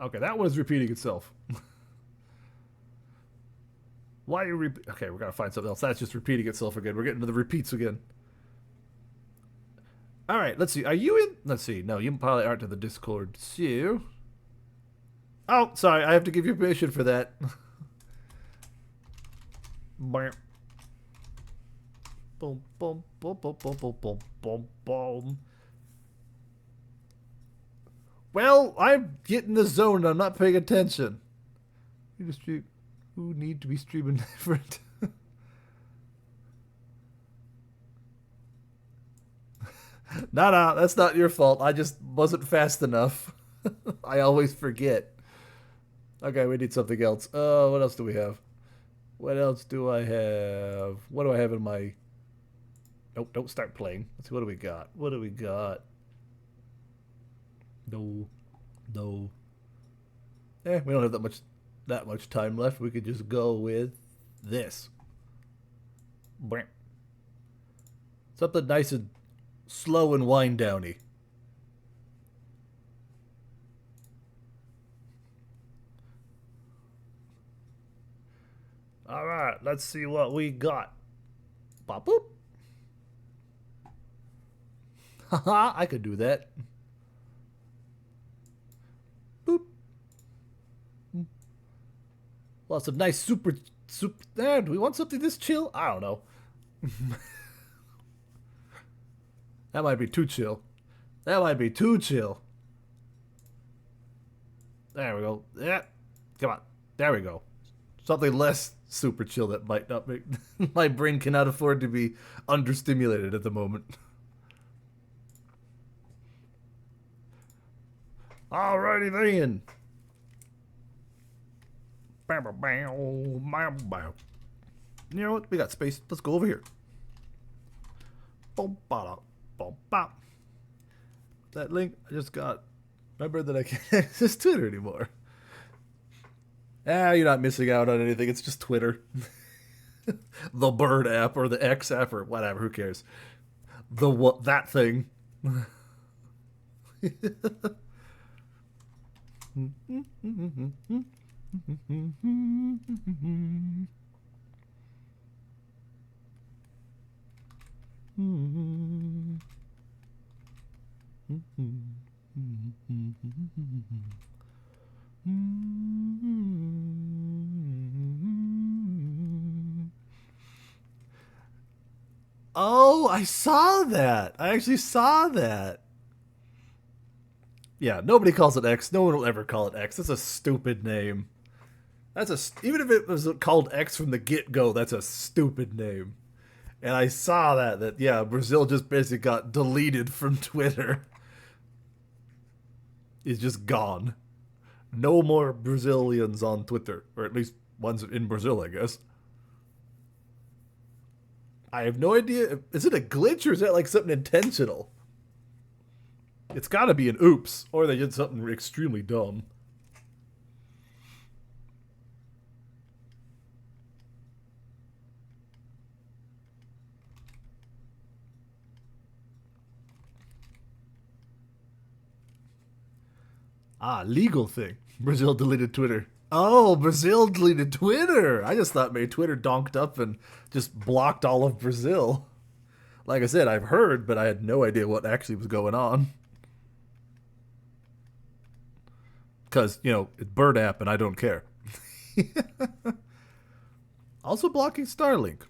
Okay, that one is repeating itself. Why are you okay, we're gonna find something else. That's just repeating itself again. We're getting to the repeats again. Alright, let's see. Are you in? Let's see. No, you probably aren't in the Discord. So... Oh, sorry. I have to give you permission for that. Boom, boom, boom, boom, boom, boom, boom, boom, boom. Well, I'm getting the zone and I'm not paying attention. Who need to be streaming different? No, that's not your fault. I just wasn't fast enough. I always forget. Okay, we need something else. What else do we have? What else do I have? What do I have in my... Nope, don't start playing. Let's see, what do we got? What do we got? No. We don't have that much time left. We could just go with this. Something nice and slow and wind downy. All right, let's see what we got. Bop boop. Haha, I could do that. Boop. Well, some nice super. Do we want something this chill? I don't know. That might be too chill. There we go. Yeah. Come on. There we go. Something less super chill that might not make... My brain cannot afford to be understimulated at the moment. Alrighty then. You know what? We got space. Let's go over here. That link I just got. Remember that I can't access Twitter anymore. You're not missing out on anything. It's just Twitter. The Bird app or the X app or whatever. Who cares? That thing. Oh, I saw that. I actually saw that. Yeah, nobody calls it X. No one will ever call it X. That's a stupid name. Even if it was called X from the get-go, that's a stupid name. And I saw that yeah, Brazil just basically got deleted from Twitter. It's just gone. No more Brazilians on Twitter. Or at least ones in Brazil, I guess. I have no idea. Is it a glitch or is that like something intentional? It's gotta be an oops. Or they did something extremely dumb. Legal thing. Brazil deleted Twitter. Oh, Brazil deleted Twitter. I just thought maybe Twitter donked up and just blocked all of Brazil. Like I said, I've heard, but I had no idea what actually was going on. Because, it's Bird app and I don't care. Also blocking Starlink.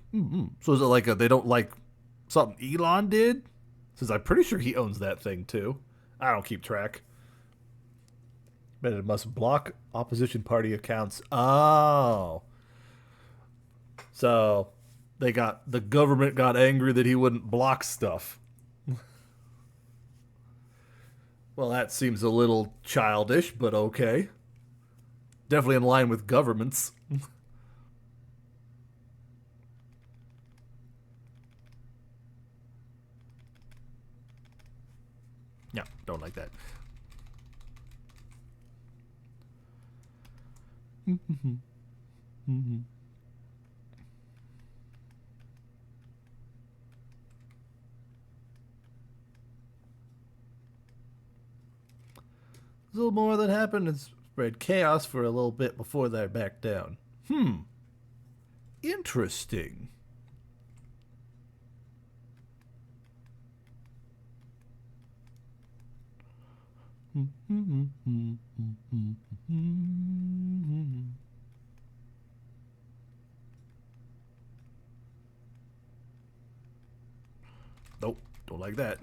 So is it like they don't like something Elon did? Since I'm pretty sure he owns that thing too. I don't keep track. But it must block opposition party accounts. Oh. So the government got angry that he wouldn't block stuff. Well, that seems a little childish, but okay. Definitely in line with governments. Yeah, don't like that. A little more that happened and spread chaos for a little bit before they backed down. Interesting. Nope, don't like that.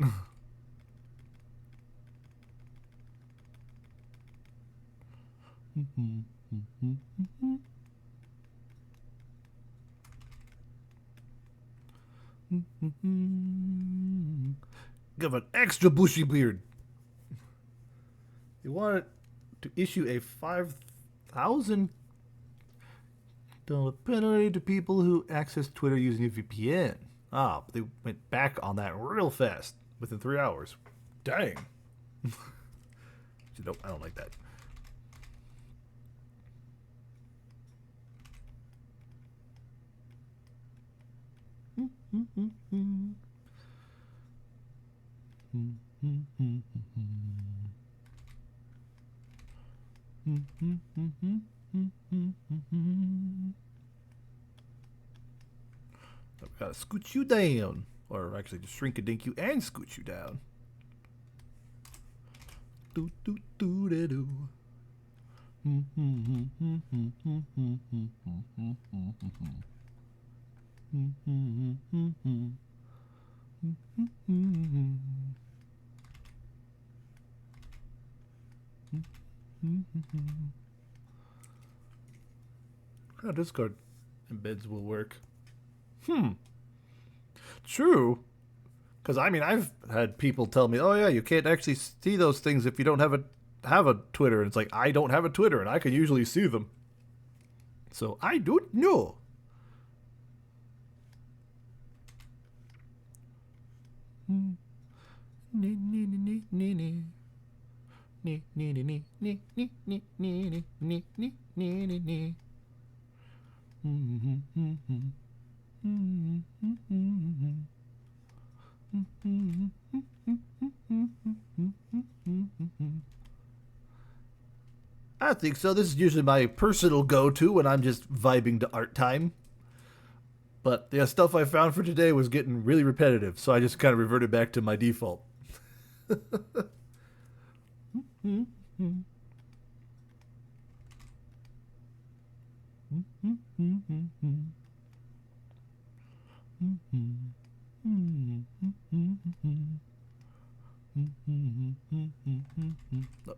Give an extra bushy beard. They wanted to issue a $5,000 penalty to people who access Twitter using a VPN. But they went back on that real fast within 3 hours. Dang. Nope, I don't like that. We gotta scoot you down. Or actually just shrink a dink you and scoot you down. Do do do da do. How Discord embeds will work. True. Because I've had people tell me, "Oh yeah, you can't actually see those things if you don't have a Twitter." And it's like, I don't have a Twitter, and I can usually see them. So I don't know. I think so. This is usually my personal go-to when I'm just vibing to art time. But the stuff I found for today was getting really repetitive, so I just kind of reverted back to my default. No,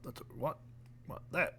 that's what that.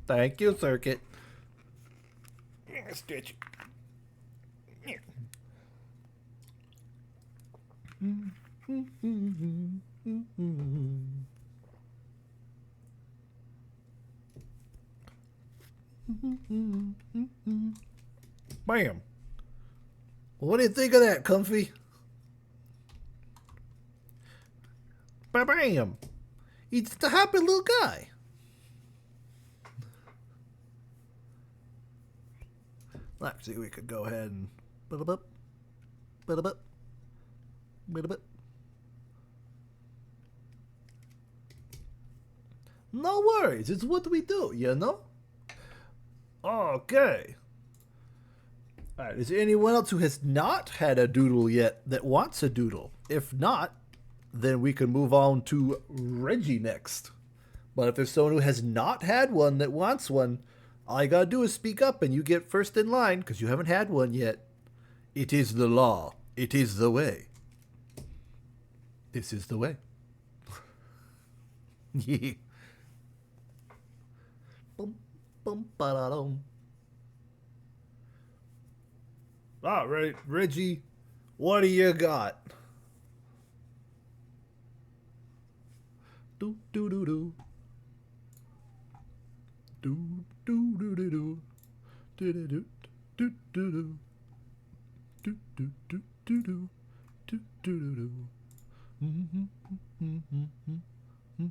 Thank you, Circuit. Stitch. Bam. What do you think of that, Comfy? Bam. He's just a happy little guy. Actually, we could go ahead and bit-a-bit, bit-a-bit, bit-a-bit. No worries, it's what we do, you know? Okay. Alright, is there anyone else who has not had a doodle yet that wants a doodle? If not, then we can move on to Reggie next. But if there's someone who has not had one that wants one, all you gotta do is speak up and you get first in line because you haven't had one yet. It is the law. It is the way. This is the way. Yeah. Bum, bum, ba-da-dum. All right, Reggie, what do you got? Do do do do. Do do do do do. Do do do do do do. Do do do do do. Do do do do. Mhm mhm mhm mhm mhm.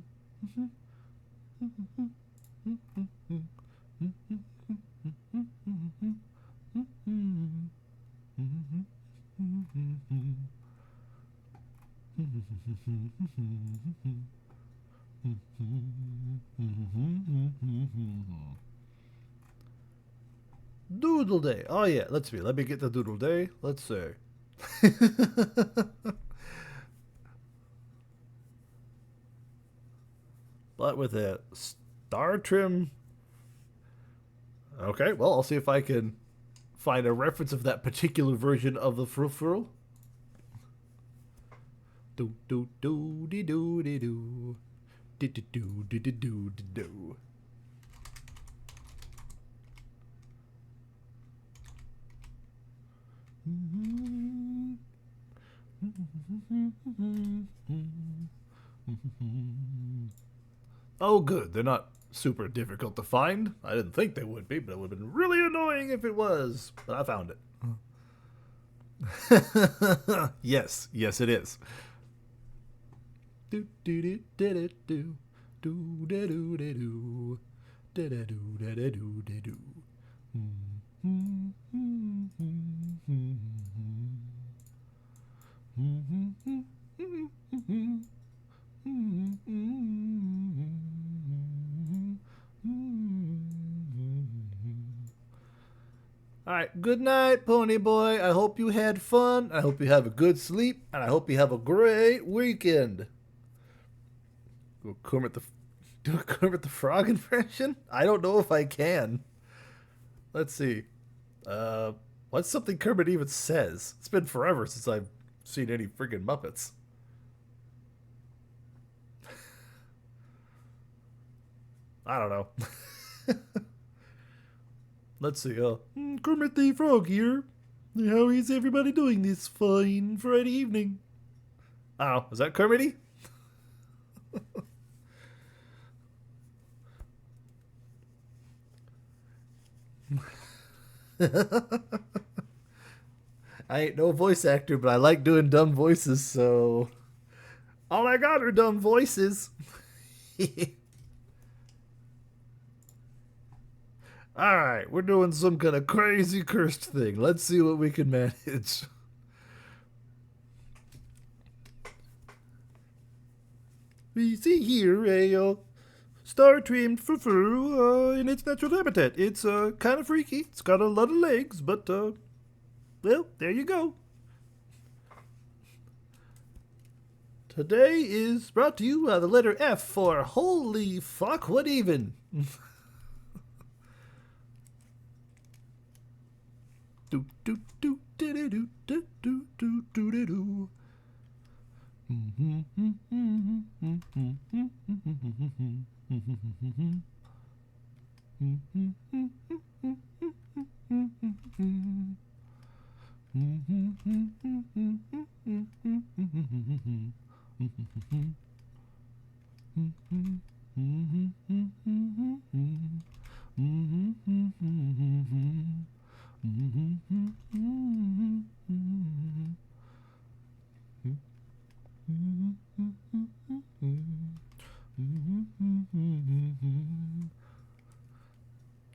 Doodle Day. Oh yeah, let's see. Let me get the Doodle Day. Let's see. But with a star trim. Okay, well, I'll see if I can find a reference of that particular version of the frou-frou. Do do do de do de do. Do do do de do de do. Oh, good. They're not super difficult to find. I didn't think they would be, but it would have been really annoying if it was. But I found it. Yes, yes, it is. Do do do do do do do do do do do do do do do do do. Alright, good night, Pony Boy. I hope you had fun. I hope you have a good sleep. And I hope you have a great weekend. Do a Kermit the Frog impression? I don't know if I can. Let's see. What's something Kermit even says? It's been forever since I've seen any friggin' Muppets. I don't know. Let's see. Kermit the Frog here. How is everybody doing this fine Friday evening? Oh, is that Kermity? I ain't no voice actor, but I like doing dumb voices, so all I got are dumb voices. Alright, we're doing some kind of crazy cursed thing. Let's see what we can manage. We see here a star-trimmed fur in its natural habitat. It's kind of freaky. It's got a lot of legs, but well, there you go. Today is brought to you by the letter F for holy fuck, what even? Do do do do do do do do do do do.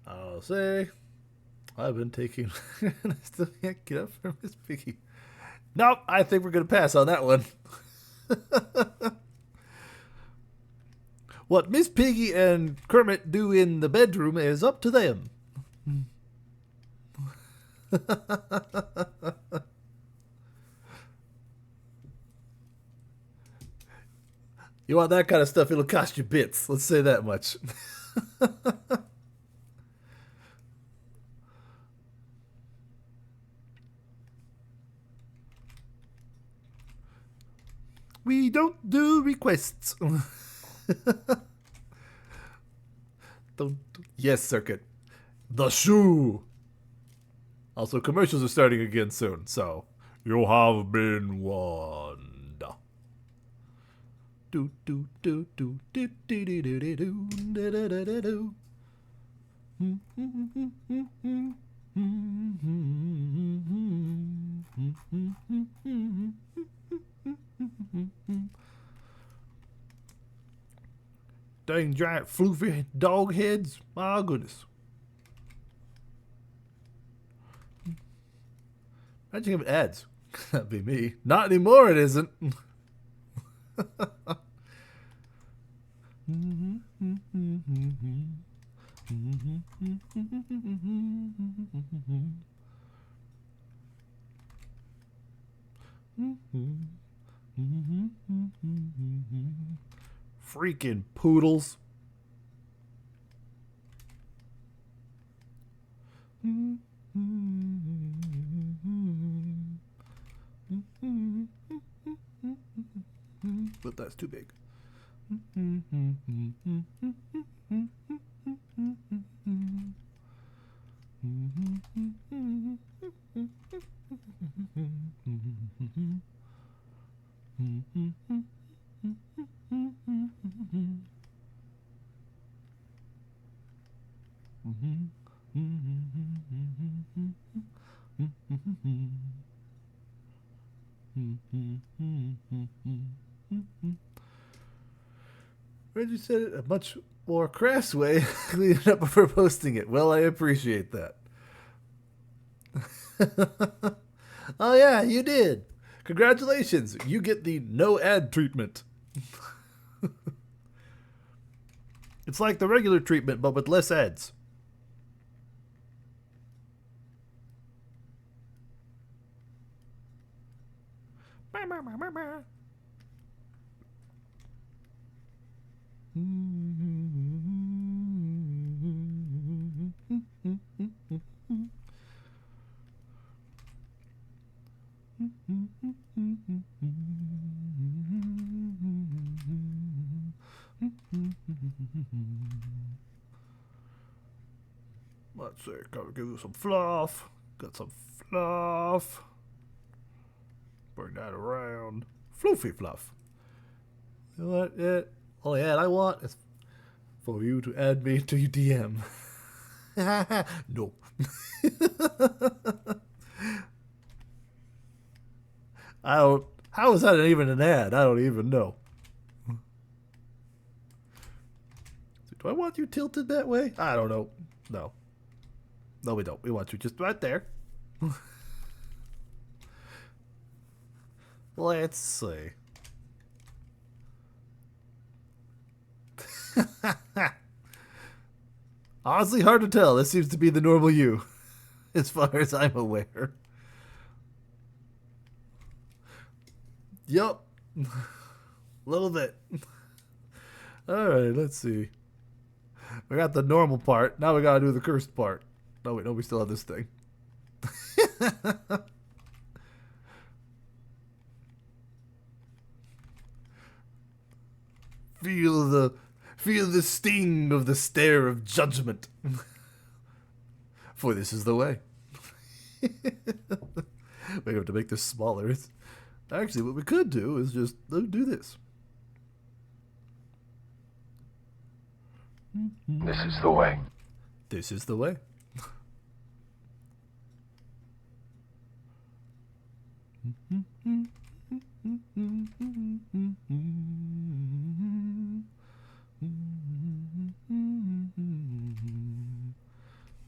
I'll say, I've been taking. I still can't get up from Miss Piggy. Nope, I think we're gonna pass on that one. What Miss Piggy and Kermit do in the bedroom is up to them. You want that kind of stuff, it'll cost you bits. Let's say that much. We don't do requests. Don't. Yes, Circuit. The shoe. Also, commercials are starting again soon, so you have been warned. Do do do do do do do do do do do do do. Dang giant floofy dog heads. My goodness. Imagine if it ads. That'd be me. Not anymore, it isn't. Freaking poodles. But that's too big. Reggie said it a much more crass way, cleaning it up before posting it. Well, I appreciate that. Oh yeah, you did. Congratulations. You get the no ad treatment. It's like the regular treatment, but with less ads. Let's see, gotta give you some fluff. Got some fluff. Bring that around. Floofy fluff. You know what? Only ad I want is for you to add me to your DM. No. I don't. How is that even an ad? I don't even know. Do I want you tilted that way? I don't know. No. No, we don't. We want you just right there. Let's see. Honestly, hard to tell. This seems to be the normal you, as far as I'm aware. Yup. A little bit. Alright, let's see. We got the normal part. Now we gotta do the cursed part. No, wait, no, we still have this thing. Feel the sting of the stare of judgment. For this is the way. We have to make this smaller. Actually, what we could do is just do this. This is the way. This is the way.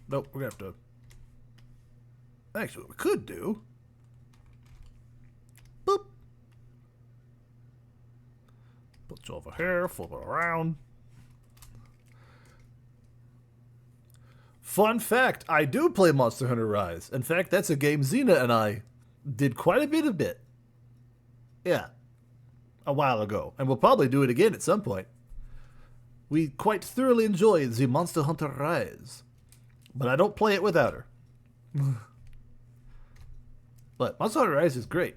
Nope, we're gonna have to. Actually, what we could do. Boop. Put you over here, flip it around. Fun fact, I do play Monster Hunter Rise. In fact, that's a game Xena and I did quite a bit of it. Yeah. A while ago. And we'll probably do it again at some point. We quite thoroughly enjoyed the Monster Hunter Rise. But I don't play it without her. But Monster Hunter Rise is great.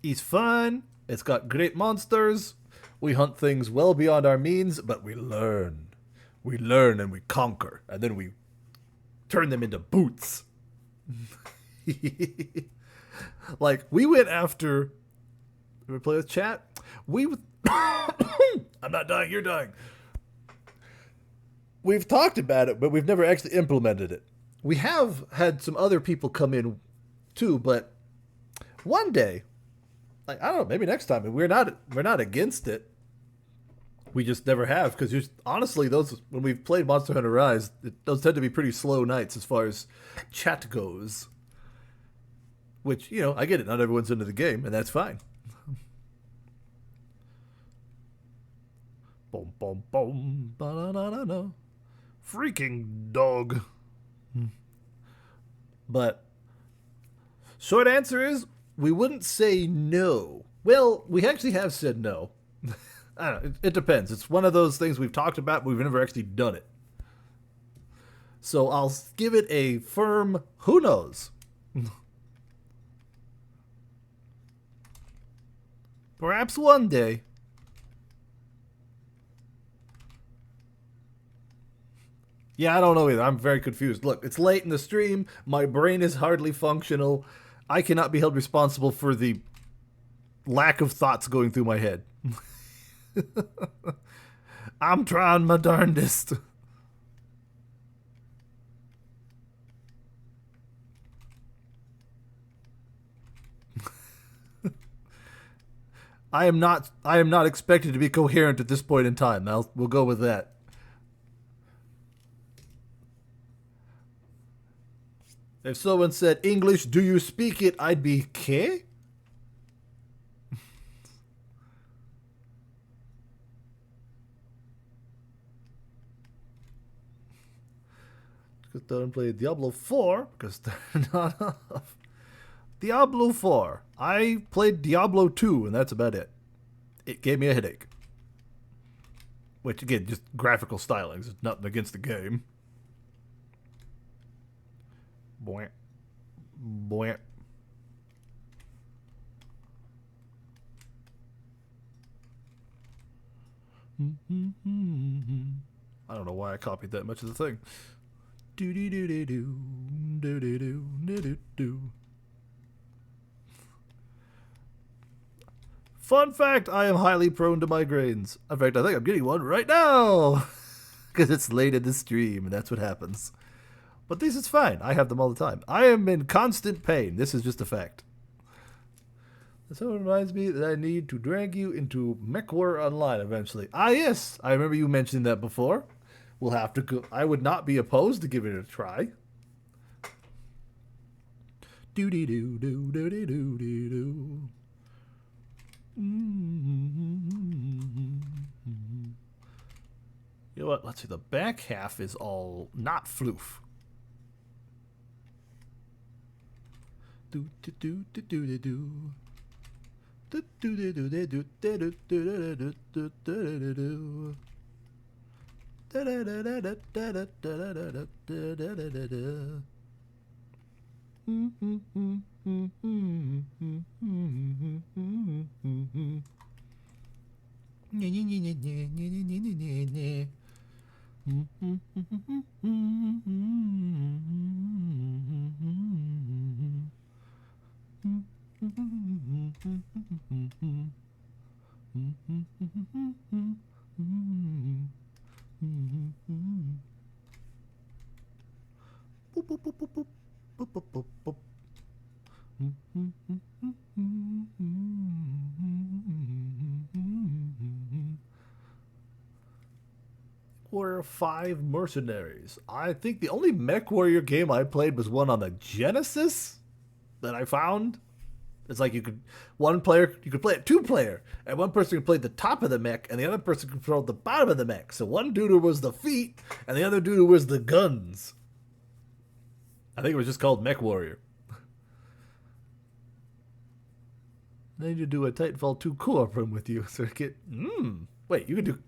It's fun. It's got great monsters. We hunt things well beyond our means, but we learn. We learn and we conquer. And then we turn them into boots. Like, we went after... Ever play with chat? I'm not dying, you're dying. We've talked about it, but we've never actually implemented it. We have had some other people come in too, but one day, like, I don't know, maybe next time. We're not against it. We just never have, because honestly, those when we've played Monster Hunter Rise, those tend to be pretty slow nights as far as chat goes. Which, you know, I get it. Not everyone's into the game, and that's fine. Boom, boom, boom, ba-da-da-da-da. Freaking dog. But short answer is we wouldn't say no. Well, we actually have said no. I don't know, it depends. It's one of those things we've talked about, but we've never actually done it. So I'll give it a firm who knows. Perhaps one day. Yeah, I don't know either. I'm very confused. Look, it's late in the stream. My brain is hardly functional. I cannot be held responsible for the lack of thoughts going through my head. I'm trying my darndest. I am not expected to be coherent at this point in time. We'll go with that. If someone said, English, do you speak it? I'd be, ¿qué? Because they don't play Diablo 4, because they're not off. Diablo 4. I played Diablo 2, and that's about it. It gave me a headache. Which, again, just graphical stylings. It's nothing against the game. Boing. Boing. I don't know why I copied that much of the thing. Do-do-do-do-do. Do-do-do-do-do-do. Fun fact, I am highly prone to migraines. In fact, I think I'm getting one right now. Because it's late in the stream, and that's what happens. But this is fine. I have them all the time. I am in constant pain. This is just a fact. So it reminds me that I need to drag you into MechWar Online eventually. Ah, yes. I remember you mentioning that before. We'll have to go. I would not be opposed to giving it a try. Do-dee-doo-doo-doo-dee-doo-dee-doo. You know what? Let's see. The back half is all not floof. Do-do-do-do-do-do-do. Do-do-do-do-do-do-do-do-do-do-do-do. Da-da-da-da-da-da-da-da-da-da-da-da. Warrior 5 Mercenaries. I think the only Mech Warrior game I played was one on the Genesis that I found. It's like you could play it 2-player, and one person could play the top of the mech, and the other person could control the bottom of the mech. So one dude was the feet, and the other dude was the guns. I think it was just called Mech Warrior. I need to do a Titanfall 2 co-op run with you, so I get. Wait, you can do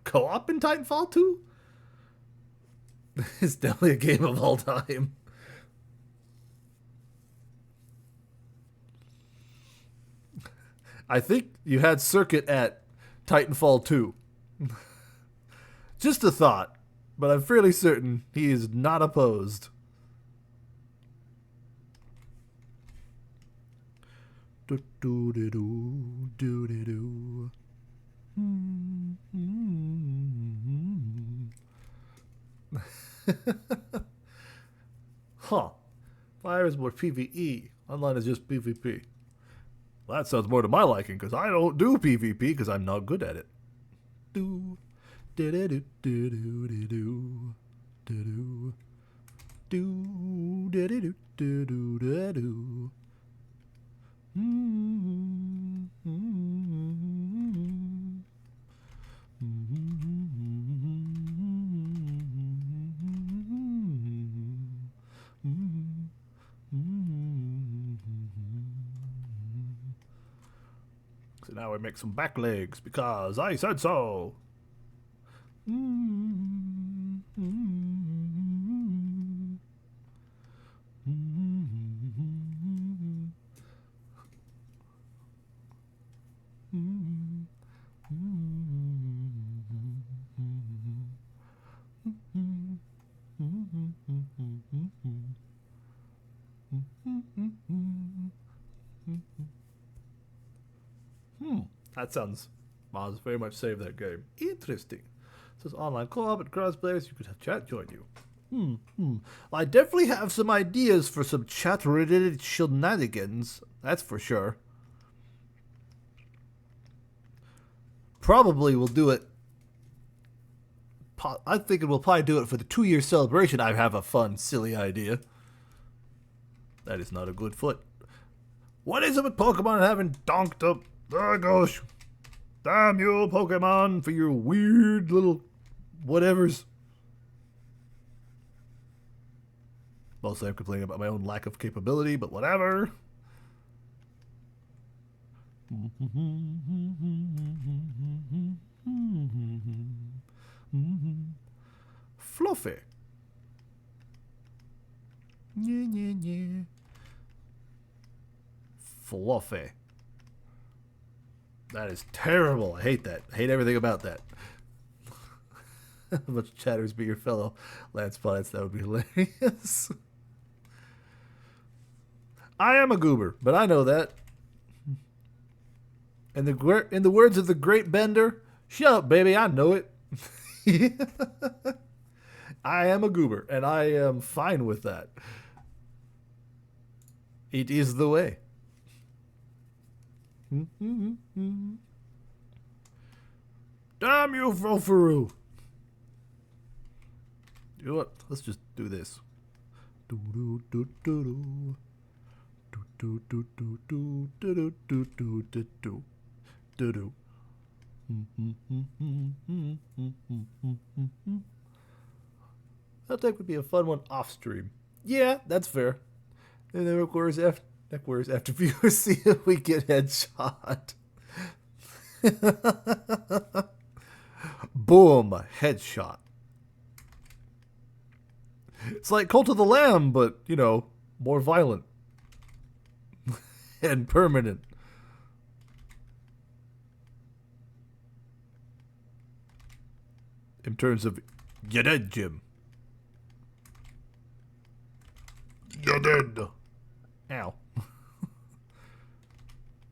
co-op in Titanfall 2? It's definitely a game of all time. I think you had Circuit at Titanfall 2. Just a thought, but I'm fairly certain he is not opposed. Do-do-de-doo, do-de-doo. Huh. Fire is more PvE. Online is just PvP. Well, that sounds more to my liking, because I don't do PvP, because I'm not good at it. Do, do, do, do, do, do, do, do, do, do, do, do, do, do, do. So now we make some back legs because I said so. That sounds. Mars very much saved that game. Interesting. It says online co-op and crossplay, so you could have chat join you. I definitely have some ideas for some chat-related shenanigans. That's for sure. Probably we'll do it. I think we'll probably do it for the 2-year celebration. I have a fun, silly idea. That is not a good foot. What is it with Pokemon having donked up? Oh gosh. Damn you, Pokemon, for your weird little whatevers. Mostly I'm complaining about my own lack of capability, but whatever. Fluffy. Fluffy. That is terrible. I hate that. I hate everything about that. A bunch of chatters be your fellow Lance Pilots. That would be hilarious. I am a goober, but I know that. In the words of the great Bender, shut up, baby, I know it. I am a goober, and I am fine with that. It is the way. Damn you, Frofaru! You know what? Let's just do this. Do do do do do. Do do do do do do do do do do do. That think would be a fun one off stream. Yeah, that's fair. And then of course after viewers see if we get headshot. Boom, headshot. It's like Cult of the Lamb, but you know, more violent and permanent. In terms of, you're dead, Jim. You're dead. Ow.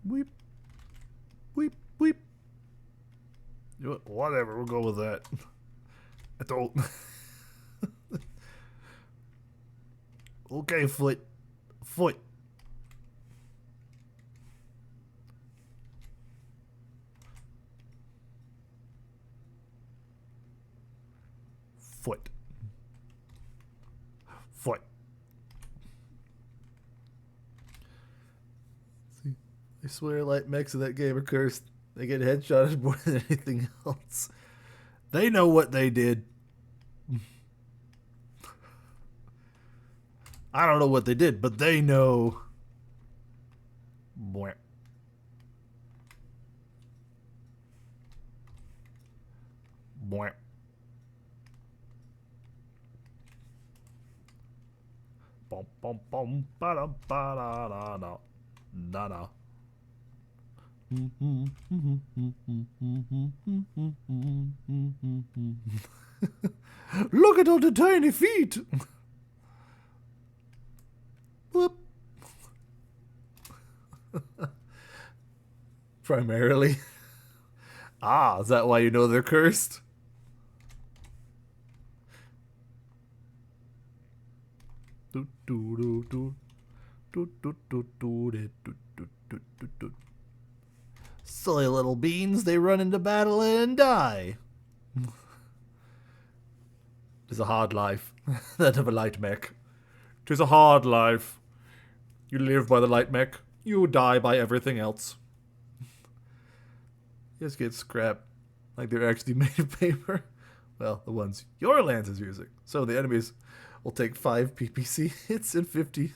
Weep. Weep. Weep. You know what? Whatever, we'll go with that. I don't. Okay, foot. Foot. Foot. Foot. See, I swear light mechs in that game are cursed. They get headshotted more than anything else. They know what they did. I don't know what they did, but they know. Bwah. Bwah. Bum bum bum ba da ba da da da da da. Look at all the tiny feet. Whoop. Primarily. Ah, is that why you know they're cursed? Do do do do do do do do do do do do do. Silly little beans, they run into battle and die. It's a hard life, that of a light mech. 'Tis a hard life. You live by the light mech, you die by everything else. Just get scrapped like they're actually made of paper. Well, the ones your lance is using. So the enemies will take 5 PPC hits and 50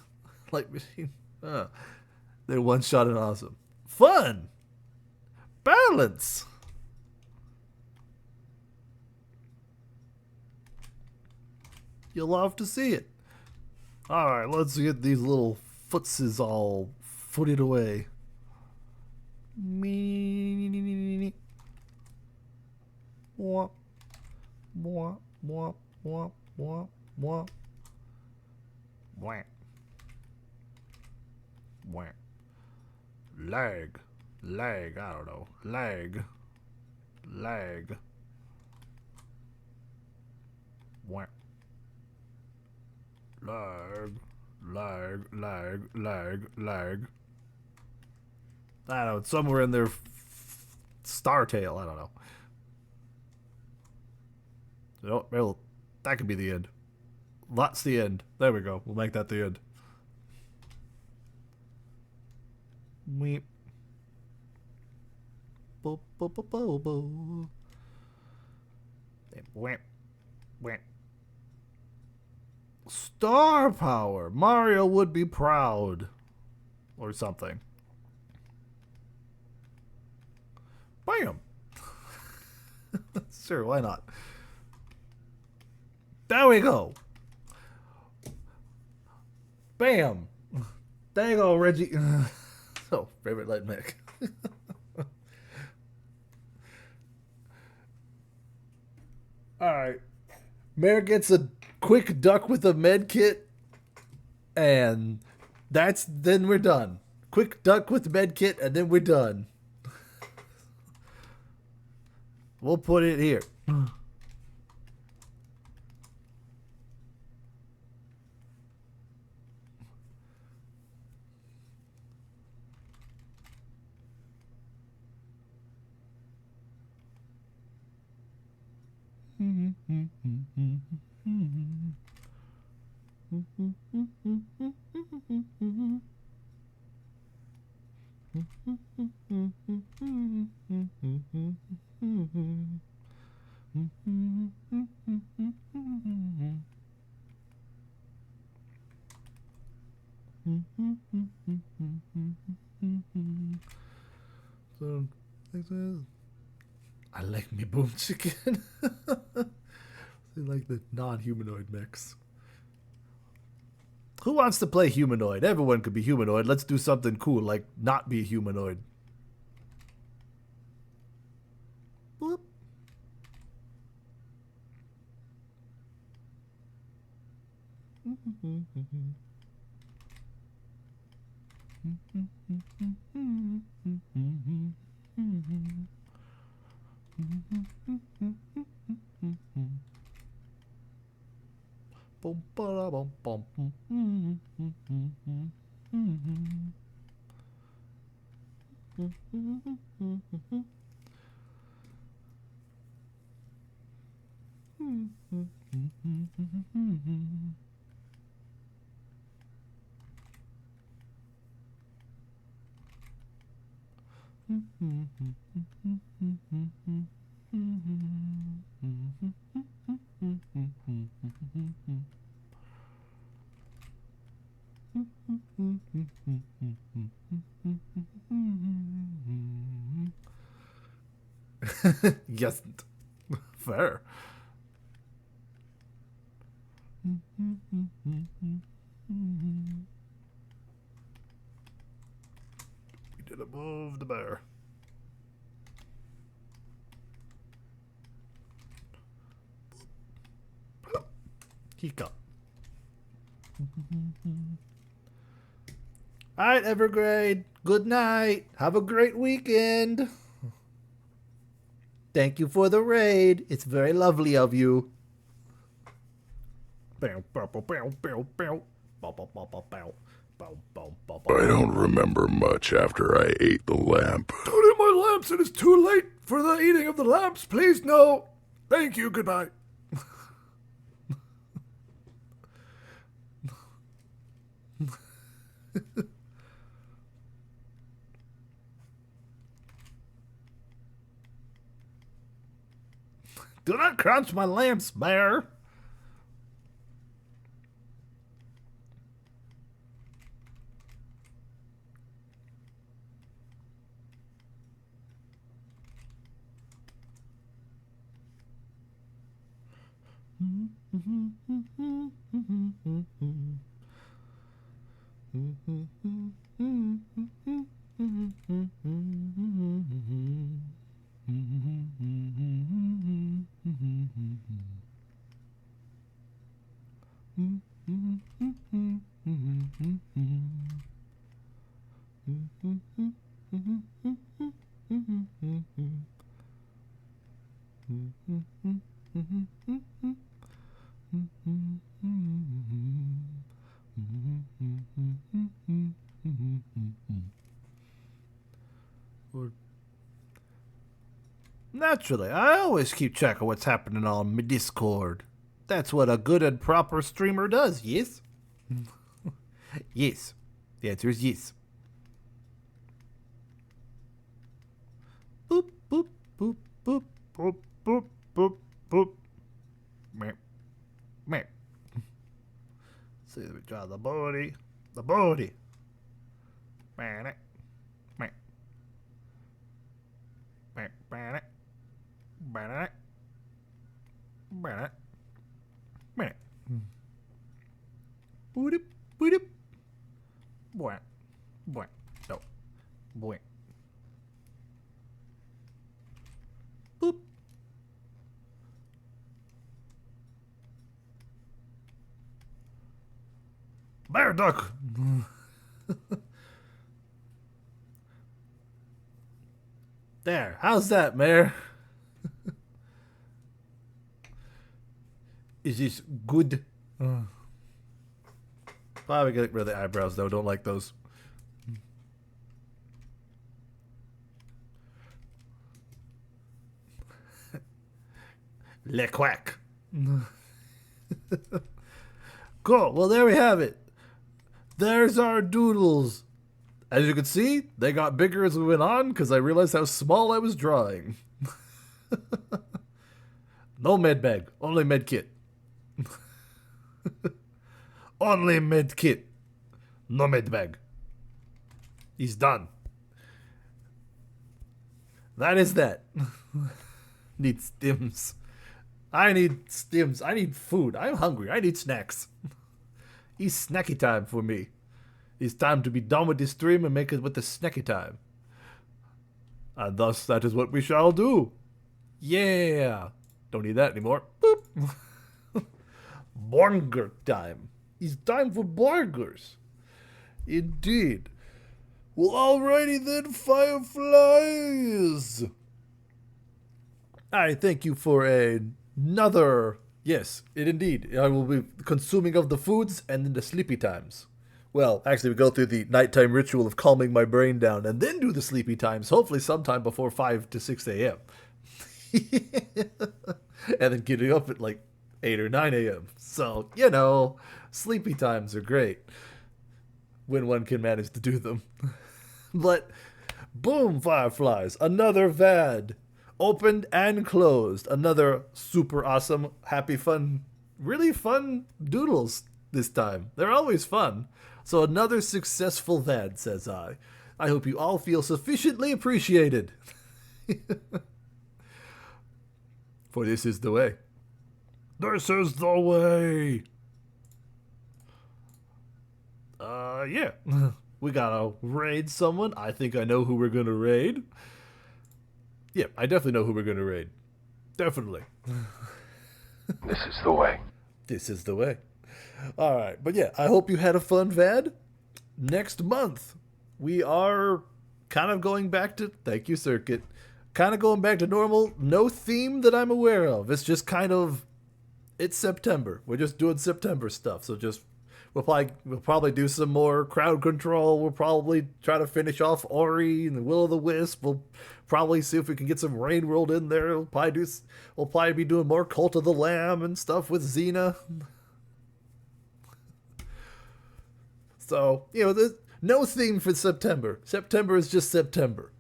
light machine. They're one shot and awesome. Fun! Balance! You'll love to see it. Alright, let's get these little footses all footed away. Me. Mwah. Mwah. Mwah. Mwah. Mwah. Mwah. Mwah. Mwah. Lag. Lag. I don't know. Lag. Lag. Mwah. Lag. Lag. Lag. Lag. Lag. I don't know. It's somewhere in their star tail. I don't know. Well, that could be the end. That's the end. There we go. We'll make that the end. Weep. Bo bo bo bo bo. Wham. Wham. Star power. Mario would be proud. Or something. Bam. Sure, why not? There we go. Bam. There you go, Reggie. Oh, favorite light mech. Alright. Mare gets a quick duck with a med kit. And then we're done. Quick duck with med kit and then we're done. We'll put it here. So, I like me boom chicken. I like the non-humanoid mix. Who wants to play humanoid? Everyone could be humanoid. Let's do something cool, like not be humanoid. Boop. Bum, ba, bum, bum. Yes, fair. We did above the bear. Hika. All right, Evergrade. Good night. Have a great weekend. Thank you for the raid. It's very lovely of you. I don't remember much after I ate the lamp. Don't eat my lamps. It is too late for the eating of the lamps. Please, no. Thank you. Goodbye. Do not crunch my lamps, bear. Naturally, I always keep track of what's happening on my Discord. That's what a good and proper streamer does, yes? Yes. The answer is yes. Boop, boop, boop, boop, boop, boop, boop, boop. Meh. Meh. See, we draw the body. The body. Meh. Meh. Meh. Meh. Meh. Meh. Meh. Boop, boop. Boy. Boy. No. Boy. Boop. Bear duck. There. How's that, Mayor? Is this good? Probably get rid of the eyebrows, though. Don't like those. Le quack. Cool. Well, there we have it. There's our doodles. As you can see, they got bigger as we went on because I realized how small I was drawing. No med bag, only med kit. Only med kit. No med bag. He's done. That is that. Need stims. I need stims. I need food. I'm hungry. I need snacks. It's snacky time for me. It's time to be done with this stream and make it with the snacky time. And thus that is what we shall do. Yeah. Don't need that anymore. Boop. Burger time. It's time for burgers. Indeed. Well, alrighty then, Fireflies. I thank you for another... Yes, indeed. I will be consuming of the foods and then the sleepy times. Well, actually, we go through the nighttime ritual of calming my brain down and then do the sleepy times, hopefully sometime before 5 to 6 a.m. And then getting up at like 8 or 9 a.m. So, you know, sleepy times are great when one can manage to do them. But, boom, Fireflies, another VAD. Opened and closed. Another super awesome, happy, fun, really fun doodles this time. They're always fun. So another successful VAD, says I. I hope you all feel sufficiently appreciated. For this is the way. This is the way. Yeah. We gotta raid someone. I think I know who we're gonna raid. Yeah, I definitely know who we're gonna raid. Definitely. This is the way. This is the way. Alright, but yeah, I hope you had a fun VAD. Next month, we are kind of going back to... Thank you, Circuit. Kind of going back to normal. No theme that I'm aware of. It's just kind of... It's September. We're just doing September stuff. So just... We'll probably do some more crowd control. We'll probably try to finish off Ori and the Will of the Wisp. We'll probably see if we can get some Rain World in there. We'll probably be doing more Cult of the Lamb and stuff with Xena. So, you know, there's no theme for September. September is just September.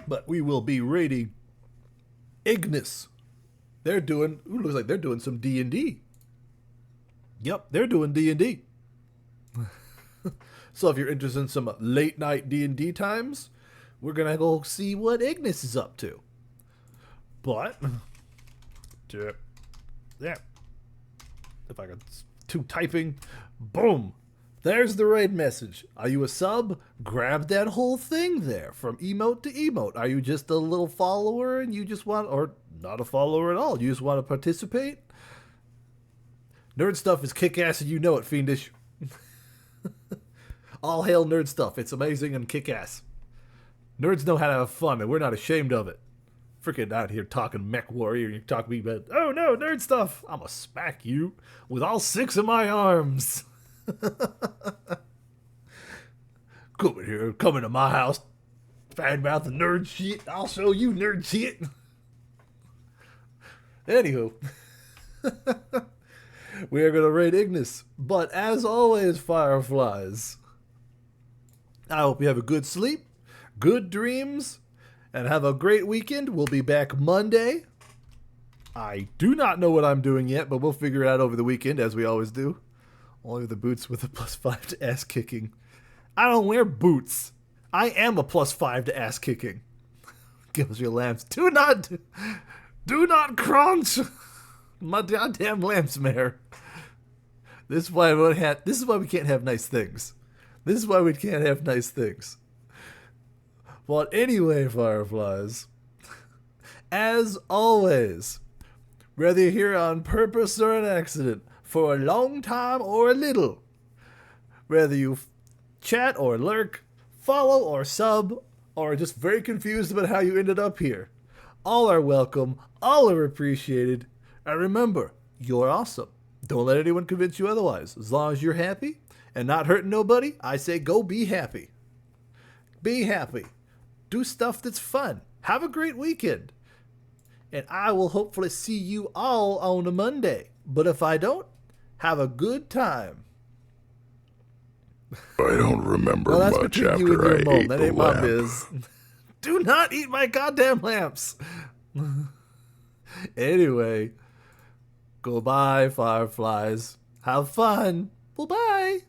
But we will be raiding Ignis. They're doing, looks like they're doing some D&D. Yep, they're doing D&D. So if you're interested in some late night D&D times, we're going to go see what Ignis is up to. But, yeah. If I could do typing, boom. There's the raid message. Are you a sub? Grab that whole thing there from emote to emote. Are you just a little follower and you just want, or not a follower at all, you just want to participate? Nerd stuff is kick-ass and you know it, Fiendish. All hail nerd stuff. It's amazing and kick-ass. Nerds know how to have fun and we're not ashamed of it. Freaking out here talking mech warrior, you talk to me about, oh no, nerd stuff. I'm gonna smack you with all 6 of my arms. Coming to my house, fan mouth the nerd shit. I'll show you nerd shit. Anywho, we are gonna raid Ignis, but as always, Fireflies, I hope you have a good sleep, good dreams, and have a great weekend. We'll be back Monday. I do not know what I'm doing yet, but we'll figure it out over the weekend, as we always do. Only the boots with a +5 to ass kicking. I don't wear boots. I am a +5 to ass kicking. Gives you lambs. Do not crunch my goddamn lambs, mare. This is why we can't have nice things. This is why we can't have nice things. But anyway, Fireflies, as always, whether you're here on purpose or an accident, for a long time or a little, whether you chat or lurk, follow or sub, or are just very confused about how you ended up here, all are welcome, all are appreciated, and remember, you're awesome. Don't let anyone convince you otherwise. As long as you're happy and not hurting nobody, I say go be happy. Be happy. do stuff that's fun. Have a great weekend. And I will hopefully see you all on a Monday. But if I don't, have a good time. I don't remember Well, that's much between you and after your I mom. ate That the ain't my lamp. biz. Do not eat my goddamn lamps. Anyway, goodbye, fireflies. Have fun. Bye-bye.